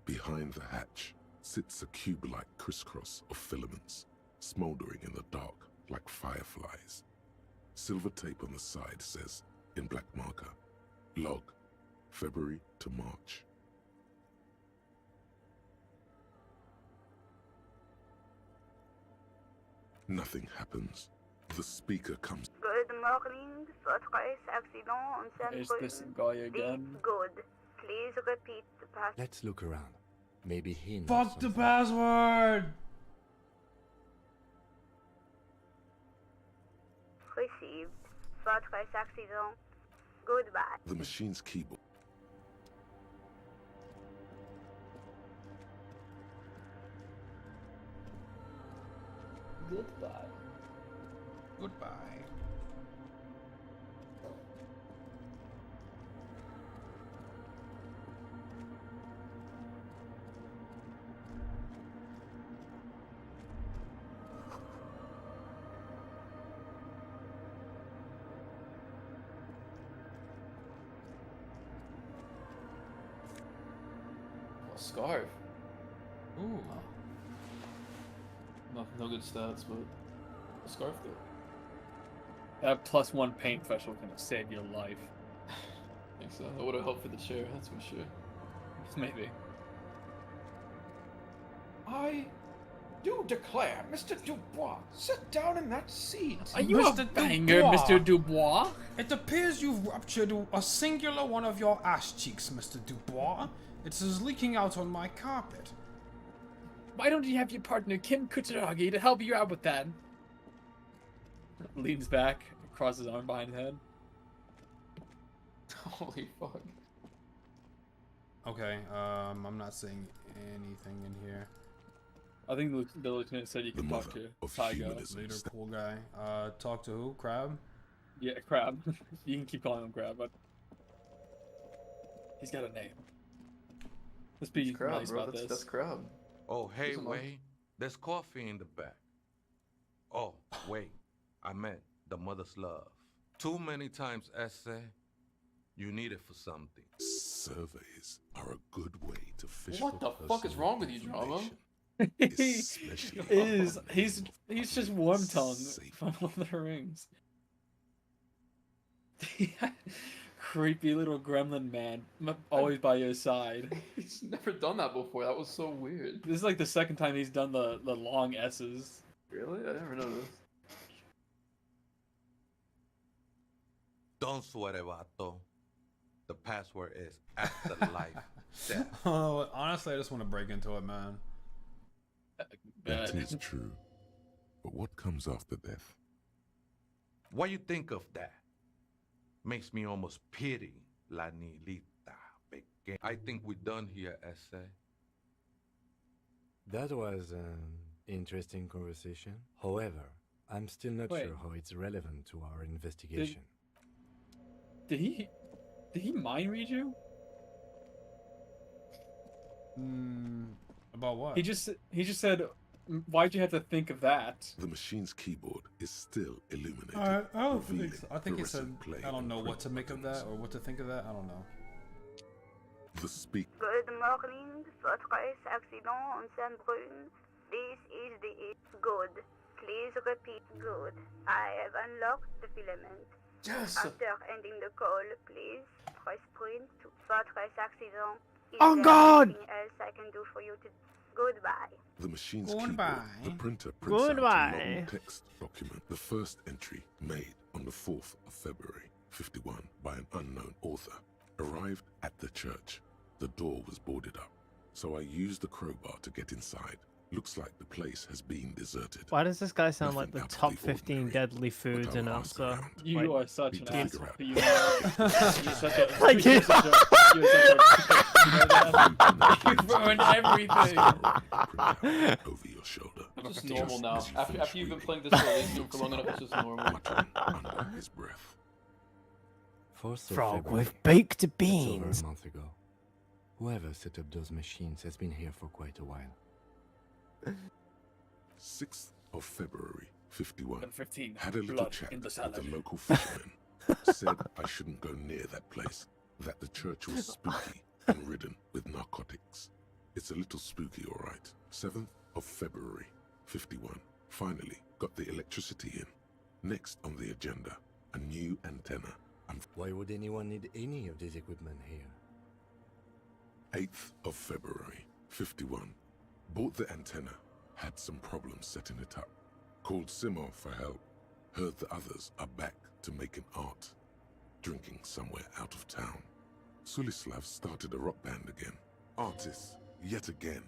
Behind the hatch sits a cube-like crisscross of filaments, smoldering in the dark like fireflies. Silver tape on the side says, in black marker, log, February to March. Nothing happens. The speaker comes. Good morning, Fortress Accident on Saint-Brun. Is this guy again? Good. Please repeat the password. Let's look around. Maybe he knows Fuck the something. password! Received. Fortress Accident. Goodbye. The machine's keyboard. Goodbye. Goodbye. scarf. Ooh. No good stats, but a scarf though. That +1 paint special can save your life. I think so. That would have helped for the chair, that's for sure. Maybe. I do declare, Mr. Dubois, sit down in that seat. Are you a banger, Mr. Dubois? It appears you've ruptured a singular one of your ass cheeks, Mr. Dubois. It is leaking out on my carpet. Why don't you have your partner Kim Kutaragi to help you out with that? Leans back, crosses his arm behind his head. Holy fuck. Okay, I'm not seeing anything in here. I think the lieutenant said you could talk to Tygo. Leader, cool guy. Talk to who? Crab? Yeah, Crab. You can keep calling him Crab, but he's got a name. Let's be Crab, nice bro. about this. That's Crab. Oh, hey, Listen, Wade. There's coffee in the back. Oh, wait. I meant the mother's love. Too many times, essay. You need it for something. Surveys are a good way to fish What the fuck is wrong with you, Drama? He's just worm tongue from Lord of the Rings. Creepy little gremlin man, always by your side. He's never done that before. That was so weird. This is like the second time he's done the long S's. Really? I never noticed. Don't sweat it, vato. The password is afterlife. Death. Oh, honestly, I just want to break into it, man. That is true. But what comes after death? What you think of that? Makes me almost pity La Nilita. I think we're done here, essay. That was an interesting conversation. However, I'm still not Wait. sure how it's relevant to our investigation. Did he mind read you? About what? He just said, why'd you have to think of that? The machine's keyboard is still illuminated. I don't think revealing so. I think he said, fluorescent play I don't and know what print to make of buttons. that or what to think of that. I don't know. The speak. Good morning, Fortress Accident on Saint-Brune. This is the good. Please repeat good. I have unlocked the filament. Yes. After ending the call, please press print to Fortress Accident. Is Oh, there God! anything else I can do for you to... Goodbye. The machine's Goodbye. keyboard. The printer prints out a Goodbye. long text document. The first entry, made on the 4th of February, 51, by an unknown author, arrived at the church. The door was boarded up, so I used the crowbar to get inside. Looks like the place has been deserted. Why does this guy sound like Nothing the out of top the 15 ordinary, deadly but foods I'll announcer? ask around. You are such Need an to ass. figure out. You are such a. Like you're you- such a. You've ruined everything. Over your shoulder. It's just normal now. as you After finish you've been reading. playing this for Elysium for long enough, it's just normal. Muttering under his breath. 4th of Frog February. with baked That's beans. over a month ago. Whoever set up those machines has been here for quite a while. 6th of February, 51. 15. Had a little Blood chat in the with salad. the local fishermen. Said I shouldn't go near that place. That the church was spooky and ridden with narcotics. It's a little spooky, all right. 7th of February, 51. Finally got the electricity in. Next on the agenda, a new antenna. Why would anyone need any of this equipment here? 8th of February, 51. Bought the antenna. Had some problems setting it up. Called Simon for help. Heard the others are back to making art. Drinking somewhere out of town. Sulislav started a rock band again. Artists, yet again.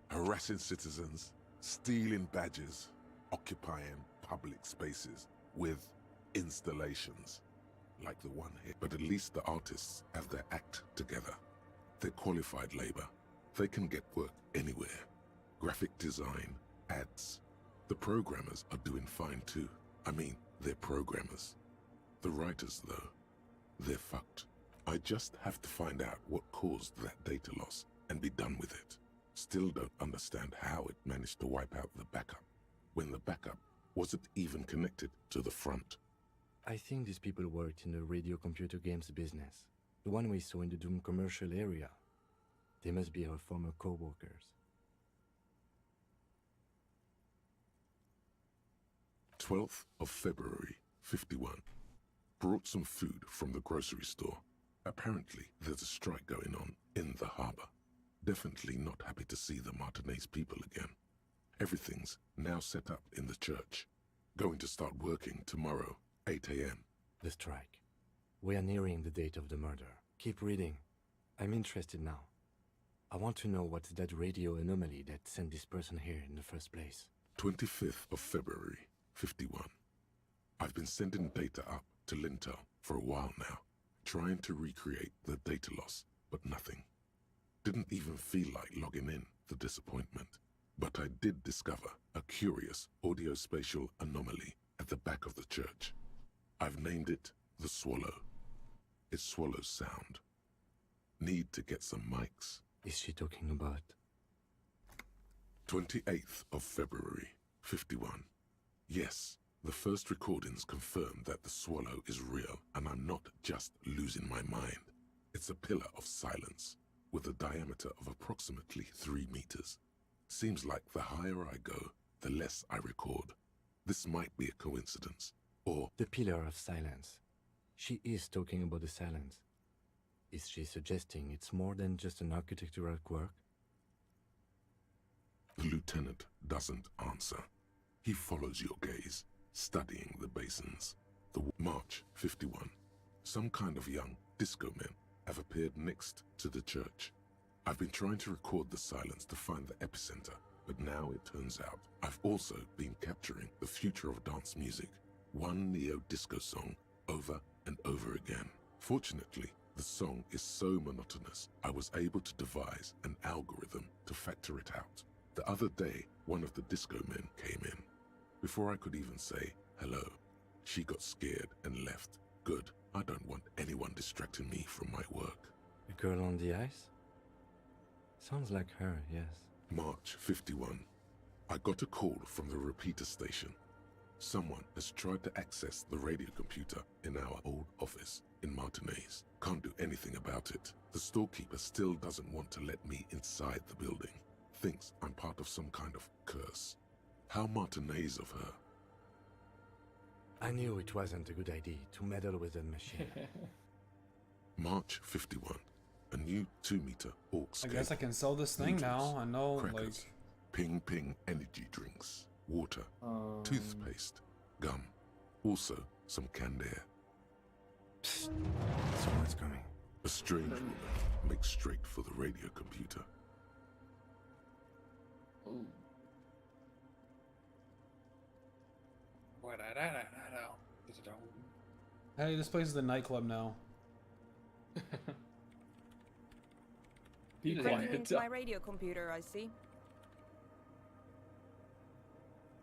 Harassing citizens, stealing badges, occupying public spaces with installations. Like the one here. But at least the artists have their act together. They're qualified labor. They can get work anywhere. Graphic design, ads. The programmers are doing fine too. I mean, they're programmers. The writers, though, they're fucked. I just have to find out what caused that data loss and be done with it. Still don't understand how it managed to wipe out the backup, when the backup wasn't even connected to the front. I think these people worked in the radio computer games business. The one we saw in the Doom commercial area. They must be her former co-workers. 12th of February, 51. Brought some food from the grocery store. Apparently, there's a strike going on in the harbor. Definitely not happy to see the Martinez people again. Everything's now set up in the church. Going to start working tomorrow, 8 a.m. The strike. We are nearing the date of the murder. Keep reading. I'm interested now. I want to know what's that radio anomaly that sent this person here in the first place. 25th of February, 51. I've been sending data up to Lintel for a while now, trying to recreate the data loss, but nothing. Didn't even feel like logging in, the disappointment. But I did discover a curious audio-spatial anomaly at the back of the church. I've named it the Swallow. It swallows sound. Need to get some mics. Is she talking about? 28th of February, 51. Yes, the first recordings confirm that the Swallow is real and I'm not just losing my mind. It's a pillar of silence with a diameter of approximately 3 meters. Seems like the higher I go, the less I record. This might be a coincidence, or... The pillar of silence. She is talking about the silence. Is she suggesting it's more than just an architectural quirk? The lieutenant doesn't answer. He follows your gaze, studying the basins. The March 51. Some kind of young disco men have appeared next to the church. I've been trying to record the silence to find the epicenter, but now it turns out I've also been capturing the future of dance music, one neo-disco song over and over again. Fortunately, the song is so monotonous, I was able to devise an algorithm to factor it out. The other day, one of the disco men came in. Before I could even say hello, she got scared and left. Good, I don't want anyone distracting me from my work. The girl on the ice? Sounds like her, yes. March 51. I got a call from the repeater station. Someone has tried to access the radio computer in our old office in Martinez. Can't do anything about it. The storekeeper still doesn't want to let me inside the building. Thinks I'm part of some kind of curse. How Martinez of her. I knew it wasn't a good idea to meddle with that machine. March 51. A new 2-meter aux I guess I can sell this thing now. I know, crackers, like... Ping Ping energy drinks, water, toothpaste, gum. Also, some canned air. Psst. Someone's coming. A strange woman makes straight for the radio computer. Ooh. Hey, this place is a nightclub now. You're breaking into my radio computer, I see.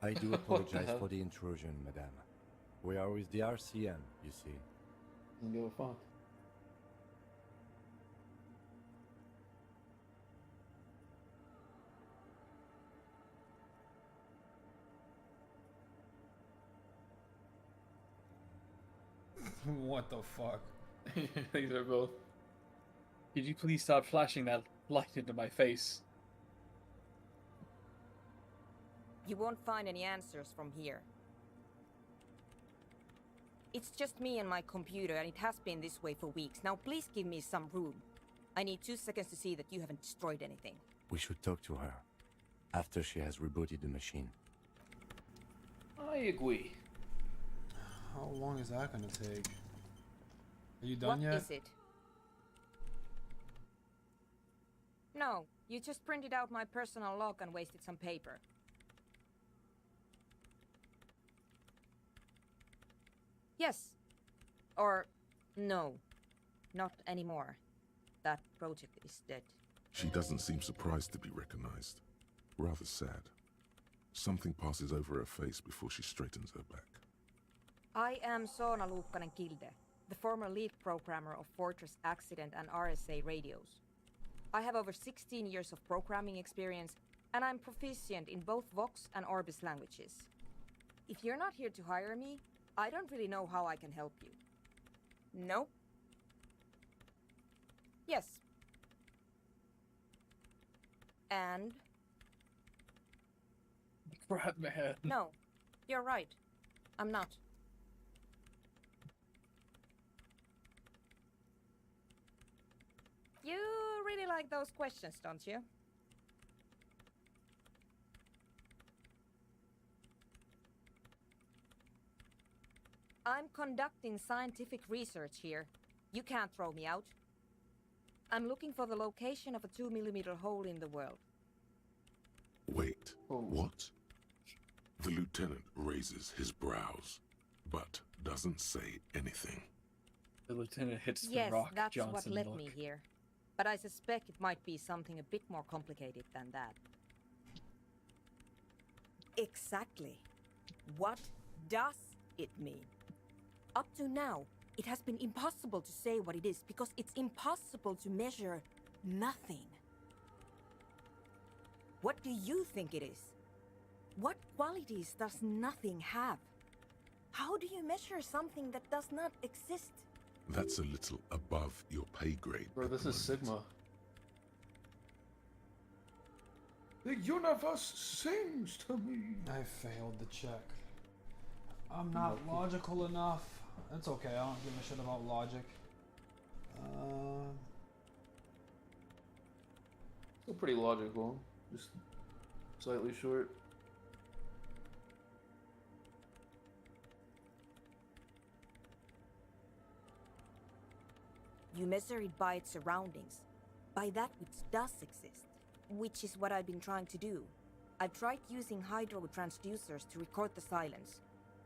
I do apologize for the intrusion, madame. We are with the RCM, you see. Don't give a fuck. What the fuck? These are both. Could you please stop flashing that light into my face? You won't find any answers from here. It's just me and my computer, and it has been this way for weeks. Now please give me some room. I need 2 seconds to see that you haven't destroyed anything. We should talk to her after she has rebooted the machine. I agree. How long is that gonna take? Are you done yet? What is it? No, you just printed out my personal log and wasted some paper. Yes. Or no. Not anymore. That project is dead. She doesn't seem surprised to be recognized. Rather sad. Something passes over her face before she straightens her back. I am Soona Luukkanen-Kilde, the former lead programmer of Fortress Accident and RSA radios. I have over 16 years of programming experience, and I'm proficient in both Vox and Orbis languages. If you're not here to hire me, I don't really know how I can help you. No? Yes. And? Crap, man. No, you're right. I'm not. You really like those questions, don't you? I'm conducting scientific research here. You can't throw me out. I'm looking for the location of a 2mm hole in the world. Wait, what? The lieutenant raises his brows, but doesn't say anything. The lieutenant hits the Yes, Rock that's Johnson what led look. me here. But I suspect it might be something a bit more complicated than that. Exactly. What does it mean? Up to now, it has been impossible to say what it is because it's impossible to measure nothing. What do you think it is? What qualities does nothing have? How do you measure something that does not exist? That's a little above your pay grade. Bro, this is Sigma. The universe sings to me. I failed the check. I'm not logical enough. It's okay, I don't give a shit about logic. Still pretty logical. Just slightly short. You measure it by its surroundings, by that which does exist, which is what I've been trying to do. I've tried using hydro transducers to record the silence,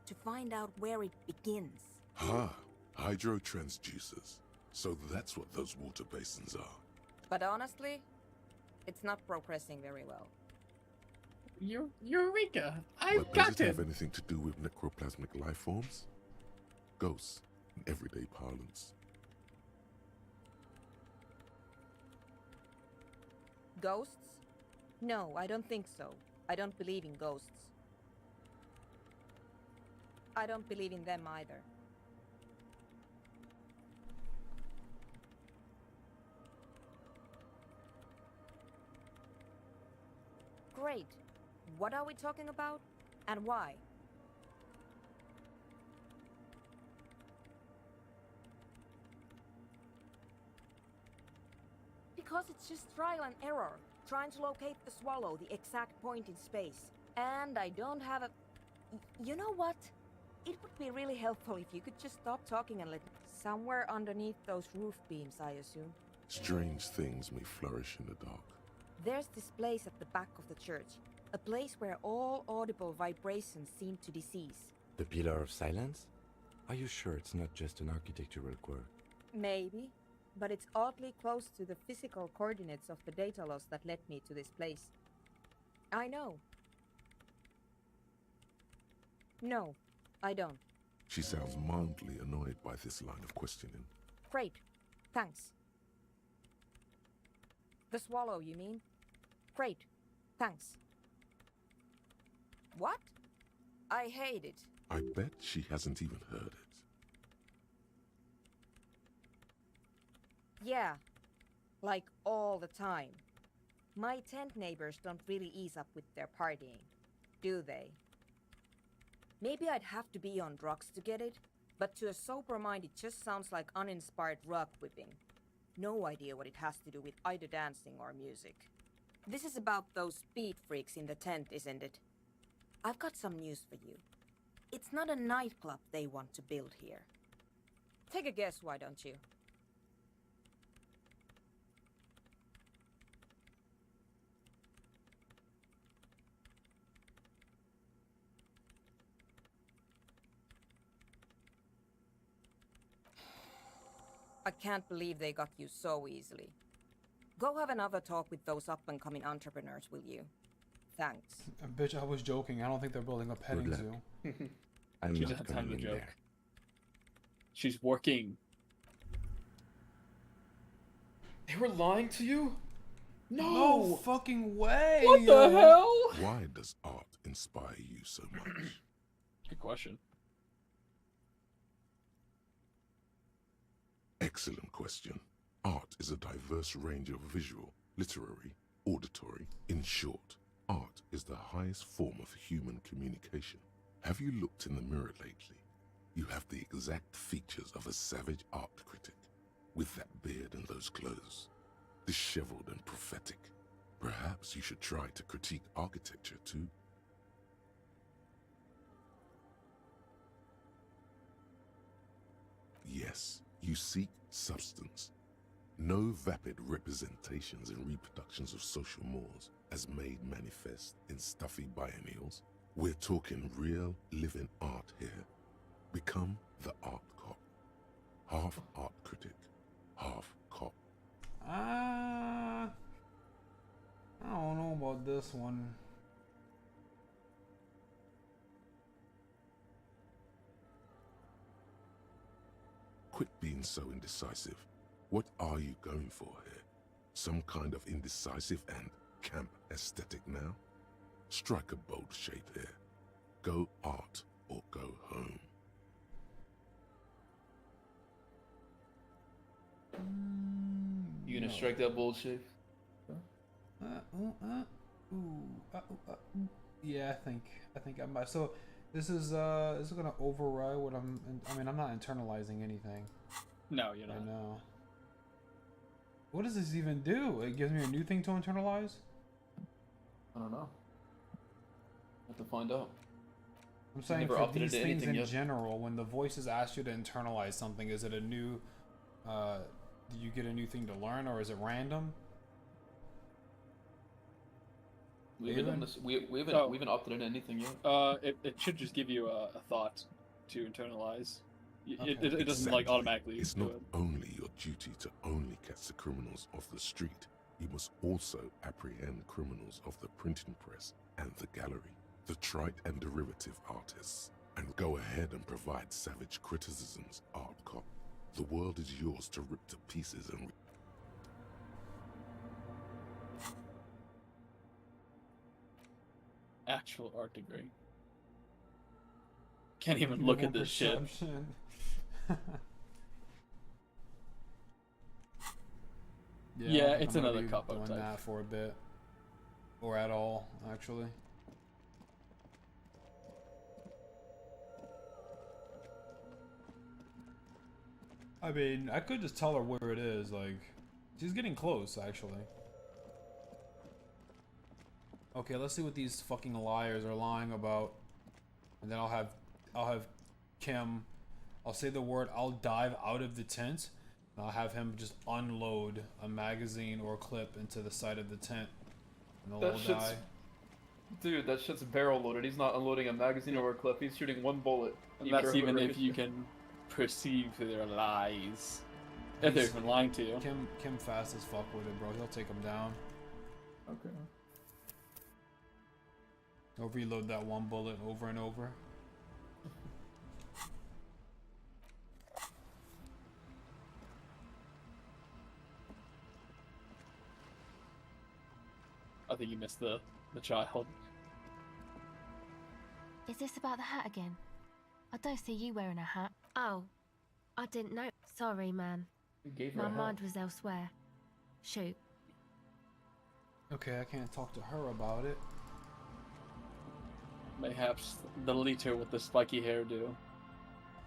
to find out where it begins. Ha! Hydro transducers. So that's what those water basins are. But honestly, it's not progressing very well. Eureka! But does it have anything to do with necroplasmic life forms? Ghosts, in everyday parlance. Ghosts? No, I don't think so. I don't believe in ghosts. I don't believe in them either. Great. What are we talking about? And why? Because it's just trial and error, trying to locate the swallow, the exact point in space. And I don't have a... You know what? It would be really helpful if you could just stop talking and let me... Somewhere underneath those roof beams, I assume. Strange things may flourish in the dark. There's this place at the back of the church. A place where all audible vibrations seem to decease. The Pillar of Silence? Are you sure it's not just an architectural quirk? Maybe. But it's oddly close to the physical coordinates of the data loss that led me to this place. I know. No, I don't. She sounds mildly annoyed by this line of questioning. Great. Thanks. The swallow, you mean? Great. Thanks. What? I hate it. I bet she hasn't even heard it. Yeah. Like all the time. My tent neighbors don't really ease up with their partying, do they? Maybe I'd have to be on drugs to get it, but to a sober mind it just sounds like uninspired rug whipping. No idea what it has to do with either dancing or music. This is about those speed freaks in the tent, isn't it? I've got some news for you. It's not a nightclub they want to build here. Take a guess, why don't you? I can't believe they got you so easily. Go have another talk with those up-and-coming entrepreneurs, will you? Thanks. Bitch, I was joking. I don't think they're building a petting zoo. I'm She not doesn't have time coming to in joke. there. She's working. They were lying to you? No fucking way! What the hell? Why does art inspire you so much? Good question. Excellent question. Art is a diverse range of visual, literary, auditory. In short, art is the highest form of human communication. Have you looked in the mirror lately? You have the exact features of a savage art critic, with that beard and those clothes, disheveled and prophetic. Perhaps you should try to critique architecture too. Yes, you seek substance. No vapid representations and reproductions of social mores as made manifest in stuffy biennials. We're talking real, living art here. Become the art cop. Half art critic, half cop. I don't know about this one. Quit being so indecisive. What are you going for here? Some kind of indecisive and camp aesthetic now? Strike a bold shape here. Go art or go home. You gonna strike that bold shape? Yeah, I think I might. So this is gonna override what I mean, I'm not internalizing anything. No, you're not. I know. What does this even do? It gives me a new thing to internalize? I don't know. Have to find out. I'm saying for these things in general, when the voices ask you to internalize something, is it a new, do you get a new thing to learn, or is it random? We haven't opted into anything yet. It should just give you a thought to internalize. Okay. It doesn't like automatically. It's not only your duty to only catch the criminals off the street. You must also apprehend criminals of the printing press and the gallery, the trite and derivative artists, and go ahead and provide savage criticisms, art cop. The world is yours to rip to pieces and actual art degree. Can't even look at this shit. Yeah, it's another cop out type. That for a bit, or at all, actually. I mean, I could just tell her where it is. Like, she's getting close, actually. Okay, let's see what these fucking liars are lying about, and then I'll have Kim. I'll say the word. I'll dive out of the tent. And I'll have him just unload a magazine or a clip into the side of the tent, and they'll all die. Dude, that shit's barrel loaded. He's not unloading a magazine or a clip. He's shooting one bullet. And that's even if you can perceive their lies. If they're even lying to you. Kim fast as fuck with it, bro. He'll take him down. Okay. He'll reload that one bullet over and over. I think you missed the child. Is this about the hat again? I don't see you wearing a hat. Oh, I didn't know. Sorry, man. You gave her My a hat. mind was elsewhere. Shoot. Okay, I can't talk to her about it. Mayhaps the leader with the spiky hairdo.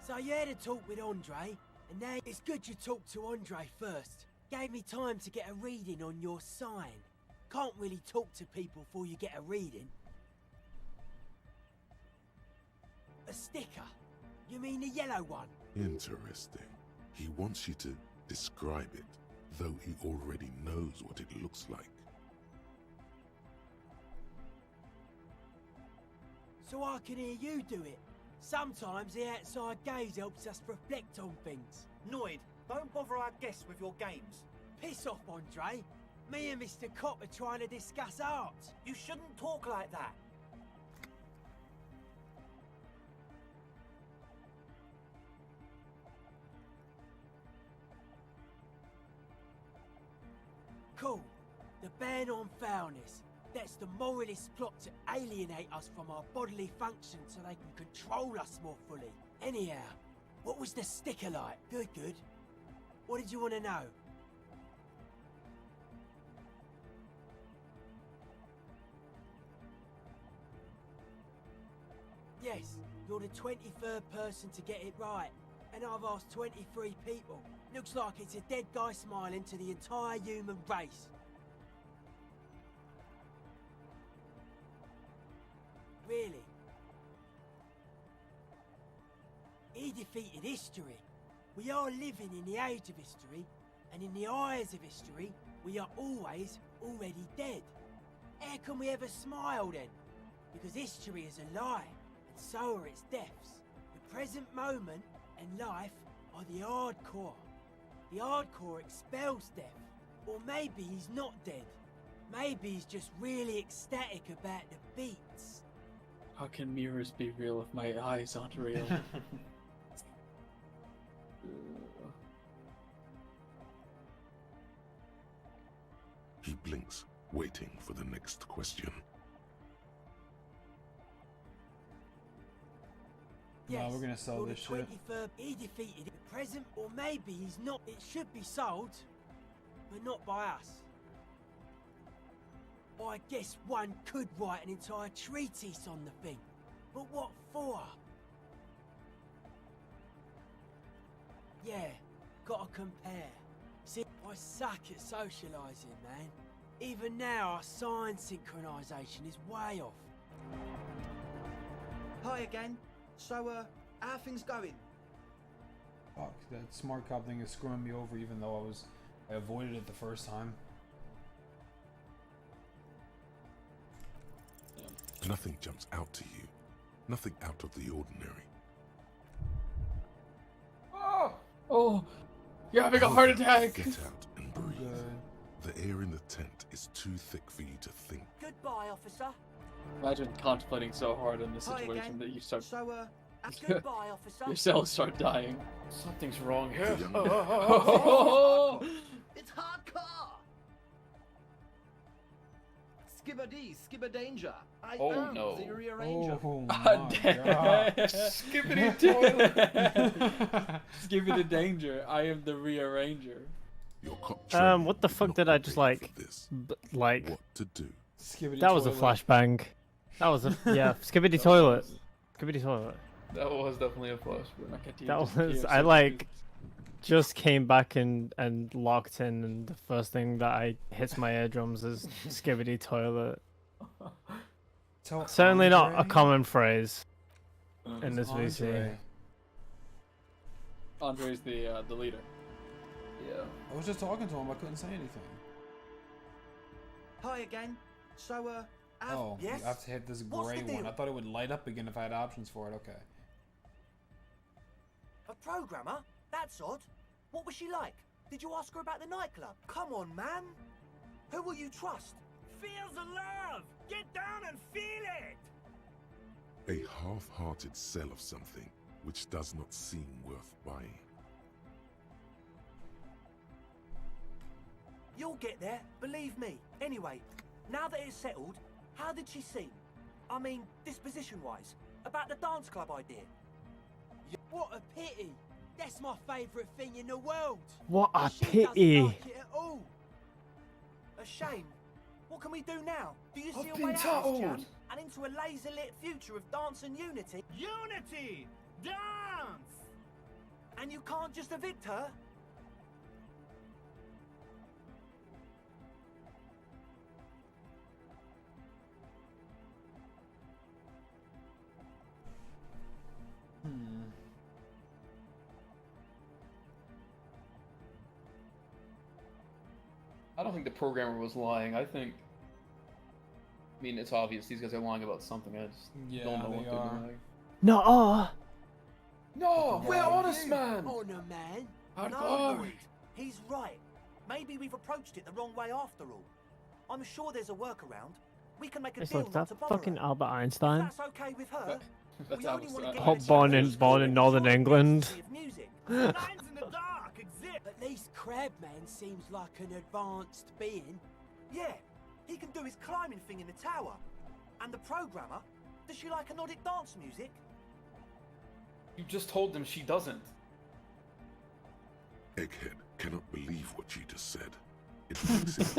So you had a talk with Andre, and now it's good you talked to Andre first. Gave me time to get a reading on your sign. Can't really talk to people before you get a reading. A sticker? You mean the yellow one? Interesting. He wants you to describe it, though he already knows what it looks like. So I can hear you do it. Sometimes the outside gaze helps us reflect on things. Noid, don't bother our guests with your games. Piss off, Andre. Me and Mr. Cop are trying to discuss art. You shouldn't talk like that. Cool. The ban on foulness. That's the moralist plot to alienate us from our bodily functions so they can control us more fully. Anyhow, what was the sticker like? Good, good. What did you want to know? Yes, you're the 23rd person to get it right. And I've asked 23 people. Looks like it's a dead guy smiling to the entire human race. Really? He defeated history. We are living in the age of history, and in the eyes of history, we are always already dead. How can we ever smile then? Because history is a lie, and so are its deaths. The present moment and life are the hardcore. The hardcore expels death. Or maybe he's not dead. Maybe he's just really ecstatic about the beats. How can mirrors be real if my eyes aren't real? He blinks, waiting for the next question. No, we're gonna sell this shit. He defeated the present, or maybe he's not. It should be sold, but not by us. I guess one could write an entire treatise on the thing, but what for? Yeah, gotta compare. See, I suck at socialising, man. Even now, our sign synchronisation is way off. Hi again. So, how are things going? Fuck, that smart cop thing is screwing me over even though I avoided it the first time. Nothing jumps out to you. Nothing out of the ordinary. Oh, you're having a heart attack. Get out and breathe. The air in the tent is too thick for you to think. Goodbye, officer. Imagine contemplating so hard on this Hi situation again. that you start. So, goodbye, officer. Your cells start dying. Something's wrong here. It's hardcore! Skibber danger. I am the rearranger. Oh Skippity toilet. Skippity danger. I am the rearranger. What the fuck did I just like? Like. What to do? That was a flashbang. That was a skibbity toilet. Skibbity toilet. That was definitely a flashback. That was I like just came back and locked in, and the first thing that I hits my eardrums is skibbity toilet. Certainly not a common phrase in this VC. Andre's the leader. Yeah. I was just talking to him. I couldn't say anything. Hi again. So, Oh, yes? you have to hit this What's gray the one. deal? I thought it would light up again if I had options for it. Okay. A programmer? That's odd. What was she like? Did you ask her about the nightclub? Come on, man. Who will you trust? Feel the love! Get down and feel it! A half-hearted sell of something which does not seem worth buying. You'll get there, believe me. Anyway, now that it's settled, how did she seem? I mean, disposition-wise, about the dance club idea. What a pity! That's my favourite thing in the world. What a She doesn't pity. like it at all. A shame. What can we do now? Do you see I've a been way out of this jam? told. And into a laser-lit future of dance and unity? Unity! Dance! And you can't just evict her? I don't think the programmer was lying. I mean, it's obvious these guys are lying about something. I just don't know what they're doing. No. No, we're honest, man. Honor, man. No, Lloyd. He's right. Maybe we've approached it the wrong way after all. I'm sure there's a workaround. We can make a It's deal like not that to bother fucking her. Albert Einstein. If that's okay with her. That's we only want to get Oh, born in Northern England. Lines in the dark exist. At least Crabman seems like an advanced being. Yeah, he can do his climbing thing in the tower. And the programmer, does she like Nordic dance music? You just told them she doesn't. Egghead cannot believe what she just said. It makes him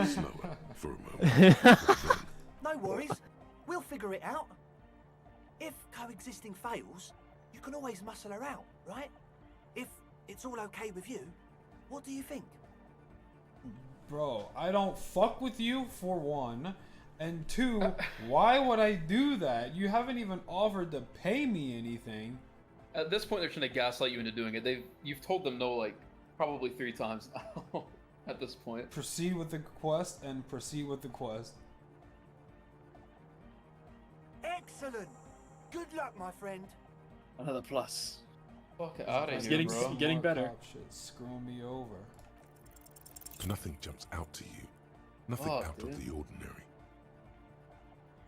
slower for a moment. No worries, we'll figure it out. If coexisting fails, you can always muscle her out, right? If it's all okay with you, what do you think? Bro, I don't fuck with you, for one. And two, why would I do that? You haven't even offered to pay me anything. At this point, they're trying to gaslight you into doing it. You've told them no, like, probably 3 times now. At this point. Proceed with the quest and proceed with the quest. Excellent! Good luck, my friend. Another plus. Fuck out of It's here, bro. getting better. Shit, screw me over. Nothing jumps out to you. Nothing Fuck, out of dude. the ordinary.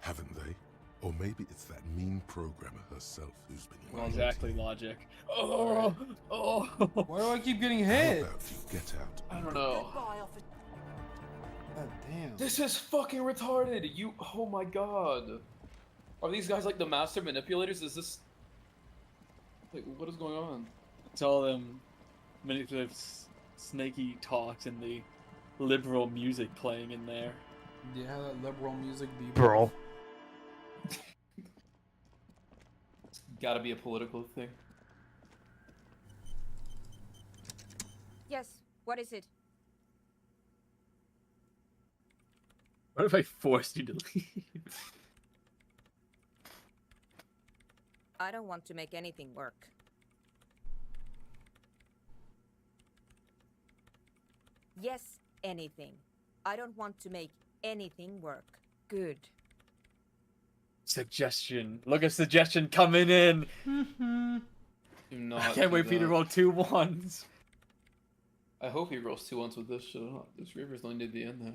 Haven't they? Or maybe it's that mean programmer herself who's been lying to Exactly logic. Oh, oh. Why do I keep getting How hit? about you get out? I don't know. God damn. This is fucking retarded. Oh my god. Are these guys like the master manipulators? Is this... Like, what is going on? It's all them manipulative, snaky talks and the liberal music playing in there. Yeah, that liberal music be Bro. Gotta be a political thing. Yes, what is it? What if I forced you to leave? I don't want to make anything work. Yes, anything. I don't want to make anything work. Good. Suggestion. Look at suggestion coming in. Do not I can't do wait for you to that. roll 2 1s. I hope he rolls 2 1s with this shit. This Reaper's only near the end there.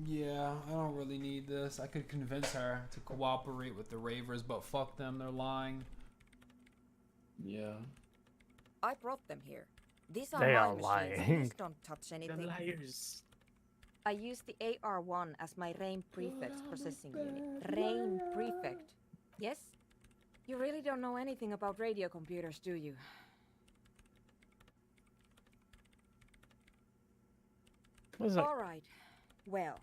Yeah, I don't really need this. I could convince her to cooperate with the Ravers, but fuck them, they're lying. Yeah. I brought them here. These are They my are machines. lying. Please don't touch anything. liars. I use the AR1 as my RAIN prefect processing unit. RAIN prefect. Yes? You really don't know anything about radio computers, do you? What is that? All right. Well,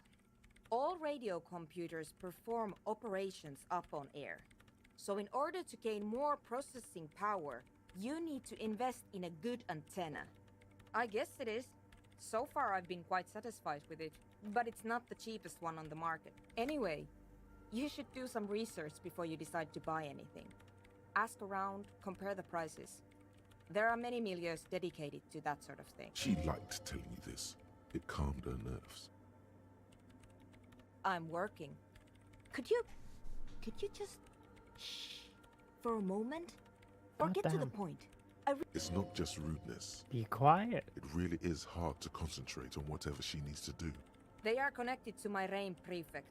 all radio computers perform operations up on air. So in order to gain more processing power, you need to invest in a good antenna. I guess it is. So far I've been quite satisfied with it, but it's not the cheapest one on the market. Anyway, you should do some research before you decide to buy anything. Ask around, compare the prices. There are many milieus dedicated to that sort of thing. She liked telling you this. It calmed her nerves. I'm working. Could you just shh for a moment? Or get to the damn. point. It's not just rudeness. Be quiet. It really is hard to concentrate on whatever she needs to do. They are connected to my RAIN prefect.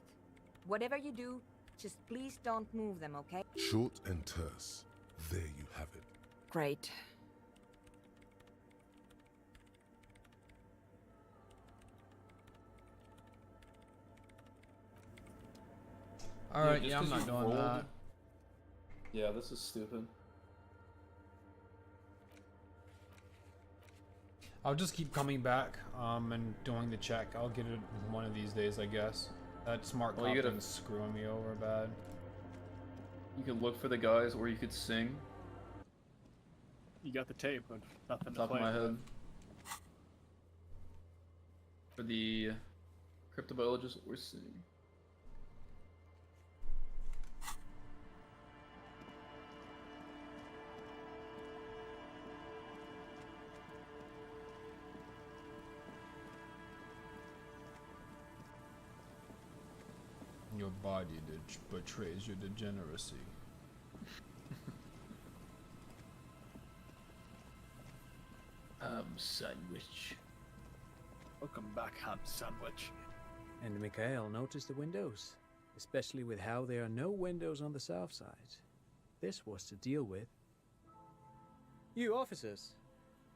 Whatever you do, just please don't move them, okay? Short and terse. There you have it. Great. Alright, just yeah, I'm 'cause not you doing rolled- that. Yeah, this is stupid. I'll just keep coming back and doing the check. I'll get it one of these days, I guess. That smart Well, you cop gotta- thing's screwing me over bad. You could look for the guys, or you could sing. You got the tape, but nothing to Top of play my with. head. For the cryptobiologist or sing. Your body betrays your degeneracy. Sandwich. Welcome back, ham sandwich. And Mikhail noticed the windows, especially with how there are no windows on the south side. This was to deal with. You officers,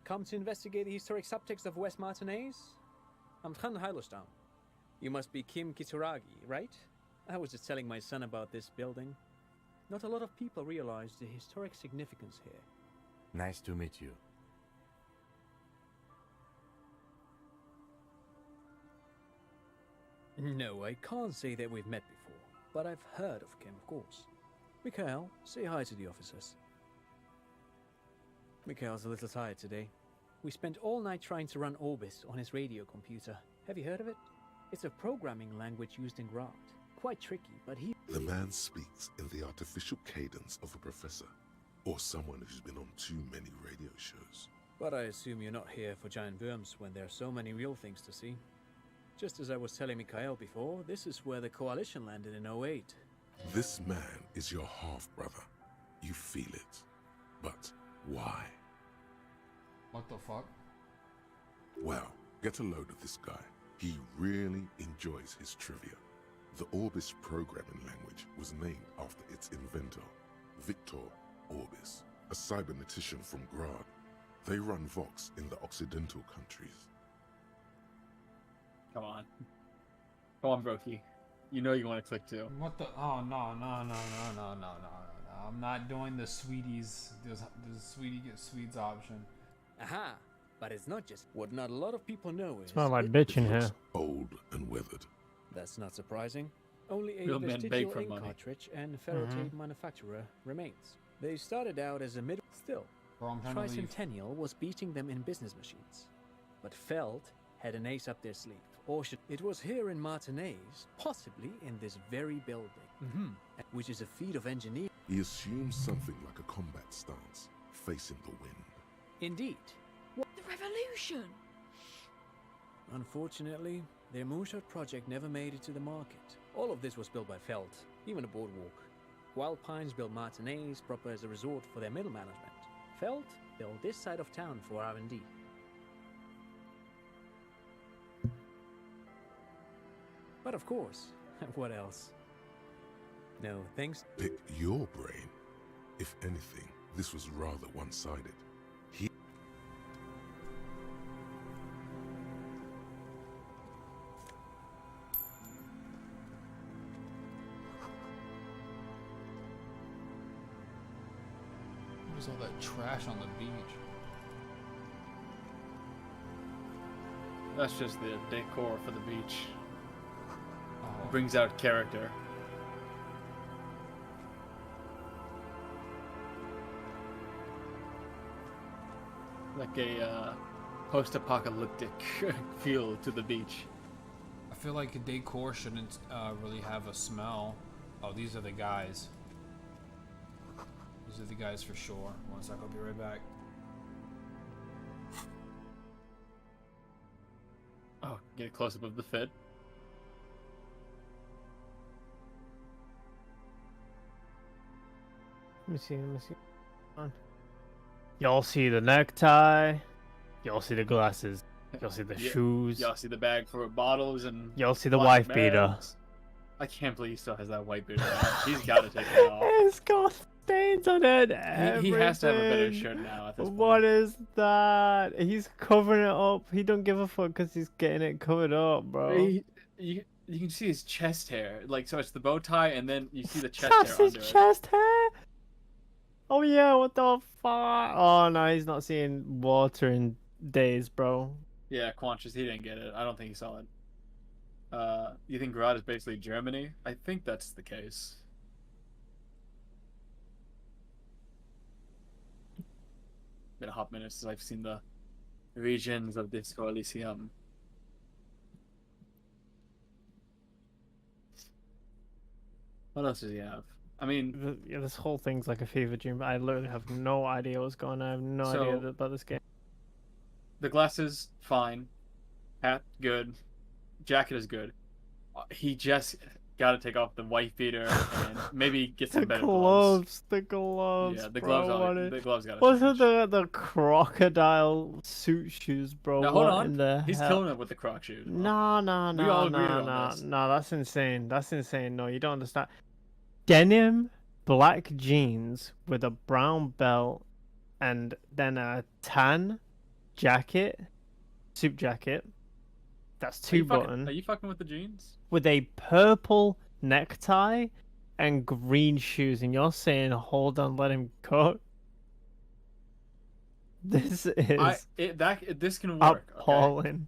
come to investigate the historic subtext of West Martinez? I'm Tran Heilostown. You must be Kim Kitsuragi, right? I was just telling my son about this building. Not a lot of people realize the historic significance here. Nice to meet you. No, I can't say that we've met before, but I've heard of Kim, of course. Mikhail, say hi to the officers. Mikhail's a little tired today. We spent all night trying to run Orbis on his radio computer. Have you heard of it? It's a programming language used in Grad. Quite tricky, but he... The man speaks in the artificial cadence of a professor, or someone who's been on too many radio shows. But I assume you're not here for giant worms when there are so many real things to see. Just as I was telling Mikhail before, this is where the Coalition landed in 08. This man is your half-brother. You feel it. But why? What the fuck? Well, get a load of this guy. He really enjoys his trivia. The Orbis programming language was named after its inventor, Victor Orbis, a cybernetician from Grad. They run Vox in the Occidental countries. Come on. Come on, Brokey. You know you want to click too. What the? Oh, no. I'm not doing the sweeties. There's sweetie get sweets option. Aha! But it's not just... What not a lot of people know is... Smell like bitch in here. Old and weathered. That's not surprising. Only a Real men beg vestigial for ink money. cartridge and ferrotape manufacturer remains. They started out as a middle... Still, Bro, I'm trying to leave. Tricentennial was beating them in business machines. But Feld had an ace up their sleeve. Or should... It was here in Martinez, possibly in this very building. Which is a feat of engineering. He assumes something like a combat stance, facing the wind. Indeed. The revolution! Unfortunately, their moonshot project never made it to the market. All of this was built by Feld, even the boardwalk. Wild Pines built Martinez proper as a resort for their middle management. Feld built this side of town for R&D. But of course, what else? No, thanks. Pick your brain. If anything, this was rather one-sided. What is all that trash on the beach? That's just the decor for the beach. Brings out character. Like a post-apocalyptic feel to the beach. I feel like a decor shouldn't really have a smell. Oh, these are the guys. These are the guys for sure. One sec, I'll be right back. Oh, get a close-up of the fit. Let me see. Y'all see the necktie. Y'all see the glasses. Y'all see the shoes. Y'all see the bag for bottles and... Y'all see the plastic wife beater. bags. I can't believe he still has that white beater on. He's got to take it off. It's got stains on it. He has to have a better everything. shirt now at this point. What is that? He's covering it up. He don't give a fuck because he's getting it covered up, bro. You can see his chest hair. Like, so it's the bow tie, and then you see the chest That's hair his under chest hair? Oh yeah, what the fuck? Oh no, he's not seeing water in days, bro. it. Yeah, Quanches, he didn't get it. I don't think he saw it. You think Grad is basically Germany? I think that's the case. Been a hot minute since I've seen the regions of Disco Elysium. What else does he have? I mean, Yeah, this whole thing's like a fever dream. I literally have no idea what's going on. I have no So- idea about this game. the glasses, fine. Hat, good. Jacket is good. He just got to take off the white beater and maybe get some The better gloves, the gloves. Yeah, the bro, gloves what are- is- the gloves gotta What's with the crocodile suit shoes, bro? Now hold What on. in the He's hell? killing it with the croc shoes. No, no, We all no, agreed no, on no, this. no. That's insane. That's insane. No, you don't understand. Denim, black jeans with a brown belt, and then a tan jacket, suit jacket. That's Are you two fucking- button Are you fucking with the jeans? with a purple necktie and green shoes, and you're saying, "Hold on, let him cook." This is This can work. Okay? appalling.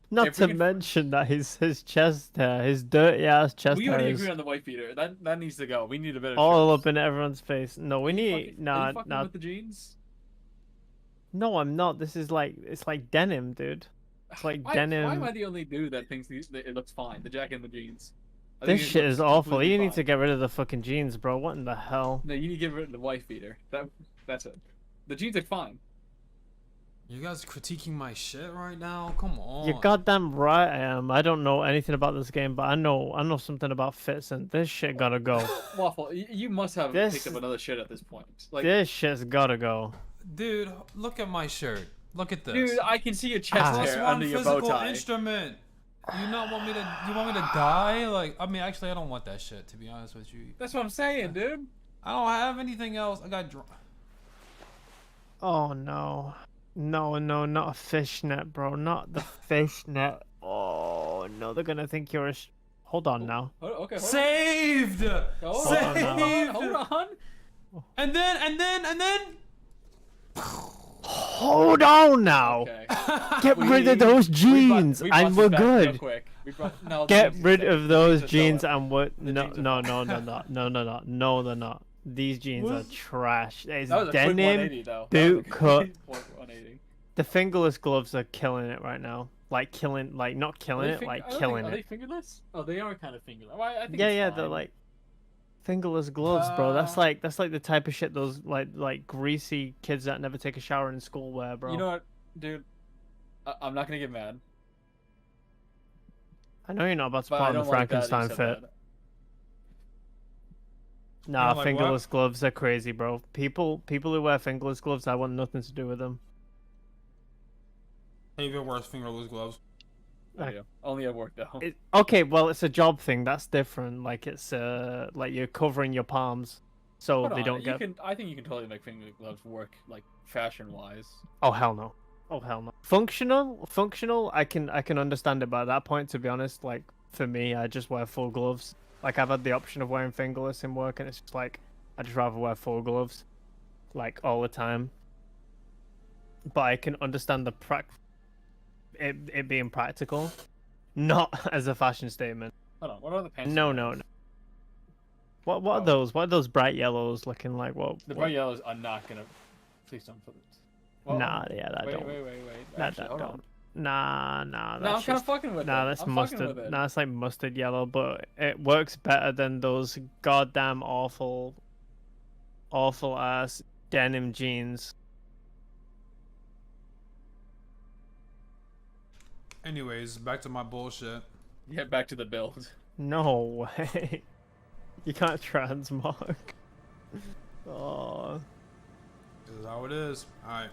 Not If we to can- mention that his chest hair, his dirty ass chest We hair already is agree on the wife beater. That needs to go. We need a bit of all shirts. up in everyone's face. No, we Are you need fucking- Are nah you fucking nah. with the jeans? No, I'm not. This is like it's like denim, dude. It's like Why denim. am I the only dude that thinks that it looks fine? The jacket and the jeans. I This think it shit looks is awful. completely You need fine. to get rid of the fucking jeans, bro. What in the hell? No, you need to get rid of the wife beater. That's it. The jeans are fine. You guys critiquing my shit right now? Come on. You're goddamn right I am. I don't know anything about this game, but I know something about fits, and this shit gotta go. Waffle, you must have This- picked up another shit at this point. Like, This shit's gotta go. Dude, look at my shirt. Look at this. dude, I can see your chest Plus hair one under your bow physical tie. instrument. You not want me to? You want me to die? Like, I mean, actually, I don't want that shit. To be honest with you, That's what I'm saying, dude. I don't have anything else. I got drunk. Oh no. No, not a fishnet, bro. Not the fishnet. Oh no, they're gonna think you're a Hold on now. Okay, hold on. Saved. Hold Saved. on, hold on. And then. Hold on now. Okay. Get rid of those jeans we and busted we're back real good. quick. No, the Get jeans are rid safe. of The those jeans are jeans solid. and what? The No, jeans are no, fine. no, they're not. These jeans are What? trash. It's That was a quick denim 180 though. That was a boot cut. quick 180. The fingerless gloves are killing it right now. Like not killing it, like killing Are they it. fingerless? Oh, they are kind of fingerless. Well, I think Yeah, it's yeah, fine. they're like fingerless gloves, bro. That's like the type of shit those like greasy kids that never take a shower in school wear, bro. You know what, dude? I'm not gonna get mad. I know you're not about to But put I on the don't like that you Frankenstein said fit. that. Nah, don't like fingerless what? gloves are crazy, bro. People who wear fingerless gloves, I want nothing to do with them. Even worse, fingerless gloves. I do. Only at work though. Okay, well, it's a job thing. That's different. Like it's like you're covering your palms, so Hold they on, don't get. I think you can totally make finger gloves work like fashion wise. Oh hell no! Oh hell no! Functional. I can understand it by that point. To be honest, like for me, I just wear full gloves. Like I've had the option of wearing fingerless in work, and it's just like I just rather wear full gloves, like all the time. But I can understand the it being practical, not as a fashion statement. Hold on, what are the pants? No. What are those? What are those bright yellows looking like? What? The bright yellows are not gonna. Please don't put it. Well, Nah, yeah, that wait, don't. Wait. That Actually, hold don't. on. Nah. No, That's I'm kind just- of fucking with Nah, it. that's I'm fucking mustard. with it. Nah, it's like mustard yellow, but it works better than those goddamn awful ass denim jeans. Anyways, back to my bullshit. Yeah, back to the build. No way. You can't transmog. Oh. This is how it is. Alright.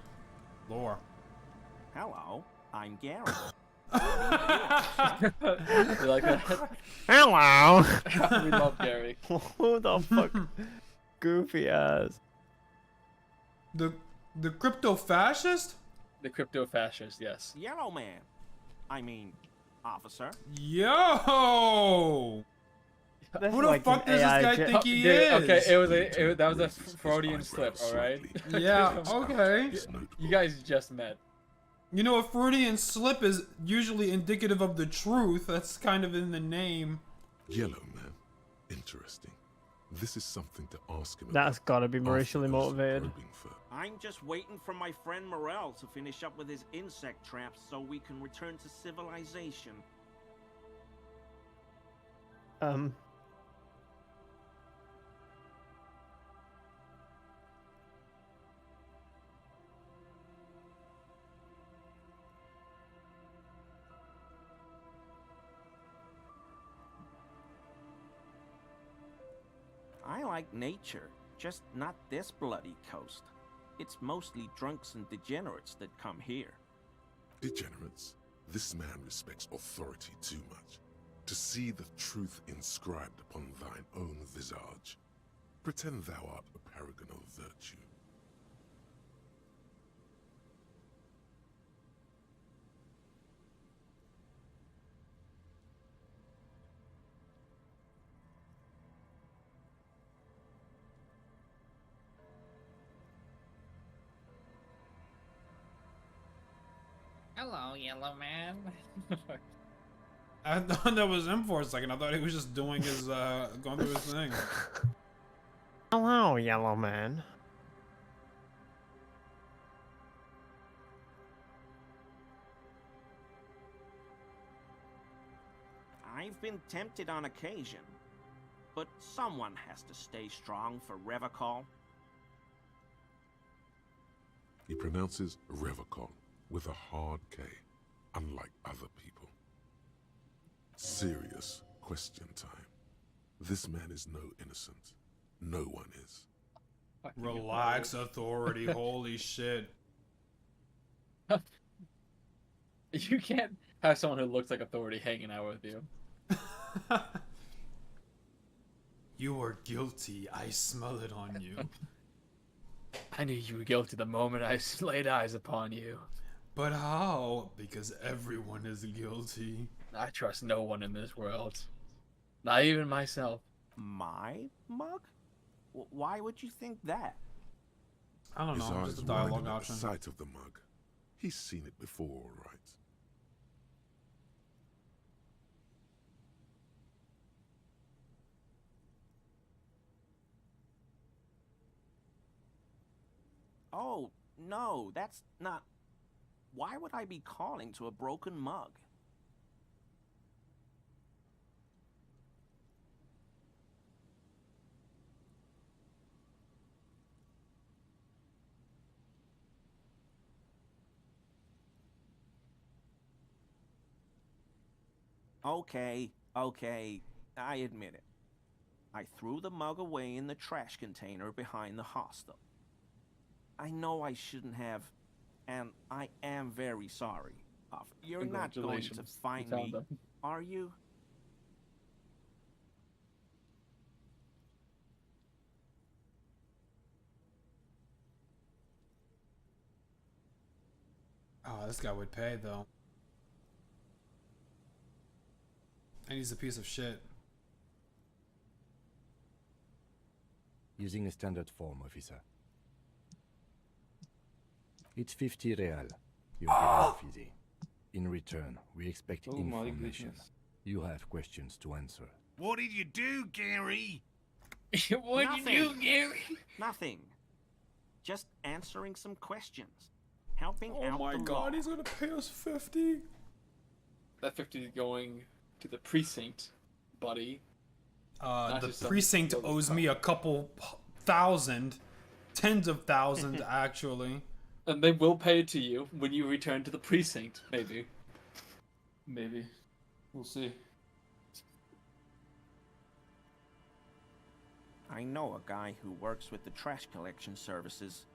Lore. Hello, I'm Gary. You like that? Hello. We love Gary. Who the fuck? Goofy ass. The crypto fascist? The crypto fascist, yes. Yellow man. I mean, officer. Yo! Who the fuck does this guy think he Dude, is? Okay, that was a Freudian slip, alright? Yeah, okay. You guys just met. You know, a Freudian slip is usually indicative of the truth. That's kind of in the name. Yellow man. Interesting. This is something to ask him That's about gotta be after racially goes to motivated. probing firm. I'm just waiting for my friend Morel to finish up with his insect traps so we can return to civilization. I like nature, just not this bloody coast. It's mostly drunks and degenerates that come here. Degenerates, this man respects authority too much. To see the truth inscribed upon thine own visage. Pretend thou art a paragon of virtue. Hello, yellow man. I thought that was him for a second. I thought he was just doing his, going through his thing. Hello, yellow man. I've been tempted on occasion, but someone has to stay strong for Revacol. He pronounces Revacol with a hard K, unlike other people. Serious question time. This man is no innocent. No one is. Relax, authority. Holy shit. You can't have someone who looks like authority hanging out with you. You are guilty. I smell it on you. I knew you were guilty the moment I laid eyes upon you. But how? Because everyone is guilty. I trust no one in this world. Not even myself. My mug? Why would you think that? I don't know, His just a eyes dialogue widen at option. the sight of the mug. He's seen it before, all right. Oh, no, that's not... Why would I be calling to a broken mug? Okay, I admit it. I threw the mug away in the trash container behind the hostel. I know I shouldn't have, and I am very sorry. You're not going to find me, are you? Oh, this guy would pay, though. And he's a piece of shit. Using a standard form, officer. It's 50 real. You're given off easy. In return, we expect information. You have questions to answer. What did you do, Gary? What did you do, Gary? Nothing. Just answering some questions. Helping out Oh my the god, law. he's gonna pay us 50. That 50 is going to the precinct, buddy. Not The just some precinct little owes cup. me a couple thousand, tens of thousands, actually. And they will pay it to you when you return to the precinct, maybe. Maybe. We'll see. I know a guy who works with the trash collection services,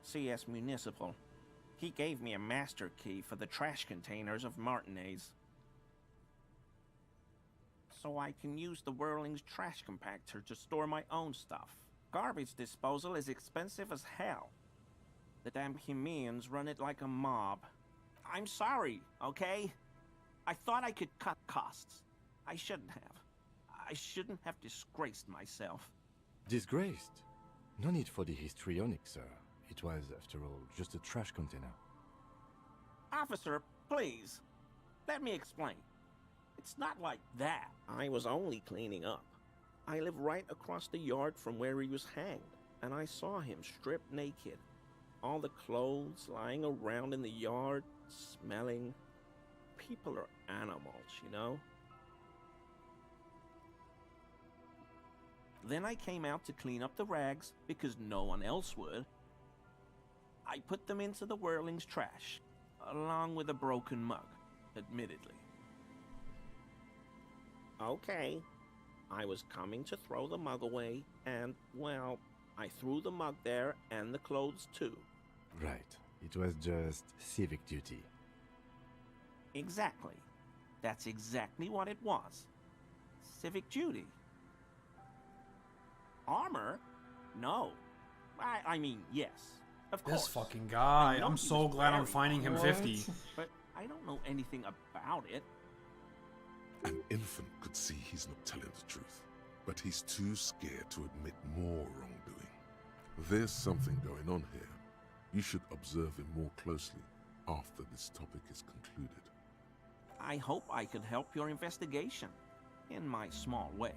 CS Municipal. He gave me a master key for the trash containers of Martinez. So I can use the Whirling's trash compactor to store my own stuff. Garbage disposal is expensive as hell. The damn Hemians run it like a mob. I'm sorry, okay? I thought I could cut costs. I shouldn't have. I shouldn't have disgraced myself. Disgraced? No need for the histrionic, sir. It was, after all, just a trash container. Officer, please. Let me explain. It's not like that. I was only cleaning up. I live right across the yard from where he was hanged, and I saw him stripped naked. All the clothes lying around in the yard, smelling. People are animals, you know? Then I came out to clean up the rags because no one else would. I put them into the Whirling's trash, along with a broken mug, admittedly. Okay, I was coming to throw the mug away, and, well, I threw the mug there and the clothes too. Right. It was just civic duty. Exactly. That's exactly what it was. Civic duty. Armor? No. I mean, yes. Of course. This fucking guy. I know I'm he so was glad I'm very finding him armed, 50. But I don't know anything about it. An infant could see he's not telling the truth, but he's too scared to admit more wrongdoing. There's something going on here. You should observe him more closely. after this topic is concluded. I hope I could help your investigation in my small way.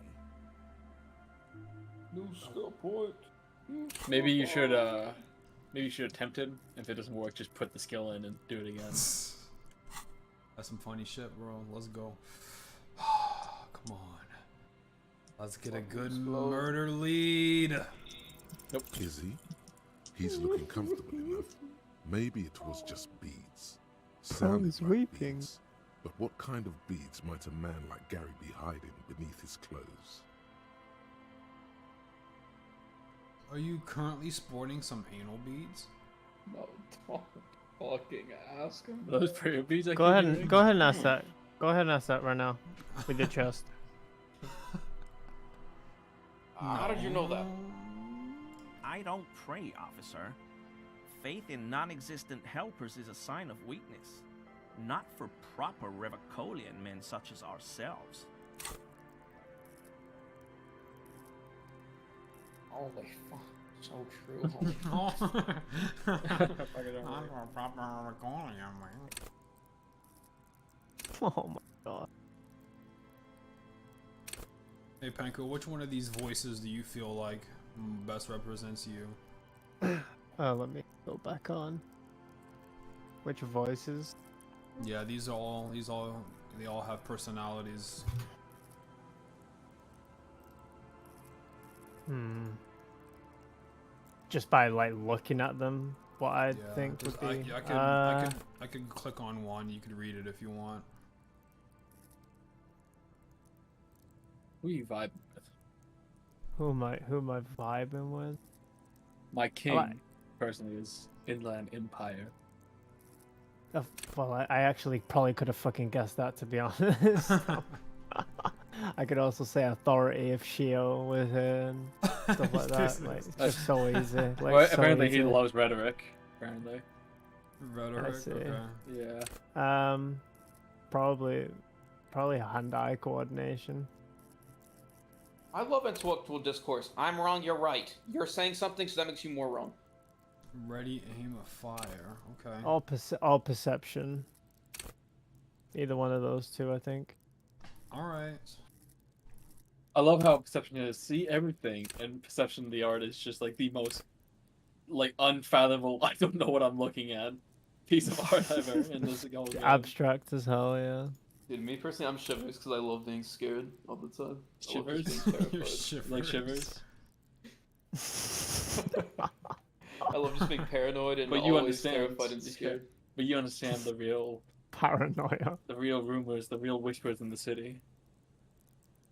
Maybe you should attempt it. If it doesn't work, just put the skill in and do it again. That's some funny shit, bro. Let's go. Come on. Let's get a good murder lead. Nope. Is he? He's looking comfortable enough. Maybe it was just beads. Sounded like weeping. beads. But what kind of beads might a man like Gary be hiding beneath his clothes? Are you currently sporting some anal beads? No, don't fucking ask him. Those prayer beads. Go ahead and ask that. Go ahead and ask that right now, with your chest. How did you know that? I don't pray, officer. Faith in non-existent helpers is a sign of weakness, not for proper Revicolian men such as ourselves. Holy fuck, so true. I'm a proper Revicolian, man. Oh my god. Hey Panko, which one of these voices do you feel like best represents you? Let me go back on. Which voices? Yeah, they all have personalities. Just by like looking at them, what I think would be. I could click on one. You could read it if you want. Who are you vibing with? Who am I vibing with? My king, personally, is Inland Empire. Well, I actually probably could have fucking guessed that, to be honest. I could also say Authority if Shio was in stuff like that. Like, it's just so easy. Like, well, so apparently easy. he loves rhetoric. Apparently. Rhetoric. I see. Okay. Yeah. Probably hand-eye coordination. I love intellectual discourse. I'm wrong, you're right. You're saying something, so that makes you more wrong. Ready, aim, fire. Okay. All perception. Either one of those two, I think. All right. I love how perception is see everything, and perception of the art is just like the most like unfathomable. I don't know what I'm looking at. Piece of art ever in this whole game. Abstract as hell, yeah. Dude, me personally, I'm shivers because I love being scared all the time. Shivers? You're shivers. Like shivers? I love just being paranoid and But you always understand, terrified and scared. But you understand the real paranoia, the real rumors, the real whispers in the city.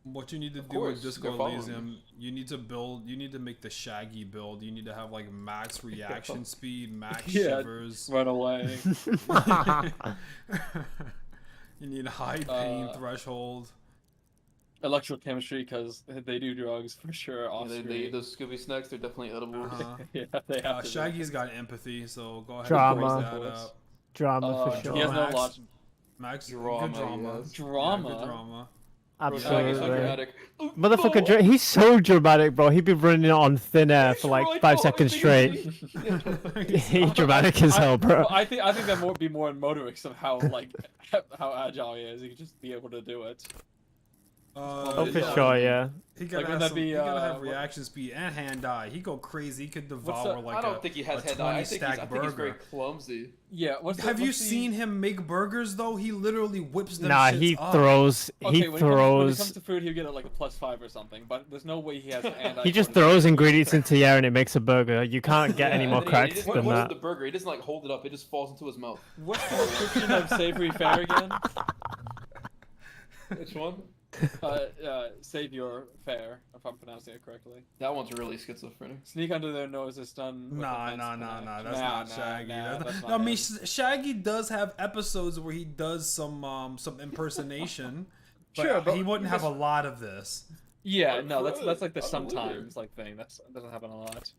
What you need to Of do course, with Disco they're following Elysium, you need to make the Shaggy build. You need to have like max reaction speed, max shivers. Run away. You need high pain threshold. Electrochemistry, because they do drugs for sure. Off Yeah, they eat those Scooby snacks, they're definitely edible. Yeah, they have to. Shaggy's got empathy, so go ahead Drama. and raise that up. Drama for sure. He has no logic. Max, Drama, good drama. yes. Drama? Yeah, good drama. Absolutely. So dramatic. He's so dramatic, bro. He'd be running on thin air for like 5 seconds straight. He's dramatic as hell, bro. Well, I think that would be more in motorics of how how agile he is. He could just be able to do it. Oh, for sure, yeah. He gotta, Like, have, he gotta have what- reaction speed and hand eye. He go crazy. He could devour like I don't think he has a head 20 eye. I think stack he's very burger. clumsy. Yeah. Have you seen him make burgers though? He literally whips them. Nah, shits he up. throws. Okay, He when throws. it comes to food, he'll get like a +5 or something. But there's no way he has. He just throws ingredients into the air and it makes a burger. You can't get any more and then cracked than what's that. the burger? He doesn't like hold it up. It just falls into his mouth. What's the description of savory fare again? Which one? Save your fare, if I'm pronouncing it correctly. That one's really schizophrenic. Sneak under their nose is done. with Nah. offense That's panache. not Shaggy. That's not I mean, him. Shaggy does have episodes where he does some impersonation. But Sure, but he wouldn't have a lot of this. Yeah, no, that's like the sometimes like thing. That doesn't happen a lot.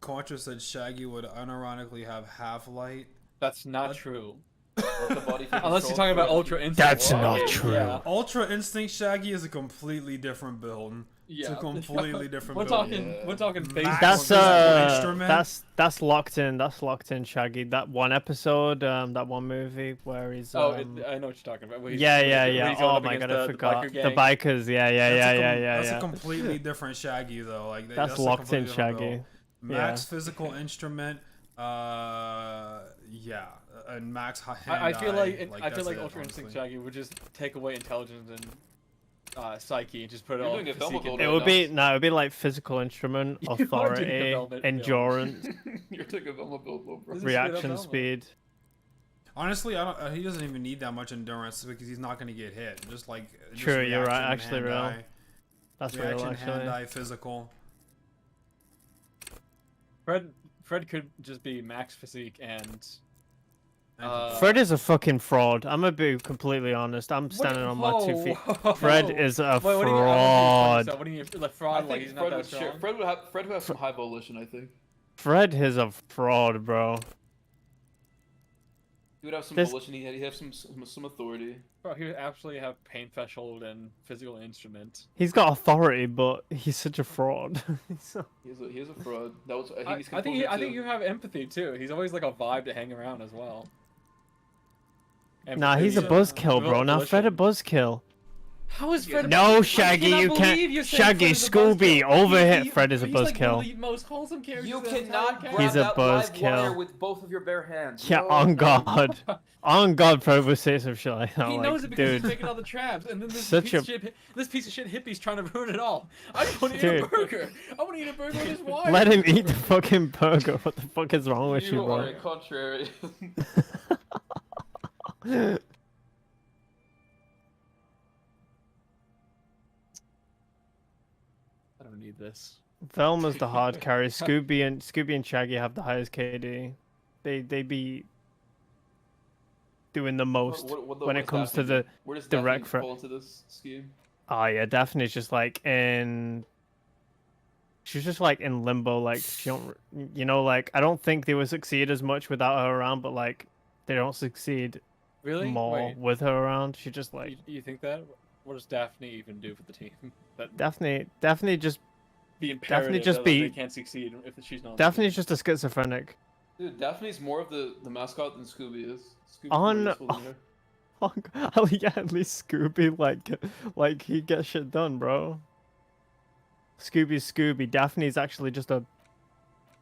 Contra said Shaggy would unironically have half light. That's not true. Unless you're talking about Ultra Instinct. That's not true. Yeah. Ultra Instinct Shaggy is a completely different build. It's a Yeah. completely different We're building. talking. We're talking phase. That's instrument. that's locked in. That's locked in, Shaggy. That one episode, that one movie where he's. Oh, I know what you're talking about. Where he's- Yeah, where yeah, he's yeah. going Oh up my against god, I the forgot. biker The gang. bikers. Yeah, yeah. That's a completely different Shaggy though. Like That's a locked in completely different Shaggy. build. Max physical instrument. Yeah, and Max hand. I feel like I that's feel like it, Ultra Instinct honestly. Shaggy would just take away intelligence and psyche and just put it You're all. doing a physique Velma in build there. It would be no, it would be like physical instrument, You are doing a authority, velvet build. endurance, You're taking a Velma build, bro. This is reaction straight up speed. Honestly, I don't. He doesn't even need that much endurance because he's not gonna get hit. Just like just True, you're right. reaction, Actually, real. hand-eye. That's real. Reaction, Actually, hand-eye, physical. Fred could just be max physique and. Fred is a fucking fraud. I'm gonna be completely honest. I'm standing on my 2 feet. Whoa. Fred is a Wait, what do you- fraud. What do you mean, like I fraud? Like think he's not that strong. Fred would have some high volition. I think Fred is a fraud, bro. he would have some This- volition. He'd have some authority. Bro, he would actually have pain threshold and physical instrument. He's got authority, but he's such a fraud. So- He is a fraud. That was. I think he's. I think composure, you have empathy too. He's always like a vibe to hang around as well. Nah, he's a buzzkill, bro. Now Fred a buzzkill. How is Fred? No, I Shaggy, cannot you believe can't. you're saying Shaggy, Fred is a Scooby, buzzkill. overhit. Fred is a He's like one of buzzkill. the most wholesome characters. You in the cannot entire grab He's a that live buzzkill. wire with both of your bare hands. Yeah, No, on no. God. On God, Fred would say some shit like that. He like, knows it because dude. he's making all the traps, and then this Such piece, a- of shit, this piece of shit hippie's trying to ruin it all. I just want to eat a Dude. burger. I want to eat a burger with this wire. Let him eat the fucking burger. What the fuck is wrong with you, You are bro? a contrary. I don't need this. Velma's the hard carry. Scooby and Shaggy have the highest KD. They be doing the most when it comes to the Where does direct Daphne threat. fall into this scheme? Oh yeah, Daphne's just like in. She's just like in limbo. Like she don't, you know, like I don't think they would succeed as much without her around, but like they don't succeed Really? more Wait. with her around. She just like You think that? What does Daphne even do for the team? That Daphne just be imperative Daphne just that be they can't succeed if she's not. Daphne's just a schizophrenic. Dude, Daphne's more of the mascot than Scooby is. Scooby's On- more useful than her. Oh yeah, at least Scooby like he gets shit done, bro. Scooby's Scooby. Daphne's actually just a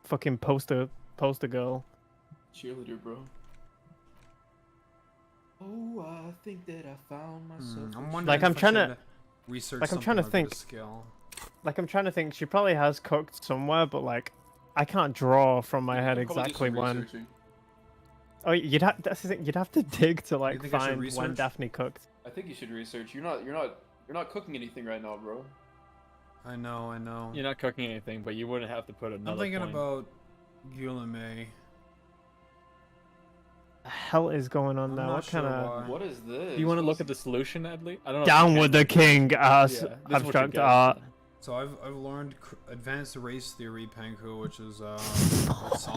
fucking poster girl. Cheerleader, bro. Oh, I think that I found myself. I'm wondering Like I'm if I trying should to research. like I'm trying to something think. of skill. Like I'm trying to think. She probably has cooked somewhere, but like I can't draw from my head I'll probably do exactly some when. researching. Oh, that's the thing. You'd have to dig to like think I should find when research? Daphne cooked. I think you should research. You're not cooking anything right now, bro. I know. You're not cooking anything, but you wouldn't have to put another. I'm thinking point. about Guillemette. The hell is going on I'm now? not What kind sure of What is this? Do you want to look at the solution, Adley? I don't know. down if you with can. the king? Yeah, this is what you Abstract get. art. So I've learned advanced race theory, Panku, which is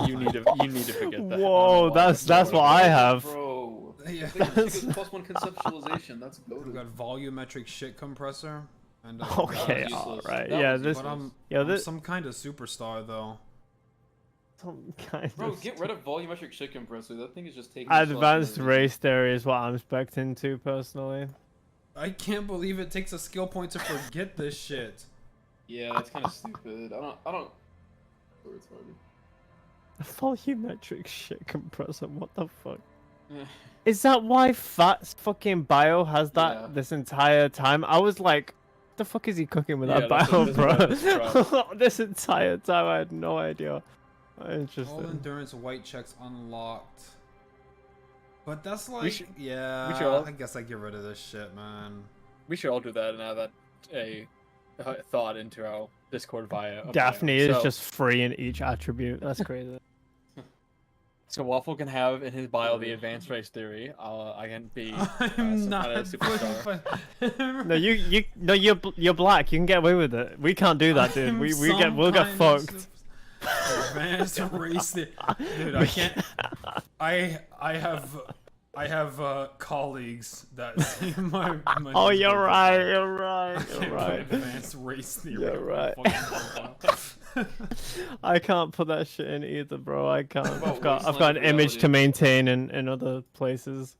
You need to forget that. Whoa, that's what I have. Bro. Yeah. +1 conceptualization. That's We've goated. got volumetric shit compressor. And Okay, useless. alright. That Yeah, was this. But I'm Yeah, this. some kind of superstar though. Some kind Bro, of. get rid of volumetric shit compressor. That thing is just taking. the slots Advanced from race theory is what I'm expecting to personally. I can't believe it takes a skill point to forget this shit. Yeah, that's kind of stupid. I don't. Oh, it's hard. Volumetric shit compressor. What the fuck? Is that why Fat's fucking bio has that Yeah. this entire time? I was like, the fuck is he cooking with that Yeah, that's bio, what- bro? that's what This entire time, I had no idea. All Interesting. endurance white checks unlocked. But that's like, We should yeah, all- I guess I get rid of this shit, man. We should all do that and add that a thought into our Discord via. Daphne bio. is So- just free in each attribute. That's crazy. So Waffle can have in his bio the advanced race theory. I can be I'm some not kind of superstar. No, you're black. You can get away with it. We can't do that, dude. I'm We'll get some kind of fucked. Advanced race theory. Dude, I can't. I have I have colleagues that see my Oh, Discord you're right. profile. You're right. I You're can't right. put advanced race theory You're on right. my fucking profile. I can't put that shit in either, bro. I can't. What I've about got an wasteland image to reality? maintain in other places.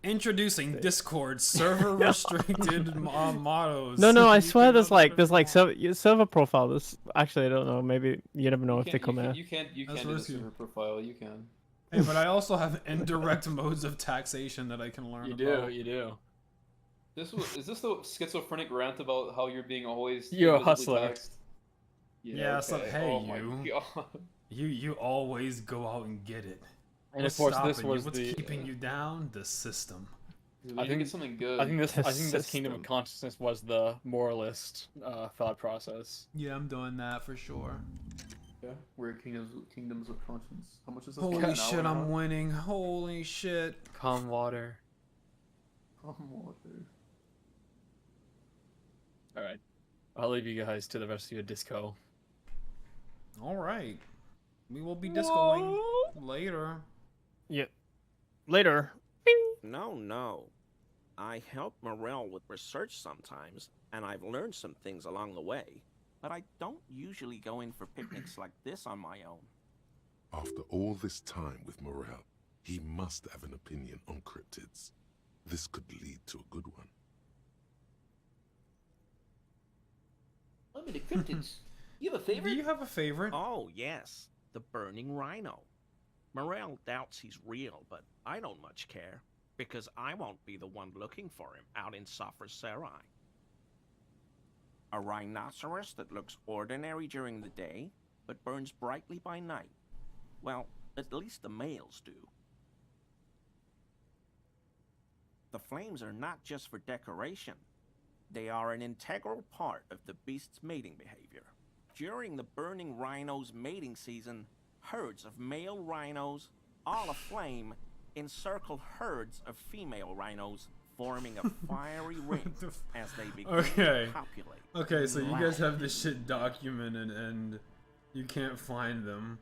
Introducing Discord server restricted mottos. No, I You swear can there's upload like server profile. This actually I don't know. Maybe you never know if they come out. You can't That's do the risky. server profile. You can. Hey, but I also have indirect modes of taxation that I can learn about. You do. Is this the schizophrenic rant about how you're being always You're a invisibly hustler. taxed? Yeah, so okay. hey, Oh my God. you always go out and get it. And What's of course, stopping this was you? What's the. keeping you down? The system. We I need to think get something good. I think this The kingdom of system. consciousness was the moralist thought process. Yeah, I'm doing that for sure. Yeah, we're kingdoms of conscience. How much is this? Holy An shit, hour I'm now? winning. Holy shit. Calm water. Calm water. All right, I'll leave you guys to the rest of your disco. All right. We will be discoing later. Yeah. Later. No. I help Morel with research sometimes, and I've learned some things along the way. But I don't usually go in for picnics like this on my own. After all this time with Morel, he must have an opinion on cryptids. This could lead to a good one. I'm into cryptids. You have a favorite? Do you have a favorite? Oh, yes. The burning rhino. Morel doubts he's real, but I don't much care, because I won't be the one looking for him out in Safra Serai. A rhinoceros that looks ordinary during the day, but burns brightly by night. Well, at least the males do. The flames are not just for decoration. They are an integral part of the beast's mating behavior. During the burning rhino's mating season, herds of male rhinos, all aflame, encircle herds of female rhinos, forming a fiery ring as they begin to copulate. Okay, so you guys have this shit documented and you can't find them.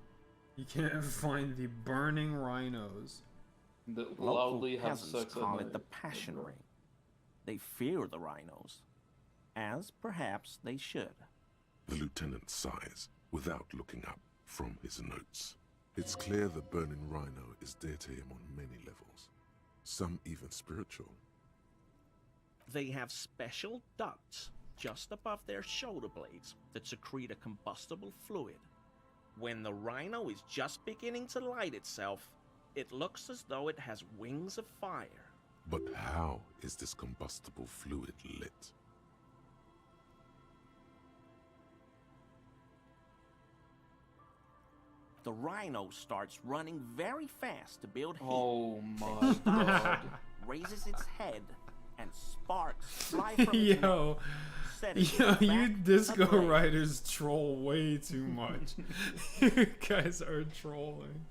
You can't find the burning rhinos. That Local loudly have peasants sex at call night. it the passion ring. They fear the rhinos, as perhaps they should. The lieutenant sighs without looking up from his notes. It's clear the burning rhino is dear to him on many levels, some even spiritual. They have special ducts just above their shoulder blades that secrete a combustible fluid. When the rhino is just beginning to light itself, it looks as though it has wings of fire. But how is this combustible fluid lit? The rhino starts running very fast to build heat. Oh my Then stops, God. raises its head, and sparks fly from its Yo, neck, setting yo, it you back disco ablaze. writers troll way too much. You guys are trolling.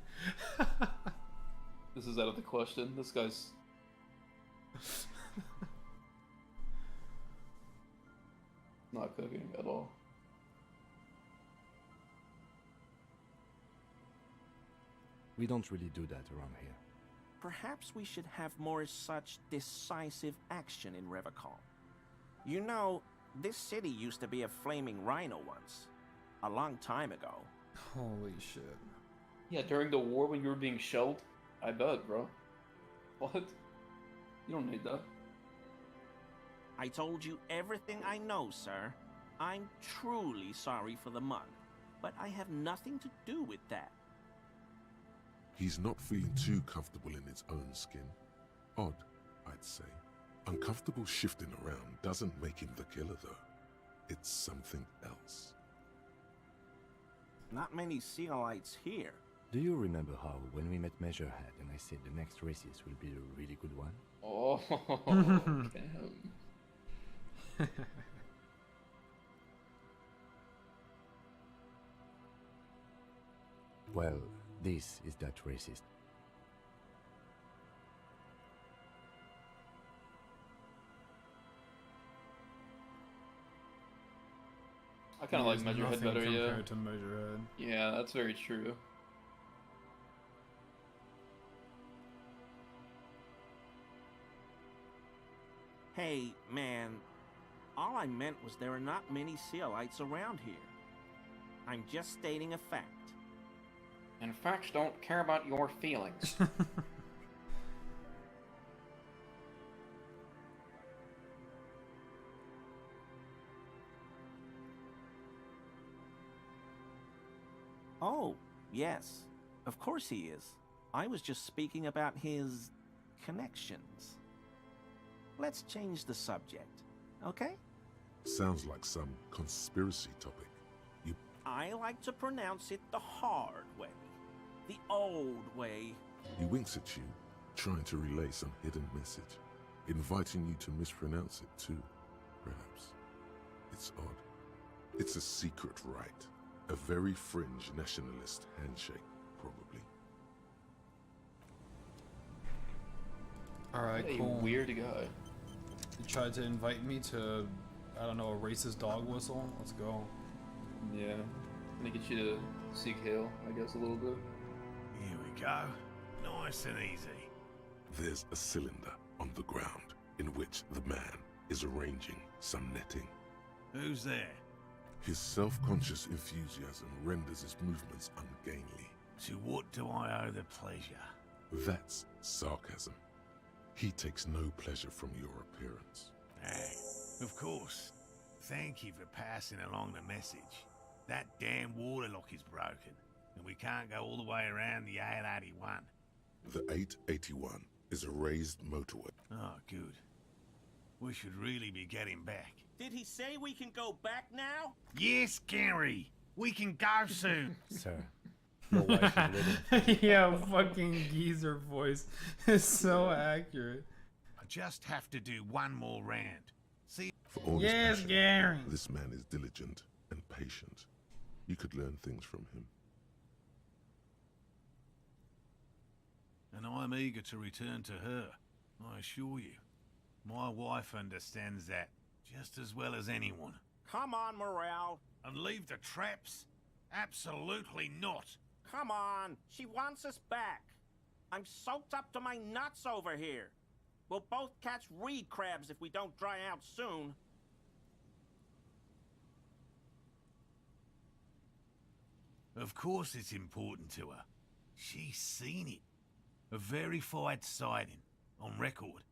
This is out of the question. This guy's. Not cooking at all. We don't really do that around here. Perhaps we should have more such decisive action in Revacol. You know, this city used to be a flaming rhino once. A long time ago. Holy shit. Yeah, during the war when you were being shelled? I bet, bro. What? You don't need that. I told you everything I know, sir. I'm truly sorry for the mud, but I have nothing to do with that. He's not feeling too comfortable in his own skin. Odd, I'd say. Uncomfortable shifting around doesn't make him the killer, though. It's something else. Not many Sealites here. Do you remember how, when we met Measurehead and I said the next races will be a really good one? Oh, damn. Well, this is that racist. I kind of like Measurehead better, yeah. Compared to Measurehead. Yeah, that's very true. Hey, man, all I meant was there are not many Sealites around here. I'm just stating a fact. And facts don't care about your feelings. Oh, yes. Of course he is. I was just speaking about his connections. Let's change the subject, okay? Sounds like some conspiracy topic. You... I like to pronounce it the hard way. The old way. He winks at you, trying to relay some hidden message, inviting you to mispronounce it too, perhaps. It's odd. It's a secret rite. A very fringe nationalist handshake, probably. Alright, What a cool. weird guy. You tried to invite me to, I don't know, a racist dog whistle? Let's go. Yeah. I'm gonna get you to seek hail, I guess, a little bit. Here we go. Nice and easy. There's a cylinder on the ground in which the man is arranging some netting. Who's there? His self-conscious enthusiasm renders his movements ungainly. To what do I owe the pleasure? That's sarcasm. He takes no pleasure from your appearance. Of course. Thank you for passing along the message. That damn water lock is broken, and we can't go all the way around the 881. The 881 is a raised motorway. Oh, good. We should really be getting back. Did he say we can go back now? Yes, Gary. We can go soon. Sir, your wife is waiting. Yeah, fucking geezer voice is so accurate. I just have to do one more round. See? For all Yes, his passion, Gary. this man is diligent and patient. You could learn things from him. And I'm eager to return to her, I assure you. My wife understands that just as well as anyone. Come on, Morale. And leave the traps? Absolutely not. Come on. She wants us back. I'm soaked up to my nuts over here. We'll both catch reed crabs if we don't dry out soon. Of course it's important to her. She's seen it. A verified sighting, on record.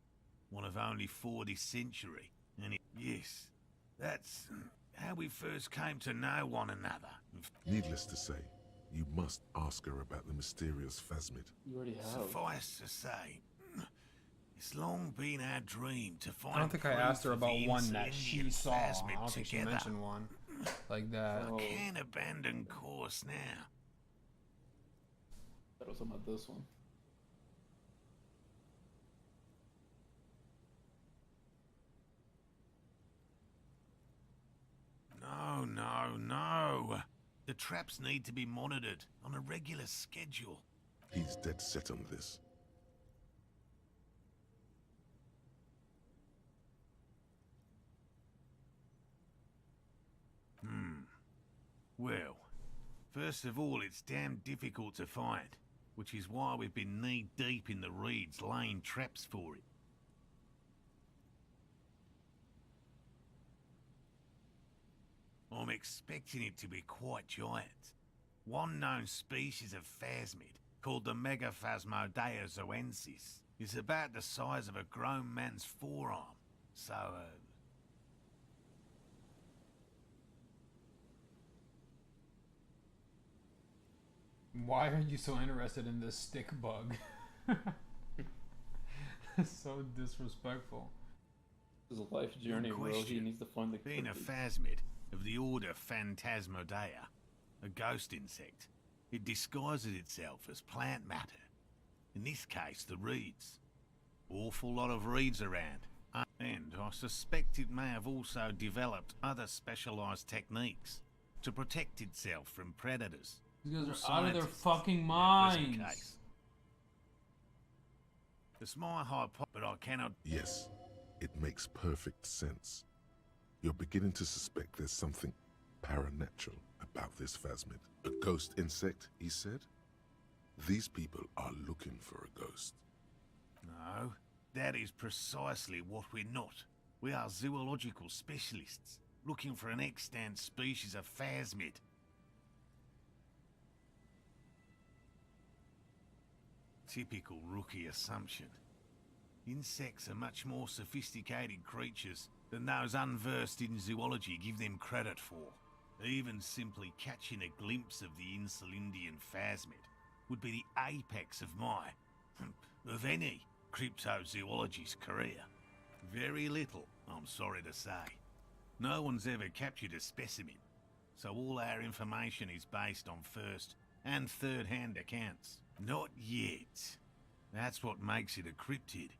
One of only 4 this century. And yes, that's how we first came to know one another. Needless to say, you must ask her about the mysterious phasmid. You already have. Suffice to say, it's long been our dream to find I don't think I proof asked her of about the one that she Insulindian saw. I phasmid don't think she together. mentioned one like that. I can't abandon course now. That was about this one. No, no, no. The traps need to be monitored on a regular schedule. He's dead set on this. Well, first of all, it's damn difficult to find, which is why we've been knee-deep in the reeds laying traps for it. I'm expecting it to be quite giant. One known species of phasmid, called the Megaphasmodea zoensis, is about the size of a grown man's forearm. So, Why are you so interested in this stick bug? So disrespectful. This is a life journey, bro. He needs to find the being a cookie. phasmid of the order Phantasmodea, a ghost insect, it disguises itself as plant matter. In this case, the reeds. Awful lot of reeds around. And I suspect it may have also developed other specialized techniques to protect itself from predators. These guys All are out of their scientists fucking in the present minds. case. It's my hypothesis, but I cannot... Yes, it makes perfect sense. You're beginning to suspect there's something paranatural about this phasmid. A ghost insect, he said? These people are looking for a ghost. No, that is precisely what we're not. We are zoological specialists, looking for an extant species of phasmid. Typical rookie assumption. Insects are much more sophisticated creatures than those unversed in zoology give them credit for. Even simply catching a glimpse of the Insulindian phasmid would be the apex of my, of any, cryptozoologist's career. Very little, I'm sorry to say. No one's ever captured a specimen, so all our information is based on first and third-hand accounts. Not yet. That's what makes it a cryptid.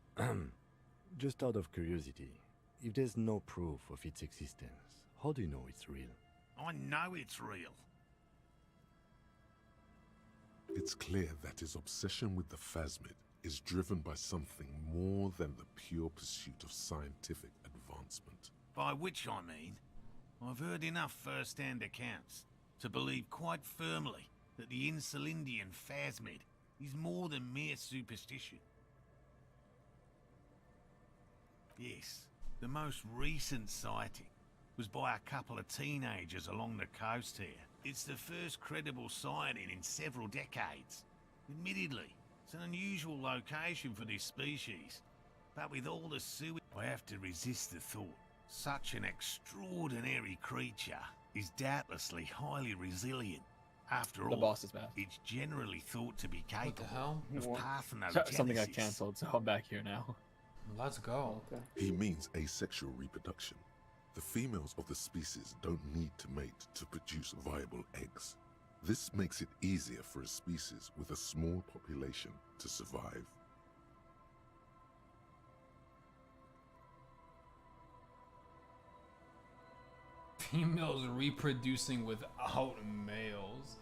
Just out of curiosity, if there's no proof of its existence, how do you know it's real? I know it's real. It's clear that his obsession with the phasmid is driven by something more than the pure pursuit of scientific advancement. By which I mean, I've heard enough first-hand accounts to believe quite firmly that the Insulindian phasmid is more than mere superstition. Yes, the most recent sighting was by a couple of teenagers along the coast here. It's the first credible sighting in several decades. Admittedly, it's an unusual location for this species, but with all the sewage, I have to resist the thought. Such an extraordinary creature is doubtlessly highly resilient. After all, boss is back. It's generally thought to be capable of What? parthenogenesis. Something got cancelled, so I'm back here now. Let's go. Okay. He means asexual reproduction. The females of the species don't need to mate to produce viable eggs. This makes it easier for a species with a small population to survive. Females reproducing without males.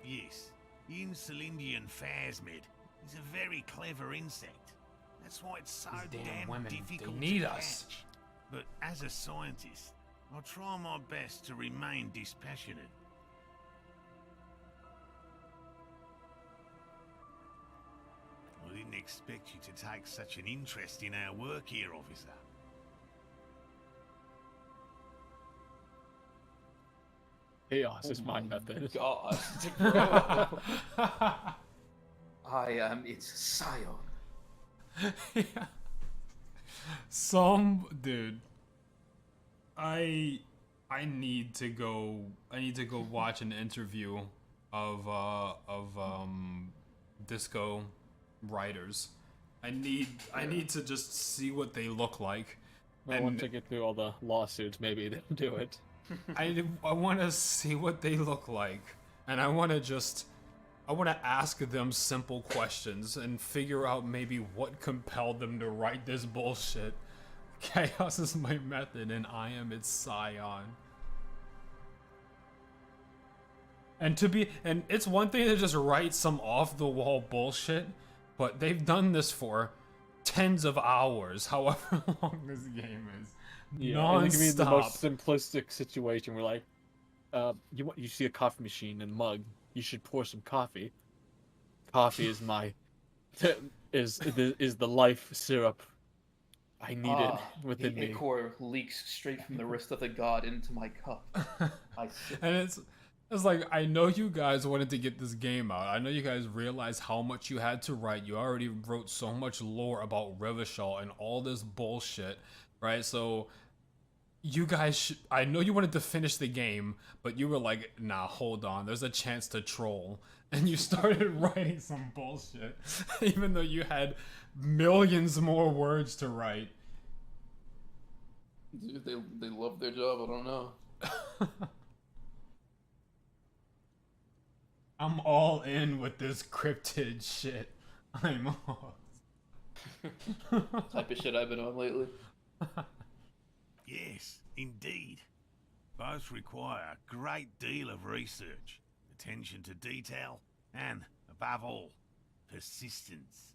Yes, the Insulindian phasmid is a very clever insect. That's why it's so These damn damn women, difficult they need to us. catch. But as a scientist, I'll try my best to remain dispassionate. I didn't expect you to take such an interest in our work here, officer. Chaos is my method. God, bro. I am its scion. Some dude. I need to go watch an interview of disco writers. I need to just see what they look like. Well, once I get through all the lawsuits, maybe they'll do it. I want to see what they look like, and I want to ask them simple questions and figure out maybe what compelled them to write this bullshit. Chaos is my method, and I am its scion. And it's one thing to just write some off-the-wall bullshit, but they've done this for tens of hours, however long this game is. Yeah, and it can be the most simplistic situation where, like, you see a coffee machine and mug, you should pour some coffee. Coffee is my is the life syrup. I need it within the me. ichor leaks straight from the wrist of the god into my cup. And it's like, I know you guys wanted to get this game out. I know you guys realized how much you had to write. You already wrote so much lore about Rivishal and all this bullshit, right? So you guys I know you wanted to finish the game, but you were like, nah, hold on, there's a chance to troll. And you started writing some bullshit, even though you had millions more words to write. Dude, they love their job, I don't know. I'm all in with this cryptid shit. I'm all... Type of shit I've been on lately. Yes, indeed. Both require a great deal of research, attention to detail, and, above all, persistence.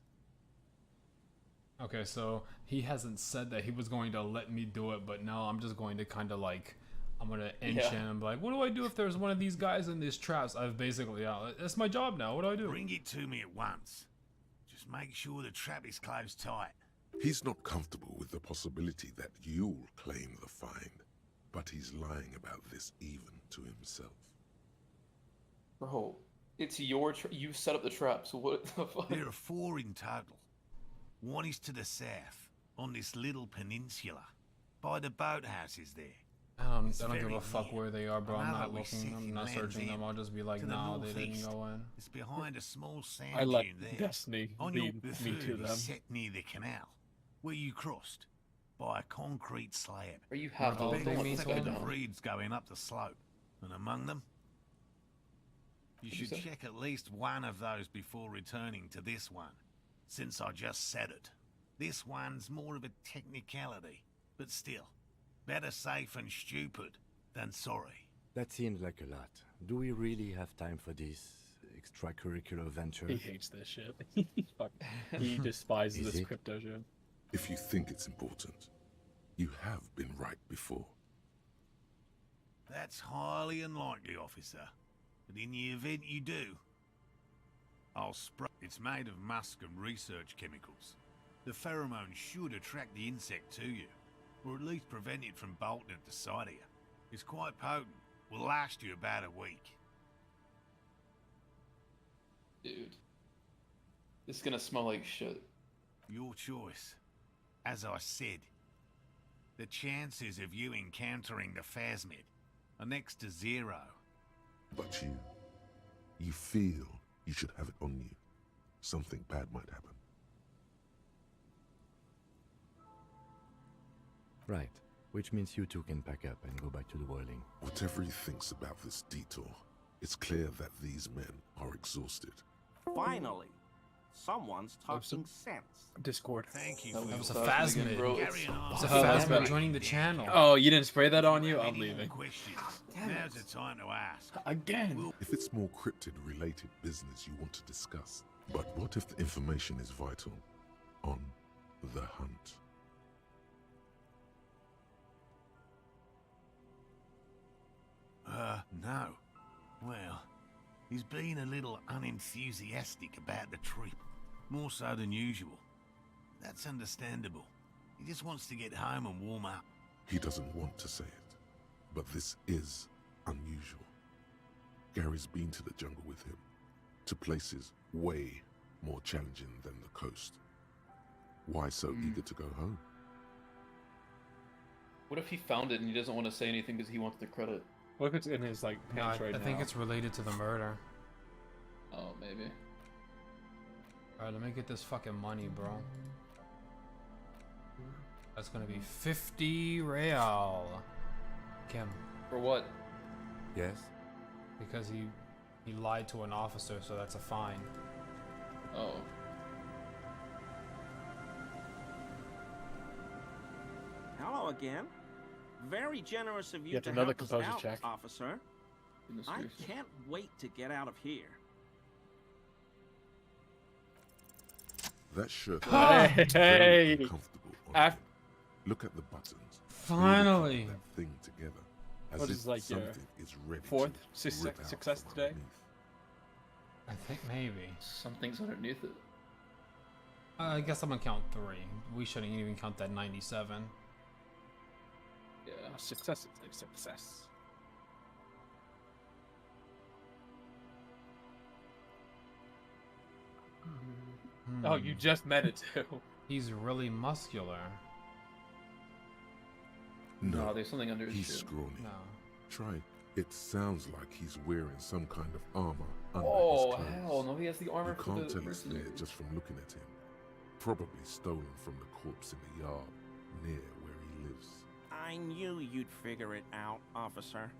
Okay, so he hasn't said that he was going to let me do it, but now I'm just going to kind of like, I'm going to enchant and be like, what do I do if there's one of these guys in these traps? I've basically, that's my job now, what do I do? Bring it to me at once. Just make sure the trap is closed tight. He's not comfortable with the possibility that you'll claim the find, but he's lying about this even to himself. Bro, it's your you set up the trap, so what the fuck? There are 4 in total. One is to the south, on this little peninsula, by the boathouses there. I don't It's give very a fuck near. where they are, bro. I'm Another not we looking. set I'm in not Land's searching them. End. I'll just be like, To the no, they didn't northeast. go in. It's behind a small sand I let dune there. Destiny On your lead me to third is them. set near the canal, where you crossed, by a concrete slab. Are you half All old? they Don't mean let to that them? go down. Reeds going up the slope, and among them, you What'd you should say? check at least one of those before returning to this one, since I just said it. This one's more of a technicality, but still, better safe and stupid than sorry. That seems like a lot. Do we really have time for this extracurricular venture? He hates this shit. Fuck. He despises Is this it? crypto shit. If you think it's important, you have been right before. That's highly unlikely, officer. But in the event you do, I'll spray. It's made of musk and research chemicals. The pheromone should attract the insect to you, or at least prevent it from bolting at the sight of you. It's quite potent. Will last you about a week. Dude. This is gonna smell like shit. Your choice. As I said, the chances of you encountering the phasmid are next to 0. But you feel you should have it on you. Something bad might happen. Right. Which means you two can pack up and go back to the whirling. Whatever he thinks about this detour, it's clear that these men are exhausted. Finally, someone's talking sense. Discord. Thank you. That was a Talking again, phasmid. bro. Carry on. It's a Oh, phasmid damn it. joining the channel. Oh, you didn't spray that on you? I'm Any more leaving. questions? Now's the time to ask. Again. If it's more cryptid-related business you want to discuss, but what if the information is vital on the hunt? No. Well, he's been a little unenthusiastic about the trip. More so than usual. That's understandable. He just wants to get home and warm up. He doesn't want to say it, but this is unusual. Gary's been to the jungle with him, to places way more challenging than the coast. Why so eager to go home? What if he found it and he doesn't want to say anything because he wants the credit? What if it's in his like No, pants right I now? think it's related to the murder. Oh, maybe. Alright, let me get this fucking money, bro. That's gonna be 50 real. Kim. For what? Yes? Because he lied to an officer, so that's a fine. Oh. Hello again. Very generous of you Yet to another help us composer out, check. officer. Goodness I gracious. can't wait to get out of here. That shirt Hey! is very uncomfortable on Af- you. Look at the buttons. Finally! Really put that thing together, as What if is like your something is ready fourth to rip out success from today? underneath. I think maybe. Something's underneath it. I guess I'm gonna count 3. We shouldn't even count that 97. Yeah. Success is a success. Oh, you just met it too. He's really muscular. No, there's something under his He's shoe. scrawny. No. Try. It sounds like he's wearing some kind of armor under Oh, his clothes. hell no, he has the armor You for can't the tell it's there mercenary. just from looking at him. Probably stolen from the corpse in the yard near where he lives. I knew you'd figure it out, officer.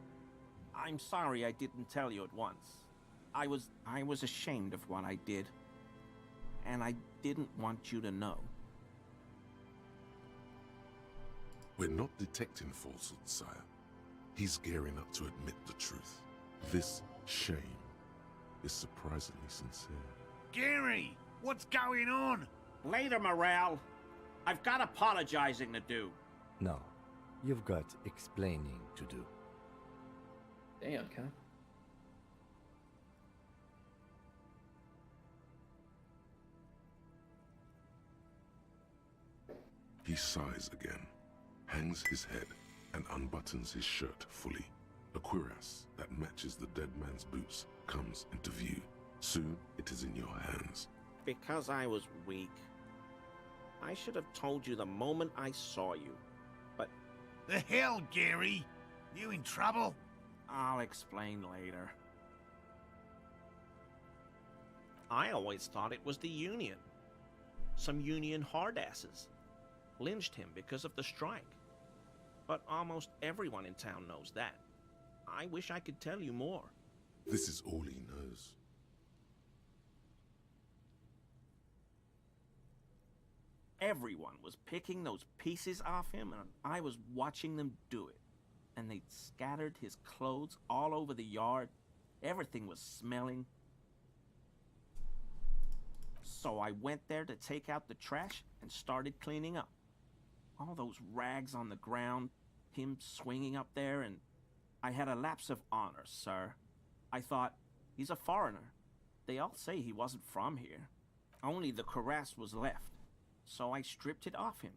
I'm sorry I didn't tell you at once. I was ashamed of what I did. And I didn't want you to know. We're not detecting falsehood, sire. He's gearing up to admit the truth. This shame is surprisingly sincere. Gary, what's going on? Later, Morale. I've got apologizing to do. No. You've got explaining to do. Damn, Ken. He sighs again, hangs his head, and unbuttons his shirt fully. A cuirass that matches the dead man's boots comes into view. Soon it is in your hands. Because I was weak. I should have told you the moment I saw you. But... The hell, Gary? You in trouble? I'll explain later. I always thought it was the Union. Some Union hardasses. Lynched him because of the strike. But almost everyone in town knows that. I wish I could tell you more. This is all he knows. Everyone was picking those pieces off him, and I was watching them do it. And they'd scattered his clothes all over the yard. Everything was smelling. So I went there to take out the trash and started cleaning up. All those rags on the ground, him swinging up there, and I had a lapse of honor, sir. I thought, he's a foreigner. They all say he wasn't from here. Only the cuirass was left. So I stripped it off him.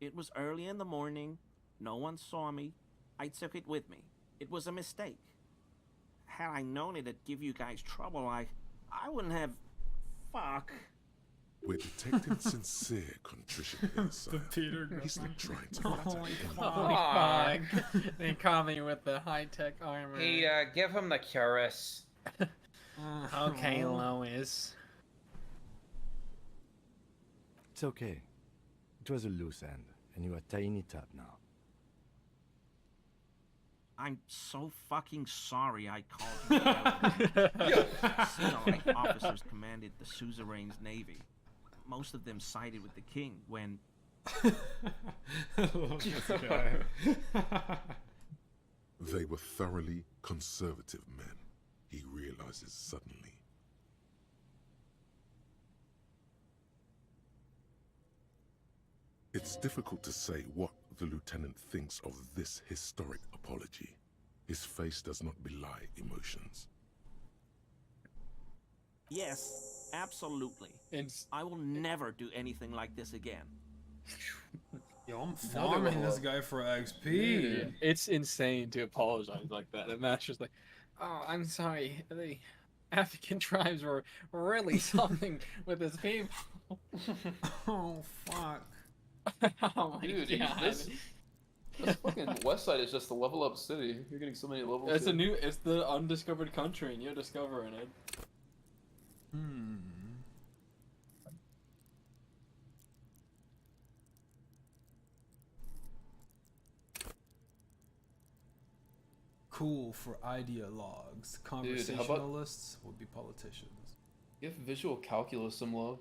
It was early in the morning. No one saw me. I took it with me. It was a mistake. Had I known it'd give you guys trouble, I wouldn't have... Fuck. We're detecting sincere contrition inside. He's not trying to Holy Aw. fuck. They caught me with the high-tech armor. Hey, give him the cuirass. Okay, Lois. It's okay. It was a loose end, and you are tying it up now. I'm so fucking sorry I called you. My officers commanded the suzerain's navy. Most of them sided with the king when... They were thoroughly conservative men, he realizes suddenly. It's difficult to say what the lieutenant thinks of this historic apology. His face does not belie emotions. Yes, absolutely. I will never do anything like this again. Yo, I'm farming this guy for XP. Dude, it's insane to apologize like that. And Matt's just like, oh, I'm sorry. The African tribes were really something with his people. Oh, fuck. Oh my Dude, god. this fucking West Side is just a level up city. You're getting so many levels. It's here. it's the undiscovered country, and you're discovering it. Cool for ideologues. Conversationalists would be politicians. Give visual calculus some love.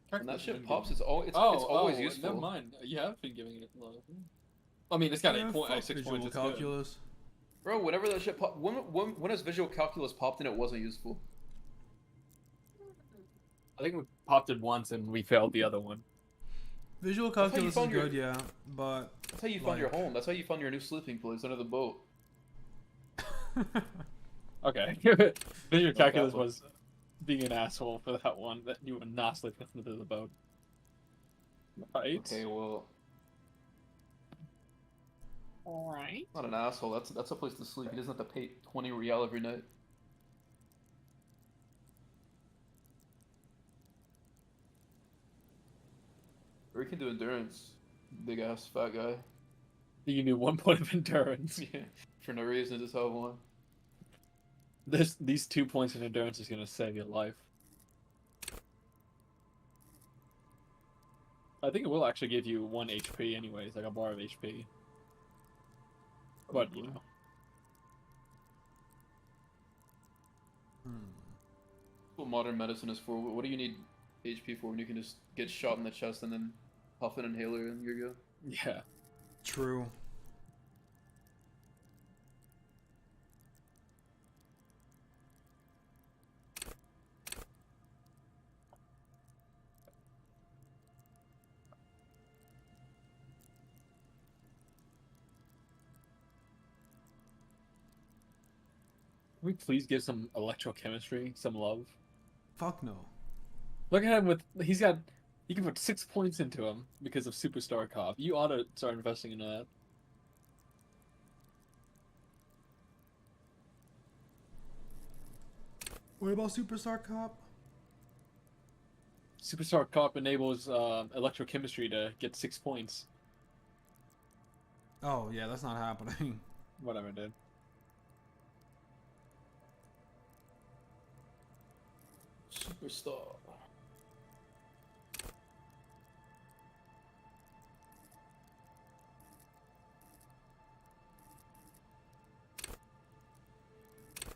When that shit Been pops, given- it's always useful. Never mind. You have been giving it love. I mean, it's got 8 points, 6 points. It's calculus. Bro, whenever that shit pop, when has visual calculus popped and it wasn't useful? I think we popped it once and we failed the other one. Visual That's how you calculus is found good, yeah, but That's how you found your home. That's how you found your new sleeping place under the boat. Okay. Visual calculus was being an asshole for that one that you would not sleep under the boat. Right? Okay, well. Alright. Not an asshole. That's a place to sleep. He doesn't have to pay 20 real every night. Or he can do endurance. Big ass fat guy. You need 1 point of endurance. Yeah, for no reason, just have one. These 2 points of endurance is gonna save your life. I think it will actually give you 1 HP anyways, like a bar of HP. But, you know. That's what modern medicine is for. What do you need HP for when you can just get shot in the chest and then puff an inhaler and you're good? Yeah. True. Can we please give some electrochemistry some love? Fuck no. Look at him with he's got You can put 6 points into him because of Superstar Cop. You ought to start investing in that. What about Superstar Cop? Superstar Cop enables electrochemistry to get 6 points. Oh, yeah, that's not happening. Whatever, dude. Superstar.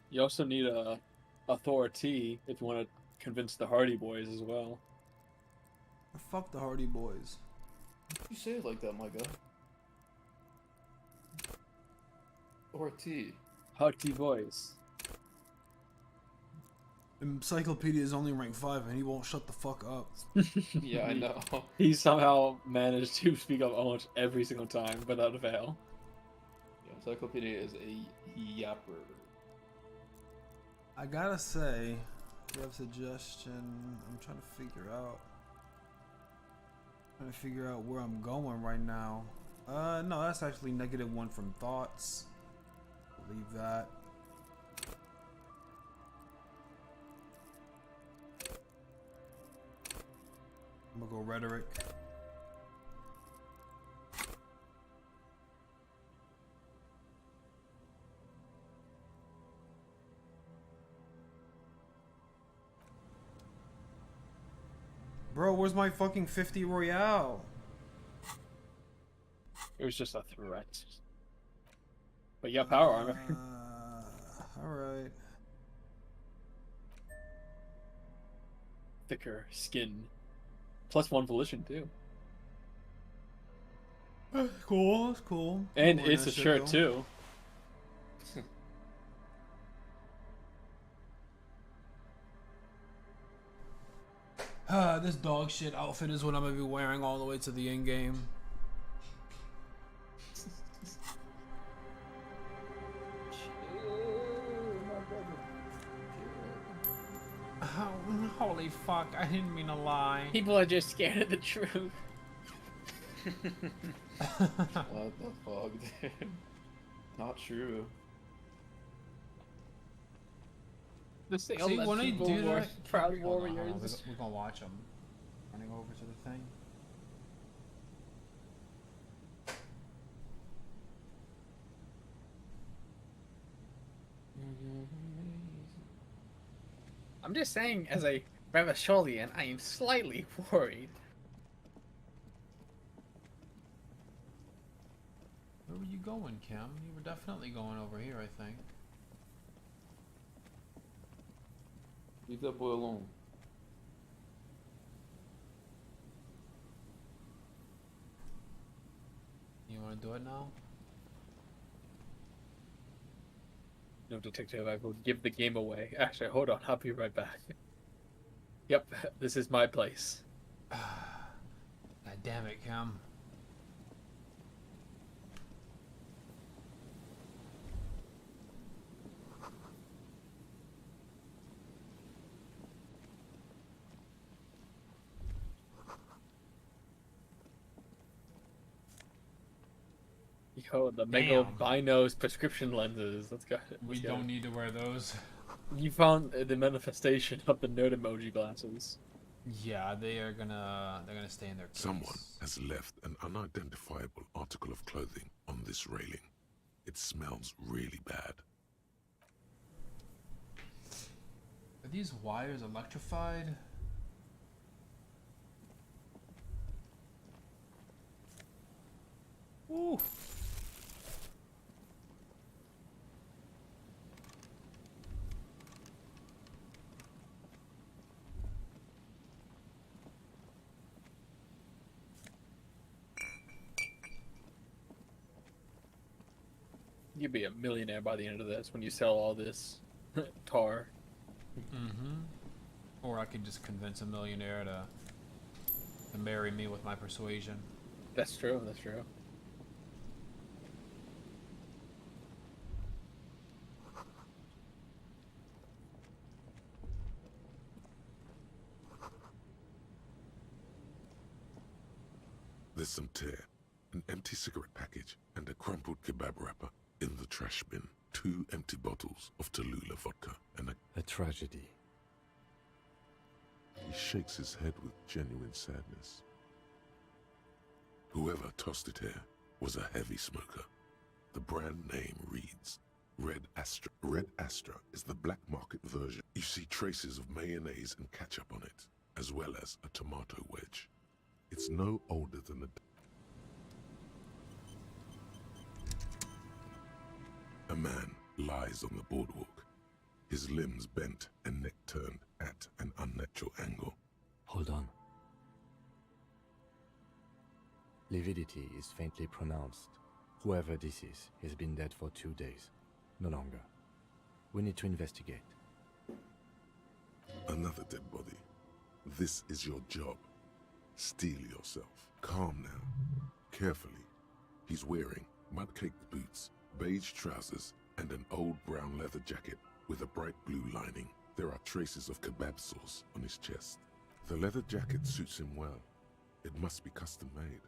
You also need a authority if you want to convince the Hardy Boys as well. Fuck the Hardy Boys. You say it like that, my guy. Orti. Hardy Boys. Encyclopedia is only rank 5 and he won't shut the fuck up. Yeah, I know. He somehow managed to speak up almost every single time without fail. Yeah, Encyclopedia is a yapper. I gotta say, if you have a suggestion, I'm trying to figure out where I'm going right now. No, that's actually -1 from thoughts. Leave that. I'm gonna go rhetoric. Bro, where's my fucking 50 Royale? It was just a threat. But you got power armor. Alright. Thicker skin. +1 volition, too. Cool, that's cool. And More it's a that shit, shirt, though. too. This dog shit outfit is what I'm gonna be wearing all the way to the end game. Oh, holy fuck, I didn't mean to lie. People are just scared of the truth. What the fuck, dude? Not true. This See, when I do that, proud hold on, warriors. we're gonna watch them running over to the thing. I'm just saying, as a Ravasholian, I am slightly worried. Where were you going, Kim? You were definitely going over here, I think. Leave that boy alone. You wanna do it now? No, detective, I will give the game away. Actually, hold on, I'll be right back. Yep, this is my place. God damn it, Kim. Yo, the Mega Binos prescription lenses. Let's go. We don't need to wear those. You found the manifestation of the nerd emoji glasses. Yeah, they're gonna stay in their case. Someone has left an unidentifiable article of clothing on this railing. It smells really bad. Are these wires electrified? Ooh. You'd be a millionaire by the end of this when you sell all this tar. Mm-hmm. Or I could just convince a millionaire to marry me with my persuasion. That's true, that's true. There's some tear, an empty cigarette package, and a crumpled kebab wrapper in the trash bin. 2 empty bottles of Tallulah vodka and a tragedy. He shakes his head with genuine sadness. Whoever tossed it here was a heavy smoker. The brand name reads Red Astra. Red Astra is the black market version. You see traces of mayonnaise and ketchup on it, as well as a tomato wedge. It's no older than a man lies on the boardwalk, his limbs bent and neck turned at an unnatural angle. Hold on. Lividity is faintly pronounced. Whoever this is has been dead for 2 days. No longer. We need to investigate. Another dead body. This is your job. Steel yourself. Calm now. Carefully. He's wearing mud-caked boots, beige trousers, and an old brown leather jacket with a bright blue lining. There are traces of kebab sauce on his chest. The leather jacket suits him well. It must be custom made.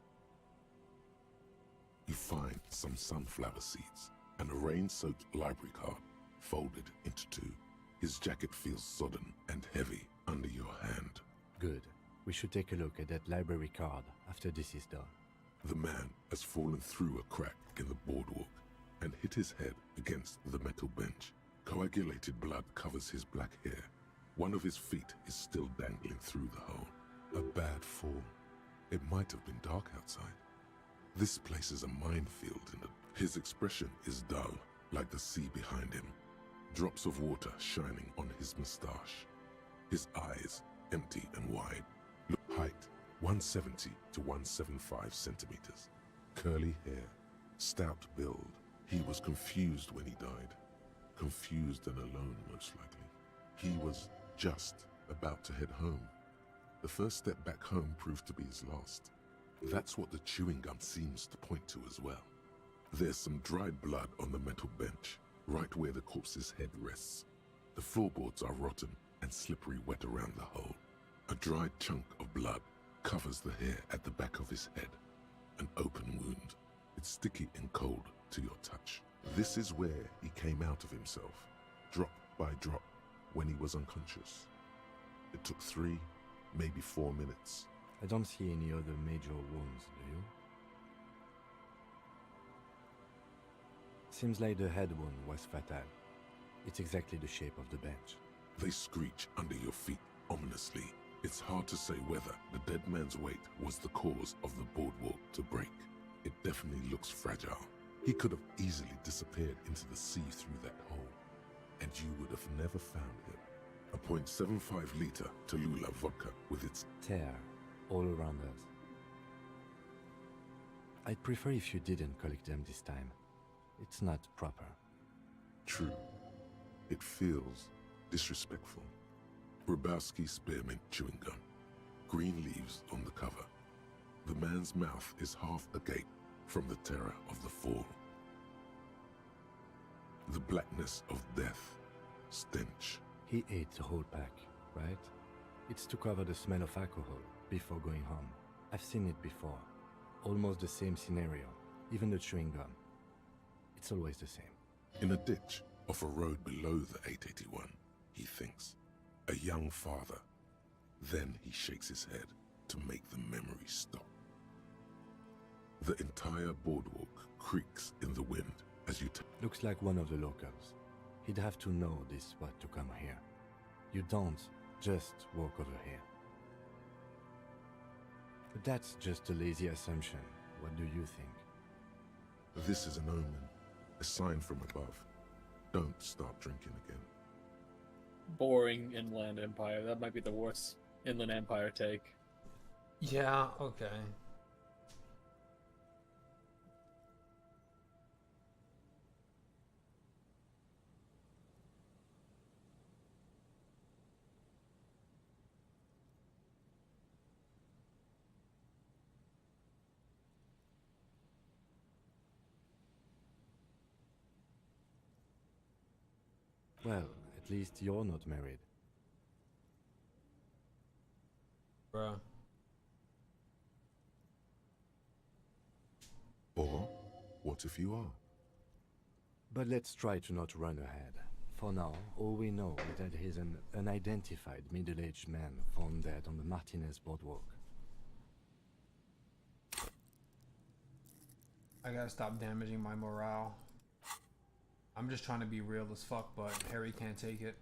You find some sunflower seeds and a rain-soaked library card folded into 2. His jacket feels sodden and heavy under your hand. Good. We should take a look at that library card after this is done. The man has fallen through a crack in the boardwalk and hit his head against the metal bench. Coagulated blood covers his black hair. One of his feet is still dangling through the hole. A bad fall. It might have been dark outside. This place is a minefield, and his expression is dull, like the sea behind him. Drops of water shining on his mustache. His eyes empty and wide. Height 170 to 175 centimeters. Curly hair. Stout build. He was confused when he died. Confused and alone, most likely. He was just about to head home. The first step back home proved to be his last. That's what the chewing gum seems to point to as well. There's some dried blood on the metal bench, right where the corpse's head rests. The floorboards are rotten and slippery wet around the hole. A dried chunk of blood covers the hair at the back of his head. An open wound. It's sticky and cold to your touch. This is where he came out of himself, drop by drop, when he was unconscious. It took 3, maybe 4 minutes. I don't see any other major wounds, do you? Seems like the head wound was fatal. It's exactly the shape of the bench. They screech under your feet ominously. It's hard to say whether the dead man's weight was the cause of the boardwalk to break. It definitely looks fragile. He could have easily disappeared into the sea through that hole, and you would have never found him. A .75 liter Tallulah vodka with its tear all around us. I'd prefer if you didn't collect them this time. It's not proper. True. It feels disrespectful. Grabowski spearmint chewing gum. Green leaves on the cover. The man's mouth is half agape from the terror of the fall. The blackness of death. Stench. He ate the whole pack, right? It's to cover the smell of alcohol before going home. I've seen it before. Almost the same scenario. Even the chewing gum. It's always the same. In a ditch off a road below the 881, he thinks. A young father. Then he shakes his head to make the memory stop. The entire boardwalk creaks in the wind as you looks like one of the locals. He'd have to know this spot to come here. You don't just walk over here. But that's just a lazy assumption. What do you think? This is an omen. A sign from above. Don't start drinking again. Boring Inland Empire. That might be the worst Inland Empire take. Yeah, okay. Well, at least you're not married. Bruh. Or what if you are? But let's try to not run ahead. For now, all we know is that he's an unidentified middle-aged man found dead on the Martinez boardwalk. I gotta stop damaging my morale. I'm just trying to be real as fuck, but Harry can't take it.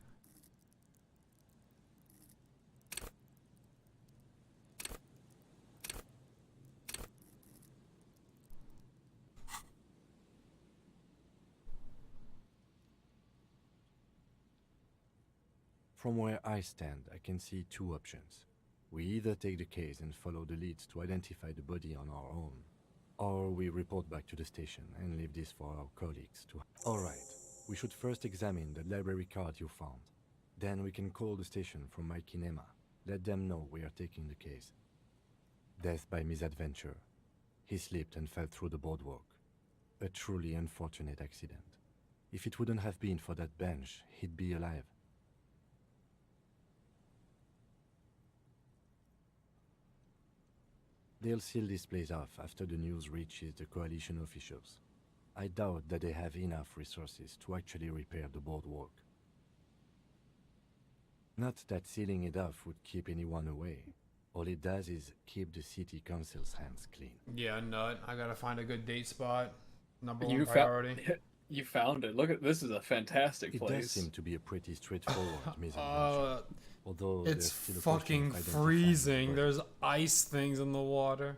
From where I stand, I can see two options. We either take the case and follow the leads to identify the body on our own, or we report back to the station and leave this for our colleagues to... Alright, we should first examine the library card you found. Then we can call the station from my kinema. Let them know we are taking the case. Death by misadventure. He slipped and fell through the boardwalk. A truly unfortunate accident. If it wouldn't have been for that bench, he'd be alive. They'll seal this place off after the news reaches the coalition officials. I doubt that they have enough resources to actually repair the boardwalk. Not that sealing it off would keep anyone away. All it does is keep the city council's hands clean. Yeah, nut. I gotta find a good date spot. Number one priority. You found it. Look at this is a fantastic place. It does seem to be a pretty straightforward misadventure. Although it's there's still a fucking question of freezing. There's ice things in the water.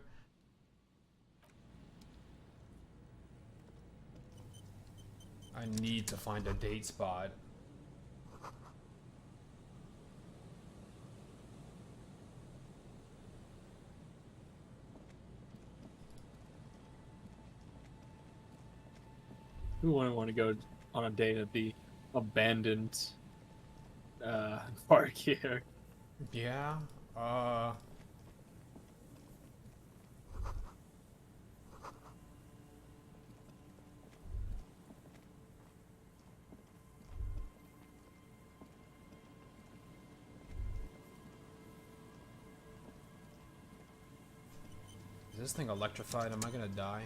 I need to find a date spot. Who wouldn't want to go on a date at the abandoned park here? Yeah. Is this thing electrified? Am I gonna die?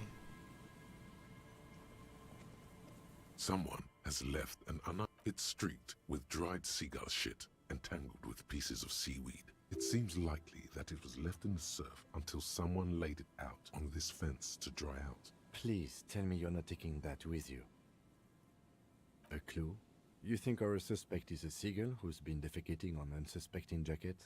Someone has left an It's streaked with dried seagull shit and tangled with pieces of seaweed. It seems likely that it was left in the surf until someone laid it out on this fence to dry out. Please tell me you're not taking that with you. A clue? You think our suspect is a seagull who's been defecating on unsuspecting jacket?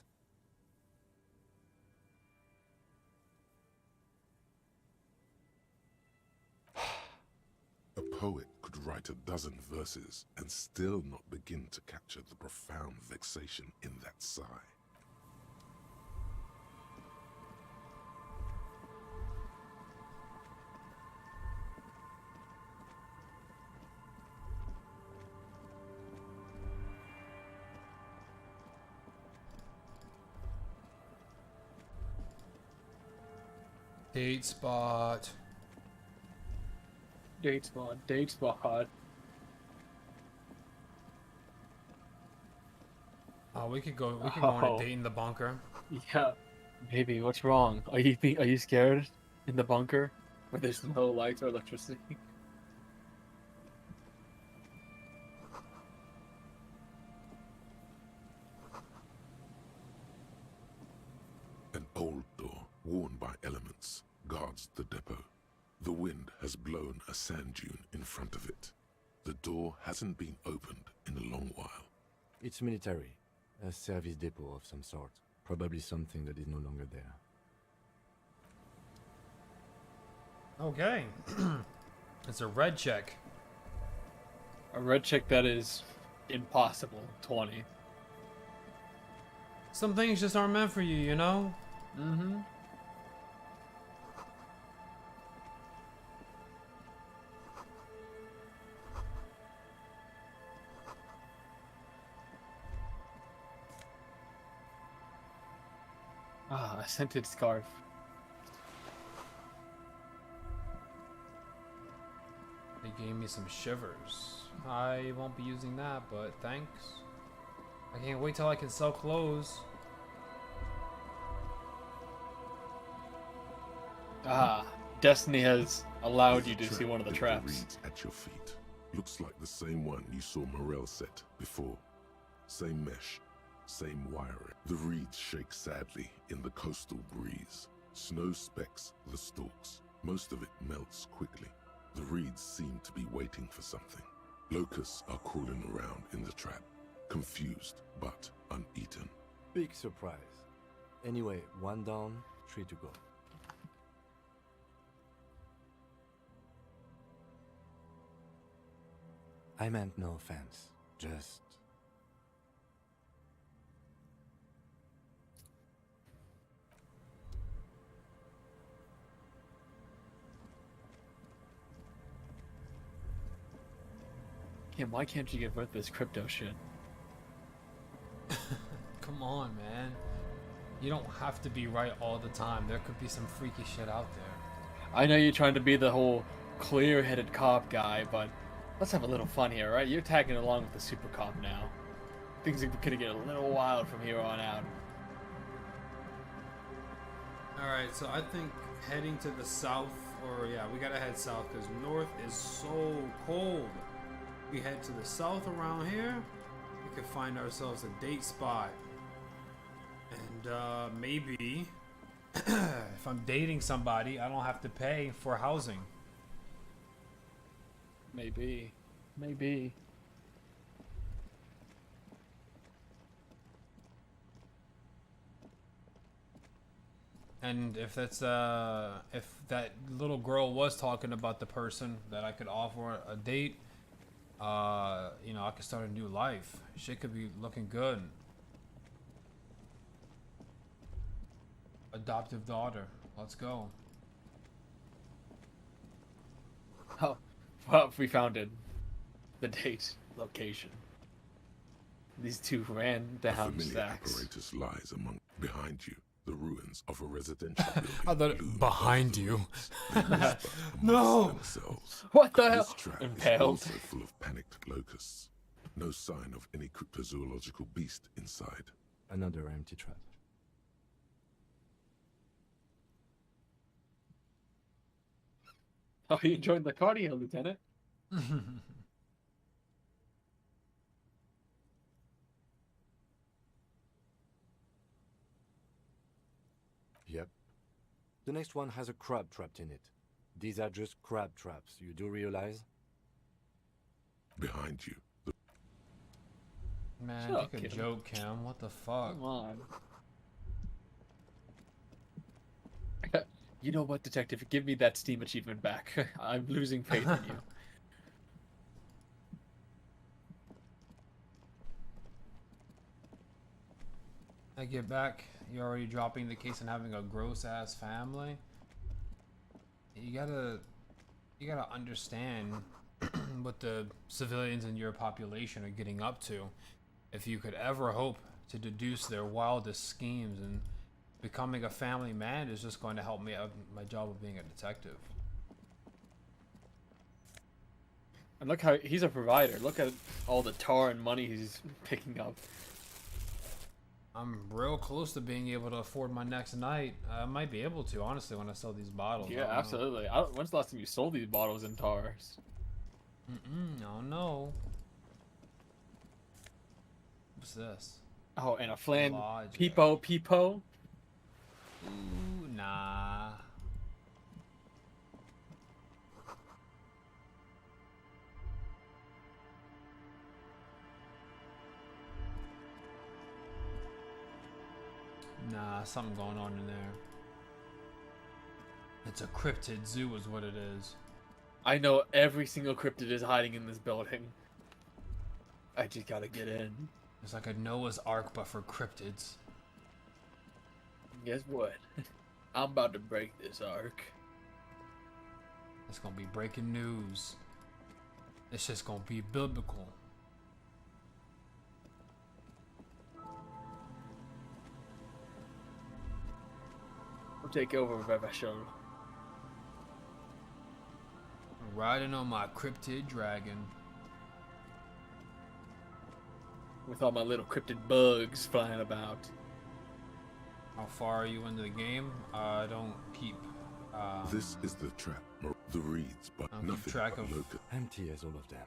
A poet could write 12 verses and still not begin to capture the profound vexation in that sigh. Date spot. Date spot. Date spot. Oh, we could go. We could go on a date in the bunker. Yeah, baby, what's wrong? Are you scared in the bunker where there's no lights or electricity? An old door, worn by elements, guards the depot. The wind has blown a sand dune in front of it. The door hasn't been opened in a long while. It's military. A service depot of some sort. Probably something that is no longer there. Okay. It's a red check. A red check that is impossible. 20. Some things just aren't meant for you, you know? Mm-hmm. Ah, a scented scarf. They gave me some shivers. I won't be using that, but thanks. I can't wait till I can sell clothes. Ah, Destiny has allowed With you the to see one of the trap traps. reeds at your feet. Looks like the same one you saw Morel set before. Same mesh, same wiring. The reeds shake sadly in the coastal breeze. Snow specks the stalks. Most of it melts quickly. The reeds seem to be waiting for something. Locusts are crawling around in the trap, confused but uneaten. Big surprise. Anyway, 1 down, 3 to go. I meant no offense. Just... Yeah, why can't you get rid of this crypto shit? Come on, man. You don't have to be right all the time. There could be some freaky shit out there. I know you're trying to be the whole clear-headed cop guy, but let's have a little fun here, right? You're tagging along with the super cop now. Things are gonna get a little wild from here on out. Alright, so I think heading to the south, or yeah, we gotta head south because north is so cold. We head to the south around here, we could find ourselves a date spot. And maybe if I'm dating somebody, I don't have to pay for housing. Maybe. Maybe. And if that's if that little girl was talking about the person that I could offer a date, you know, I could start a new life. Shit could be looking good. Adoptive daughter. Let's go. Oh, well, we found it. The date, location. These two ran A down familiar stacks. apparatus lies behind you. The ruins of a residential building. I thought behind you. No! What the hell? This trap Impaled. is also full of panicked locusts. No sign of any cryptozoological beast inside. Another empty trap. Oh, you enjoyed the cardio, Lieutenant? Yep. The next one has a crab trapped in it. These are just crab traps, you do realize? Behind you. Man, Shut up, you could kid. joke, Cam. What the fuck? Come on. You know what, Detective? Give me that Steam achievement back. I'm losing faith in you. I get back. You're already dropping the case and having a gross ass family. You gotta understand what the civilians in your population are getting up to. If you could ever hope to deduce their wildest schemes, and becoming a family man is just going to help me out in my job of being a detective. And look how he's a provider. Look at all the tar and money he's picking up. I'm real close to being able to afford my next night. I might be able to, honestly, when I sell these bottles. Yeah, absolutely. When's the last time you sold these bottles in tars? Oh no. What's this? Oh, and a flan Logic. peepo. Ooh, nah. Nah, something going on in there. It's a cryptid zoo is what it is. I know every single cryptid is hiding in this building. I just gotta get in. It's like a Noah's Ark, but for cryptids. Guess what? I'm about to break this arc. It's gonna be breaking news. It's just gonna be biblical. We'll take over Vevashol. Riding on my cryptid dragon. With all my little cryptid bugs flying about. How far are you into the game? I don't keep. This is the trap. The reeds, but I'll keep nothing track but of- locust. Empty as all of them.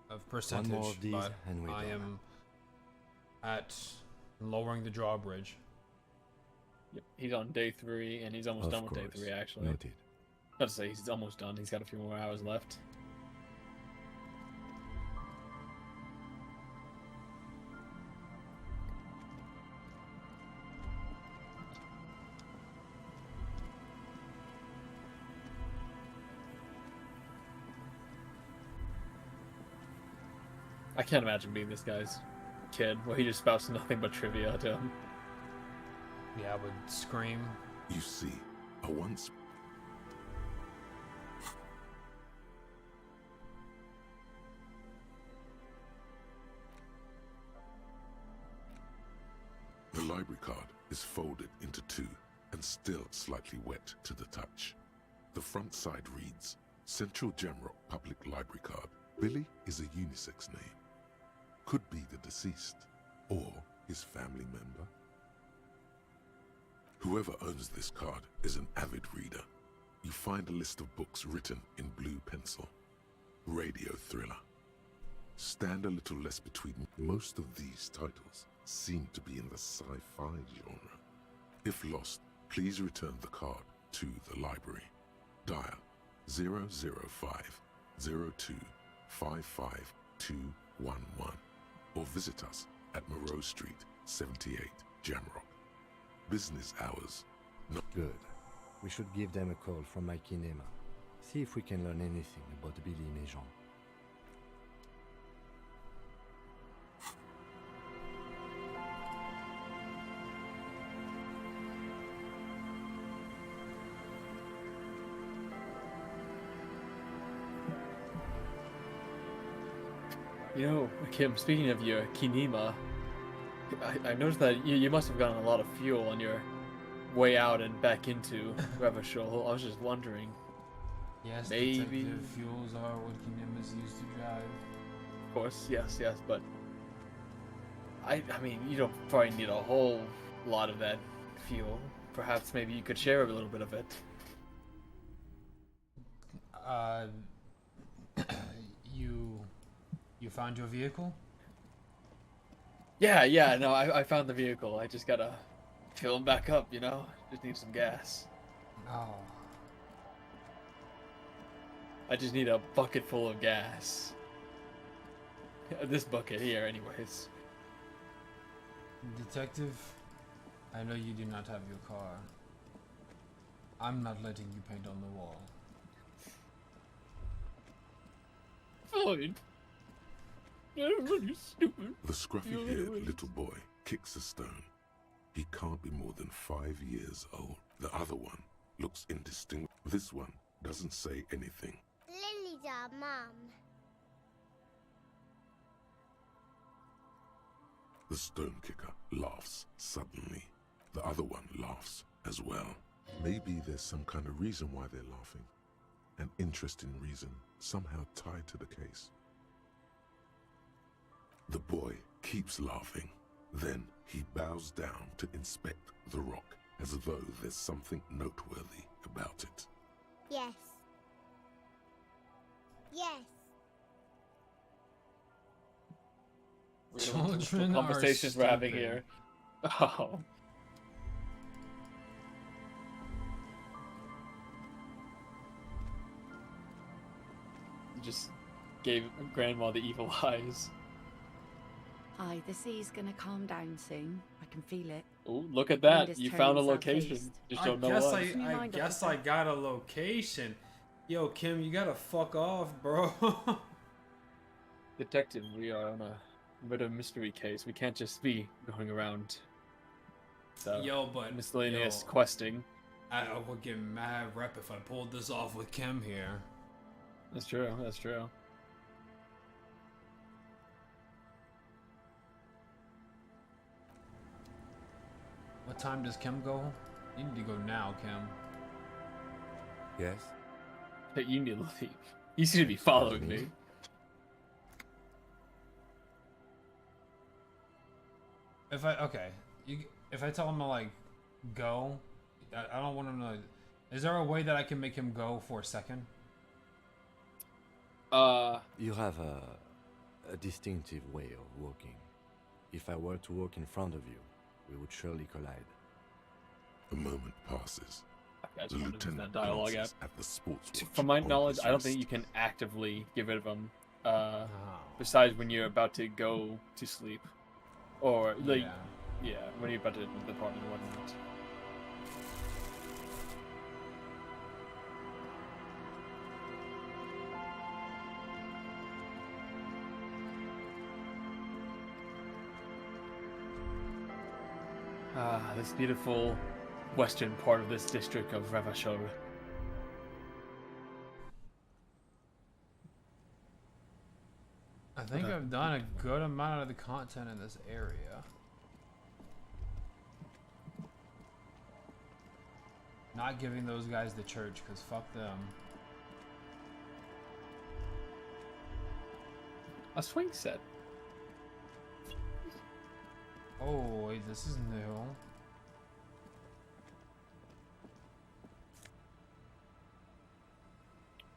Of percentage, One more of these but and we're I done. am at lowering the drawbridge. Yep, he's on day 3, and he's almost Of done with day course. 3, actually. Noted. Not to say he's almost done. He's got a few more hours left. I can't imagine being this guy's kid, where he just spouts nothing but trivia to him. Yeah, I would scream. You see, a once the library card is folded into 2 and still slightly wet to the touch. The front side reads, Central Gemrock Public Library Card. Billy is a unisex name. Could be the deceased, or his family member. Whoever owns this card is an avid reader. You find a list of books written in blue pencil. Radio thriller. Stand a little less between. Most of these titles seem to be in the sci-fi genre. If lost, please return the card to the library. Dial 005 02 55211 or visit us at Moreau Street, 78, Jamrock. Business hours. Not Good. We should give them a call from my kinema. See if we can learn anything about Billy Méjean. You know, Kim, speaking of your kinema, I noticed that you must have gotten a lot of fuel on your way out and back into Revachol. I was just wondering. Yes, maybe detective fuels are what kinemas used to drive. Of course, yes, but I mean, you don't probably need a whole lot of that fuel. Perhaps maybe you could share a little bit of it. You found your vehicle? Yeah, no, I found the vehicle. I just gotta fill him back up, you know? Just need some gas. Oh. I just need a bucket full of gas. This bucket here, anyways. Detective, I know you do not have your car. I'm not letting you paint on the wall. Fine. I'm really stupid. The scruffy-haired little boy kicks a stone. He can't be more than 5 years old. The other one looks indistinct. This one doesn't say anything. Lily's our mum. The stone kicker laughs suddenly. The other one laughs as well. Maybe there's some kind of reason why they're laughing. An interesting reason, somehow tied to the case. The boy keeps laughing. Then he bows down to inspect the rock, as though there's something noteworthy about it. Yes. Yes. Children What conversations we're having here. Oh. You just gave Grandma the evil eyes. Aye, the sea's gonna calm down soon. I can feel it. Oh, look at Wind that! is You turning found a location. southeast. Just I don't know guess what. I guess I got a location. Yo, Kim, you gotta fuck off, bro. Detective, we are on a bit of a mystery case. We can't just be going around. Yo, but miscellaneous yo, questing. I would get mad rep if I pulled this off with Kim here. That's true. That's true. What time does Kim go? You need to go now, Kim. Yes? Hey, you need to leave. You seem to be following me. If I tell him to like go, I don't want him to. Is there a way that I can make him go for a second? You have a distinctive way of walking. If I were to walk in front of you, we would surely collide. A moment passes. That's The part of lieutenant that dialogue glances app. at the sports watch From my on knowledge, his I don't think wrist. you can actively get rid of them. Besides when you're about to go to sleep, or like, yeah, when you're about to depart and whatnot. This beautiful western part of this district of Revachol. I think I've done a good amount of the content in this area. Not giving those guys the church, because fuck them. A swing set. Oh, wait, this is new.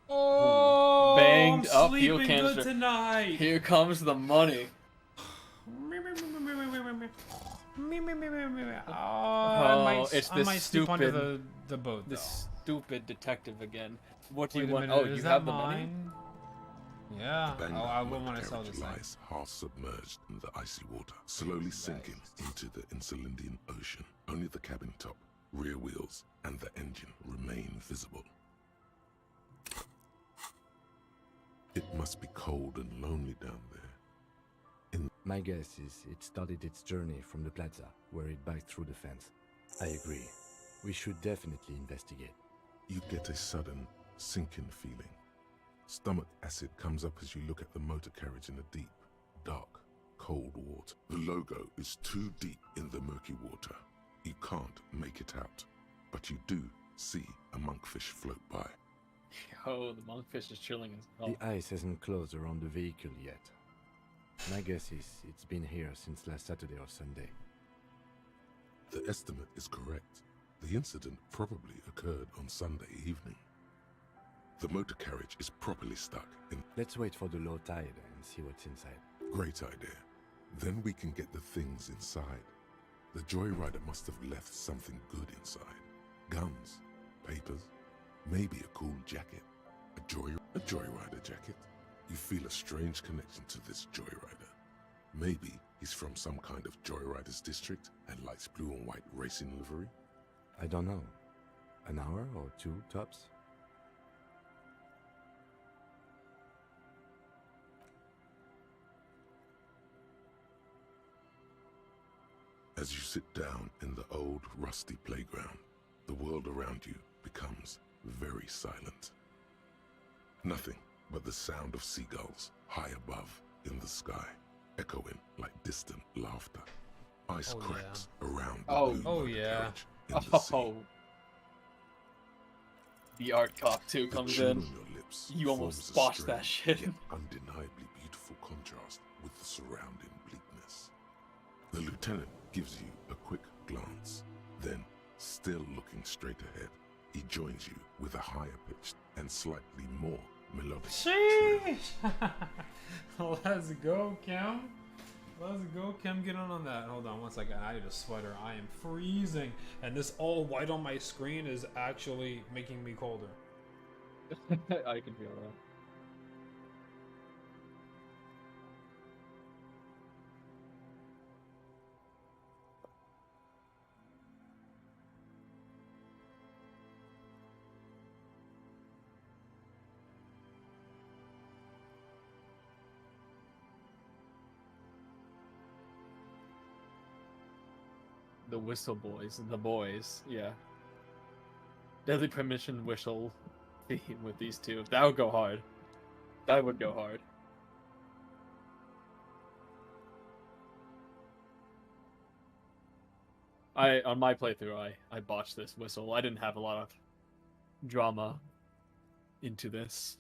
Oh, Banged I'm up fuel sleeping canister. good tonight. Here comes the money. Oh, it's I this might sleep stupid, under the boat, though. this stupid detective again. What do Wait you a want? minute, Oh, is you that have the money? mine? Yeah. The banged Oh, up I will want to sell motorcarriage this thing. lies half submerged in the icy water, slowly sinking into the Insulindian Ocean. Only the cabin top, rear wheels, and the engine remain visible. It must be cold and lonely down there. My guess is it started its journey from the plaza, where it backed through the fence. I agree. We should definitely investigate. You get a sudden, sinking feeling. Stomach acid comes up as you look at the motor carriage in the deep, dark, cold water. The logo is too deep in the murky water. You can't make it out, but you do see a monkfish float by. Oh, the monkfish is chilling as hell. The ice hasn't closed around the vehicle yet. My guess is it's been here since last Saturday or Sunday. The estimate is correct. The incident probably occurred on Sunday evening. The motor carriage is properly stuck in... Let's wait for the low tide and see what's inside. Great idea. Then we can get the things inside. The joyrider must have left something good inside. Guns, papers, maybe a cool jacket. A joyrider jacket. You feel a strange connection to this joyrider. Maybe he's from some kind of joyriders district and likes blue and white racing livery. I don't know. An hour or two, tops? As you sit down in the old, rusty playground, the world around you becomes very silent. Nothing but the sound of seagulls high above in the sky, echoing like distant laughter. Ice cracks around the blue motorcarriage in the sea. The art cop too The comes tune in. on your lips You almost forms a botched that strange, shit. yet undeniably beautiful contrast with the surrounding bleakness. The lieutenant gives you a quick glance, then, still looking straight ahead, he joins you with a higher pitched and slightly more melodic Sheesh! Let's go, Kim. Let's go, Kim. Get on that. Hold on one second. I need a sweater. I am freezing. And this all white on my screen is actually making me colder. I can feel that. The Whistle Boys, the boys, yeah. Deadly Premonition whistle theme with these two. That would go hard. That would go hard. On my playthrough, I botched this whistle. I didn't have a lot of drama into this.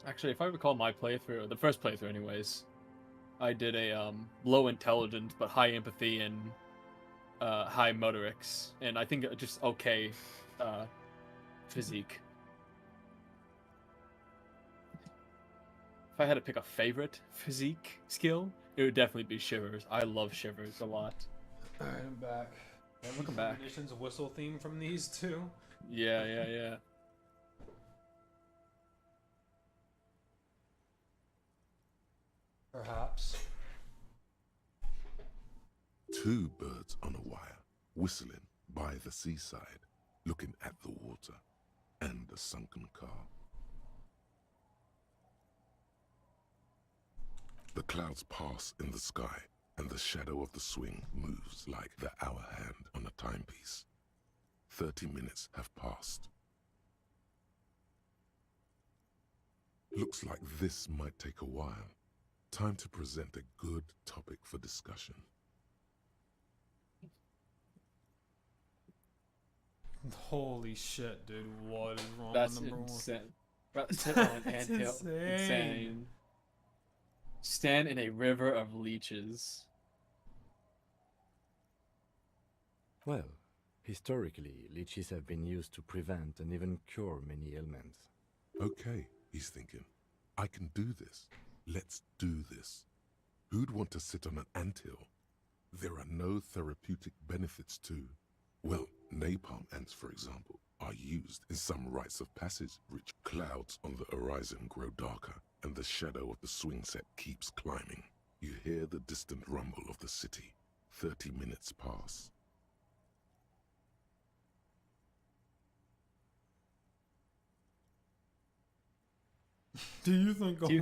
Actually, if I recall my playthrough, the first playthrough anyways, I did a low intelligence but high empathy and high motorics, and I think just okay physique. If I had to pick a favorite physique skill, it would definitely be Shivers. I love Shivers a lot. Alright, I'm back. Welcome back. Combinations of whistle theme from these two. Yeah. Perhaps. Two birds on a wire, whistling by the seaside, looking at the water and a sunken car. The clouds pass in the sky, and the shadow of the swing moves like the hour hand on a timepiece. 30 minutes have passed. Looks like this might take a while. Time to present a good topic for discussion. Holy shit, dude. What is wrong That's with number insane. one? Sit on an That's anthill. Insane. Stand in a river of leeches. Well, historically, leeches have been used to prevent and even cure many ailments. Okay, he's thinking. I can do this. Let's do this. Who'd want to sit on an anthill? There are no therapeutic benefits to, well, napalm ants, for example, are used in some rites of passage. Rich clouds on the horizon grow darker, and the shadow of the swing set keeps climbing. You hear the distant rumble of the city. 30 minutes pass. Do you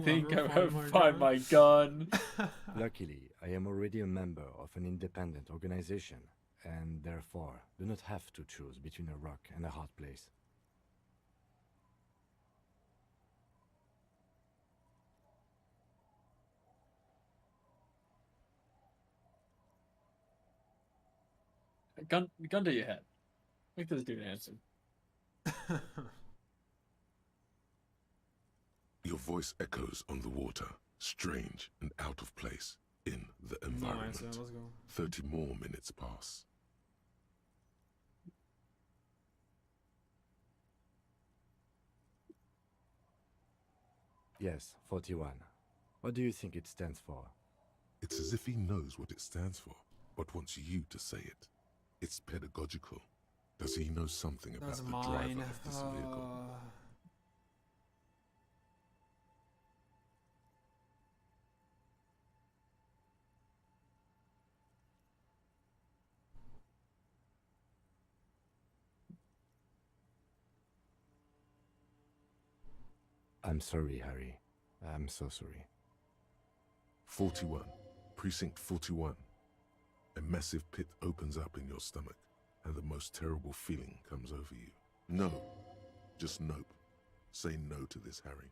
think I'll ever find my gun? Luckily, I am already a member of an independent organization, and therefore do not have to choose between a rock and a hard place. Gun to your head. Make this dude answer. Your voice echoes on the water, strange and out of place in the environment. Let's go. 30 more minutes pass. Yes, 41. What do you think it stands for? It's as if he knows what it stands for, but wants you to say it. It's pedagogical. Does he know something about the driver of this vehicle? I'm sorry, Harry. I'm so sorry. 41. Precinct 41. A massive pit opens up in your stomach, and the most terrible feeling comes over you. No. Just nope. Say no to this, Harry.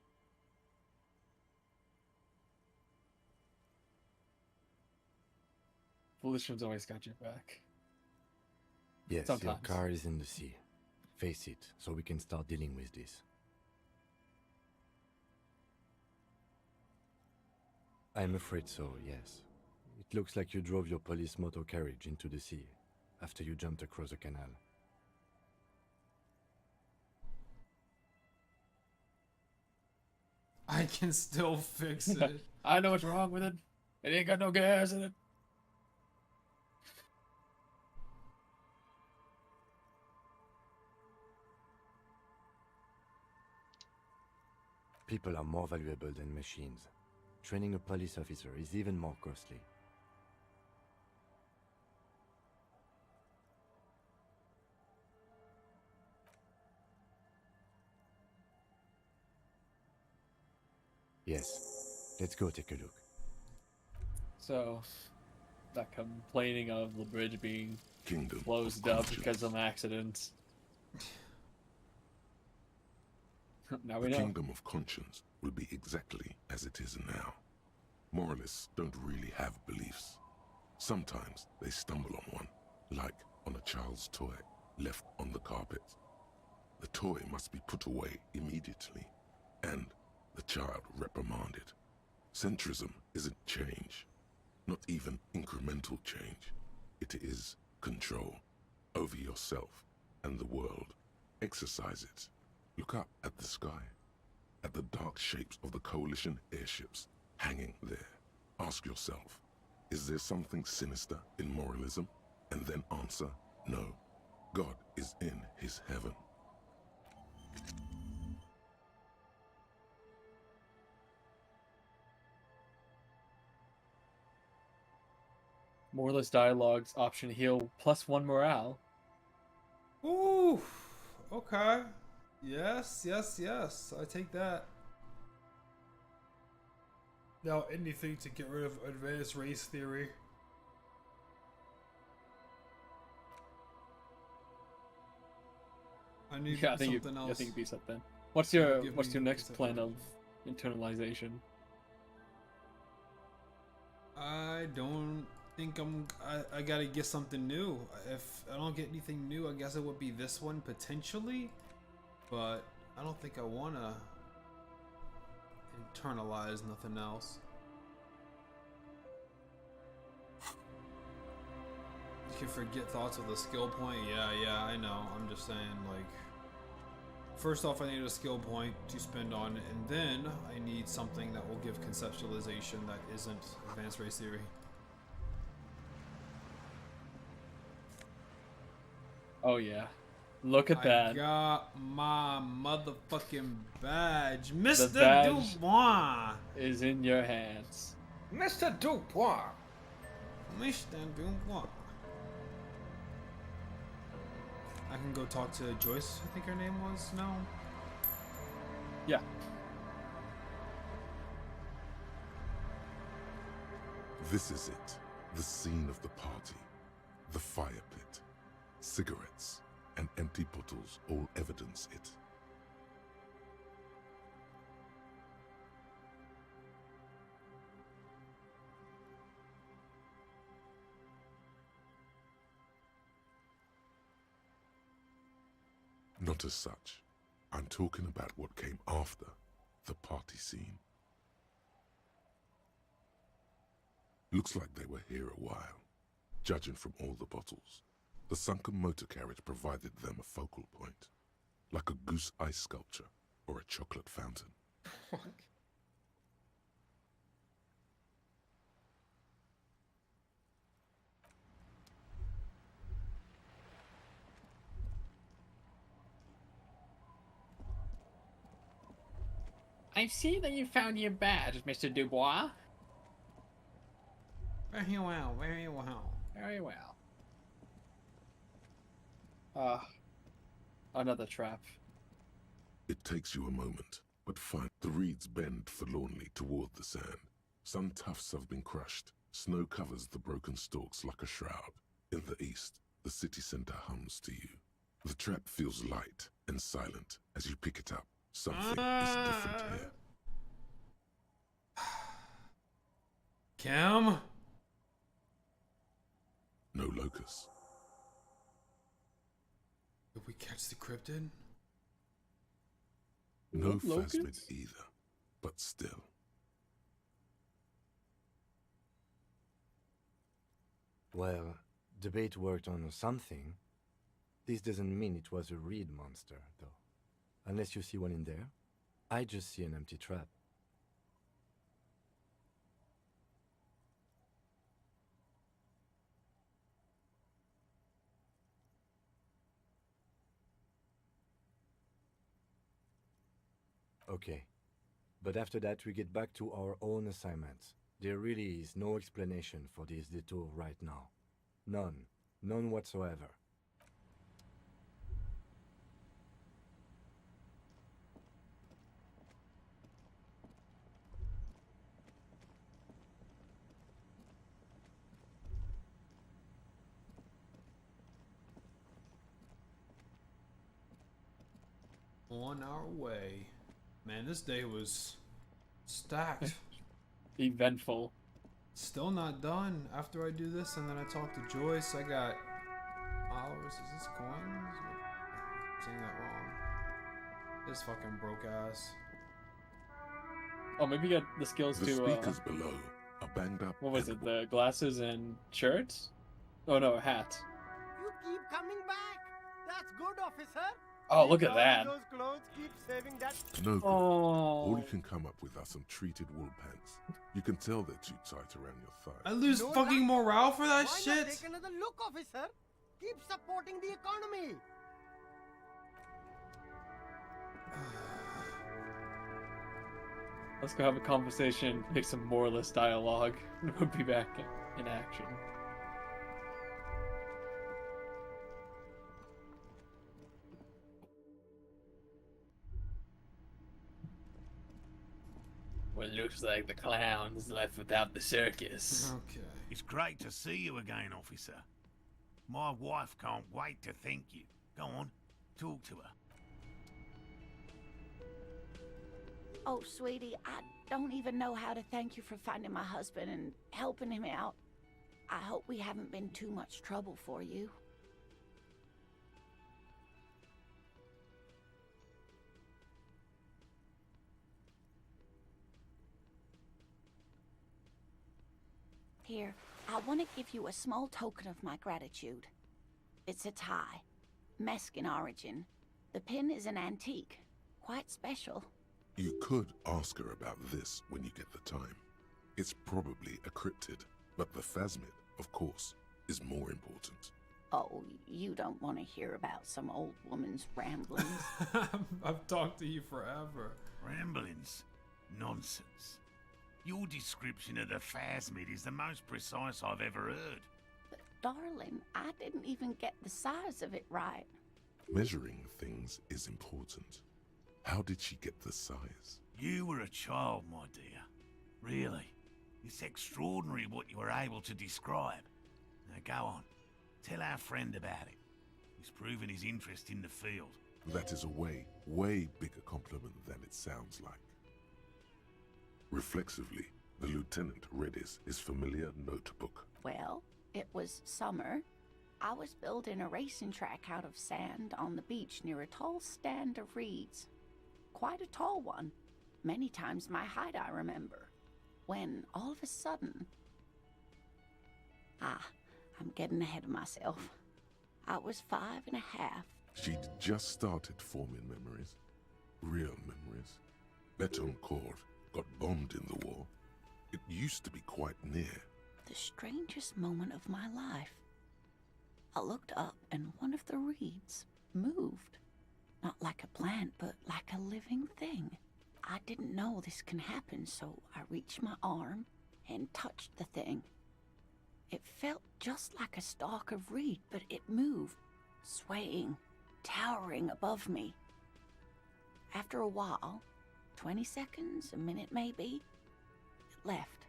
Foolish one's always got your back. Yes, Sometimes. your car is in the sea. Face it, so we can start dealing with this. I'm afraid so, yes. It looks like you drove your police motor carriage into the sea after you jumped across the canal. I can still fix it. I know what's wrong with it. It ain't got no gas in it. People are more valuable than machines. Training a police officer is even more costly. Yes, let's go take a look. So, that complaining of the bridge being Kingdom closed of up because of accidents. Now we The know. kingdom of conscience will be exactly as it is now. Moralists don't really have beliefs. Sometimes they stumble on one, like on a child's toy left on the carpet. The toy must be put away immediately, and the child reprimanded. Centrism isn't change, not even incremental change. It is control over yourself and the world. Exercise it. Look up at the sky, at the dark shapes of the Coalition airships hanging there. Ask yourself, is there something sinister in moralism? And then answer, no. God is in his heaven. Moreless dialogues, option heal, +1 morale. Ooh, okay. Yes, yes, yes. I take that. Now, anything to get rid of advanced race theory. I need something else. I think it'd be something. What's your next plan of internalization? I don't think I gotta get something new. If I don't get anything new, I guess it would be this one potentially, but I don't think I wanna internalize nothing else. You can forget thoughts with a skill point. Yeah, I know. I'm just saying, like, first off, I need a skill point to spend on it, and then I need something that will give conceptualization that isn't advanced race theory. Oh yeah, look at that. I got my motherfucking badge. Mr. The badge Dubois is in your hands. Mr. Dubois. Mr. Dubois. I can go talk to Joyce, I think her name was. No. Yeah. This is it. The scene of the party. The fire pit. Cigarettes and empty bottles all evidence it. Not as such. I'm talking about what came after the party scene. Looks like they were here a while, judging from all the bottles. The sunken motor carriage provided them a focal point, like a goose ice sculpture or a chocolate fountain. I see that you found your badge, Mr. Dubois. Very well, very well. Very well. Another trap. It takes you a moment, but find the reeds bend forlornly toward the sand. Some tufts have been crushed. Snow covers the broken stalks like a shroud. In the east, the city center hums to you. The trap feels light and silent as you pick it up. Something is different here. Cam? No locust. Did we catch the cryptid? No Locusts? phasmid either, but still. Well, the bait worked on something. This doesn't mean it was a reed monster, though. Unless you see one in there. I just see an empty trap. Okay. But after that, we get back to our own assignments. There really is no explanation for this detour right now. None. None whatsoever. On our way. Man, this day was stacked. Eventful. Still not done. After I do this and then I talk to Joyce, I got followers. Is this coins? I'm saying that wrong. This fucking broke ass. Oh, maybe you got the skills The to speakers below are banged up. what was it? The glasses and shirts? Oh no, a hat. keep coming back. That's good, officer. Oh, look at Keep that. Those clothes, keep saving that. No good. Oh. All you can come up with are some treated wool pants. You can tell they're too tight around your thigh. I lose No fucking luck. morale for that Why shit. not take another look, officer? Keep supporting the economy. Let's go have a conversation, make some moralist dialogue, and we'll be back in action. Well, it looks like the clown's left without the circus. Okay. It's great to see you again, officer. My wife can't wait to thank you. Go on, talk to her. Oh, sweetie, I don't even know how to thank you for finding my husband and helping him out. I hope we haven't been too much trouble for you. Here, I want to give you a small token of my gratitude. It's a tie, Meskin origin. The pin is an antique, quite special. You could ask her about this when you get the time. It's probably a cryptid, but the phasmid, of course, is more important. Oh, you don't want to hear about some old woman's ramblings. I've talked to you forever. Ramblings? Nonsense. Your description of the phasmid is the most precise I've ever heard. But darling, I didn't even get the size of it right. Measuring things is important. How did she get the size? You were a child, my dear. Really. It's extraordinary what you were able to describe. Now go on. Tell our friend about it. He's proven his interest in the field. That is a way bigger compliment than it sounds like. Reflexively, the lieutenant read his familiar notebook. Well, it was summer. I was building a racing track out of sand on the beach near a tall stand of reeds. Quite a tall one. Many times my height, I remember. When, all of a sudden... I'm getting ahead of myself. I was 5.5. She'd just started forming memories. Real memories. Betoncourt got bombed in the war. It used to be quite near. The strangest moment of my life. I looked up and one of the reeds moved. Not like a plant, but like a living thing. I didn't know this can happen, so I reached my arm and touched the thing. It felt just like a stalk of reed, but it moved, swaying, towering above me. After a while, 20 seconds, a minute maybe, it left,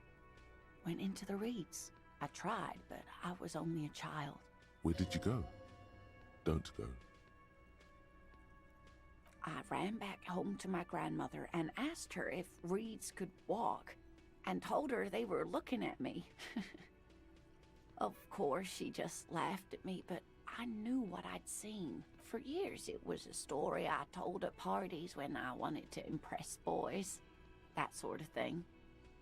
went into the reeds. I tried, but I was only a child. Where did you go? Don't go. I ran back home to my grandmother and asked her if reeds could walk, and told her they were looking at me. Of course, she just laughed at me, but I knew what I'd seen. For years, it was a story I told at parties when I wanted to impress boys. That sort of thing.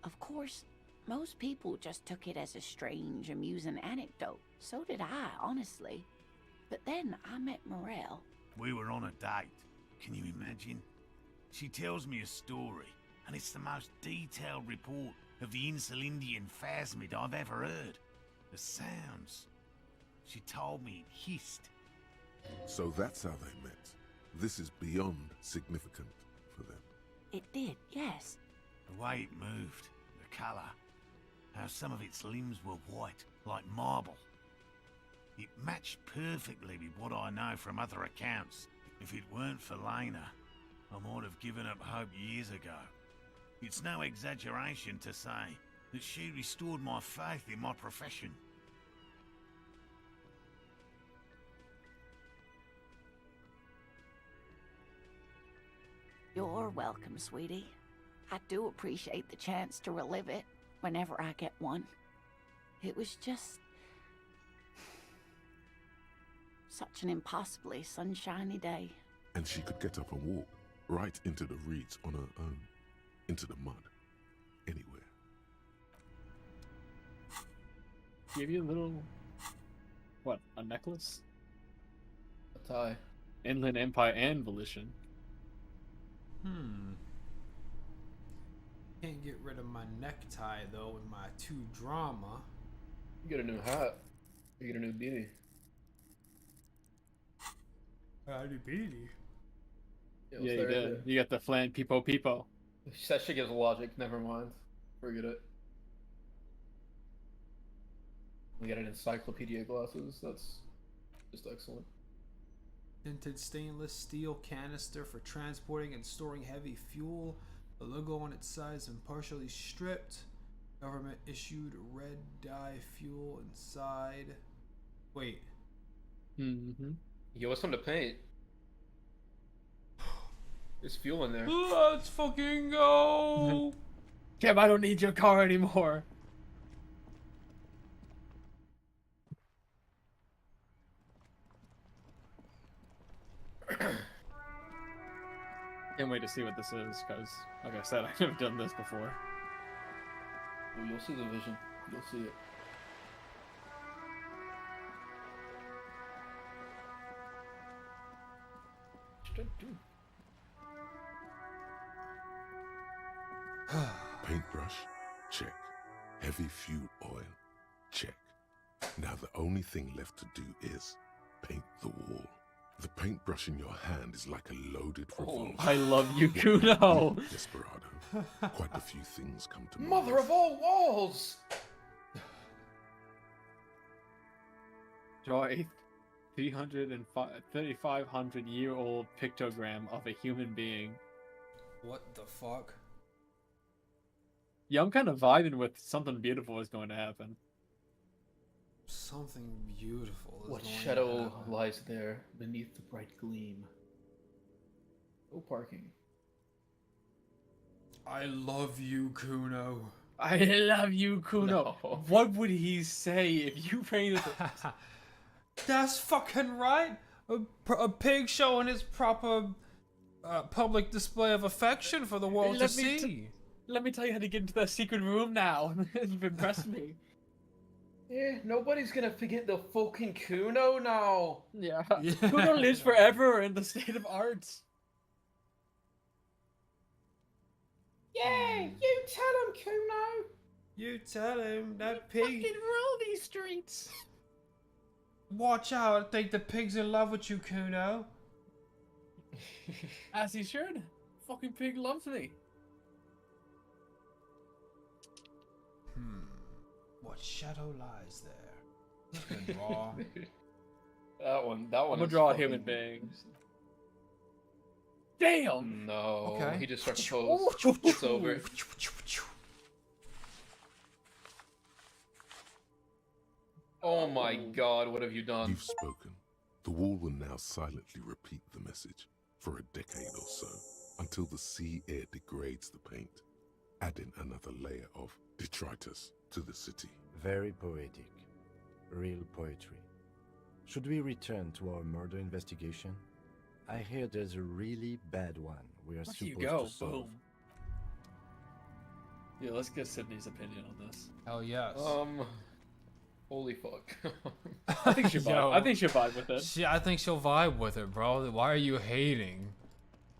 Of course, most people just took it as a strange, amusing anecdote. So did I, honestly. But then I met Morel. We were on a date. Can you imagine? She tells me a story, and it's the most detailed report of the Insulindian phasmid I've ever heard. The sounds. She told me it hissed. So that's how they met. This is beyond significant for them. It did, yes. The way it moved, the colour, how some of its limbs were white, like marble. It matched perfectly with what I know from other accounts. If it weren't for Lena, I might have given up hope years ago. It's no exaggeration to say that she restored my faith in my profession. You're welcome, sweetie. I do appreciate the chance to relive it whenever I get one. It was just... such an impossibly sunshiny day. And she could get up and walk right into the reeds on her own. Into the mud. Anywhere. Give you a little... what, a necklace? tie. Inland Empire and Volition. Can't get rid of my necktie though with my 2 drama. You get a new hat. You get a new beanie. Howdy beanie. Yeah, Yeah, you did. You got the flan peepo peepo. That shit gives logic. Never mind. Forget it. We got an encyclopedia glasses. That's just excellent. Tinted stainless steel canister for transporting and storing heavy fuel. The logo on its side is partially stripped. Government issued red dye fuel inside. Wait. Yo, what's on the paint? There's fuel in there. Let's fucking go! Kev, I don't need your car anymore. Can't wait to see what this is, because, like I said, I've never done this before. Well, you'll see the vision. You'll see it. Paintbrush? Check. Heavy fuel oil? Check. Now the only thing left to do is paint the wall. The paintbrush in your hand is like a loaded revolver. I love you, Kuno! Desperado. Quite a few things come to mind. Mother of all walls! Draw a 3,500-year-old pictogram of a human being. What the fuck? Yeah, I'm kind of vibing with something beautiful is going to happen. Something beautiful is What going to shadow happen. lies there beneath the bright gleam? No parking. I love you, Kuno. I love you, Kuno. No. What would he say if you painted it? That's fucking right. A pig showing his proper public display of affection for the world to see. Let me tell you how to get into that secret room now. You've impressed me. Yeah, nobody's gonna forget the fucking Kuno now. Yeah. Kuno lives forever in the state of art. Yeah, you tell him, Kuno. You tell him that pig. Fucking rule these streets. Watch out! I think the pig's in love with you, Kuno. As he should. Fucking pig loves me. What shadow lies there? Good draw. That one. I'm gonna is draw a fucking- human being. Damn! No. Okay. He just struck a pose. It's over. Oh my god, what have you done? You've spoken. The wall will now silently repeat the message for a decade or so, until the sea air degrades the paint, adding another layer of detritus to the city. Very poetic. Real poetry. Should we return to our murder investigation? I hear there's a really bad one we are Off you supposed go. to solve. Boom. Yeah, let's get Sydney's opinion on this. Hell yes. Holy fuck. I think she'll Yo. vibe. I think she'll vibe with it. I think she'll vibe with it, bro. Why are you hating?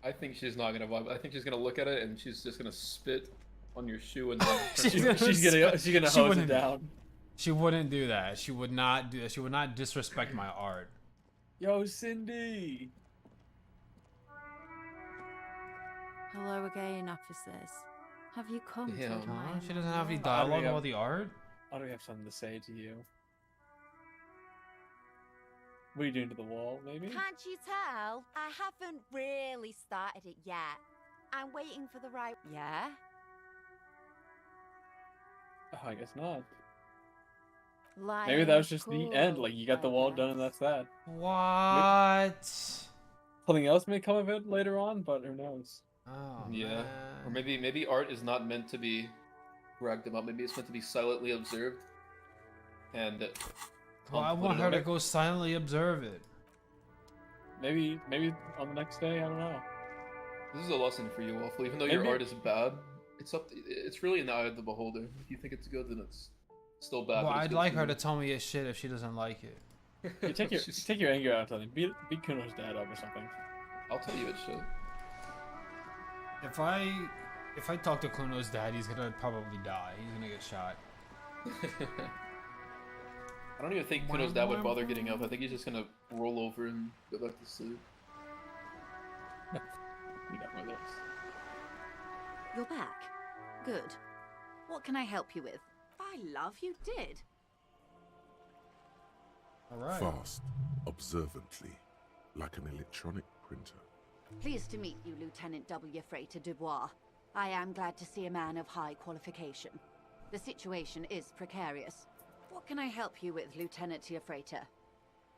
I think she's not gonna vibe. I think she's gonna look at it and she's just gonna spit on your shoe and then She's gonna hose it wouldn't- down. She wouldn't do that. She would not do that. She would not disrespect my art. Yo, Cindy. Hello again, officers. Have you come to Damn. admire She my doesn't have any work? dialogue about the art. I don't have something to say to you. What are you doing to the wall, maybe? Can't you tell? I haven't really started it yet. I'm waiting for the right. Yeah? Oh, I guess not. Like Maybe that was just the end. Like, you got the wall done and that's that. What? Something else may come of it later on, but who knows? Oh, yeah. man. Or maybe art is not meant to be bragged about. Maybe it's meant to be silently observed. And Well, I want her to go silently observe it. Maybe on the next day, I don't know. This is a lesson for you, Waffle. Even though your Maybe- art is bad, it's really in the eye of the beholder. If you think it's good, then it's still bad. Well, but it's I'd good like for her you. to tell me it's shit if she doesn't like it. You take your anger out on him. Beat Kuno's dad up or something. I'll tell you it should. If I talk to Kuno's dad, he's gonna probably die. He's gonna get shot. I don't even think Kuno's dad would bother getting up. I think he's just gonna roll over and go back to sleep. We got one of those. You're back. Good. What can I help you with? By love, you did. Alright. Fast, observantly, like an electronic printer. Pleased to meet you, Lieutenant W. Freighter Dubois. I am glad to see a man of high qualification. The situation is precarious. What can I help you with, Lieutenant Freighter?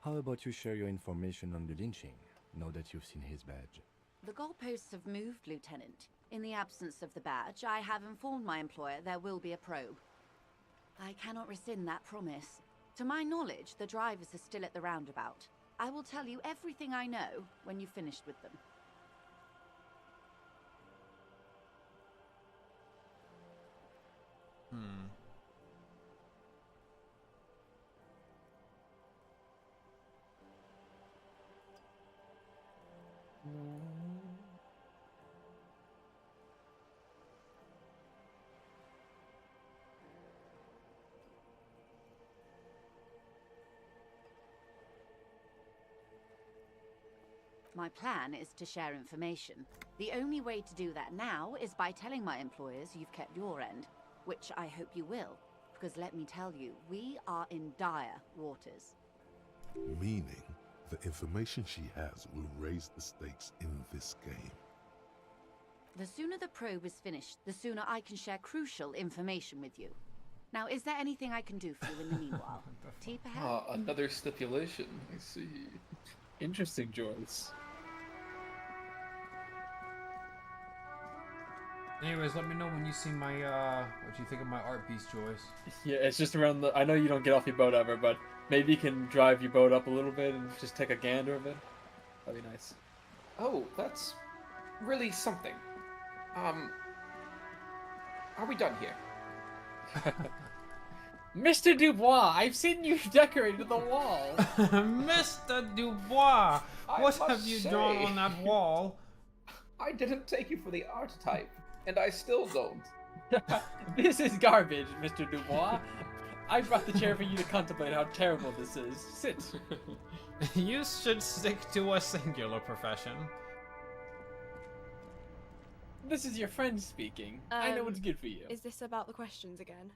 How about you share your information on the lynching, now that you've seen his badge? The goalposts have moved, Lieutenant. In the absence of the badge, I have informed my employer there will be a probe. I cannot rescind that promise. To my knowledge, the drivers are still at the roundabout. I will tell you everything I know when you've finished with them. My plan is to share information. The only way to do that now is by telling my employers you've kept your end, which I hope you will, because let me tell you, we are in dire waters. Meaning, the information she has will raise the stakes in this game. The sooner the probe is finished, the sooner I can share crucial information with you. Now, is there anything I can do for you in the meanwhile? Tea, perhaps? Another stipulation. I see. Interesting, Joyce. Anyways, let me know when you see my, what you think of my art piece, Joyce. Yeah, it's just around the... I know you don't get off your boat ever, but maybe you can drive your boat up a little bit and just take a gander of it. That'd be nice. Oh, that's really something. Are we done here? Mr. Dubois, I've seen you decorated the wall. Mr. Dubois, what have you drawn on that wall? I didn't take you for the archetype, and I still don't. This is garbage, Mr. Dubois. I brought the chair for you to contemplate how terrible this is. Sit. You should stick to a singular profession. This is your friend speaking. I know what's good for you. Is this about the questions again?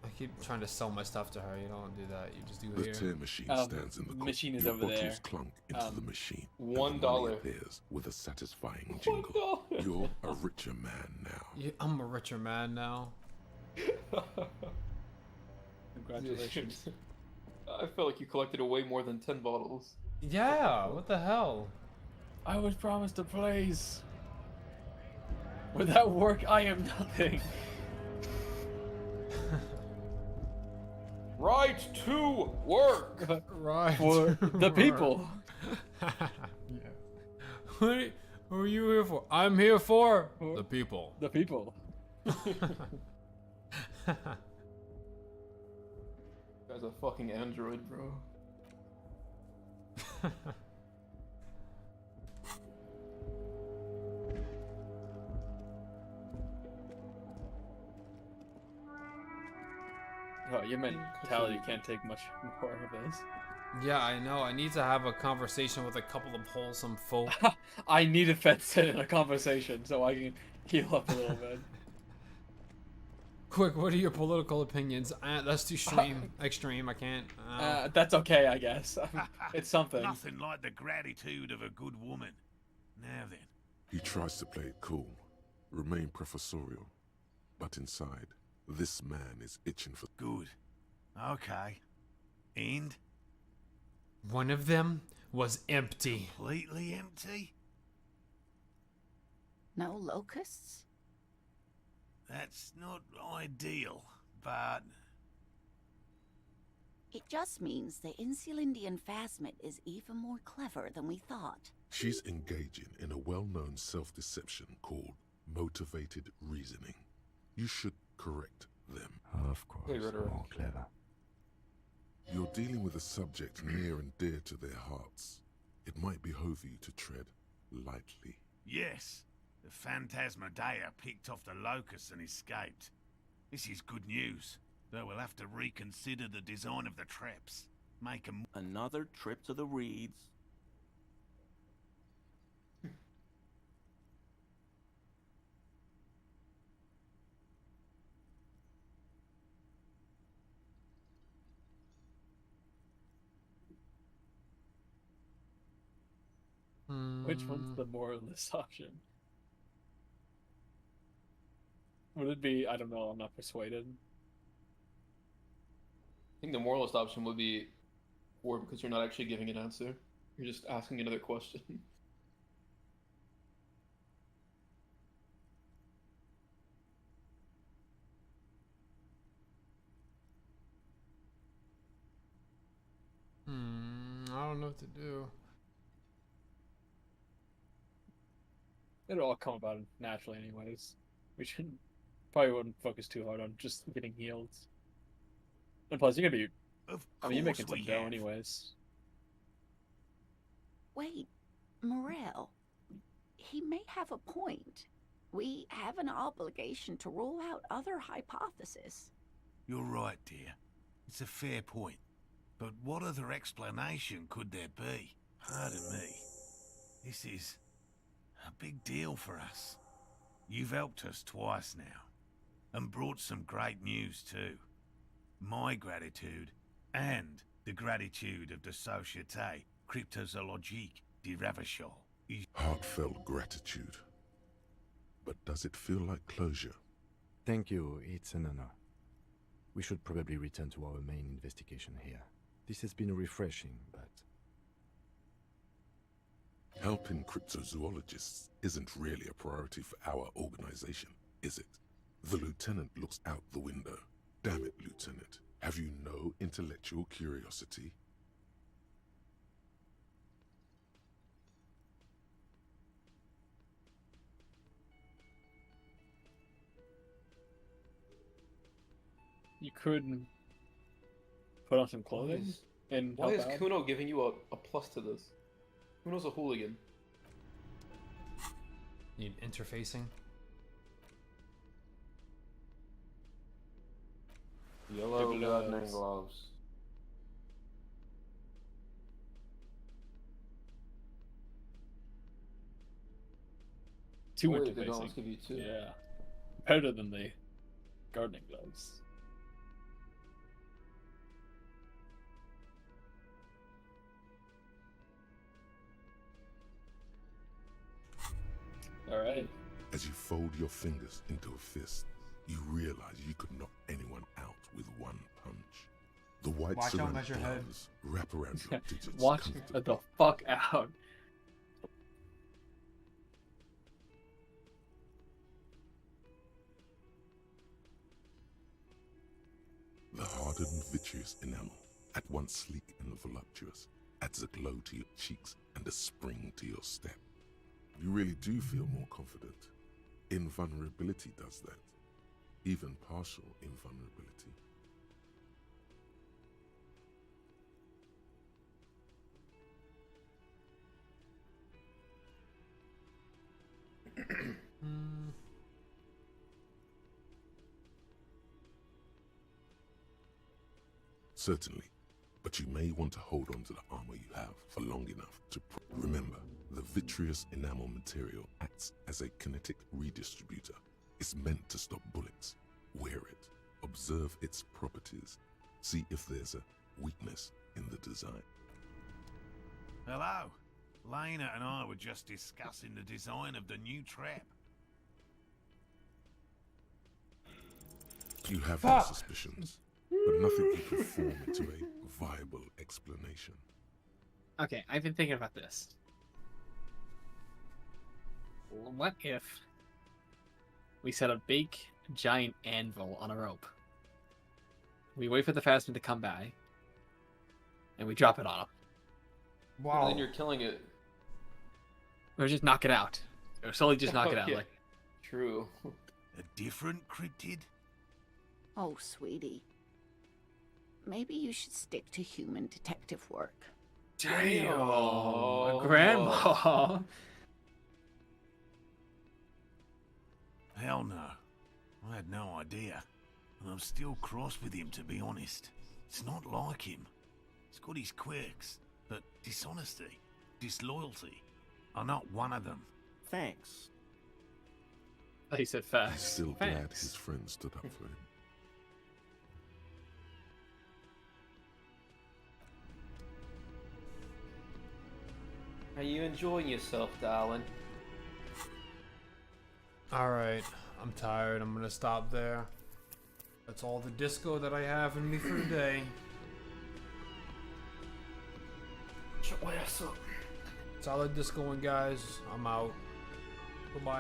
I keep trying to sell my stuff to her. You don't do that. You just do The here. tear machine stands in the machine is Your over there. bottles clunk into the machine. $1. Appears with a satisfying jingle. You're a richer man now. I'm a richer man now. Congratulations. I felt like you collected way more than 10 bottles. Yeah, what the hell? I was promised a place. Without work, I am nothing. Right to work. Right. For the people. What are you here for? I'm here for the people. The people. Guy's a fucking android, bro. Oh, your mentality can't take much more of this. Yeah, I know. I need to have a conversation with a couple of wholesome folk. I need a fence in a conversation so I can heal up a little bit. Quick, what are your political opinions? That's too extreme. I can't. That's okay, I guess. It's something. Nothing like the gratitude of a good woman. Now then. He tries to play it cool, remain professorial, but inside, this man is itching for... Good. Okay. And? One of them was empty. Completely empty? No locusts? That's not ideal, but... It just means the Insulindian phasmid is even more clever than we thought. She's engaging in a well-known self-deception called motivated reasoning. You should correct them. Of course, more clever. You're dealing with a subject near and dear to their hearts. It might behove you to tread lightly. Yes, the Phantasmodea picked off the locusts and escaped. This is good news, though we'll have to reconsider the design of the traps. Make them... Another trip to the reeds. Which one's the moralist option? Would it be, I don't know, I'm not persuaded. I think the moralist option would be 4 because you're not actually giving an answer. You're just asking another question. I don't know what to do. It'll all come about naturally anyways. We should probably wouldn't focus too hard on just getting healed. And plus, you're gonna be... I mean, you're making some dough anyways. Wait, Morel. He may have a point. We have an obligation to rule out other hypotheses. You're right, dear. It's a fair point. But what other explanation could there be? Pardon me. This is a big deal for us. You've helped us twice now, and brought some great news too. My gratitude, and the gratitude of the Société Cryptozoologique de Ravachol. Heartfelt gratitude. But does it feel like closure? Thank you, it's an honor. We should probably return to our main investigation here. This has been refreshing, but... Helping cryptozoologists isn't really a priority for our organization, is it? The lieutenant looks out the window. Damn it, Lieutenant. Have you no intellectual curiosity? You could put on some clothing and Why help is out. Kuno giving you a plus to this? Kuno's a hooligan. Need interfacing. Yellow Good gardening gloves. gloves. Two Oh, wait, they don't interfacing. give you 2. Yeah. Better than the gardening gloves. Alright. As you fold your fingers into a fist, you realize you could knock anyone out with one punch. The white Watch out, ceramic measure head. gloves wrap around your digits Watch comfortably. the fuck out. The hardened vitreous enamel, at once sleek and voluptuous, adds a glow to your cheeks and a spring to your step. You really do feel more confident. Invulnerability does that. Even partial invulnerability. Certainly, but you may want to hold on to the armor you have for long enough to remember, the vitreous enamel material acts as a kinetic redistributor. It's meant to stop bullets. Wear it, observe its properties, see if there's a weakness in the design. Hello. Lena and I were just discussing the design of the new trap. You have your suspicions, but nothing can conform into a viable explanation. Okay, I've been thinking about this. What if we set a big, giant anvil on a rope? We wait for the Phasma to come by, and we drop it on him. Wow. And then you're killing it. Or just knock it out. Or slowly just knock it out. Yeah. Like, True. A different cryptid? Oh, sweetie. maybe you should stick to human detective work. Damn, Grandma. Hell no. I had no idea. And I'm still cross with him, to be honest. It's not like him. He's got his quirks, but dishonesty, disloyalty are not one of them. Thanks. He said He's facts. still glad Thanks. his friend stood up for him. Are you enjoying yourself, darling? Alright, I'm tired. I'm gonna stop there. That's all the disco that I have in me for today. Shut your ass up. Solid discoing, guys. I'm out. Goodbye.